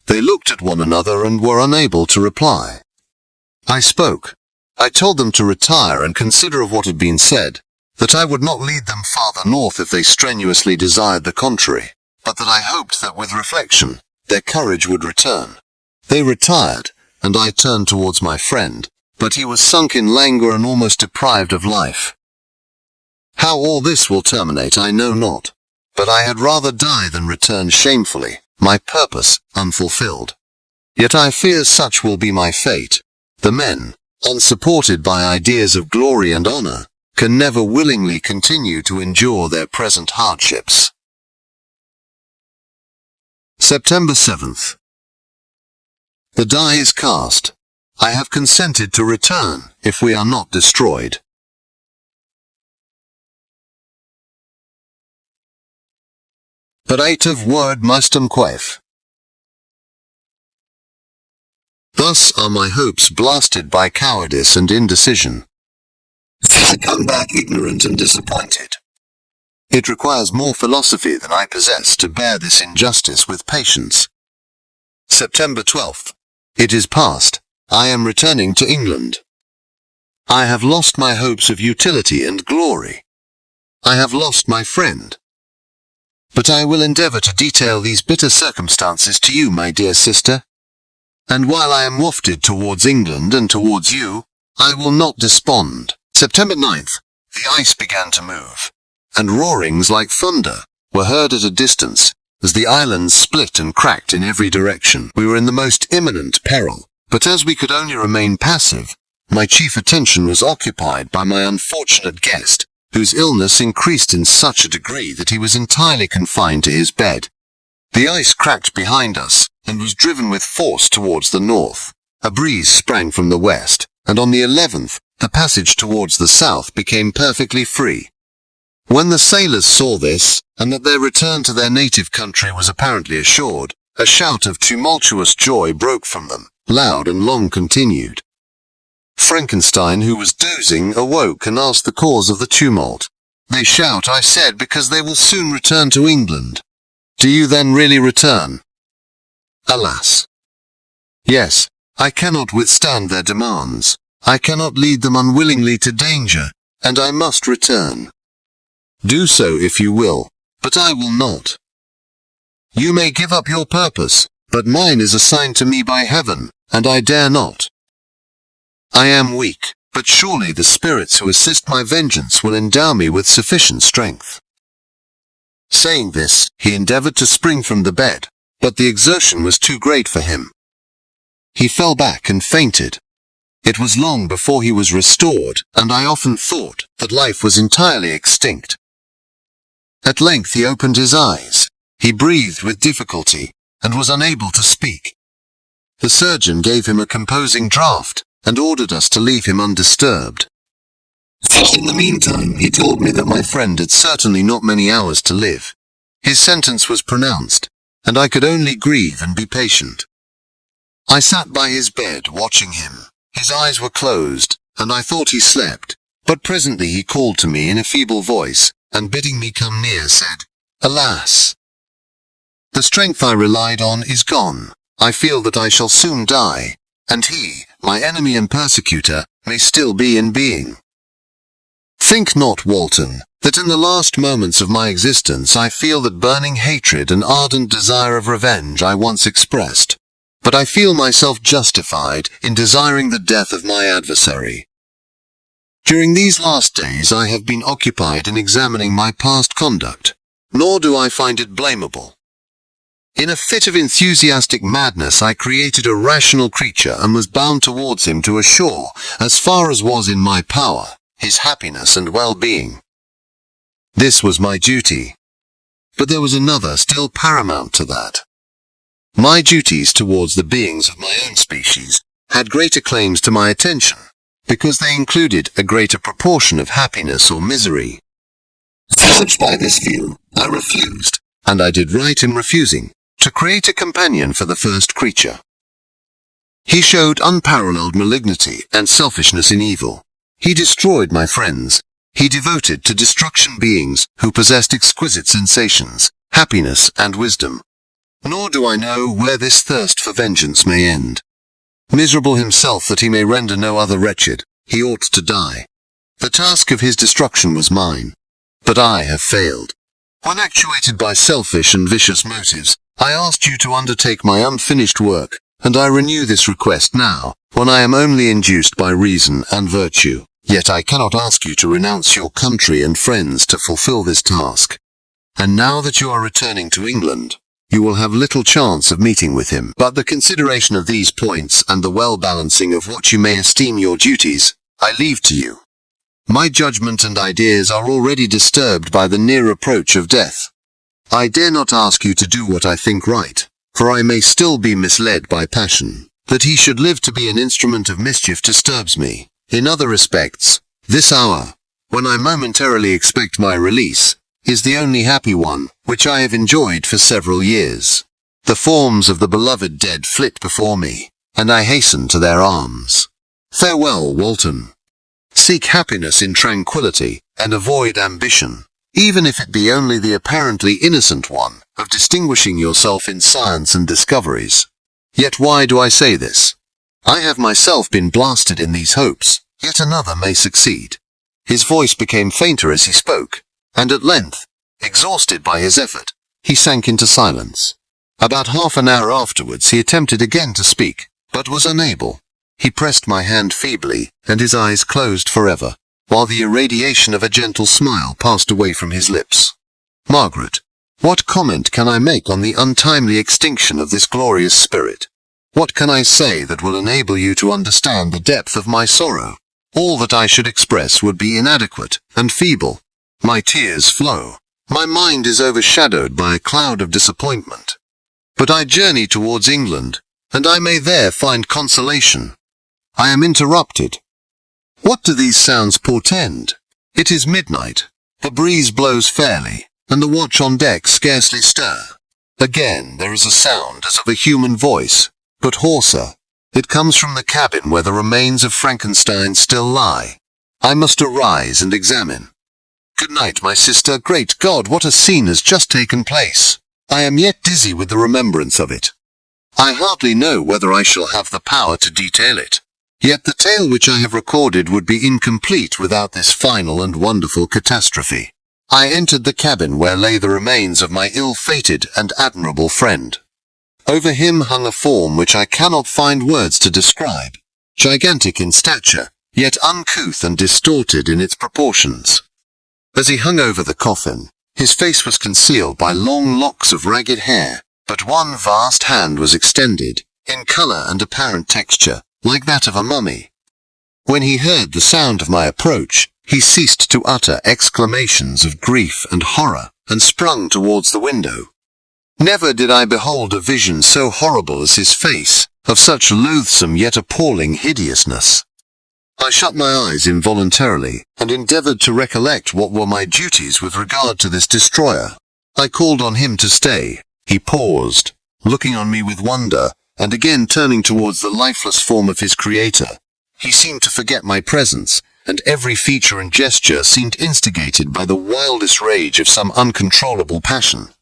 They looked at one another and were unable to reply. I spoke. I told them to retire and consider of what had been said, that I would not lead them farther north if they strenuously desired the contrary, but that I hoped that with reflection, their courage would return. They retired, and I turned towards my friend, but he was sunk in languor and almost deprived of life. How all this will terminate I know not, but I had rather die than return shamefully, my purpose unfulfilled. Yet I fear such will be my fate. The men, unsupported by ideas of glory and honor, can never willingly continue to endure their present hardships. September 7th. The die is cast. I have consented to return, if we are not destroyed. But eighteenth word must unquaff. Thus are my hopes blasted by cowardice and indecision. I come back ignorant and disappointed. It requires more philosophy than I possess to bear this injustice with patience. September 12th. It is past. I am returning to England. I have lost my hopes of utility and glory. I have lost my friend. But I will endeavour to detail these bitter circumstances to you, my dear sister. And while I am wafted towards England and towards you, I will not despond. September 9th. The ice began to move, and roarings like thunder were heard at a distance, as the islands split and cracked in every direction. We were in the most imminent peril, but as we could only remain passive, my chief attention was occupied by my unfortunate guest, whose illness increased in such a degree that he was entirely confined to his bed. The ice cracked behind us, and was driven with force towards the north. A breeze sprang from the west, and on the 11th, the passage towards the south became perfectly free. When the sailors saw this, and that their return to their native country was apparently assured, a shout of tumultuous joy broke from them, loud and long continued. Frankenstein, who was dozing, awoke and asked the cause of the tumult. They shout, I said, because they will soon return to England. Do you then really return? Alas! Yes, I cannot withstand their demands. I cannot lead them unwillingly to danger, and I must return. Do so if you will, but I will not. You may give up your purpose, but mine is assigned to me by heaven, and I dare not. I am weak, but surely the spirits who assist my vengeance will endow me with sufficient strength. Saying this, he endeavored to spring from the bed, but the exertion was too great for him. He fell back and fainted. It was long before he was restored, and I often thought that life was entirely extinct. At length he opened his eyes. He breathed with difficulty, and was unable to speak. The surgeon gave him a composing draught, and ordered us to leave him undisturbed. In the meantime, he told me that my friend had certainly not many hours to live. His sentence was pronounced, and I could only grieve and be patient. I sat by his bed watching him. His eyes were closed, and I thought he slept, but presently he called to me in a feeble voice, and bidding me come near said, "Alas! The strength I relied on is gone. I feel that I shall soon die, and he, my enemy and persecutor, may still be in being. Think not, Walton, that in the last moments of my existence I feel that burning hatred and ardent desire of revenge I once expressed, but I feel myself justified in desiring the death of my adversary. During these last days I have been occupied in examining my past conduct, nor do I find it blamable. In a fit of enthusiastic madness I created a rational creature and was bound towards him to assure, as far as was in my power, his happiness and well-being. This was my duty. But there was another still paramount to that. My duties towards the beings of my own species had greater claims to my attention, because they included a greater proportion of happiness or misery. Urged by this view, I refused, and I did right in refusing, to create a companion for the first creature. He showed unparalleled malignity and selfishness in evil. He destroyed my friends. He devoted to destruction beings who possessed exquisite sensations, happiness, and wisdom. Nor do I know where this thirst for vengeance may end. Miserable himself that he may render no other wretched, he ought to die. The task of his destruction was mine, but I have failed. When actuated by selfish and vicious motives, I asked you to undertake my unfinished work, and I renew this request now, when I am only induced by reason and virtue. Yet I cannot ask you to renounce your country and friends to fulfill this task. And now that you are returning to England, you will have little chance of meeting with him. But the consideration of these points and the well-balancing of what you may esteem your duties, I leave to you. My judgment and ideas are already disturbed by the near approach of death. I dare not ask you to do what I think right, for I may still be misled by passion. That he should live to be an instrument of mischief disturbs me. In other respects, this hour, when I momentarily expect my release, is the only happy one which I have enjoyed for several years. The forms of the beloved dead flit before me, and I hasten to their arms. Farewell, Walton. Seek happiness in tranquillity, and avoid ambition, even if it be only the apparently innocent one of distinguishing yourself in science and discoveries. Yet why do I say this? I have myself been blasted in these hopes, yet another may succeed. His voice became fainter as he spoke, and at length, exhausted by his effort, he sank into silence. About half an hour afterwards he attempted again to speak, but was unable. He pressed my hand feebly, and his eyes closed forever, while the irradiation of a gentle smile passed away from his lips. Margaret, what comment can I make on the untimely extinction of this glorious spirit? What can I say that will enable you to understand the depth of my sorrow? All that I should express would be inadequate and feeble. My tears flow. My mind is overshadowed by a cloud of disappointment. But I journey towards England, and I may there find consolation. I am interrupted. What do these sounds portend? It is midnight. The breeze blows fairly, and the watch on deck scarcely stir. Again there is a sound as of a human voice, but hoarser. It comes from the cabin where the remains of Frankenstein still lie. I must arise and examine. Good night, my sister. Great God, what a scene has just taken place! I am yet dizzy with the remembrance of it. I hardly know whether I shall have the power to detail it. Yet the tale which I have recorded would be incomplete without this final and wonderful catastrophe. I entered the cabin where lay the remains of my ill-fated and admirable friend. Over him hung a form which I cannot find words to describe, gigantic in stature, yet uncouth and distorted in its proportions. As he hung over the coffin, his face was concealed by long locks of ragged hair, but one vast hand was extended, in colour and apparent texture, like that of a mummy. When he heard the sound of my approach, he ceased to utter exclamations of grief and horror, and sprung towards the window. Never did I behold a vision so horrible as his face, of such loathsome yet appalling hideousness. I shut my eyes involuntarily, and endeavoured to recollect what were my duties with regard to this destroyer. I called on him to stay. He paused, looking on me with wonder, and again turning towards the lifeless form of his creator. He seemed to forget my presence, and every feature and gesture seemed instigated by the wildest rage of some uncontrollable passion.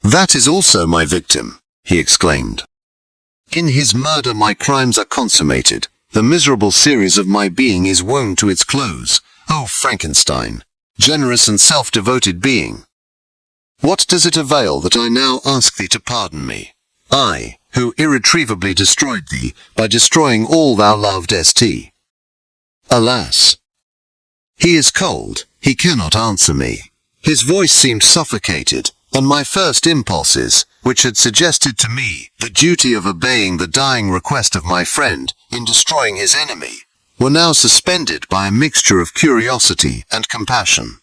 "That is also my victim," he exclaimed. "In his murder my crimes are consummated. The miserable series of my being is wound to its close. O Frankenstein, generous and self-devoted being! What does it avail that I now ask thee to pardon me? I, who irretrievably destroyed thee, by destroying all thou loved st. Alas! He is cold, he cannot answer me." His voice seemed suffocated, and my first impulses, which had suggested to me the duty of obeying the dying request of my friend in destroying his enemy, were now suspended by a mixture of curiosity and compassion.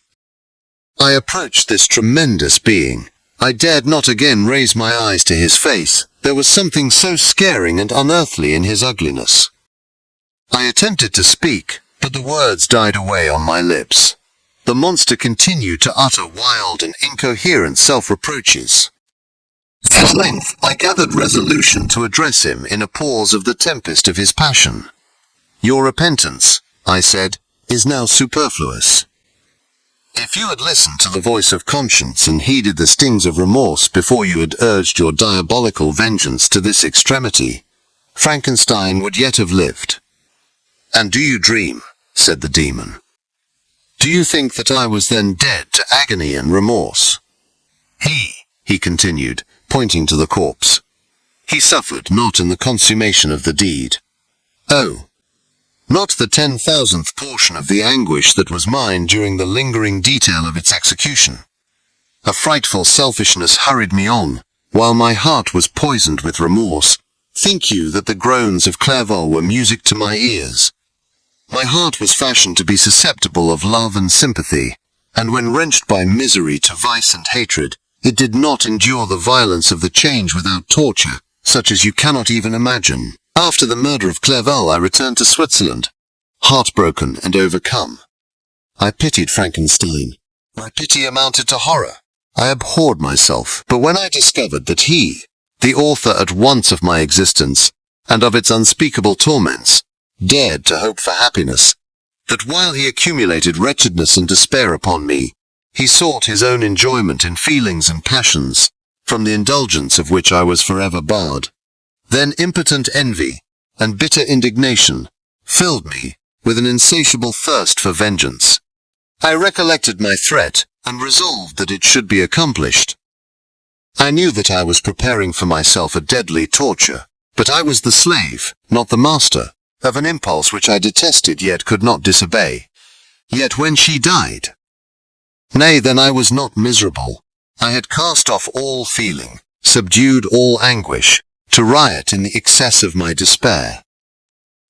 I approached this tremendous being. I dared not again raise my eyes to his face. There was something so scaring and unearthly in his ugliness. I attempted to speak, but the words died away on my lips. The monster continued to utter wild and incoherent self-reproaches. At length I gathered resolution to address him in a pause of the tempest of his passion. "Your repentance," I said, "is now superfluous. If you had listened to the voice of conscience and heeded the stings of remorse before you had urged your diabolical vengeance to this extremity, Frankenstein would yet have lived." "And do you dream?" said the demon. "Do you think that I was then dead to agony and remorse? He continued, pointing to the corpse. "He suffered not in the consummation of the deed. Oh, not the 10,000th portion of the anguish that was mine during the lingering detail of its execution. A frightful selfishness hurried me on, while my heart was poisoned with remorse. Think you that the groans of Clerval were music to my ears? My heart was fashioned to be susceptible of love and sympathy, and when wrenched by misery to vice and hatred, it did not endure the violence of the change without torture, such as you cannot even imagine. After the murder of Clerval I returned to Switzerland, heartbroken and overcome. I pitied Frankenstein. My pity amounted to horror. I abhorred myself, but when I discovered that he, the author at once of my existence, and of its unspeakable torments, dared to hope for happiness, that while he accumulated wretchedness and despair upon me, he sought his own enjoyment in feelings and passions, from the indulgence of which I was forever barred, then impotent envy and bitter indignation filled me with an insatiable thirst for vengeance. I recollected my threat and resolved that it should be accomplished. I knew that I was preparing for myself a deadly torture, but I was the slave, not the master, of an impulse which I detested yet could not disobey. Yet when she died, nay, then I was not miserable. I had cast off all feeling, subdued all anguish, to riot in the excess of my despair.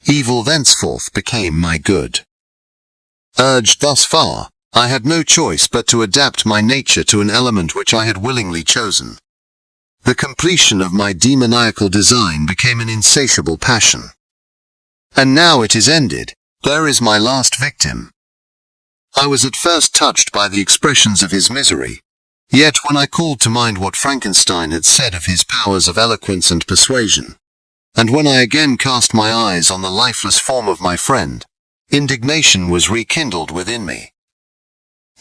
Evil thenceforth became my good. Urged thus far, I had no choice but to adapt my nature to an element which I had willingly chosen. The completion of my demoniacal design became an insatiable passion. And now it is ended. There is my last victim. I was at first touched by the expressions of his misery. Yet when I called to mind what Frankenstein had said of his powers of eloquence and persuasion, and when I again cast my eyes on the lifeless form of my friend, indignation was rekindled within me.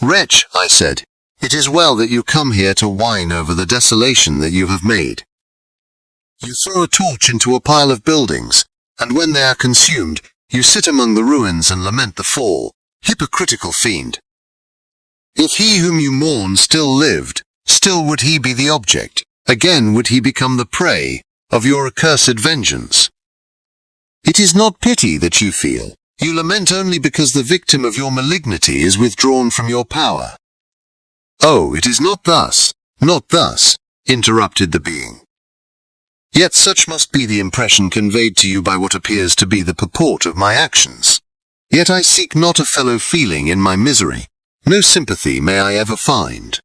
"Wretch," I said, "it is well that you come here to whine over the desolation that you have made. You throw a torch into a pile of buildings, and when they are consumed, you sit among the ruins and lament the fall. Hypocritical fiend! If he whom you mourn still lived, still would he be the object, again would he become the prey, of your accursed vengeance. It is not pity that you feel. You lament only because the victim of your malignity is withdrawn from your power." "Oh, it is not thus, interrupted the being. "Yet such must be the impression conveyed to you by what appears to be the purport of my actions. Yet I seek not a fellow feeling in my misery. No sympathy may I ever find.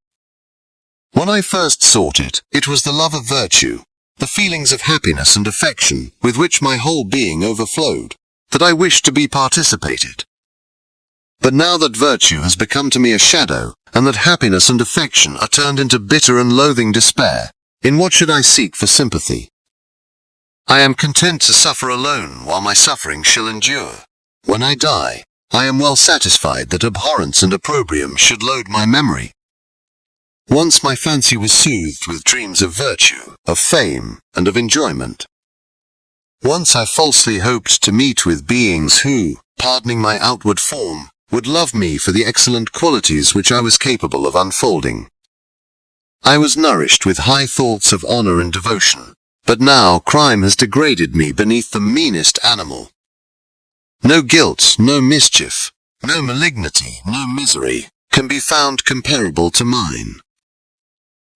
When I first sought it, it was the love of virtue, the feelings of happiness and affection with which my whole being overflowed, that I wished to be participated. But now that virtue has become to me a shadow, and that happiness and affection are turned into bitter and loathing despair, in what should I seek for sympathy? I am content to suffer alone while my suffering shall endure. When I die, I am well satisfied that abhorrence and opprobrium should load my memory. Once my fancy was soothed with dreams of virtue, of fame, and of enjoyment. Once I falsely hoped to meet with beings who, pardoning my outward form, would love me for the excellent qualities which I was capable of unfolding. I was nourished with high thoughts of honor and devotion, but now crime has degraded me beneath the meanest animal. No guilt, no mischief, no malignity, no misery, can be found comparable to mine.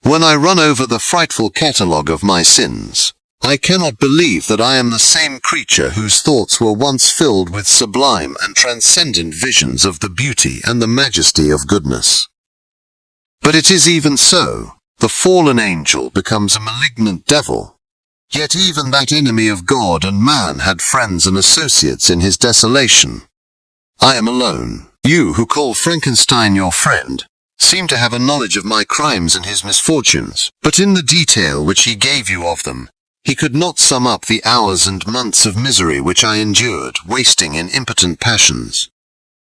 When I run over the frightful catalogue of my sins, I cannot believe that I am the same creature whose thoughts were once filled with sublime and transcendent visions of the beauty and the majesty of goodness. But it is even so, the fallen angel becomes a malignant devil. Yet even that enemy of God and man had friends and associates in his desolation. I am alone. You who call Frankenstein your friend, seem to have a knowledge of my crimes and his misfortunes, but in the detail which he gave you of them, he could not sum up the hours and months of misery which I endured, wasting in impotent passions.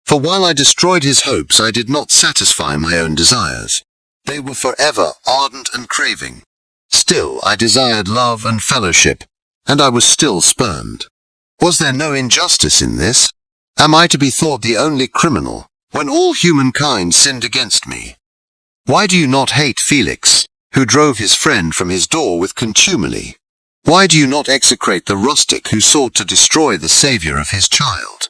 For while I destroyed his hopes, I did not satisfy my own desires. They were forever ardent and craving. Still I desired love and fellowship, and I was still spurned. Was there no injustice in this? Am I to be thought the only criminal, when all humankind sinned against me? Why do you not hate Felix, who drove his friend from his door with contumely? Why do you not execrate the rustic who sought to destroy the Saviour of his child?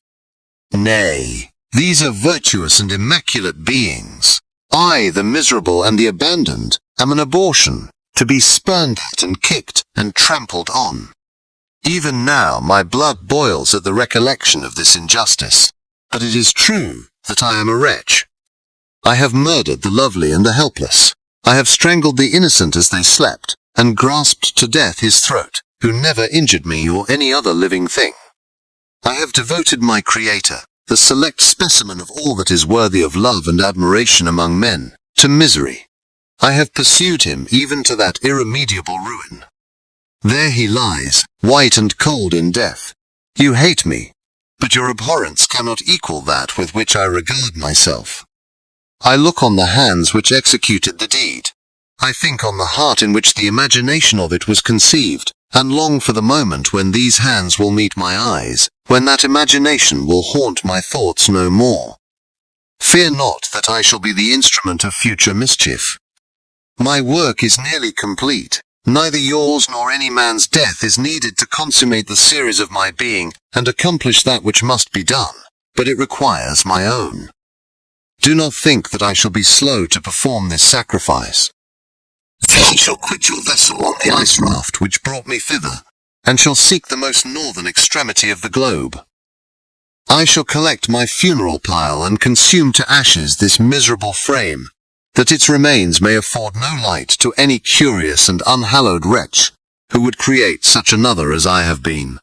Nay, these are virtuous and immaculate beings. I, the miserable and the abandoned, am an abortion, to be spurned at and kicked and trampled on. Even now my blood boils at the recollection of this injustice, but it is true that I am a wretch. I have murdered the lovely and the helpless. I have strangled the innocent as they slept, and grasped to death his throat, who never injured me or any other living thing. I have devoted my Creator, the select specimen of all that is worthy of love and admiration among men, to misery. I have pursued him even to that irremediable ruin. There he lies, white and cold in death. You hate me, but your abhorrence cannot equal that with which I regard myself. I look on the hands which executed the deed. I think on the heart in which the imagination of it was conceived, and long for the moment when these hands will meet my eyes, when that imagination will haunt my thoughts no more. Fear not that I shall be the instrument of future mischief. My work is nearly complete. Neither yours nor any man's death is needed to consummate the series of my being and accomplish that which must be done, but it requires my own. Do not think that I shall be slow to perform this sacrifice. I shall quit your vessel on the ice raft which brought me thither, and shall seek the most northern extremity of the globe. I shall collect my funeral pile and consume to ashes this miserable frame, that its remains may afford no light to any curious and unhallowed wretch who would create such another as I have been.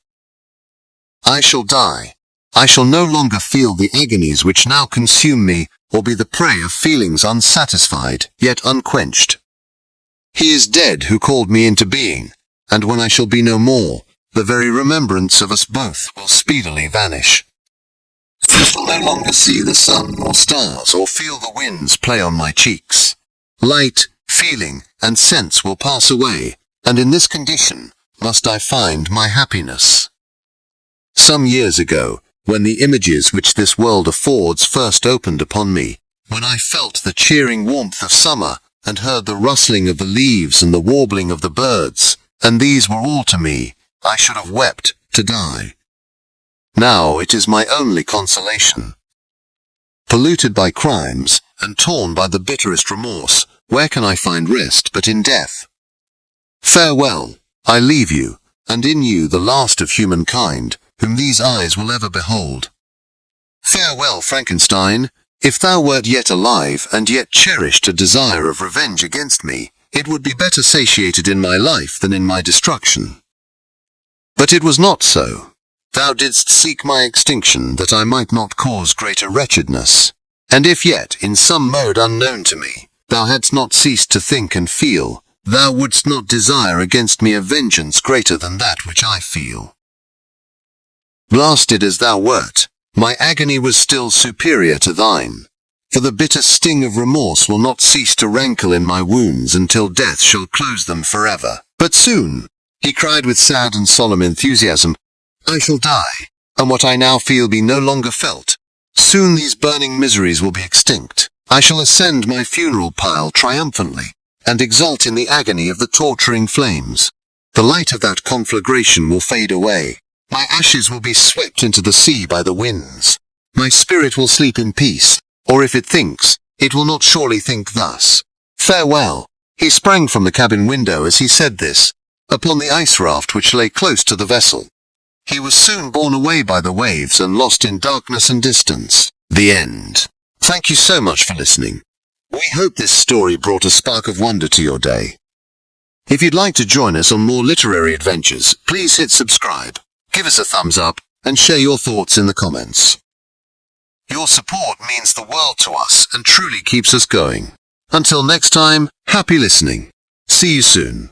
I shall die. I shall no longer feel the agonies which now consume me, or be the prey of feelings unsatisfied, yet unquenched. He is dead who called me into being, and when I shall be no more, the very remembrance of us both will speedily vanish. I shall no longer see the sun or stars or feel the winds play on my cheeks. Light, feeling, and sense will pass away, and in this condition must I find my happiness. Some years ago, when the images which this world affords first opened upon me, when I felt the cheering warmth of summer, and heard the rustling of the leaves and the warbling of the birds, and these were all to me, I should have wept to die. Now it is my only consolation. Polluted by crimes, and torn by the bitterest remorse, where can I find rest but in death? Farewell, I leave you, and in you the last of humankind, whom these eyes will ever behold. Farewell, Frankenstein. If thou wert yet alive, and yet cherished a desire of revenge against me, it would be better satiated in my life than in my destruction. But it was not so. Thou didst seek my extinction, that I might not cause greater wretchedness. And if yet, in some mode unknown to me, thou hadst not ceased to think and feel, thou wouldst not desire against me a vengeance greater than that which I feel. Blasted as thou wert, my agony was still superior to thine, for the bitter sting of remorse will not cease to rankle in my wounds until death shall close them forever. But soon, he cried with sad and solemn enthusiasm, I shall die, and what I now feel be no longer felt. Soon these burning miseries will be extinct. I shall ascend my funeral pile triumphantly, and exult in the agony of the torturing flames. The light of that conflagration will fade away. My ashes will be swept into the sea by the winds. My spirit will sleep in peace, or if it thinks, it will not surely think thus. Farewell. He sprang from the cabin window as he said this, upon the ice raft which lay close to the vessel. He was soon borne away by the waves and lost in darkness and distance. The end. Thank you so much for listening. We hope this story brought a spark of wonder to your day. If you'd like to join us on more literary adventures, please hit subscribe, give us a thumbs up, and share your thoughts in the comments. Your support means the world to us and truly keeps us going. Until next time, happy listening. See you soon.